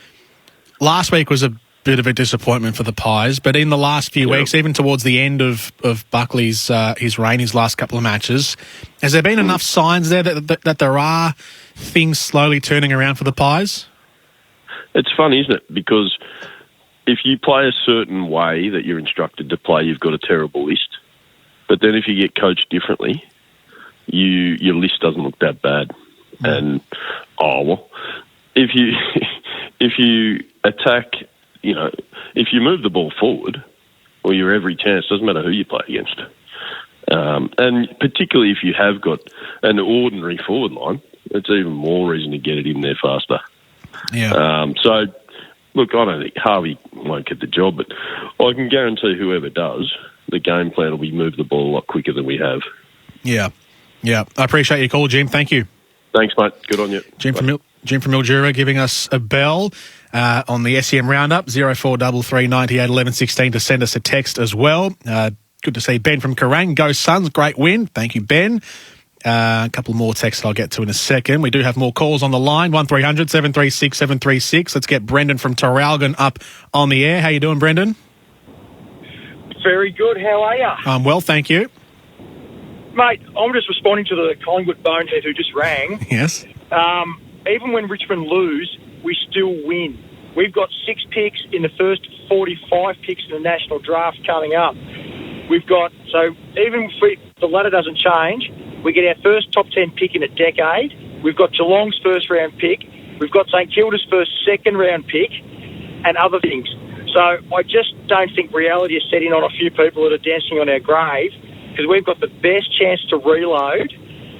Last week was a bit of a disappointment for the Pies, but in the last few weeks, even towards the end of Buckley's his reign, his last couple of matches, has there been enough signs there that there are things slowly turning around for the Pies? It's fun, isn't it? Because if you play a certain way that you're instructed to play, you've got a terrible list. But then if you get coached differently, your list doesn't look that bad. And if you attack, if you move the ball forward, well, you're every chance. Doesn't matter who you play against. And particularly if you have got an ordinary forward line, it's even more reason to get it in there faster. Yeah. So, look, I don't think Harvey won't get the job, but I can guarantee whoever does, the game plan will be move the ball a lot quicker than we have. Yeah. Yeah. I appreciate your call, Jim. Thank you. Thanks, mate. Good on you. Jim from Mildura giving us a bell on the SEM Roundup, 0433 98 11 16 to send us a text as well. Good to see Ben from Kerrang. Go Suns, great win. Thank you, Ben. A couple more texts I'll get to in a second. We do have more calls on the line, 1300 736 736. Let's get Brendan from Traralgon up on the air. How you doing, Brendan? Very good. How are you? I'm well, thank you. Mate, I'm just responding to the Collingwood bonehead who just rang. Yes. Even when Richmond lose, we still win. We've got 6 picks in the first 45 picks in the national draft coming up. So even if the ladder doesn't change, we get our first top 10 pick in a decade. We've got Geelong's first round pick. We've got St Kilda's first second round pick and other things. So I just don't think reality is setting on a few people that are dancing on our grave, because we've got the best chance to reload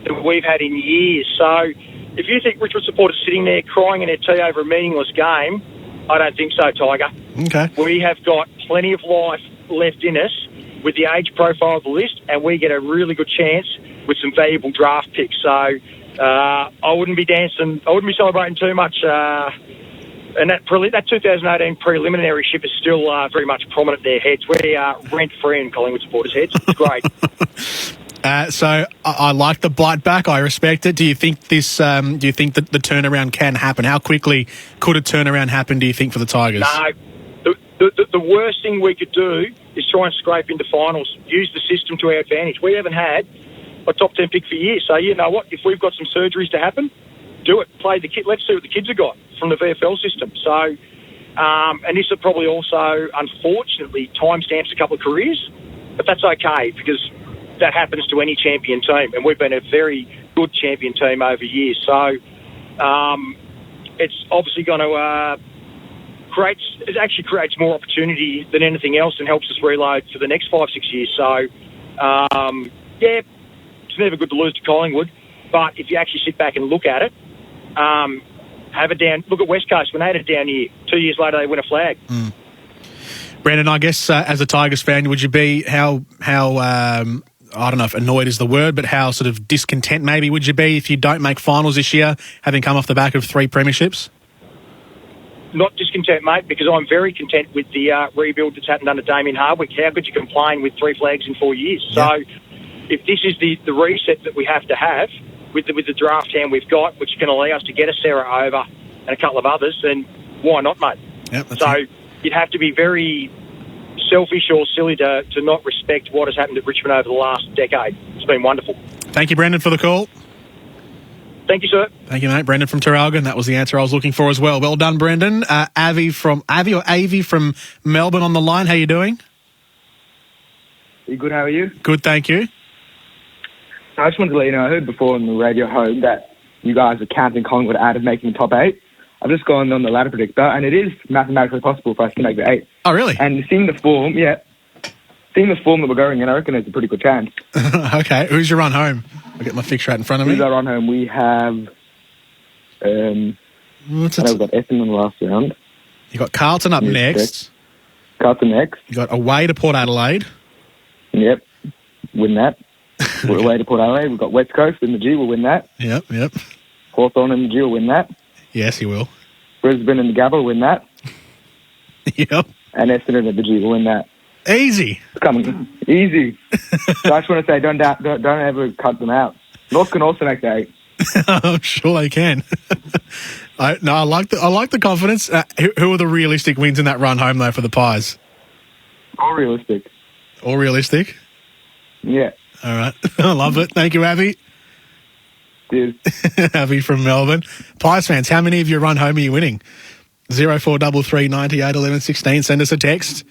that we've had in years. So if you think Richmond supporters sitting there crying in their tea over a meaningless game, I don't think so, Tiger. Okay. We have got plenty of life left in us with the age profile of the list, and we get a really good chance with some valuable draft picks. So I wouldn't be dancing. I wouldn't be celebrating too much. And that 2018 preliminary ship is still very much prominent in their heads. We are rent-free in Collingwood supporters' heads. It's great. So I like the bite back. I respect it. Do you think this? Do you think that the turnaround can happen? How quickly could a turnaround happen, do you think, for the Tigers? No. The worst thing we could do is try and scrape into finals. Use the system to our advantage. We haven't had a top 10 pick for years. So you know what? If we've got some surgeries to happen, do it. Play the kid. Let's see what the kids have got from the VFL system. So, and this will probably also, unfortunately, timestamps a couple of careers, but that's okay because that happens to any champion team, and we've been a very good champion team over years. So, it's obviously going to it actually creates more opportunity than anything else and helps us reload for the next 5-6 years. So, yeah, it's never good to lose to Collingwood, but if you actually sit back and look at it, look at West Coast when they had a down year. 2 years later, they win a flag. Brendan, I guess as a Tigers fan, would you be how I don't know if annoyed is the word, but how sort of discontent maybe would you be if you don't make finals this year, having come off the back of 3 premierships? Not discontent, mate, because I'm very content with the rebuild that's happened under Damien Hardwick. How could you complain with 3 flags in 4 years? Yeah. So if this is the reset that we have to have with the draft hand we've got, which can allow us to get a Sarah over and a couple of others, then why not, mate? Yep, so you'd have to be very selfish or silly to not respect what has happened at Richmond over the last decade. It's been wonderful. Thank you, Brendan, for the call. Thank you, sir. Thank you, mate. Brendan from Traralgon. That was the answer I was looking for as well. Well done, Brendan. Avi from Melbourne on the line. How you doing? You good? How are you? Good, thank you. I just wanted to let you know, I heard before on the radio home that you guys are counting Collingwood out of making the top 8. I've just gone on the ladder predictor, and it is mathematically possible for us to make the 8. Oh, really? And seeing the form that we're going in, I reckon there's a pretty good chance. Okay. Who's your run home? I'll get my fixture out in front of me. Who's our run home? We have... we've got Essendon last round. You got Carlton up next. Carlton next. You got away to Port Adelaide. Yep. Win that. We're away to Port Adelaide. We've got West Coast in the G. We'll win that. Yep. Hawthorn in the G. Will win that. Yes, he will. Brisbane in the Gabba will win that. Yep. And Essendon at the G will win that. Easy. It's coming. Easy. So I just want to say, don't ever cut them out. North can also make the 8. I'm sure they can. I like the confidence. Who are the realistic wins in that run home though for the Pies? All realistic. All realistic? Yeah. All right. I love it. Thank you, Avi. Cheers. Avi from Melbourne. Pies fans, how many of your run home are you winning? 0433 98 11 16. Send us a text.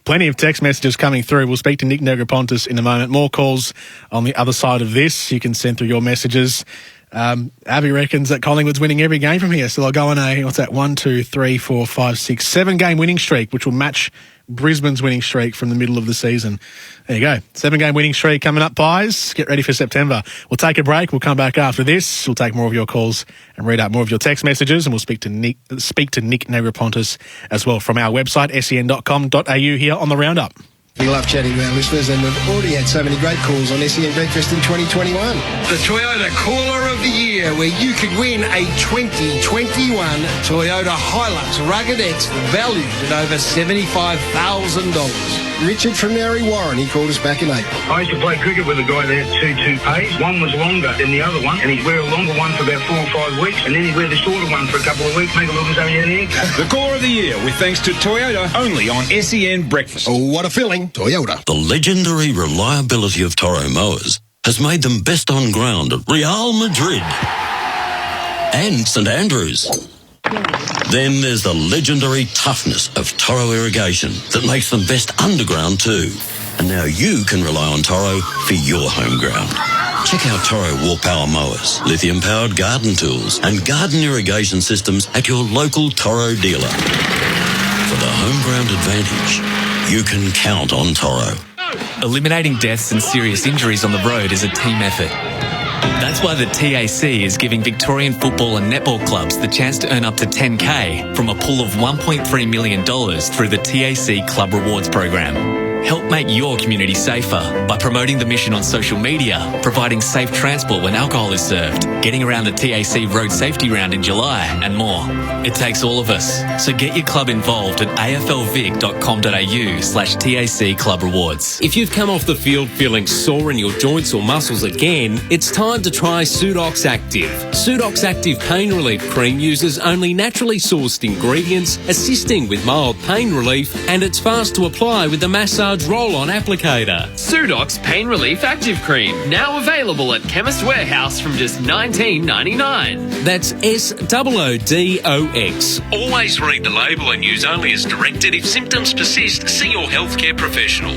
Plenty of text messages coming through. We'll speak to Nick Negropontis in a moment. More calls on the other side of this. You can send through your messages. Avi reckons that Collingwood's winning every game from here. So they'll go on a, 7-game winning streak, which will match Brisbane's winning streak from the middle of the season. There you go. 7-game winning streak coming up, Pies. Get ready for September. We'll take a break. We'll come back after this. We'll take more of your calls and read out more of your text messages, and we'll speak to Nick Negropontis as well from our website, sen.com.au here on The Roundup. We love chatting to our listeners, and we've already had so many great calls on SEN Breakfast in 2021. The Toyota Caller of the Year, where you could win a 2021 Toyota Hilux Rugged X valued at over $75,000. Richard from Mary Warren, he called us back in April. I used to play cricket with a guy that had 2 toupees. One was longer than the other one, and he'd wear a longer one for about 4 or 5 weeks, and then he'd wear the shorter one for a couple of weeks, make it look as though he had an haircut. The Caller of the Year, with thanks to Toyota, only on SEN Breakfast. Oh, what a feeling. Toyota. The legendary reliability of Toro mowers has made them best on ground at Real Madrid and St Andrews. Then there's the legendary toughness of Toro irrigation that makes them best underground too. And now you can rely on Toro for your home ground. Check out Toro Walk Power mowers, lithium-powered garden tools and garden irrigation systems at your local Toro dealer. For the home ground advantage, you can count on Toro. Eliminating deaths and serious injuries on the road is a team effort. That's why the TAC is giving Victorian football and netball clubs the chance to earn up to $10,000 from a pool of $1.3 million through the TAC Club Rewards program. Help make your community safer by promoting the mission on social media, providing safe transport when alcohol is served, getting around the TAC Road Safety Round in July, and more. It takes all of us. So get your club involved at aflvic.com.au/TAC Club Rewards. If you've come off the field feeling sore in your joints or muscles again, it's time to try Sudox Active. Sudox Active Pain Relief Cream uses only naturally sourced ingredients, assisting with mild pain relief, and it's fast to apply with the massage roll-on applicator. Sudox Pain Relief Active Cream, now available at Chemist Warehouse from just $19.99. That's SOODOX. Always read the label and use only as directed. If symptoms persist, see your healthcare professional.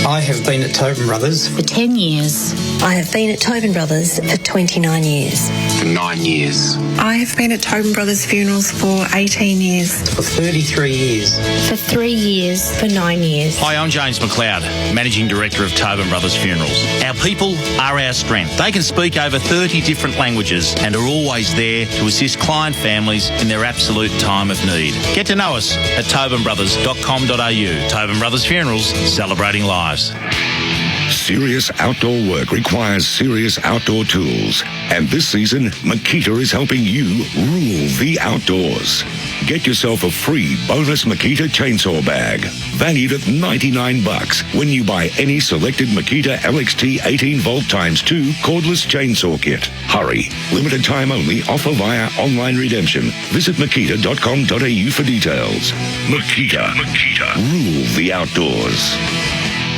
I have been at Tobin Brothers for 10 years. I have been at Tobin Brothers for 29 years. For 9 years. I have been at Tobin Brothers Funerals for 18 years. For 33 years. For 3 years. For 9 years. Hi, I'm James McLeod, Managing Director of Tobin Brothers Funerals. Our people are our strength. They can speak over 30 different languages and are always there to assist client families in their absolute time of need. Get to know us at tobinbrothers.com.au. Tobin Brothers Funerals, celebrating lives. Serious outdoor work requires serious outdoor tools. And this season, Makita is helping you rule the outdoors. Get yourself a free bonus Makita chainsaw bag, valued at $99 when you buy any selected Makita LXT 18-volt ×2 cordless chainsaw kit. Hurry. Limited time only. Offer via online redemption. Visit makita.com.au for details. Makita. Rule the outdoors.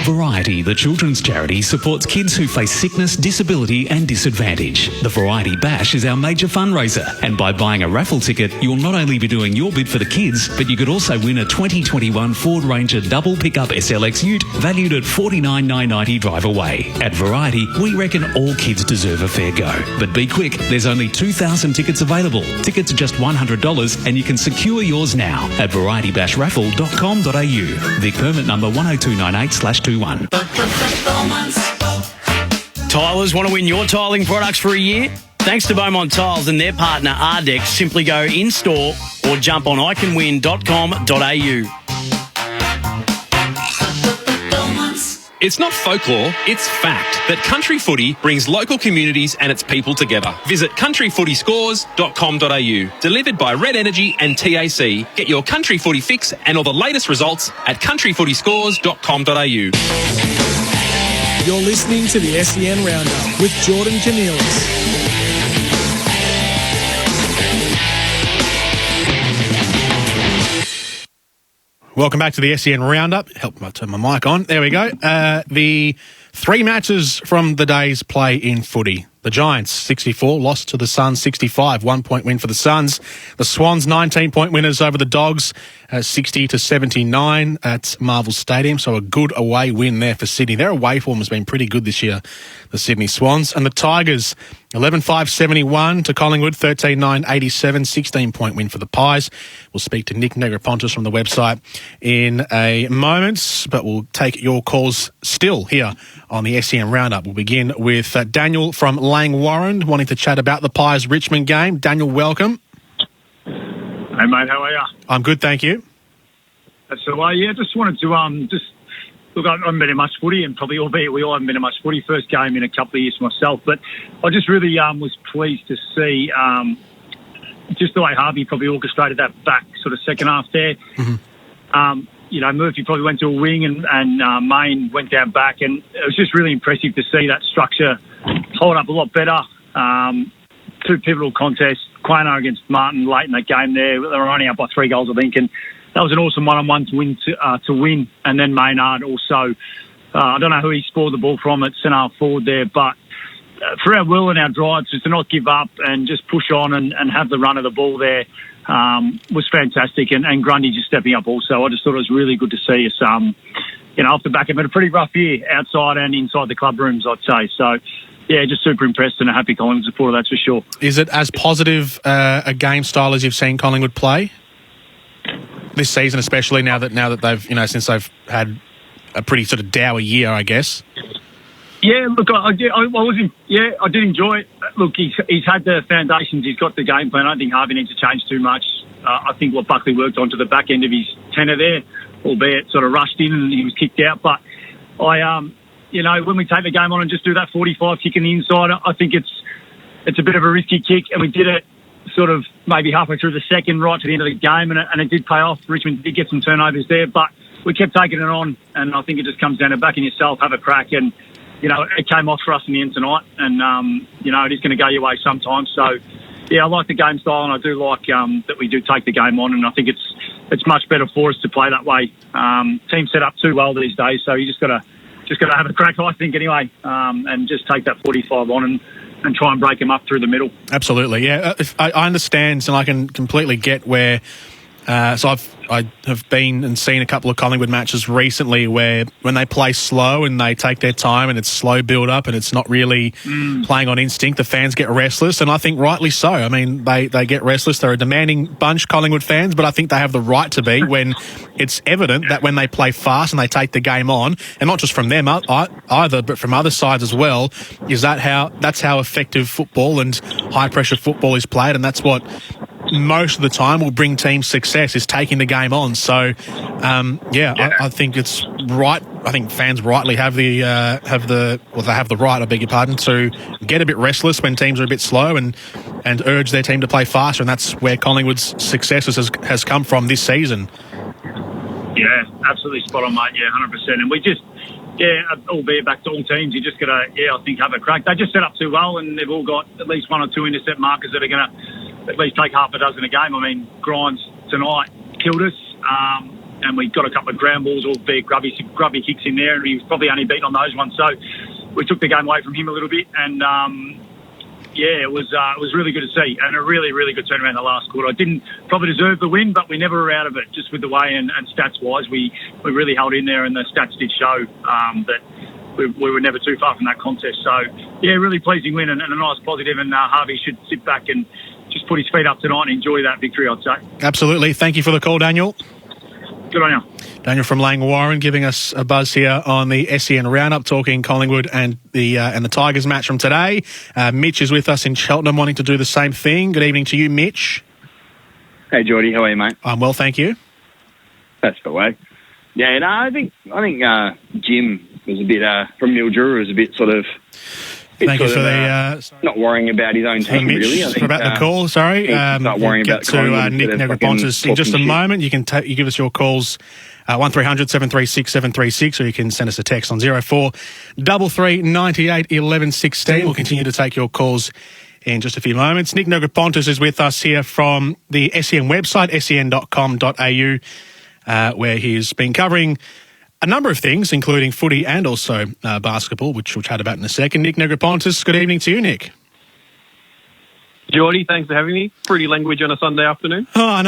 Variety, the children's charity, supports kids who face sickness, disability and disadvantage. The Variety Bash is our major fundraiser, and by buying a raffle ticket, you'll not only be doing your bit for the kids, but you could also win a 2021 Ford Ranger double pickup SLX ute valued at $49,990 drive away. At Variety, we reckon all kids deserve a fair go. But be quick, there's only 2,000 tickets available. Tickets are just $100 and you can secure yours now at varietybashraffle.com.au. Vic permit number 10298/21. Tilers want to win your tiling products for a year? Thanks to Beaumont Tiles and their partner Ardex, simply go in-store or jump on iCanWin.com.au. It's not folklore, it's fact that country footy brings local communities and its people together. Visit countryfootyscores.com.au. Delivered by Red Energy and TAC. Get your country footy fix and all the latest results at countryfootyscores.com.au. You're listening to the SEN Roundup with Jordan Cornelius. Welcome back to the SEN Roundup. Help me turn my mic on. There we go. The three matches from the day's play in footy. The Giants, 64, lost to the Suns, 65. 1 point win for the Suns. The Swans, 19-point winners over the Dogs, 60-79 at Marvel Stadium. So a good away win there for Sydney. Their away form has been pretty good this year, the Sydney Swans. And the Tigers, 11-5-71 to Collingwood, 13-9-87, 16-point win for the Pies. We'll speak to Nick Negropontis from the website in a moment, but we'll take your calls still here on the SEN Roundup. We'll begin with Daniel from Lang Warren wanting to chat about the Pies Richmond game. Daniel, welcome. Hey mate, how are you? I'm good, thank you. That's the way. Yeah, just wanted to look. I haven't been in much footy, and probably albeit we all haven't been in much footy. First game in a couple of years myself, but I just really was pleased to see just the way Harvey probably orchestrated that back sort of second half there. Mm-hmm. Murphy probably went to a wing and Main went down back, and it was just really impressive to see that structure hold up a lot better. Two pivotal contests, Quaynor against Martin late in that game there. They were only up by 3 goals, I think, and that was an awesome one-on-one to win. And then Maynard also, I don't know who he scored the ball from at centre forward there, but for our will and our drives, just to not give up and just push on and have the run of the ball there was fantastic. And Grundy just stepping up also. I just thought it was really good to see us, off the back of it, a pretty rough year outside and inside the club rooms, I'd say. So, yeah, just super impressed and a happy Collingwood supporter, that's for sure. Is it as positive a game style as you've seen Collingwood play this season, especially now that they've, since they've had a pretty sort of dour year, I guess? Yeah, look, I did enjoy it. Look, he's had the foundations, he's got the game plan. I don't think Harvey needs to change too much. I think what Buckley worked on to the back end of his tenure there, albeit sort of rushed in and he was kicked out. But when we take the game on and just do that 45 kick in the inside, I think it's a bit of a risky kick, and we did it sort of maybe halfway through the second, right to the end of the game, and it did pay off. Richmond did get some turnovers there, but we kept taking it on, and I think it just comes down to backing yourself, have a crack, and it came off for us in the end tonight, and it is going to go your way sometimes. So yeah, I like the game style, and I do like that we do take the game on, and I think it's much better for us to play that way. Team set up too well these days, so you just got to have a crack, I think, anyway, and just take that 45 on and try and break them up through the middle. Absolutely, yeah. I understand, and I can completely get where So I have been and seen a couple of Collingwood matches recently where when they play slow and they take their time and it's slow build up and it's not really playing on instinct, the fans get restless, and I think rightly so. I mean, they get restless. They're a demanding bunch, Collingwood fans, but I think they have the right to be when it's evident that when they play fast and they take the game on, and not just from them either, but from other sides as well, that's how effective football and high pressure football is played, and that's what most of the time will bring teams success, is taking the game on. So, I think it's right. I think fans rightly have the right, I beg your pardon, to get a bit restless when teams are a bit slow and urge their team to play faster, and that's where Collingwood's success has come from this season. Yeah, absolutely spot on, mate. Yeah, 100%. And we just, albeit back to all teams, you just got to, I think, have a crack. They just set up too well, and they've all got at least one or two intercept markers that are going to at least take half a dozen a game. I mean, Grimes tonight killed us, and we got a couple of ground balls, albeit grubby kicks in there, and he was probably only beaten on those ones. So we took the game away from him a little bit, and it was really good to see, and a really, really good turnaround in the last quarter. I didn't probably deserve the win, but we never were out of it, just with the way and stats-wise. We really held in there, and the stats did show that we were never too far from that contest. So, really pleasing win and a nice positive, and Harvey should sit back and just put his feet up tonight and enjoy that victory, I'd say. Absolutely. Thank you for the call, Daniel. Good on you. Daniel from Lang Warren giving us a buzz here on the SEN Roundup, talking Collingwood and the Tigers match from today. Mitch is with us in Cheltenham, wanting to do the same thing. Good evening to you, Mitch. Hey, Geordie. How are you, mate? I'm well, thank you. That's the way. Yeah, no, I think Jim was a bit from Mildura was a bit sort of. Thank you for the... not worrying about his own team, really. I think, about the call, sorry. Not worrying about to Nick Negropontis in just a moment. You can you give us your calls, 1300 736 736, or you can send us a text on 04 33 98 11 16. We'll continue to take your calls in just a few moments. Nick Negropontis is with us here from the SEN website, sen.com.au, where he's been covering a number of things, including footy and also basketball, which we'll chat about in a second. Nick Negropontis, good evening to you, Nick. Geordie, thanks for having me. Pretty language on a Sunday afternoon. Oh, I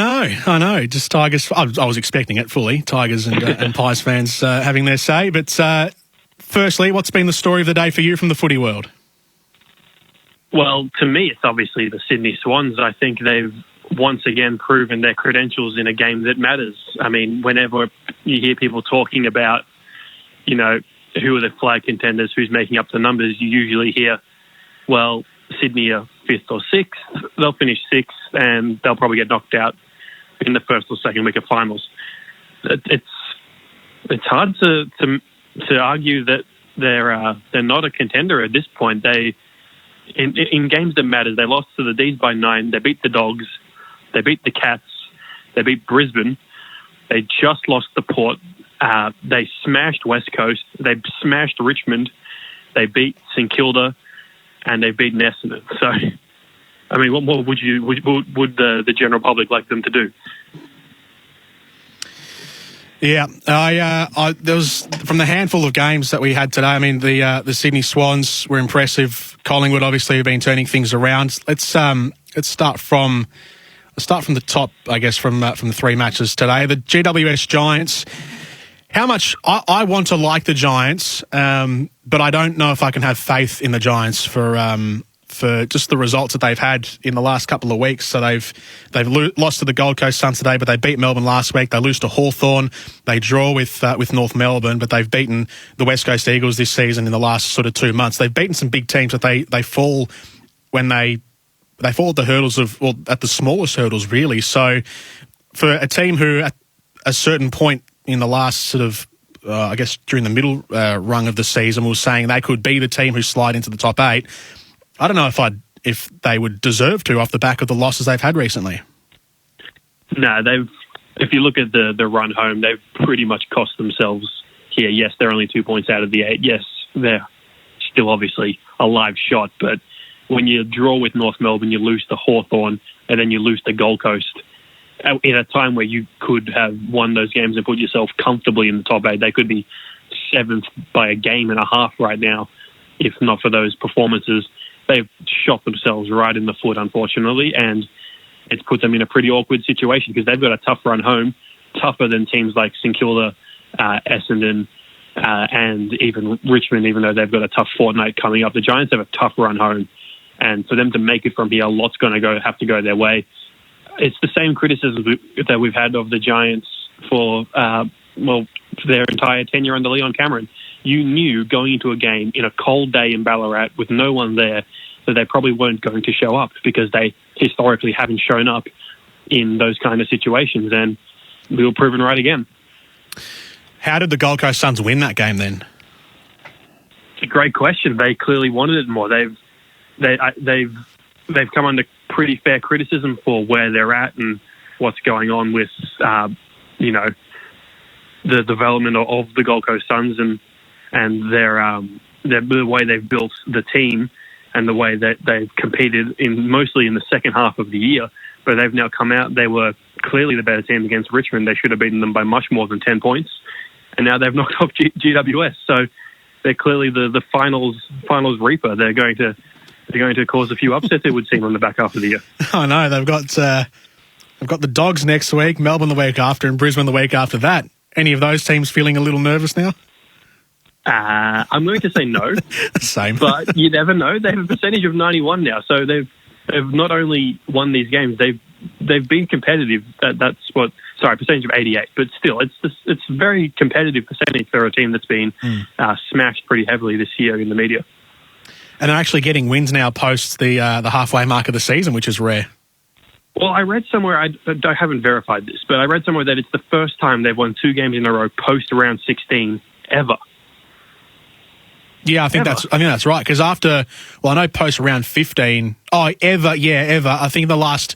know. Just Tigers. I was expecting it fully. Tigers and Pies fans having their say. But firstly, what's been the story of the day for you from the footy world? Well, to me, it's obviously the Sydney Swans. I think they've once again proven their credentials in a game that matters. I mean, whenever you hear people talking about, who are the flag contenders, who's making up the numbers, you usually hear, well, Sydney are 5th or 6th. They'll finish 6th, and they'll probably get knocked out in the first or second week of finals. It's hard to argue that they're not a contender at this point. They in games that matter, they lost to the D's by 9. They beat the Dogs. They beat the Cats. They beat Brisbane. They just lost the Port. They smashed West Coast. They smashed Richmond. They beat St Kilda, and they beat Essendon. So, I mean, what would the general public like them to do? Yeah, there was from the handful of games that we had today. I mean, the Sydney Swans were impressive. Collingwood obviously have been turning things around. Let's start from the top, I guess, from the three matches today. The GWS Giants. How much I want to like the Giants, but I don't know if I can have faith in the Giants for just the results that they've had in the last couple of weeks. So they've lost to the Gold Coast Suns today, but they beat Melbourne last week. They lose to Hawthorn. They draw with North Melbourne, but they've beaten the West Coast Eagles this season in the last sort of 2 months. They've beaten some big teams, but they fall when they fall at the hurdles at the smallest hurdles, really. So for a team who at a certain point in the last sort of, I guess during the middle rung of the season, was saying they could be the team who slide into the top 8. I don't know if they would deserve to off the back of the losses they've had recently. No, if you look at the run home, they've pretty much cost themselves here. Yes, they're only 2 points out of the 8. Yes, they're still obviously a live shot, but when you draw with North Melbourne, you lose to Hawthorn, and then you lose to Gold Coast in a time where you could have won those games and put yourself comfortably in the top 8. They could be 7th by a game and a half right now, if not for those performances. They've shot themselves right in the foot, unfortunately, and it's put them in a pretty awkward situation because they've got a tough run home, tougher than teams like St Kilda, Essendon, and even Richmond, even though they've got a tough fortnight coming up. The Giants have a tough run home, and for them to make it from here, a lot's going to have to go their way. It's the same criticism that we've had of the Giants for their entire tenure under Leon Cameron. You knew going into a game in a cold day in Ballarat with no one there that they probably weren't going to show up because they historically haven't shown up in those kind of situations, and we were proven right again. How did the Gold Coast Suns win that game then? It's a great question. They clearly wanted it more. They've come under pretty fair criticism for where they're at and what's going on with the development of the Gold Coast Suns and the way they've built the team and the way that they've competed mostly in the second half of the year. But they've now come out. They were clearly the better team against Richmond. They should have beaten them by much more than 10 points. And now they've knocked off GWS. So they're clearly the finals reaper. They're going to cause a few upsets, it would seem, on the back half of the year. I know. They've got the Dogs next week, Melbourne the week after, and Brisbane the week after that. Any of those teams feeling a little nervous now? I'm going to say no. Same. But you never know. They have a percentage of 91 now. So they've not only won these games, they've been competitive. Percentage of 88. But still, it's a very competitive percentage for a team that's been smashed pretty heavily this year in the media. And they're actually getting wins now post the halfway mark of the season, which is rare. Well, I read somewhere, I haven't verified this, but I read somewhere that it's the first time they've won 2 games in a row post round 16 ever. Yeah, I think that's right. Because I know post round 15. Ever. I think the last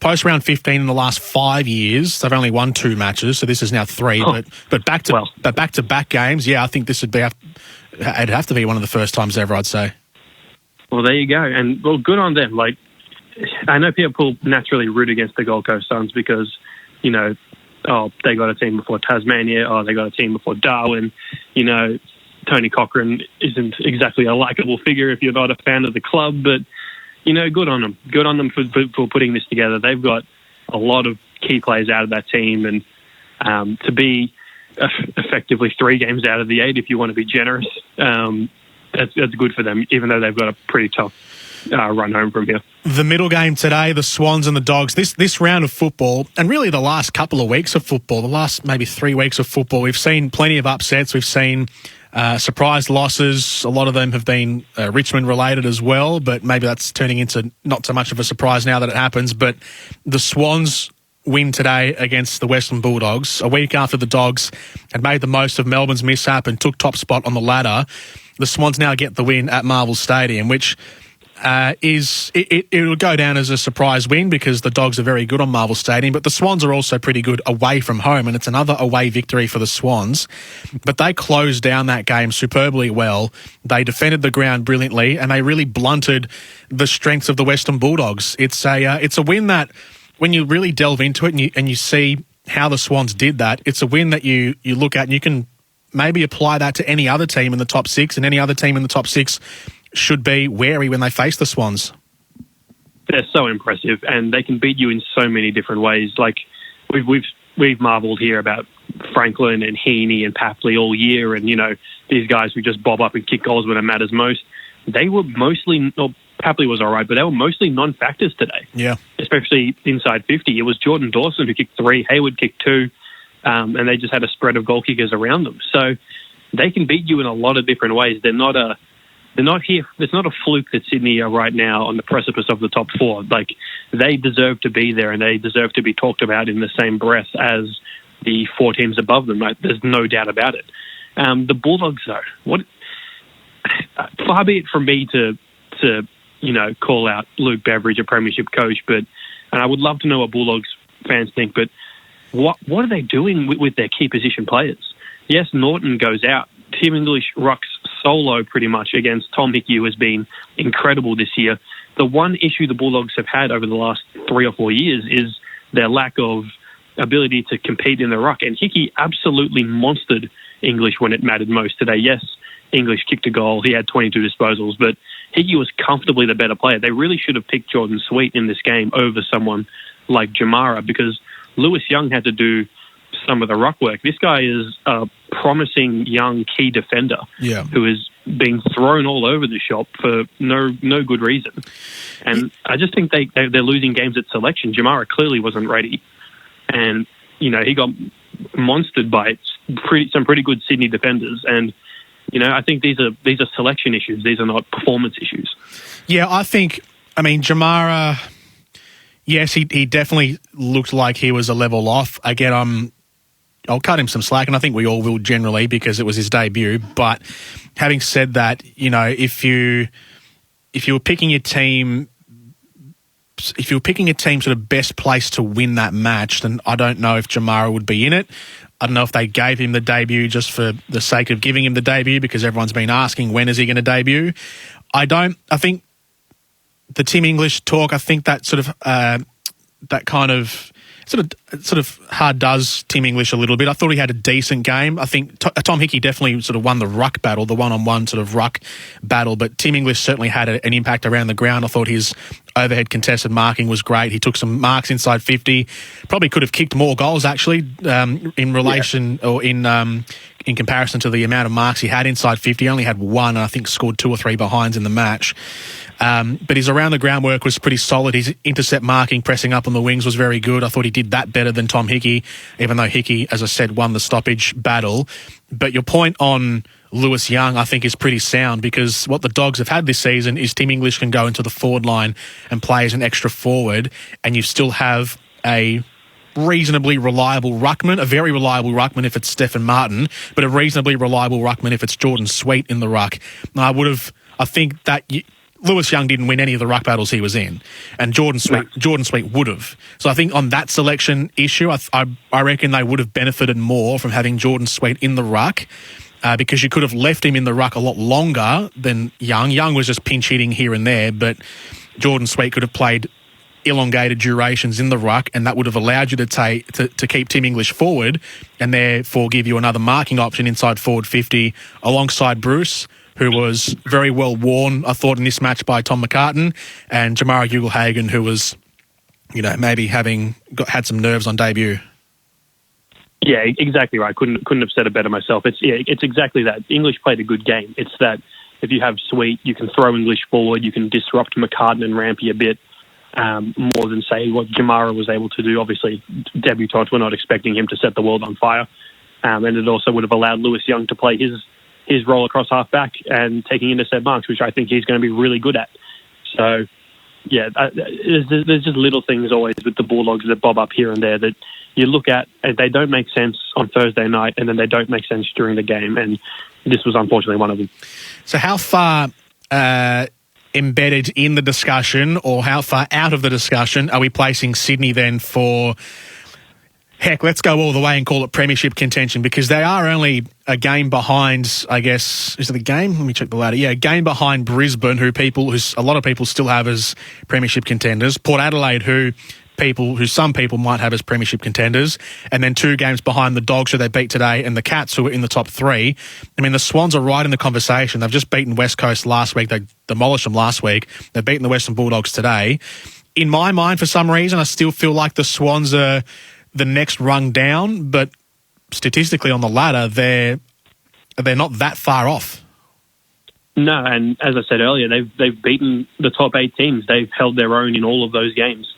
post round 15 in the last 5 years, they've only won 2 matches, so this is now 3. But back to back games. Yeah, I think this it'd have to be one of the first times ever, I'd say. Well, there you go, and good on them. Like, I know people naturally root against the Gold Coast Suns because, they got a team before Tasmania, they got a team before Darwin. Tony Cochrane isn't exactly a likeable figure if you're not a fan of the club, but, good on them. Good on them for putting this together. They've got a lot of key players out of that team, and to be effectively 3 games out of the 8, if you want to be generous, that's good for them, even though they've got a pretty tough run home from here. The middle game today, the Swans and the Dogs. This round of football, and really the last couple of weeks of football, the last maybe 3 weeks of football, we've seen plenty of upsets. We've seen surprise losses. A lot of them have been Richmond related as well, but maybe that's turning into not so much of a surprise now that it happens. But the Swans win today against the Western Bulldogs, a week after the Dogs had made the most of Melbourne's mishap and took top spot on the ladder. The Swans now get the win at Marvel Stadium, which it'll go down as a surprise win because the Dogs are very good on Marvel Stadium, but the Swans are also pretty good away from home, and it's another away victory for the Swans. But they closed down that game superbly well. They defended the ground brilliantly, and they really blunted the strengths of the Western Bulldogs. It's a win that, when you really delve into it and you see how the Swans did that, it's a win that you look at and you can maybe apply that to any other team in the top 6, and any other team in the top 6 should be wary when they face the Swans. They're so impressive, and they can beat you in so many different ways. Like we've marvelled here about Franklin and Heaney and Papley all year, and these guys who just bob up and kick goals when it matters most. They were mostly, Papley was all right, but they were mostly non-factors today. Yeah, especially inside 50. It was Jordan Dawson who kicked 3, Hayward kicked 2, and they just had a spread of goal kickers around them. So they can beat you in a lot of different ways. They're not here. It's not a fluke that Sydney are right now on the precipice of the top 4. Like, they deserve to be there, and they deserve to be talked about in the same breath as the 4 teams above them. Like, there's no doubt about it. The Bulldogs, though, far be it from me to call out Luke Beveridge, a premiership coach, and I would love to know what Bulldogs fans think. But what are they doing with their key position players? Yes, Norton goes out. Tim English rocks solo pretty much against Tom Hickey, who has been incredible this year. The one issue the Bulldogs have had over the last 3 or 4 years is their lack of ability to compete in the ruck. And Hickey absolutely monstered English when it mattered most today. Yes, English kicked a goal. He had 22 disposals, but Hickey was comfortably the better player. They really should have picked Jordan Sweet in this game over someone like Jamara, because Lewis Young had to do some of the ruck work. This guy is a promising young key defender who is being thrown all over the shop for no good reason. And I just think they're losing games at selection. Jamara clearly wasn't ready. And, he got monstered by some pretty good Sydney defenders. And, I think these are selection issues. These are not performance issues. Yeah, Jamara, yes, he definitely looked like he was a level off. Again, I'll cut him some slack, and I think we all will generally because it was his debut. But having said that, if you were picking your team, sort of best place to win that match, then I don't know if Jamara would be in it. I don't know if they gave him the debut just for the sake of giving him the debut because everyone's been asking when is he going to debut. I think the Tim English talk, I think that sort of that kind of sort of hard does Tim English a little bit. I thought he had a decent game. I think Tom Hickey definitely sort of won the ruck battle, the one-on-one sort of ruck battle, but Tim English certainly had an impact around the ground. I thought his overhead contested marking was great. He took some marks inside 50. Probably could have kicked more goals, actually, in relation or in comparison to the amount of marks he had inside 50. He only had one, and I think scored 2 or 3 behinds in the match. But his around-the-ground work was pretty solid. His intercept marking, pressing up on the wings was very good. I thought he did that better than Tom Hickey, even though Hickey, as I said, won the stoppage battle. But your point on Lewis Young, I think, is pretty sound because what the Dogs have had this season is Tim English can go into the forward line and play as an extra forward, and you still have a reasonably reliable ruckman, a very reliable ruckman if it's Stephen Martin, but a reasonably reliable ruckman if it's Jordan Sweet in the ruck. I think that Lewis Young didn't win any of the ruck battles he was in, and Jordan Sweet would have. So I think on that selection issue, I reckon they would have benefited more from having Jordan Sweet in the ruck because you could have left him in the ruck a lot longer than Young. Young was just pinch hitting here and there, but Jordan Sweet could have played elongated durations in the ruck, and that would have allowed you to keep Tim English forward and therefore give you another marking option inside forward 50 alongside Bruce, who was very well worn, I thought, in this match by Tom McCartan, and Jamara Ugle-Hagan, who was, maybe had some nerves on debut. Yeah, exactly right. Couldn't have said it better myself. It's exactly that. English played a good game. It's that if you have Sweet, you can throw English forward, you can disrupt McCartan and Rampy a bit more than, say, what Jamara was able to do. Obviously, debutants were not expecting him to set the world on fire, and it also would have allowed Lewis Young to play his role across half-back and taking intercept marks, which I think he's going to be really good at. So, yeah, there's just little things always with the Bulldogs that bob up here and there that you look at, and they don't make sense on Thursday night, and then they don't make sense during the game, and this was unfortunately one of them. So how far embedded in the discussion, or how far out of the discussion, are we placing Sydney then for... Heck, let's go all the way and call it premiership contention, because they are only a game behind, I guess. Is it a game? Let me check the ladder. Yeah, a game behind Brisbane, who a lot of people still have as premiership contenders. Port Adelaide, who some people might have as premiership contenders, and then 2 games behind the Dogs, who they beat today, and the Cats, who are in the top 3. I mean, the Swans are right in the conversation. They've just beaten West Coast last week. They demolished them last week. They've beaten the Western Bulldogs today. In my mind, for some reason, I still feel like the Swans are the next rung down, but statistically on the ladder, they're not that far off. No, and as I said earlier, they've beaten the top 8 teams. They've held their own in all of those games.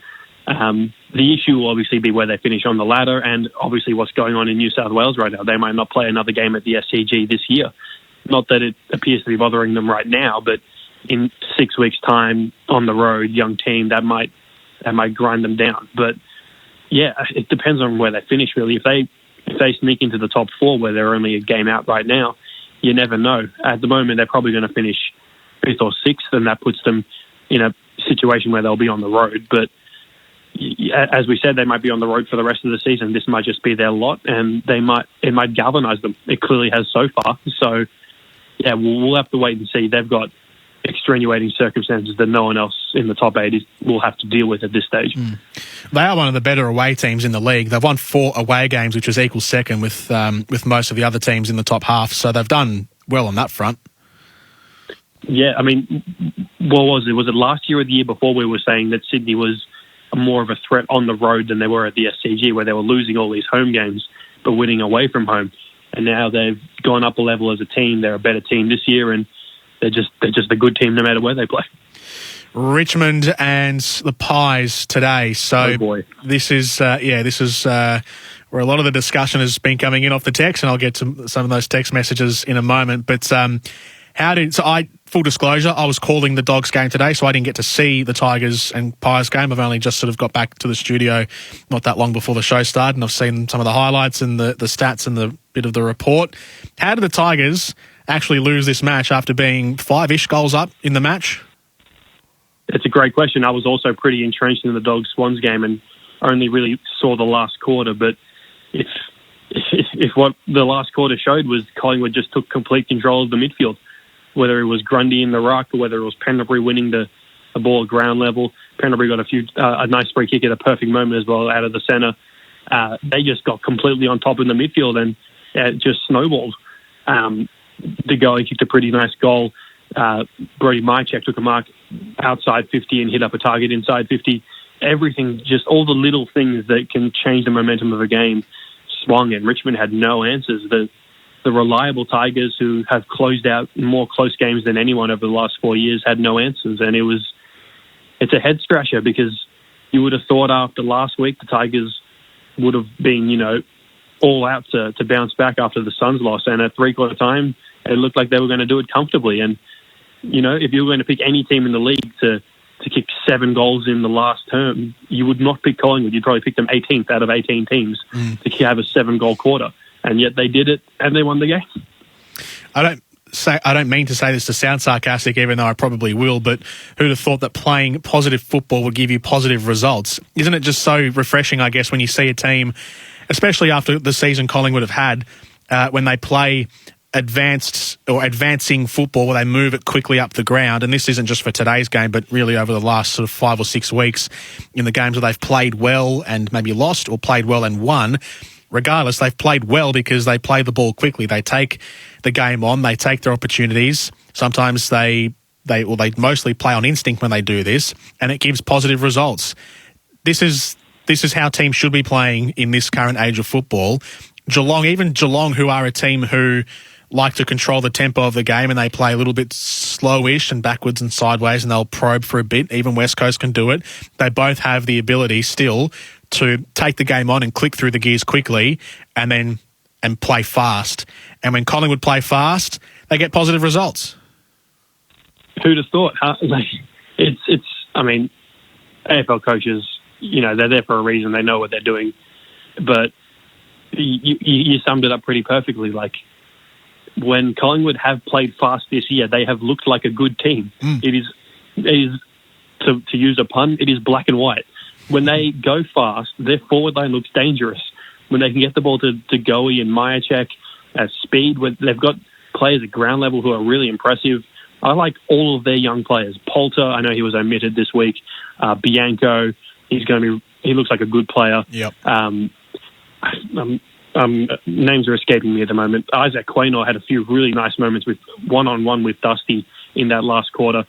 The issue will obviously be where they finish on the ladder, and obviously what's going on in New South Wales right now. They might not play another game at the SCG this year. Not that it appears to be bothering them right now, but in 6 weeks' time on the road, young team, that might grind them down. But yeah, it depends on where they finish, really. If they sneak into the top 4, where they're only a game out right now, you never know. At the moment, they're probably going to finish 5th or 6th, and that puts them in a situation where they'll be on the road. But as we said, they might be on the road for the rest of the season. This might just be their lot, and it might galvanise them. It clearly has so far. So, yeah, we'll have to wait and see. They've got extenuating circumstances that no one else in the top 8 will have to deal with at this stage. They are one of the better away teams in the league. They've won 4 away games, which is equal second with most of the other teams in the top half. So they've done well on that front. Yeah, I mean, what was it? Was it last year or the year before we were saying that Sydney was more of a threat on the road than they were at the SCG, where they were losing all these home games but winning away from home? And now they've gone up a level as a team. They're a better team this year, and they're just a good team no matter where they play. Richmond and the Pies today. So this is where a lot of the discussion has been coming in off the text, and I'll get to some of those text messages in a moment. But full disclosure, I was calling the Dogs game today, so I didn't get to see the Tigers and Pies game. I've only just sort of got back to the studio not that long before the show started, and I've seen some of the highlights and the stats and the bit of the report. How did the Tigers actually lose this match after being 5-ish goals up in the match? It's a great question. I was also pretty entrenched in the Dogs-Swans game and only really saw the last quarter, but if what the last quarter showed was Collingwood just took complete control of the midfield, whether it was Grundy in the ruck or whether it was Pendlebury winning the ball at ground level. Pendlebury got a nice free kick at a perfect moment as well out of the centre. They just got completely on top in the midfield, and it just snowballed. The goal, he kicked a pretty nice goal. Brody Mychek took a mark outside 50 and hit up a target inside 50. Everything, just all the little things that can change the momentum of a game swung, and Richmond had no answers. The reliable Tigers, who have closed out more close games than anyone over the last 4 years, had no answers. And it's a head scratcher, because you would have thought after last week the Tigers would have been, all out to bounce back after the Suns loss. And at three-quarter time, it looked like they were going to do it comfortably. And, if you were going to pick any team in the league to kick 7 goals in the last term, you would not pick Collingwood. You'd probably pick them 18th out of 18 teams to have a 7-goal quarter. And yet they did it, and they won the game. I don't mean to say this to sound sarcastic, even though I probably will, but who'd have thought that playing positive football would give you positive results? Isn't it just so refreshing, I guess, when you see a team, especially after the season Collingwood have had, when they play advancing football, where they move it quickly up the ground. And this isn't just for today's game, but really over the last sort of 5 or 6 weeks, in the games where they've played well and maybe lost, or played well and won. Regardless, they've played well because they play the ball quickly. They take the game on, they take their opportunities. Sometimes they mostly play on instinct when they do this, and it gives positive results. This is how teams should be playing in this current age of football. Geelong, who are a team who like to control the tempo of the game, and they play a little bit slowish and backwards and sideways, and they'll probe for a bit. Even West Coast can do it. They both have the ability still to take the game on and click through the gears quickly and play fast. And when Collingwood play fast, they get positive results. Who'd have thought? AFL coaches, they're there for a reason. They know what they're doing. But you summed it up pretty perfectly. Like, when Collingwood have played fast this year, they have looked like a good team. It is to use a pun, it is black and white. When they go fast, their forward line looks dangerous. When they can get the ball to Goey and Mychek at speed, they've got players at ground level who are really impressive. I like all of their young players. Poulter, I know he was omitted this week. Bianco, he looks like a good player. Yep. Names are escaping me at the moment. Isaac Quaynor had a few really nice moments with one-on-one with Dusty in that last quarter.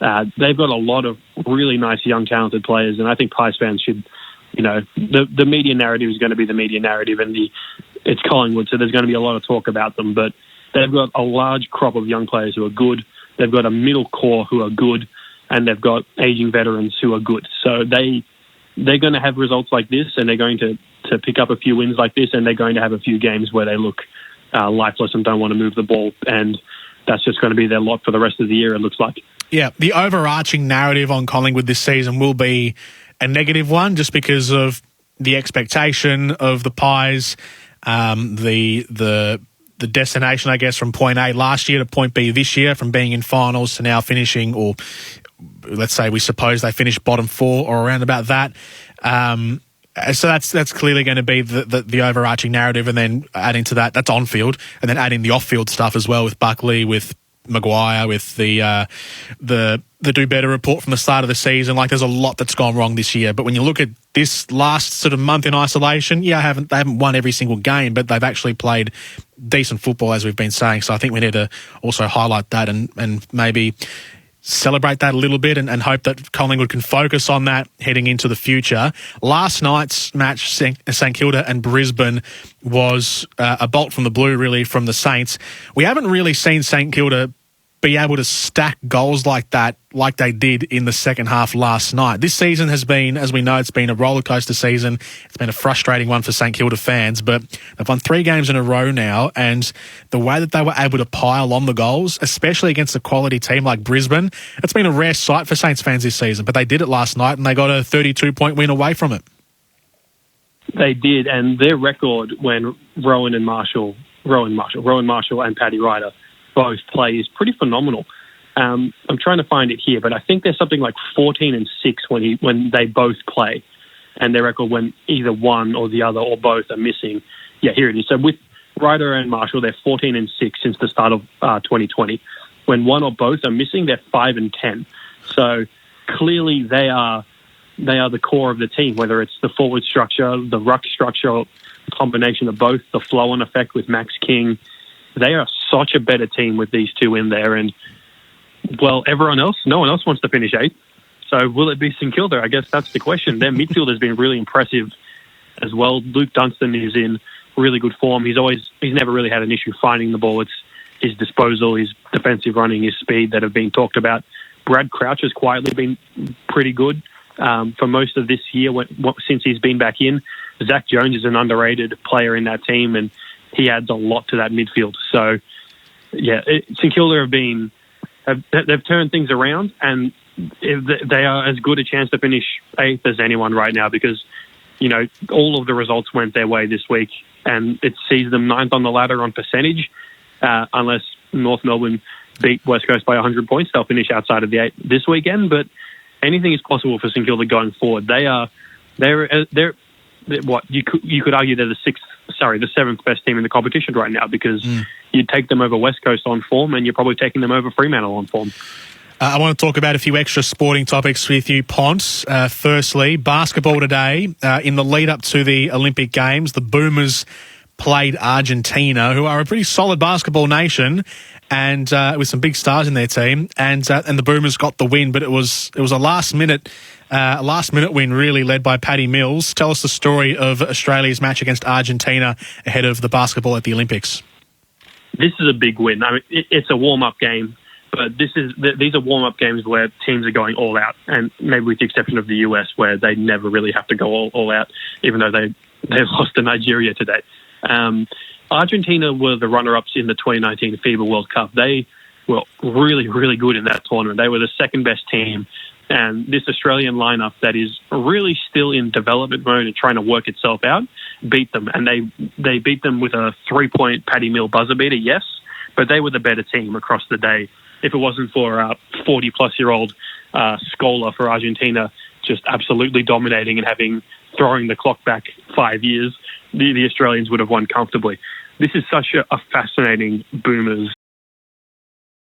They've got a lot of really nice, young, talented players, and I think Pies fans should, the media narrative is going to be the media narrative, and it's Collingwood, so there's going to be a lot of talk about them, but they've got a large crop of young players who are good. They've got a middle core who are good, and they've got aging veterans who are good. So they're going to have results like this, and they're going to pick up a few wins like this, and they're going to have a few games where they look lifeless and don't want to move the ball, and that's just going to be their lot for the rest of the year, it looks like. Yeah, the overarching narrative on Collingwood this season will be a negative one, just because of the expectation of the Pies, the destination, I guess, from point A last year to point B this year, from being in finals to now finishing, or let's say we suppose they finished bottom 4 or around about that. So that's clearly going to be the overarching narrative, and then adding to that, that's on field, and then adding the off field stuff as well with Buckley, with Maguire, with the the Do Better report from the start of the season, like there's a lot that's gone wrong this year. But when you look at this last sort of month in isolation, they haven't won every single game, but they've actually played decent football, as we've been saying. So I think we need to also highlight that and maybe celebrate that a little bit and hope that Collingwood can focus on that heading into the future. Last night's match, St Kilda and Brisbane, was a bolt from the blue, really, from the Saints. We haven't really seen St Kilda be able to stack goals like that, like they did in the second half last night. This season has been, as we know, it's been a rollercoaster season. It's been a frustrating one for St Kilda fans, but they've won 3 games in a row now, and the way that they were able to pile on the goals, especially against a quality team like Brisbane, it's been a rare sight for Saints fans this season, but they did it last night, and they got a 32-point win away from it. They did, and their record when Rowan Marshall and Paddy Ryder both play is pretty phenomenal. I'm trying to find it here, but I think there's something like 14-6 when they both play, and their record when either one or the other or both are missing. Yeah, here it is. So with Ryder and Marshall, they're 14-6 since the start of 2020. When one or both are missing, they're 5-10. So clearly they are the core of the team, whether it's the forward structure, the ruck structure, combination of both, the flow-on effect with Max King. They are such a better team with these two in there. And, well, no one else wants to finish 8th. So will it be St Kilda? I guess that's the question. Their midfield has been really impressive as well. Luke Dunstan is in really good form. He's never really had an issue finding the ball. It's his disposal, his defensive running, his speed that have been talked about. Brad Crouch has quietly been pretty good for most of this year since he's been back in. Zach Jones is an underrated player in that team, and he adds a lot to that midfield. So, yeah, St Kilda they've turned things around, and they are as good a chance to finish 8th as anyone right now because, all of the results went their way this week, and it sees them 9th on the ladder on percentage. Unless North Melbourne beat West Coast by 100 points, they'll finish outside of the 8 this weekend, but anything is possible for St Kilda going forward. They're what you could argue they're the 7th best team in the competition right now because you'd take them over West Coast on form and you're probably taking them over Fremantle on form. I want to talk about a few extra sporting topics with you, Ponce. Firstly, basketball today. In the lead up to the Olympic Games, the Boomers played Argentina, who are a pretty solid basketball nation, and with some big stars in their team, and the Boomers got the win, but it was a last minute win, really, led by Paddy Mills. Tell us the story of Australia's match against Argentina ahead of the basketball at the Olympics. This is a big win. I mean, it's a warm-up game, but these are warm-up games where teams are going all out, and maybe with the exception of the US, where they never really have to go all out, even though they lost to Nigeria today. Argentina were the runner-ups in the 2019 FIBA World Cup. They were really, really good in that tournament. They were the second-best team. And this Australian lineup that is really still in development mode and trying to work itself out beat them. And they beat them with a 3-point Paddy Mill buzzer beater, yes, but they were the better team across the day. If it wasn't for 40-plus-year-old Scola for Argentina just absolutely dominating and throwing the clock back 5 years, the Australians would have won comfortably. This is such a fascinating Boomers